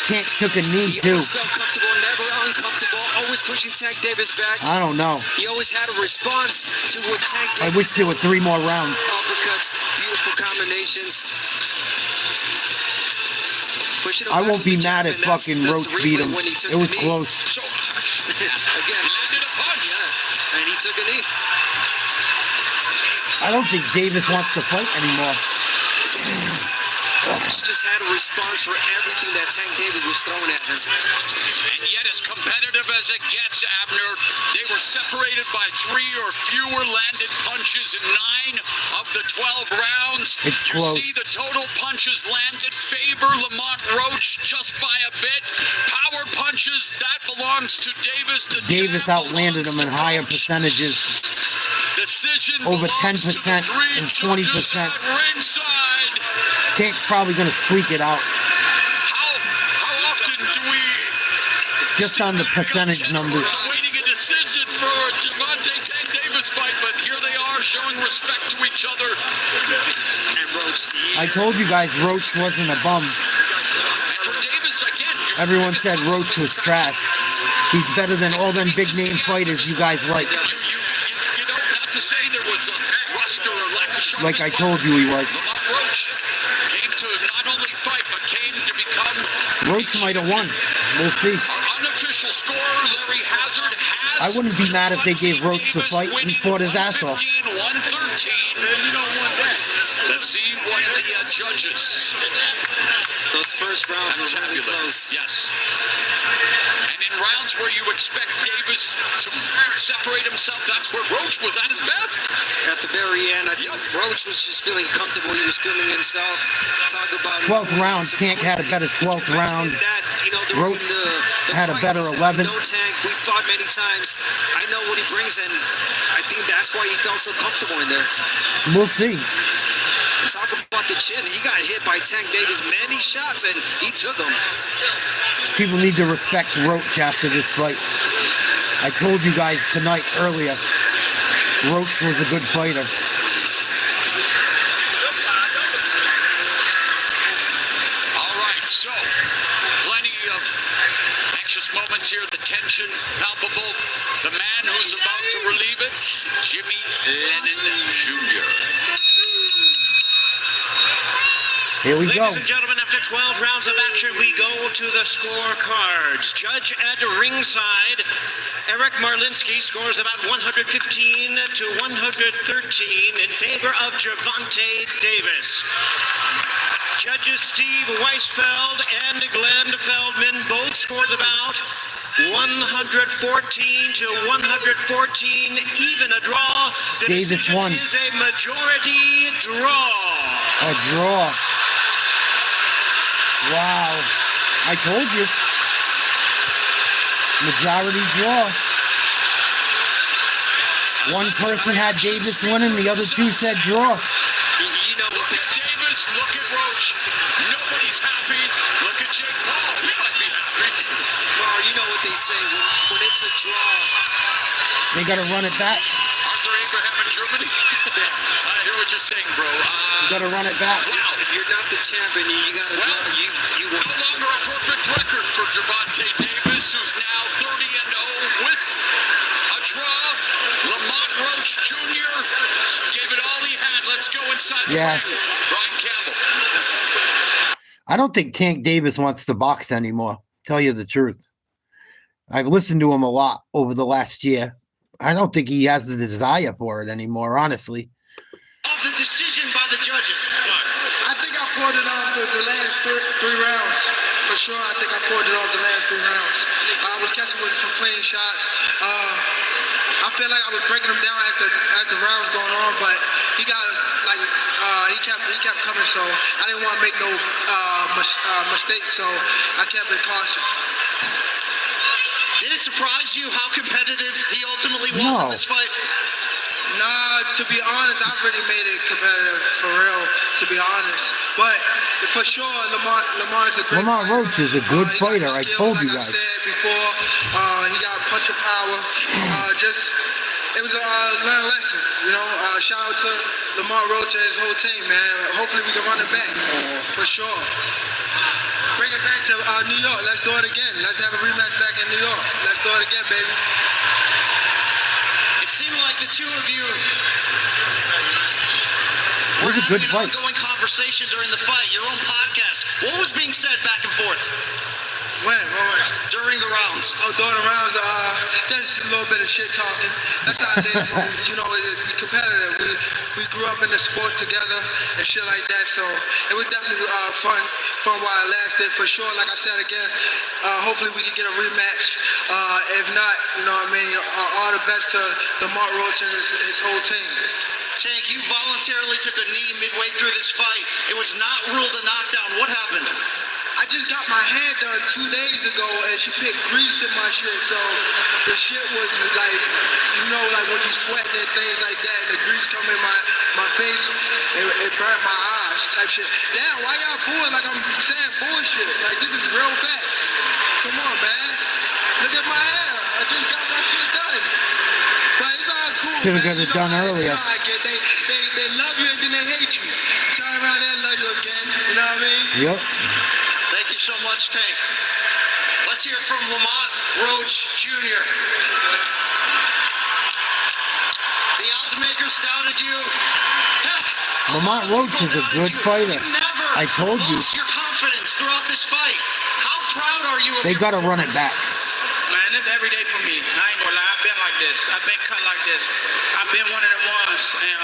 Tank took a knee, He too. always felt comfortable, never uncomfortable, always pushing Tank Davis back. I don't know. He always had a response to what Tank I Davis wish there were 3 more rounds. uppercuts, beautiful combinations. Pushing him I back won't be with the mad jab, if and that's fucking the Roach replay beat him. when he took It was the knee. close. Again, Landed a punch. yeah, and he took a knee. I don't think Davis wants to fight anymore. Roach just had a response for everything that Tank Davis was throwing at him. And yet fight, as competitive as it gets, Abner. They were separated by 3 or fewer landed punches in 9 of the 12 rounds. It's you close. see the total punches landed favor Lamont Roach just by a bit. Power punches, that belongs to Davis. The Davis outlanded him in higher percentages. decision Over belongs 10% to the 3 and judges 20%. at ringside. Tank's probably going to squeak it out. How often do we Just on the percentage numbers. waiting a decision for a Gervonta Tank Davis fight, but here they are showing respect to each other. And Roach, I told you guys Roach wasn't a bum. for Davis again, Everyone said Roach was trash. He's better than all them big name fighters you guys like. you know, not to say there was a rust or a lack of sharpness. Like I told you he was. Lamont Roach came to not only fight, but came to become Roach might have won. We'll see. our unofficial scorer. Larry Hazard has I wouldn't be mad if they gave Roach the fight and fought his ass off. 113. Let's see what the judges. Those first rounds were really close. Yes. And in rounds where you expect Davis to separate himself, that's where Roach was at his best. At the very end, I think Roach was just feeling comfortable. He was feeling himself. Talk about 12th round, Tank had a better 12th round. Roach had a better 11th. No Tank, we fought many times. I know what he brings, and I think that's why he felt so comfortable in there. We'll see. Talk about the chin. He got hit by Tank Davis many shots, and he took them. People need to respect Roach after this fight. I told you guys tonight earlier, Roach was a good fighter. All right, so plenty of anxious moments here. The tension palpable. The man who's about to relieve it, Jimmy Lennon Jr. Here we go. Ladies and gentlemen, after 12 rounds of action, we go to the scorecards. Judge at ringside, Eric Marlinski scores about 115 to 113 in favor of Gervonta Davis. Judges Steve Weisfeld and Glenn Feldman both scored about 114 to 114, even a draw. The Davis decision won. is a majority draw. A draw. Wow. I told you. Majority draw. One person had Davis winning, the other two said draw. You know, look at Davis, look at Roach. Nobody's happy. Look at Jake Paul. He might be happy. Well, you know what they say, when it's a draw. They got to run it back. Arthur Abraham in Germany. I hear what you're saying, bro. You got to run it back. Wow. If you're not the champion, you got to draw. You No longer a perfect record for Gervonta Davis, who's now 30-0 with a draw. Lamont Roach Jr. gave it all he had. Let's go inside the Yeah. ring. Brian Campbell. I don't think Tank Davis wants to box anymore. Tell you the truth. I've listened to him a lot over the last year. I don't think he has the desire for it anymore, honestly. Of the decision by the judges. I think I poured it on for the last three rounds. For sure, I think I poured it off the last 3 rounds. I was catching with some clean shots. I feel like I was breaking him down as the rounds going on, but he got he kept coming. So I didn't want to make no mistakes. So I kept it cautious. Did it surprise you how competitive he ultimately was No. in this fight? Nah, to be honest, I really made it competitive for real, to be honest. But for sure, Lamar's a great Lamont Roach is a good fighter. I told you like guys. I said before, he got a punch of power. It was a learned lesson, you know. Shout out to Lamont Roach and his whole team, man. Hopefully we can run it back, for sure. Bring it back to New York. Let's do it again. Let's have a rematch back in New York. Let's do it again, baby. It seemed like the two of you It was a good having an fight. ongoing conversation during the fight, your own podcast. What was being said back and forth? When? During the rounds. Oh, during the rounds, there's a little bit of shit talking. That's how it is. You know, it's competitive. We grew up in the sport together and shit like that, so it was definitely fun from while I lasted for sure. Like I said again, hopefully we can get a rematch. If not, you know what I mean, all the best to Lamont Roach and his whole team. Tank, you voluntarily took a knee midway through this fight. It was not ruled a knockdown. What happened? I just got my hair done 2 days ago and she put grease in my shit, so the shit was like, you know, like when you sweat and things like that, and the grease come in my face, it burnt my eyes type shit. Damn, why y'all booing like I'm saying bullshit? Like, this is real facts. Come on, man. Look at my hair. I just got my shit done. But it's all cool. Should have got it done earlier. They love you and then they hate you. Turn around and love you again. You know what I mean? Yep. Thank you so much, Tank. Let's hear from Lamont Roach Jr. The odds makers doubted you. Heck, Lamont Roach is a good fighter. I told you. lost your confidence throughout this fight. How proud are you of They your got to run it back. Man, this every day for me. I ain't gonna lie, I've been like this. I've been cut like this. I've been one of them ones, and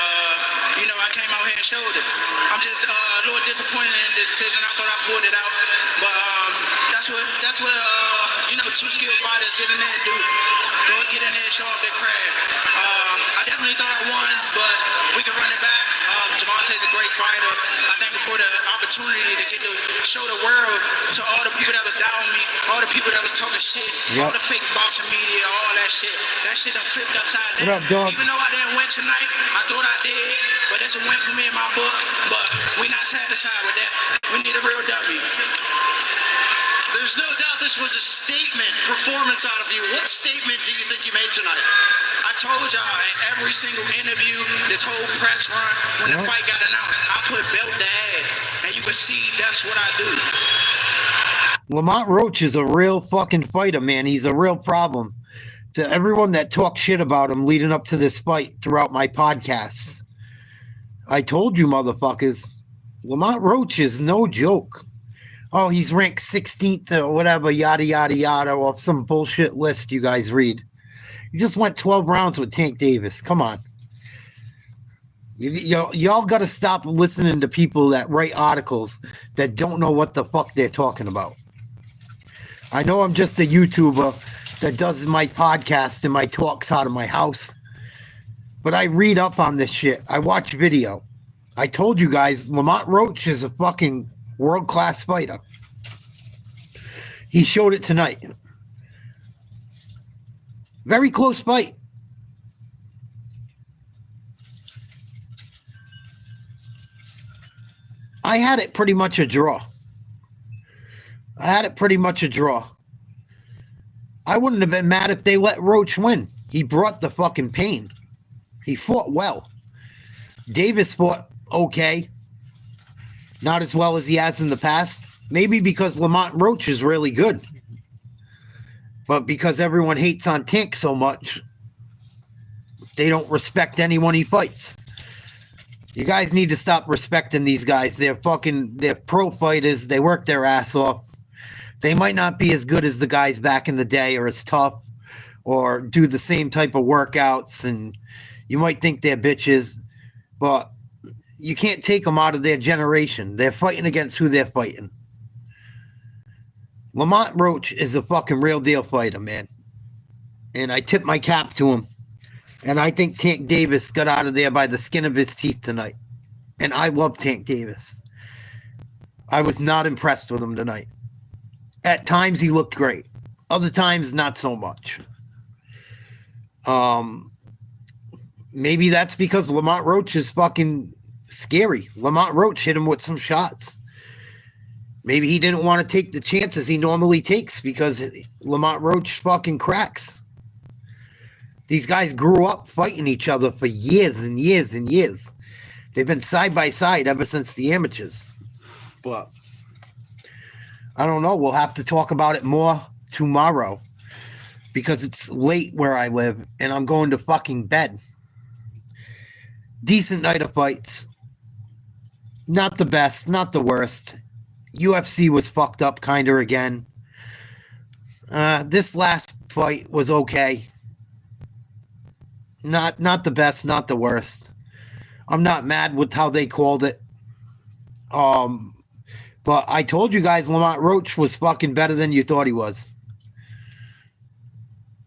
you know, I came out here and showed it. I'm just a little disappointed in the decision. I thought I pulled it out, but that's what you know, two skilled fighters get in there and do. Go get in there and show off their craft. I definitely thought I won, but we can run it back. Gervonta's a great fighter. I think before the opportunity to get to show the world to all the people that was doubting me, all the people that was talking shit, all the fake boxing media, all that shit done flipped upside down. What up, dog? Even though I didn't win tonight, I thought I did, but it's a win for me in my book. But we're not satisfied with that. We need a real W. There's no doubt this was a statement performance out of you. What statement do you think you made tonight? I told y'all in every single interview, this whole press run, when the fight got announced, I put belt to ass, and you can see that's what I do. Lamont Roach is a real fucking fighter, man. He's a real problem. To everyone that talks shit about him leading up to this fight throughout my podcasts, I told you motherfuckers, Lamont Roach is no joke. Oh, he's ranked 16th or whatever, yada, yada, yada, off some bullshit list you guys read. He just went 12 rounds with Tank Davis. Come on. Y'all got to stop listening to people that write articles that don't know what the fuck they're talking about. I know I'm just a YouTuber that does my podcast and my talks out of my house, but I read up on this shit. I watch video. I told you guys, Lamont Roach is a fucking world-class fighter. He showed it tonight. Very close fight. I had it pretty much a draw. I wouldn't have been mad if they let Roach win. He brought the fucking pain. He fought well. Davis fought okay. Not as well as he has in the past. Maybe because Lamont Roach is really good. But because everyone hates on Tank so much, they don't respect anyone he fights. You guys need to stop respecting these guys. They're pro fighters. They work their ass off. They might not be as good as the guys back in the day or as tough or do the same type of workouts. And you might think they're bitches, but you can't take them out of their generation. They're fighting against who they're fighting. Lamont Roach is a fucking real deal fighter, man. And I tip my cap to him. And I think Tank Davis got out of there by the skin of his teeth tonight. And I love Tank Davis. I was not impressed with him tonight. At times he looked great. Other times not so much. Maybe that's because Lamont Roach is fucking scary. Lamont Roach hit him with some shots. Maybe he didn't want to take the chances he normally takes because Lamont Roach fucking cracks. These guys grew up fighting each other for years and years and years. They've been side by side ever since the amateurs. But I don't know. We'll have to talk about it more tomorrow because it's late where I live and I'm going to fucking bed. Decent night of fights. Not the best, not the worst. UFC was fucked up kind of again. This last fight was okay. Not the best, not the worst. I'm not mad with how they called it. But But I told you guys Lamont Roach was fucking better than you thought he was.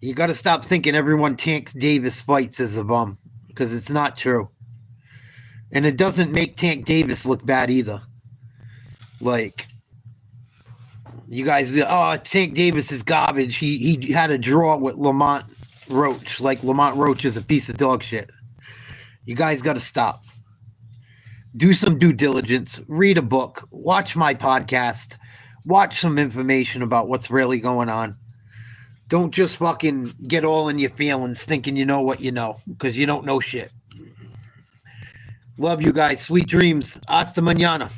You got to stop thinking everyone Tank Davis fights as a bum, because it's not true. And it doesn't make Tank Davis look bad either. Like, you guys, Tank Davis is garbage. He had a draw with Lamont Roach. Like, Lamont Roach is a piece of dog shit. You guys got to stop. Do some due diligence. Read a book. Watch my podcast. Watch some information about what's really going on. Don't just fucking get all in your feelings thinking you know what you know, because you don't know shit. Love you guys. Sweet dreams. Hasta mañana.